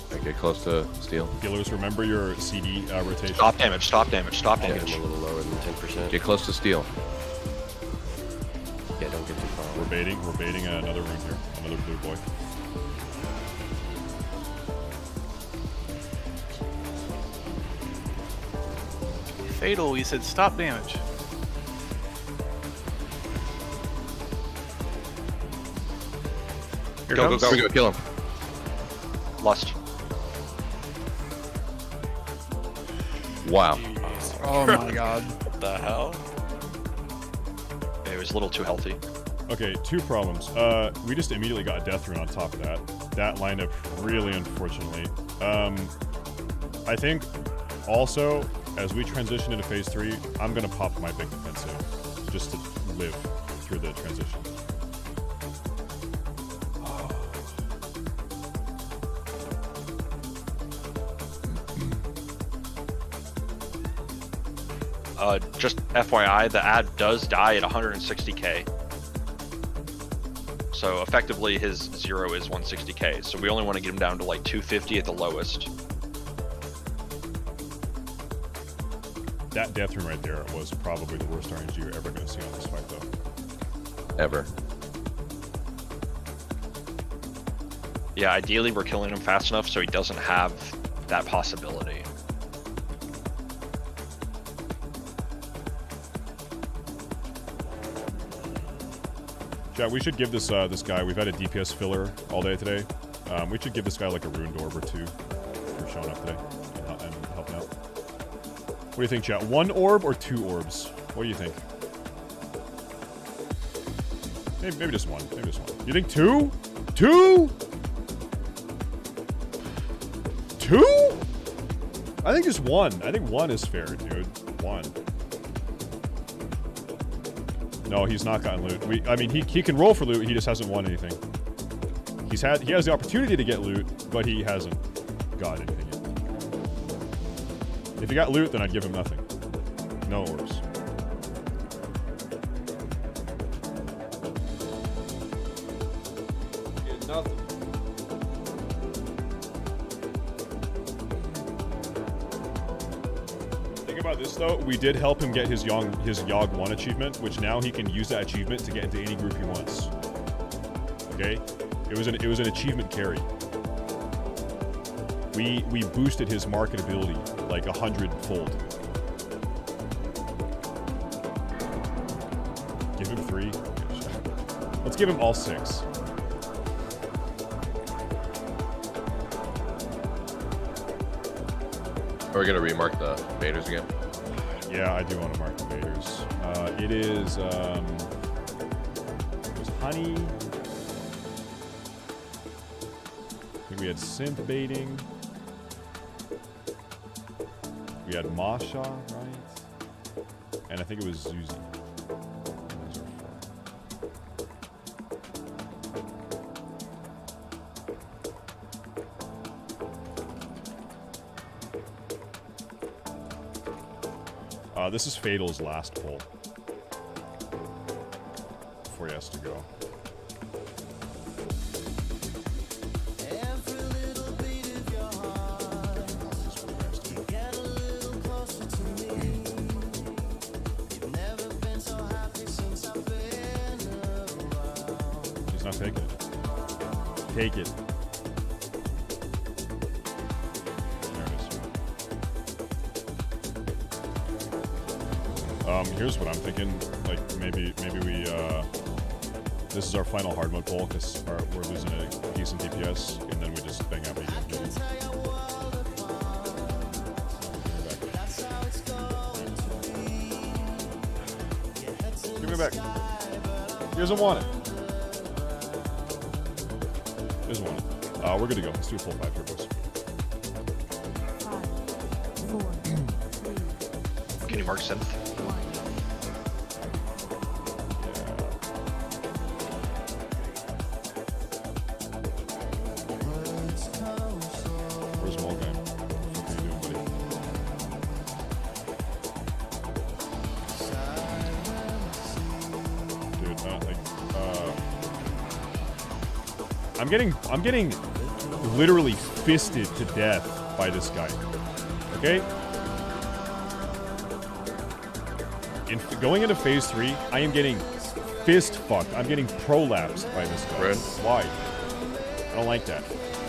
Alright, get close to Steel.
Healers, remember your CD rotation.
Stop damage, stop damage, stop
Get
damage.
him a little lower than 10%. Get close to Steel.
Yeah, don't get too far.
We're baiting another rune here. Another blue boy.
Fatal, we said stop damage.
Here
Go,
comes.
go,
Here we go, kill him.
Lust.
Wow.
Oh my god.
What the hell?
It was a little too healthy.
Okay, two problems. We just immediately got a death rune on top of that. That lined up really unfortunately. I think also, as we transition into phase 3, I'm gonna pop my big defensive just to live through the transition.
Just FYI, the ad does die at 160k. So effectively his 0 is 160k. So we only want to get him down to like 250 at the lowest.
That death rune right there was probably the worst RNG you're ever gonna see on this fight though.
Ever.
Yeah, ideally we're killing him fast enough so he doesn't have that possibility.
Chat, we should give this this guy. We've had a DPS filler all day today. We should give this guy like a ruined orb or two for showing up today and helping out. What do you think, chat? 1 orb or 2 orbs? What do you think? Maybe just 1. Maybe just 1. You think 2? 2? 2? I think just 1. I think 1 is fair, dude. 1. No, he's not gotten loot. I mean, he can roll for loot. He just hasn't won anything. He has the opportunity to get loot, but he hasn't got anything yet. If he got loot, then I'd give him nothing. No orbs.
Nothing.
Think about this though. We did help him get his Yogg 1 achievement, which now he can use that achievement to get into any group he wants. Okay? It was an achievement carry. We boosted his marketability like 100-fold. Give him 3. Let's give him all 6.
Are we gonna remark the Vaders again?
Yeah, I do want to mark the Vaders. It is Honey. I think we had Synth baiting. We had Masha, right? And I think it was Zuzi. Those are 4. This is Fatal's last pull before he has to go. He's not taking it. Take it. Here's what I'm thinking. Like maybe we this is our final hard mode pull because we're losing a decent DPS, and then we just bang out medium. Give me back. He doesn't want it. He doesn't want it. We're good to go. Let's do a full 5 here, boys.
5, 4, 3.
Can you mark synth?
Where's Mole Guy? What are you doing, buddy? Dude, I'm getting literally fisted to death by this guy. Okay? Going into phase 3, I am getting fist fucked. I'm getting prolapsed by this guy.
Red.
Why? I don't like that.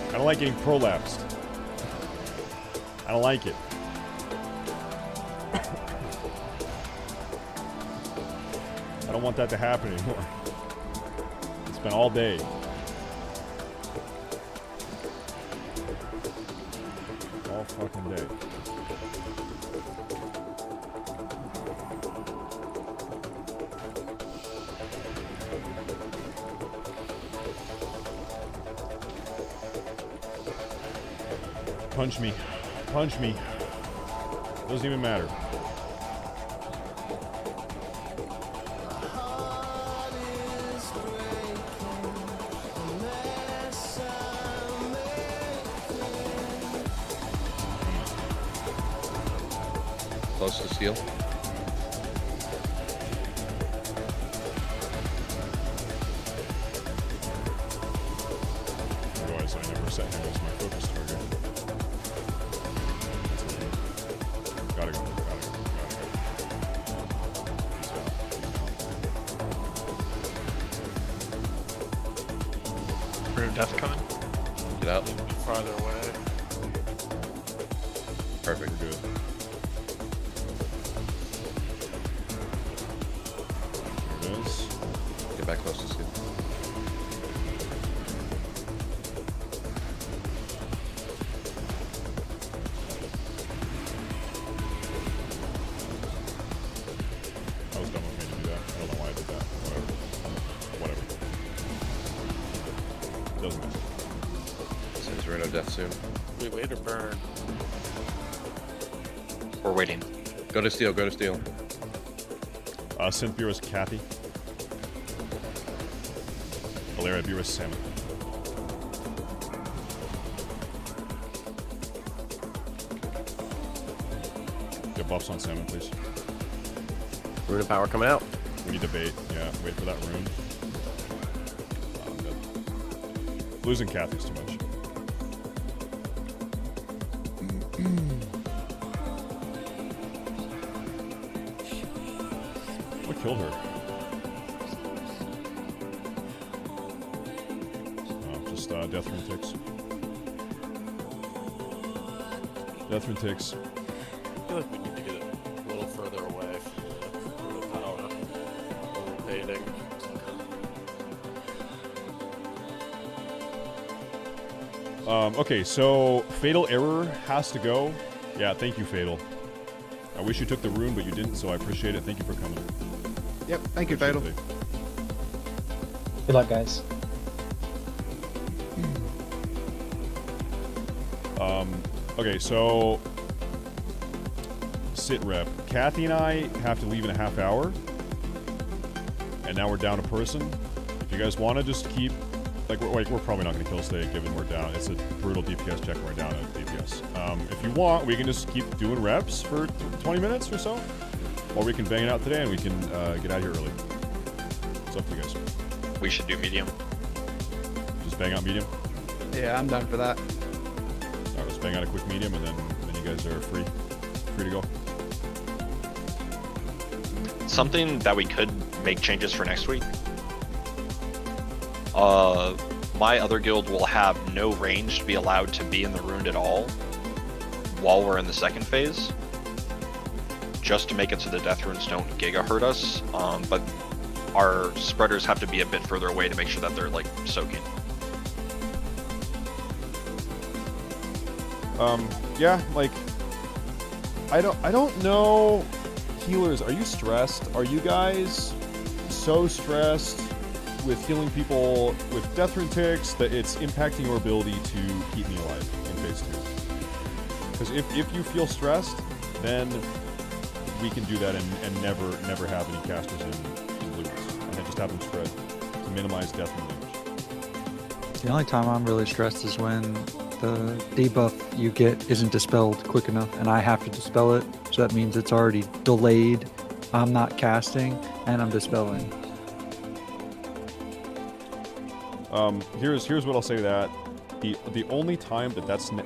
I don't like getting prolapsed. I don't like it. I don't want that to happen anymore. It's been all day. All fucking day. Punch me. Punch me. Doesn't even matter.
Close to steel.
Otherwise, I never set him as my focus target. Gotta go.
Brew Death coming.
Get out.
Farther away.
Perfect.
We're good. There it is.
Get Get back close to Skid.
I was dumb of me to do that. I don't know why I did that. Whatever. Doesn't matter.
Since Reno death soon.
We wait or burn.
We're waiting.
Go to steel, go to steel.
Synth Beer was Kathy. Valeria Beer was Salmon. Get buffs on Salmon, please.
Rune of Power coming out.
We need to bait. Yeah, wait for that rune. Oh, I'm dead. Losing Kathy's too much. What killed her? Oh, just death rune ticks. Death rune ticks.
I feel like we need to get it a little further away from the power. Baiting.
Okay, so Fatal Error has to go. Yeah, thank you, Fatal. I wish you took the rune, but you didn't, so I appreciate it. Thank you for coming.
Yep, thank you, Fatal.
Good luck, guys.
Okay, so sit rep. Kathy and I have to leave in a half hour, and now we're down a person. If you guys want to just keep, like, we're probably not going to kill Stay given we're down. It's a brutal DPS check. We're down at DPS. If you want, we can just keep doing reps for 20 minutes or so, or we can bang it out today and we can get out of here early. It's up to you guys.
We should do medium.
Just bang out medium.
Yeah, I'm done for that.
All right, let's bang out a quick medium, and then you guys are free to go.
Something that we could make changes for next week. My other guild will have no range to be allowed to be in the rune at all while we're in the second phase, just to make it so the death runes don't giga hurt us. But our spreaders have to be a bit further away to make sure that they're like soaking.
Yeah, like, I don't know. Healers, are you stressed? Are you guys so stressed with healing people with death rune ticks that it's impacting your ability to keep me alive in phase 2? Because if you feel stressed, then we can do that and never have any casters in loops, and then just have them spread to minimize death rune damage.
The only time I'm really stressed is when the debuff you get isn't dispelled quick enough, and I have to dispel it, so that means it's already delayed. I'm not casting, and I'm dispelling.
Here's what I'll say to that. The only time that's not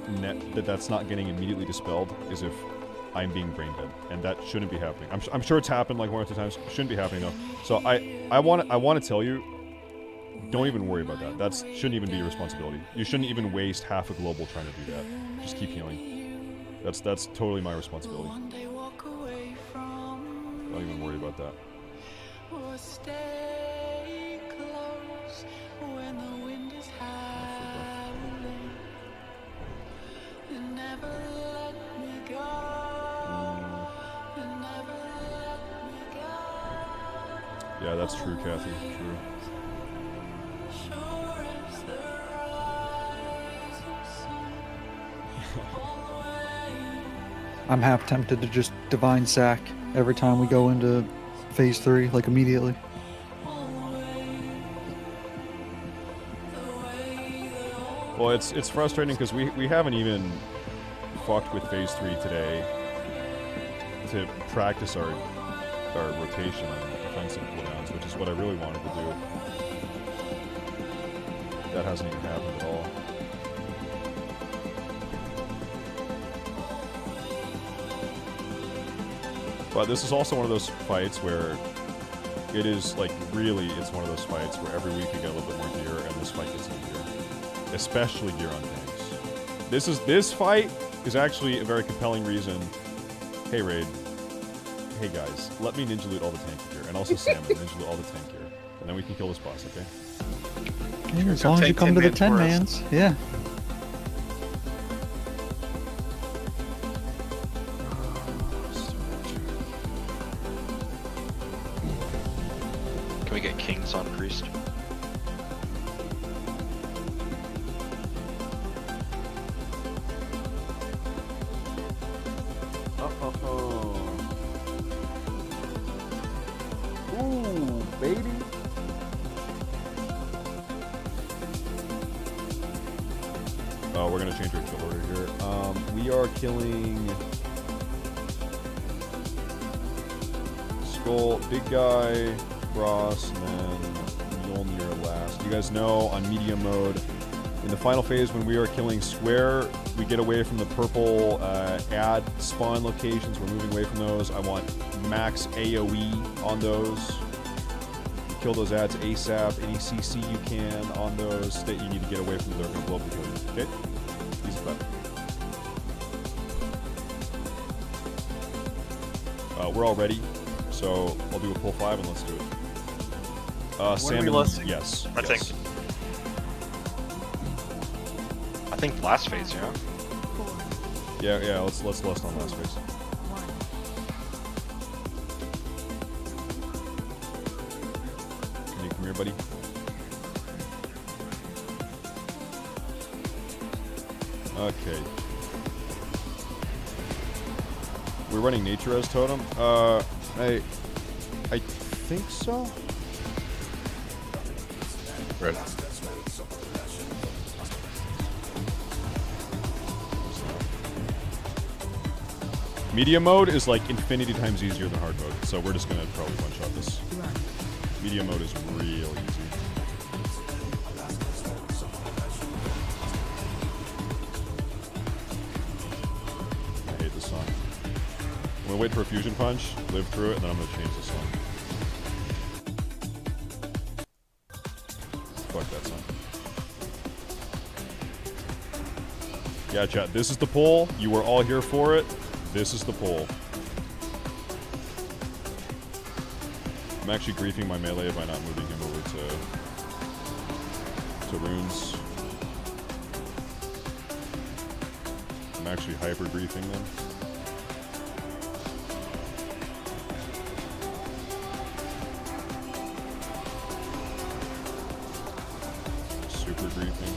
getting immediately dispelled is if I'm being brain dead, and that shouldn't be happening. I'm sure it's happened like 1 or 2 times. Shouldn't be happening though. So I want to tell you, don't even worry about that. That shouldn't even be your responsibility. You shouldn't even waste half a global trying to do that. Just keep healing. That's totally my responsibility. Don't even worry about that. Yeah, that's true, Kathy. True.
I'm half tempted to just divine sack every time we go into phase 3, like immediately.
Well, it's frustrating because we haven't even fucked with phase 3 today to practice our rotation on defensive cooldowns, which is what I really wanted to do. That hasn't even happened at all. But this is also one of those fights where it is like really, it's one of those fights where every week we get a little bit more gear, and this fight gets some gear, especially gear on tanks. This fight is actually a very compelling reason. Hey Raid, hey guys, let me ninja loot all the tank gear, and also Salmon ninja loot all the tank gear. And then we can kill this boss, okay?
Yeah, as long as you come to the 10 mans. Yeah.
Can we get kings on priest?
Ooh, baby. Oh, we're gonna change our kill order here. We are killing Skull, big guy, Ross, and then Mjolnir last. You guys know on medium mode, in the final phase when we are killing square, we get away from the purple ad spawn locations. We're moving away from those. I want max AoE on those. Kill those ads ASAP. Any CC you can on those that you need to get away from. They're going to blow up the kill. Okay? Easy clap. We're all ready, so I'll do a pull 5 and let's do it. Salmon, yes.
I think.
I think last phase, yeah.
Yeah. Let's list on last phase. Can you come here, buddy? Okay. We're running nature as totem. I think so.
Right.
Medium mode is like infinity times easier than hard mode, so we're just gonna probably one-shot this. Medium mode is real easy. I hate this song. I'm gonna wait for a fusion punch, live through it, and then I'm gonna change the song. Fuck that song. Yeah, chat, this is the poll. You were all here for it. This is the poll. I'm actually griefing my melee by not moving him over to runes. I'm actually hyper griefing them. Super griefing.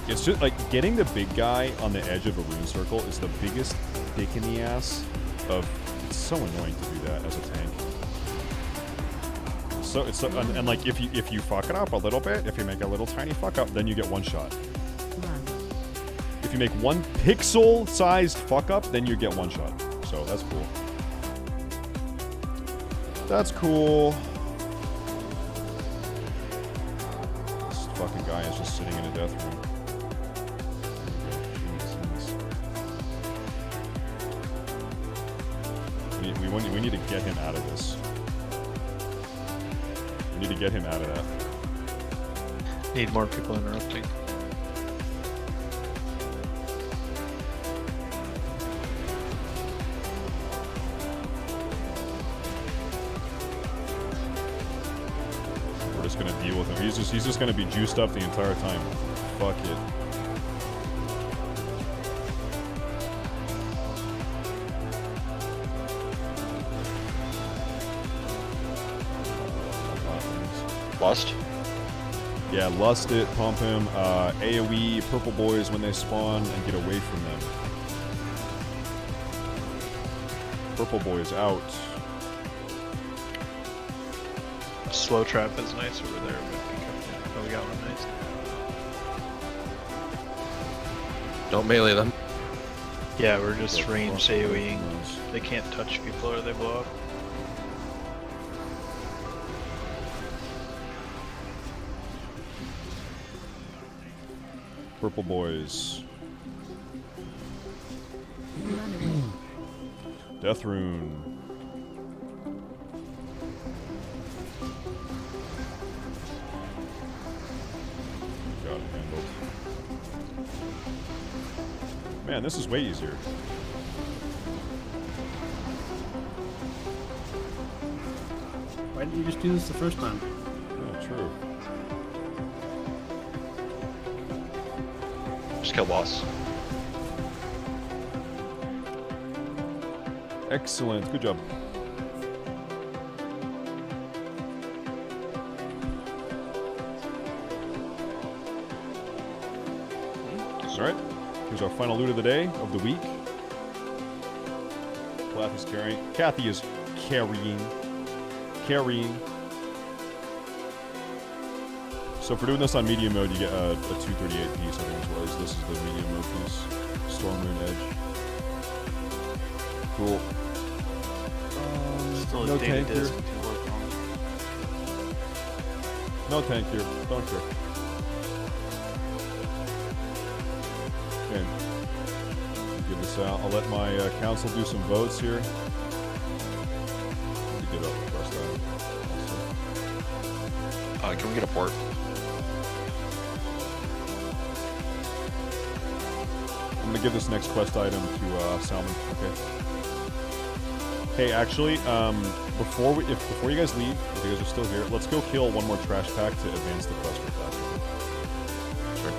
It's just like getting the big guy on the edge of a rune circle is the biggest dick in the ass of. It's so annoying to do that as a tank. So it's so, and like if you fuck it up a little bit, if you make a little tiny fuck up, then you get one shot. If you make one pixel-sized fuck up, then you get one shot. So that's cool. That's cool. This fucking guy is just sitting in a death room. We need to get him out of this. We need to get him out of that.
Need more people interrupting.
We're just gonna deal with him. He's just gonna be juiced up the entire time. Fuck it.
Lust?
Yeah, lust it, pump him. AoE, purple boys when they spawn and get away from them. Purple boys out.
Slow trap is nice over there. Oh, we got one nice.
Don't melee them.
Yeah, we're just ranged AoEing. They can't touch people or they blow up.
Purple boys. Death Rune. Got it handled. Man, this is way easier.
Why didn't you just do this the first time?
Yeah, true.
Just kill boss.
Excellent. Good job. Alright. Here's our final loot of the day, of the week. Plath is carrying. Kathy is carrying. So for doing this on medium mode, you get a 238 piece, I think, as well as this is the medium mode piece. Storm Rune Edge. Cool.
Still
No
a data
tank here.
disc to work on.
No tank here. Don't care. Okay. Give this out. I'll let my council do some votes here. Let me get up across that.
Can we get a port?
I'm gonna give this next quest item to Salmon. Okay. Hey, actually, before you guys leave, if you guys are still here, let's go kill one more trash pack to advance the quest real fast. Sure.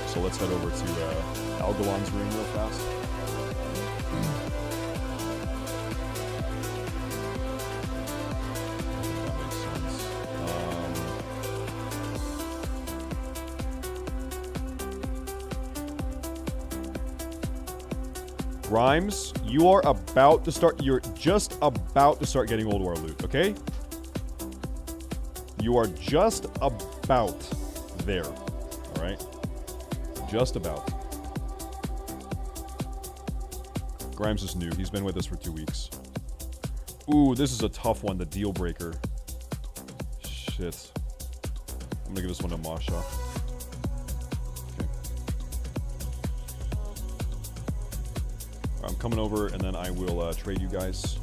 So let's head over to Algalon's room real fast. That makes sense. Grimes, you are about to start. You're just about to start getting ULDUAR loot, okay? You are just about there, all right? Just about. Grimes is new. He's been with us for 2 weeks. Ooh, this is a tough one. The deal breaker. Shit. I'm gonna give this one to Masha. I'm coming over, and then I will trade you guys.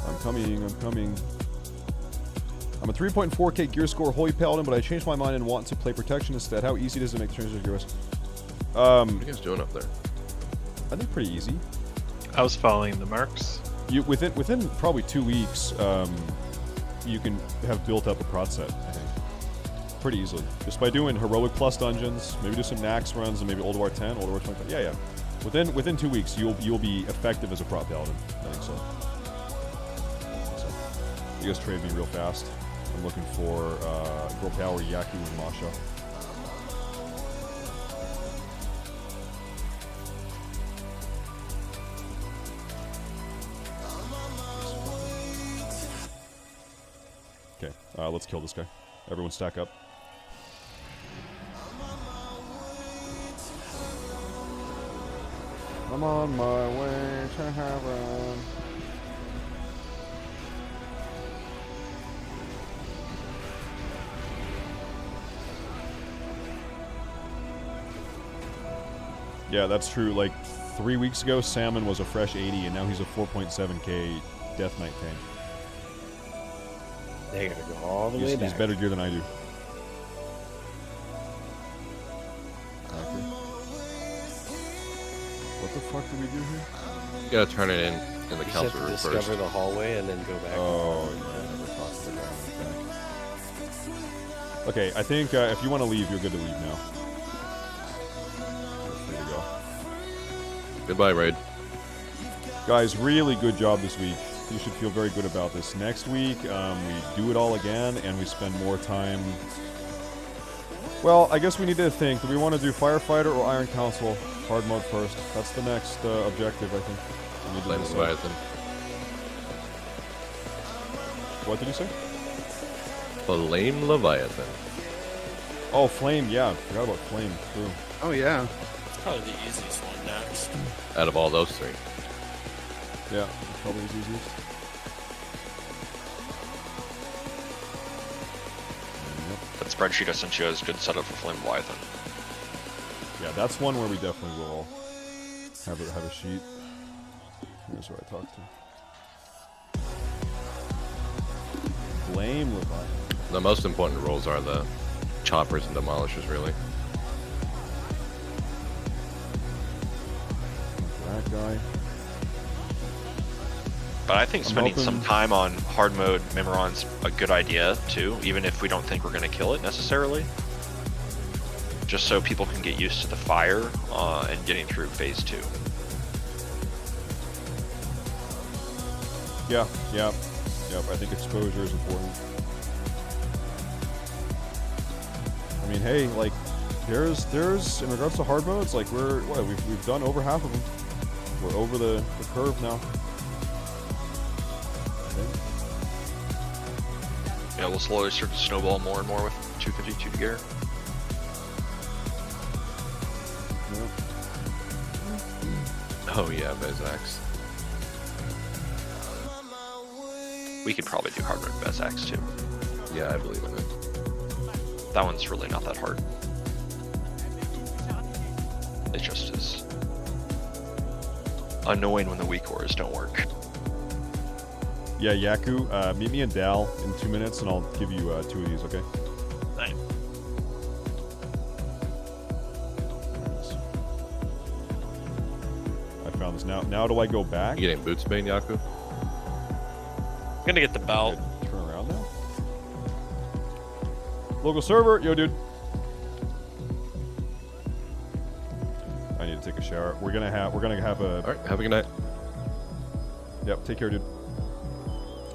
I'm coming. I'm a 3.4k gear score Holy Paladin, but I changed my mind and want to play Protection instead. How easy does it make transition gears?
What are you guys doing up there?
I think pretty easy.
I was following the marks.
You within probably 2 weeks, you can have built up a prot set, I think. Pretty easily. Just by doing heroic plus dungeons, maybe do some Nax runs, and maybe ULDUAR 10, ULDUAR 25. Yeah. Within 2 weeks, you'll be effective as a prot paladin. I think so. You guys trade me real fast. I'm looking for Girl Power, Yaku, and Masha. Okay, let's kill this guy. Everyone stack up. I'm on my way to heaven. Yeah, that's true. Like 3 weeks ago, Salmon was a fresh 80, and now he's a 4.7k Death Knight tank.
They gotta go all the way back.
He's better gear than I do. What the fuck did we do here?
You gotta turn it in the
You
council
said
room
discover
first.
the hallway and then go back.
Oh, yeah, I never talked to the guy. Okay, I think if you want to leave, you're good to leave now. You're free to go.
Goodbye, Raid.
Guys, really good job this week. You should feel very good about this. Next week, we do it all again, and we spend more time... Well, I guess we need to think. Do we want to do Firefighter or Iron Council? Hard mode first. That's the next objective, I think. We need to
Flame
decide.
Leviathan.
What did you say?
Flame Leviathan.
Oh, Flame, yeah. Forgot about Flame, too.
Oh, yeah.
It's probably the easiest one next.
Out of all those three.
Yeah, probably the easiest.
That's spreadsheet I sent you is good setup for Flame Leviathan.
Yeah, that's one where we definitely will have a sheet. Here's who I talked to. Flame Leviathan.
The most important roles are the choppers and demolishers, really.
That guy.
But I think
I'm
spending
hoping-
some time on hard mode Mimiron's a good idea too, even if we don't think we're going to kill it necessarily. Just so people can get used to the fire and getting through phase 2.
Yeah. I think exposure is important. I mean, hey, like, there's in regards to hard modes, like we've done over half of them. We're over the curve now.
Yeah, we'll slowly start to snowball more and more with 252 gear.
Oh yeah, Bezax.
We could probably do hard mode Bezax too.
Yeah, I believe in it.
That one's really not that hard. It just is annoying when the weak ores don't work.
Yeah, Yaku, meet me and Dal in 2 minutes, and I'll give you 2 of these, okay?
Nice.
I found this. Now do I go back?
You getting boots bane, Yaku?
I'm gonna get the belt.
Turn around now. Local server, yo, dude. I need to take a shower. We're gonna have a.
All right, have a good night.
Yep, take care, dude.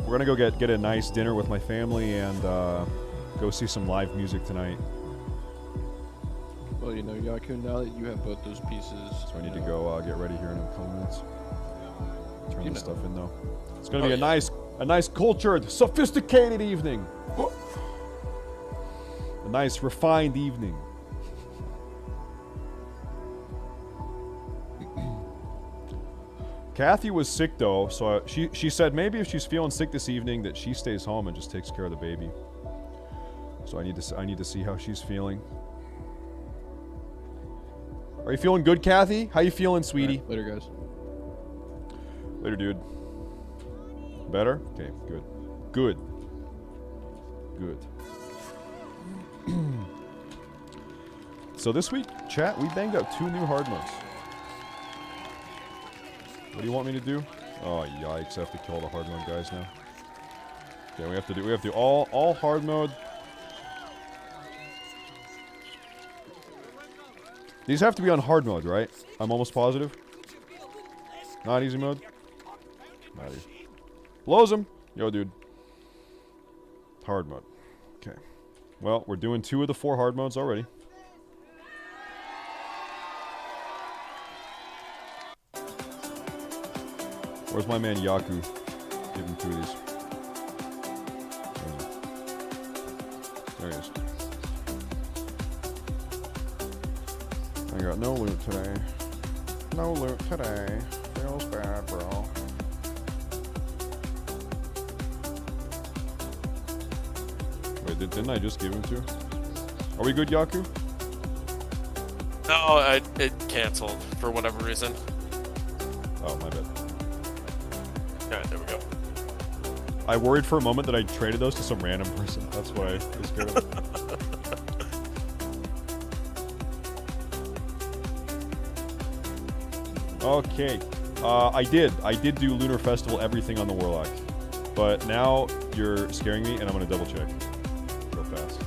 We're gonna go get a nice dinner with my family and go see some live music tonight.
Well, you know, Yaku, now that you have both those pieces,
So I need to go get ready here in a couple minutes. Turn
You
this
know.
stuff in though. It's gonna be a nice, cultured, sophisticated evening. A nice, refined evening. Kathy was sick though, so she said maybe if she's feeling sick this evening that she stays home and just takes care of the baby. So I need to see how she's feeling. Are you feeling good, Kathy? How you feeling, sweetie?
Right, later, guys.
Later, dude. Better? Okay, good. Good. Good. So this week, chat, we banged out 2 new hard modes. What do you want me to do? Oh, yikes, I have to kill all the hard mode guys now. Okay, we have to do all hard mode. These have to be on hard mode, right? I'm almost positive. Not easy mode? Not easy. Blows him! Yo, dude. Hard mode. Okay. Well, we're doing 2 of the 4 hard modes already. Where's my man Yaku? Give him 2 of these. There he is. I got no loot today. No loot today. Feels bad, bro. Wait, didn't I just give him 2? Are we good, Yaku?
No, it canceled for whatever reason.
Oh, my bad.
Alright, there we go.
I worried for a moment that I traded those to some random person. That's why I was scared of it. Okay. I did do Lunar Festival everything on the Warlock. But now you're scaring me and I'm gonna double check. Real fast.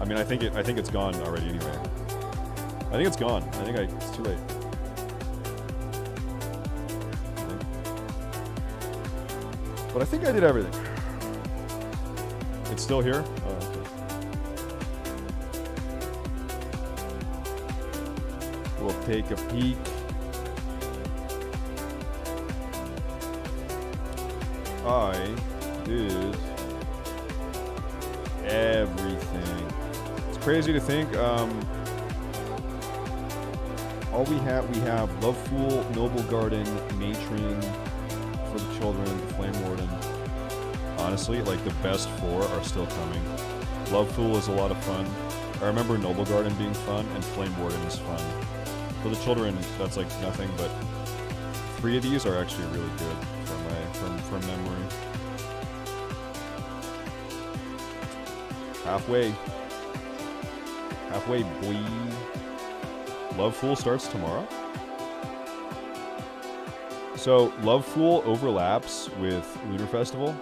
I mean I think it's gone already anyway. I think it's gone. It's too late. But I think I did everything. It's still here? Oh, okay. We'll take a peek. I did everything. It's crazy to think, all we have Love Fool, Noble Garden, Matron for the children, the Flame Warden. Honestly, like the best 4 are still coming. Love Fool is a lot of fun. I remember Noble Garden being fun, and Flame Warden is fun. For the children, that's like nothing, but 3 of these are actually really good from memory. Halfway, boy. Love Fool starts tomorrow. So Love Fool overlaps with Looter Festival.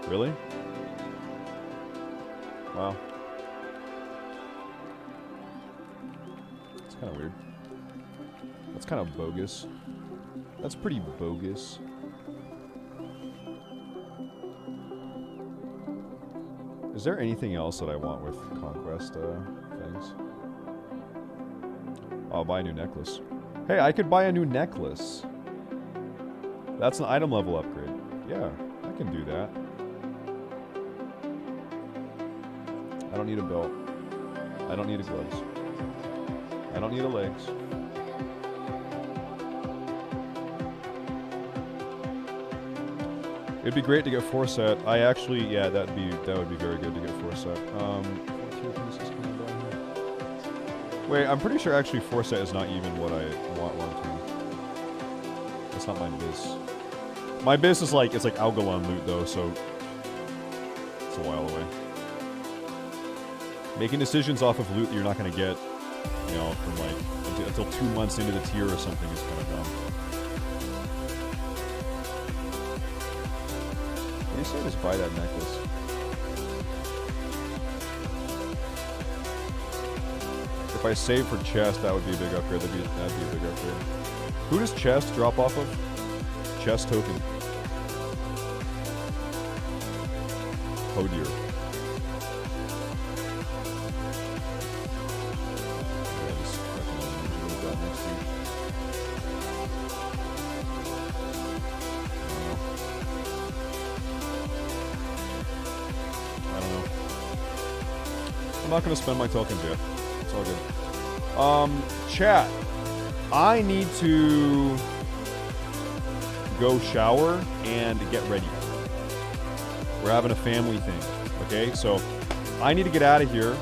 Really? Wow. It's kind of weird. That's kind of bogus. That's pretty bogus. Is there anything else that I want with Conquest things? I'll buy a new necklace. Hey, I could buy a new necklace. That's an item level upgrade. Yeah, I can do that. I don't need a belt. I don't need a gloves. I don't need a legs. It'd be great to get 4 set. I actually, yeah, that would be very good to get 4 set. 14 pieces coming down here. Wait, I'm pretty sure actually 4 set is not even what I want long term. That's not my biz. My biz is like, it's like I'll go on loot though, so it's a while away. Making decisions off of loot that you're not going to get, you know, from like until 2 months into the tier or something is kind of dumb. What do you say? Just buy that necklace. If I save for chest, that would be a big upgrade. That'd be a big upgrade. Who does chest drop off of? Chest token. Oh dear. I'm not going to spend my tokens yet. It's all good. Chat. I need to go shower and get ready. We're having a family thing. Okay, so I need to get out of here.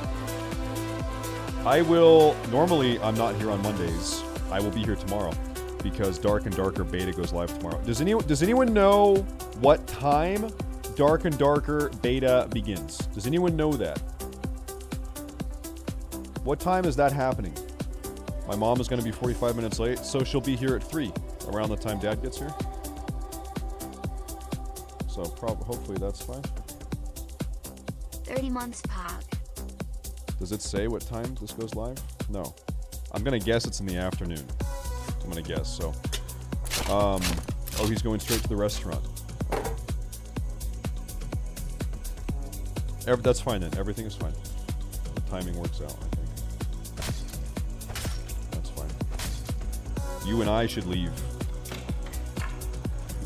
I will... Normally, I'm not here on Mondays. I will be here tomorrow because Dark and Darker Beta goes live tomorrow. Does anyone know what time Dark and Darker Beta begins? Does anyone know that? What time is that happening? My mom is going to be 45 minutes late, so she'll be here at 3, around the time Dad gets here. So hopefully that's fine.
30 months pog.
Does it say what time this goes live? No. I'm going to guess it's in the afternoon. I'm going to guess, so. Oh, he's going straight to the restaurant. That's fine then. Everything is fine. The timing works out, I think. That's fine. You and I should leave.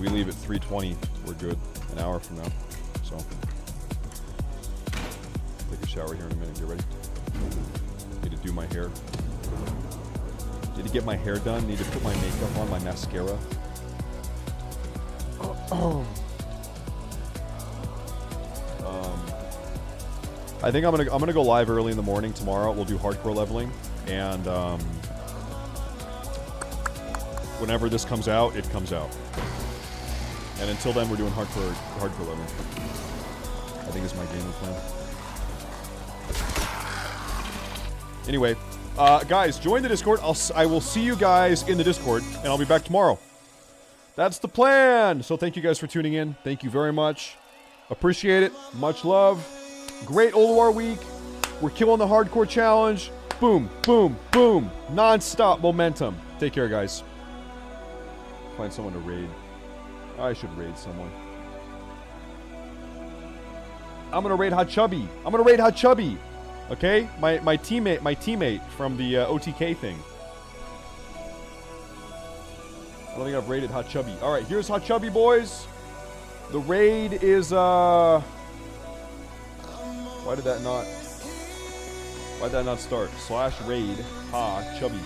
We leave at 3:20. We're good. An hour from now. So. Take a shower here in a minute. Get ready. Need to do my hair. Need to get my hair done. Need to put my makeup on, my mascara. I think I'm gonna go live early in the morning tomorrow. We'll do hardcore leveling, and whenever this comes out, it comes out. And until then, we're doing hardcore leveling. I think is my gaming plan. Anyway, guys, join the Discord. I will see you guys in the Discord, and I'll be back tomorrow. That's the plan. So thank you guys for tuning in. Thank you very much. Appreciate it. Much love. Great ULDUAR week. We're killing the hardcore challenge. Boom, boom, boom. Non-stop momentum. Take care, guys. Find someone to raid. I should raid someone. I'm gonna raid Hot Chubby. Okay? My teammate from the OTK thing. I don't think I've raided Hot Chubby. Alright, here's Hot Chubby, boys. The raid is Why did that not start? /raid Ha Chubby.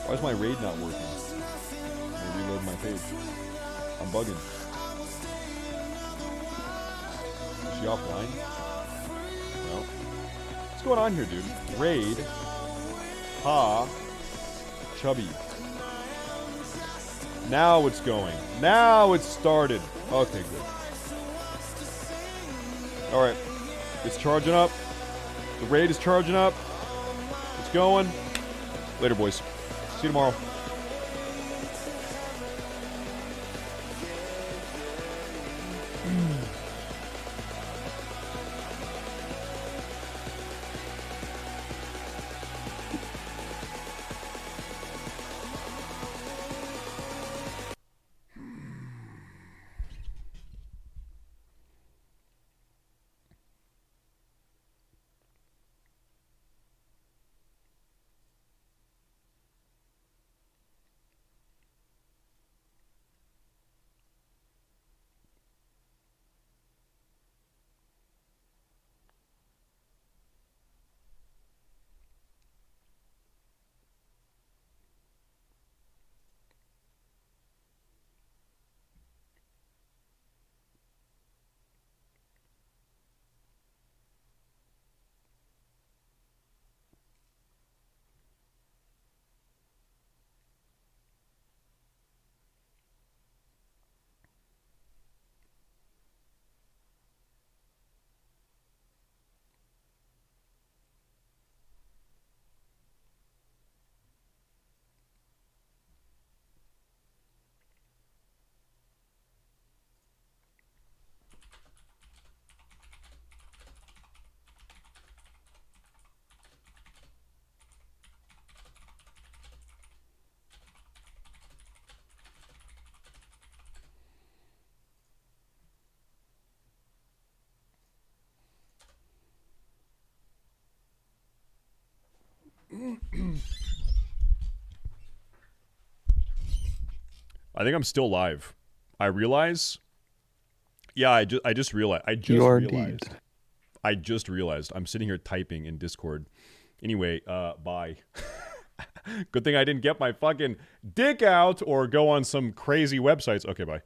Why is my raid not working? Let me reload my page. I'm bugging. she offline? No. What's going on here, dude? Raid. Ha. Chubby. Now it's going. Now it's started. Okay, good. Alright. It's charging up. The raid is charging up. It's going. Later, boys. See you tomorrow. I think I'm still live. I realize. Yeah, I just realized. I just realized. I'm sitting here typing in Discord. Anyway, bye. Good thing I didn't get my fucking dick out or go on some crazy websites. Okay, bye.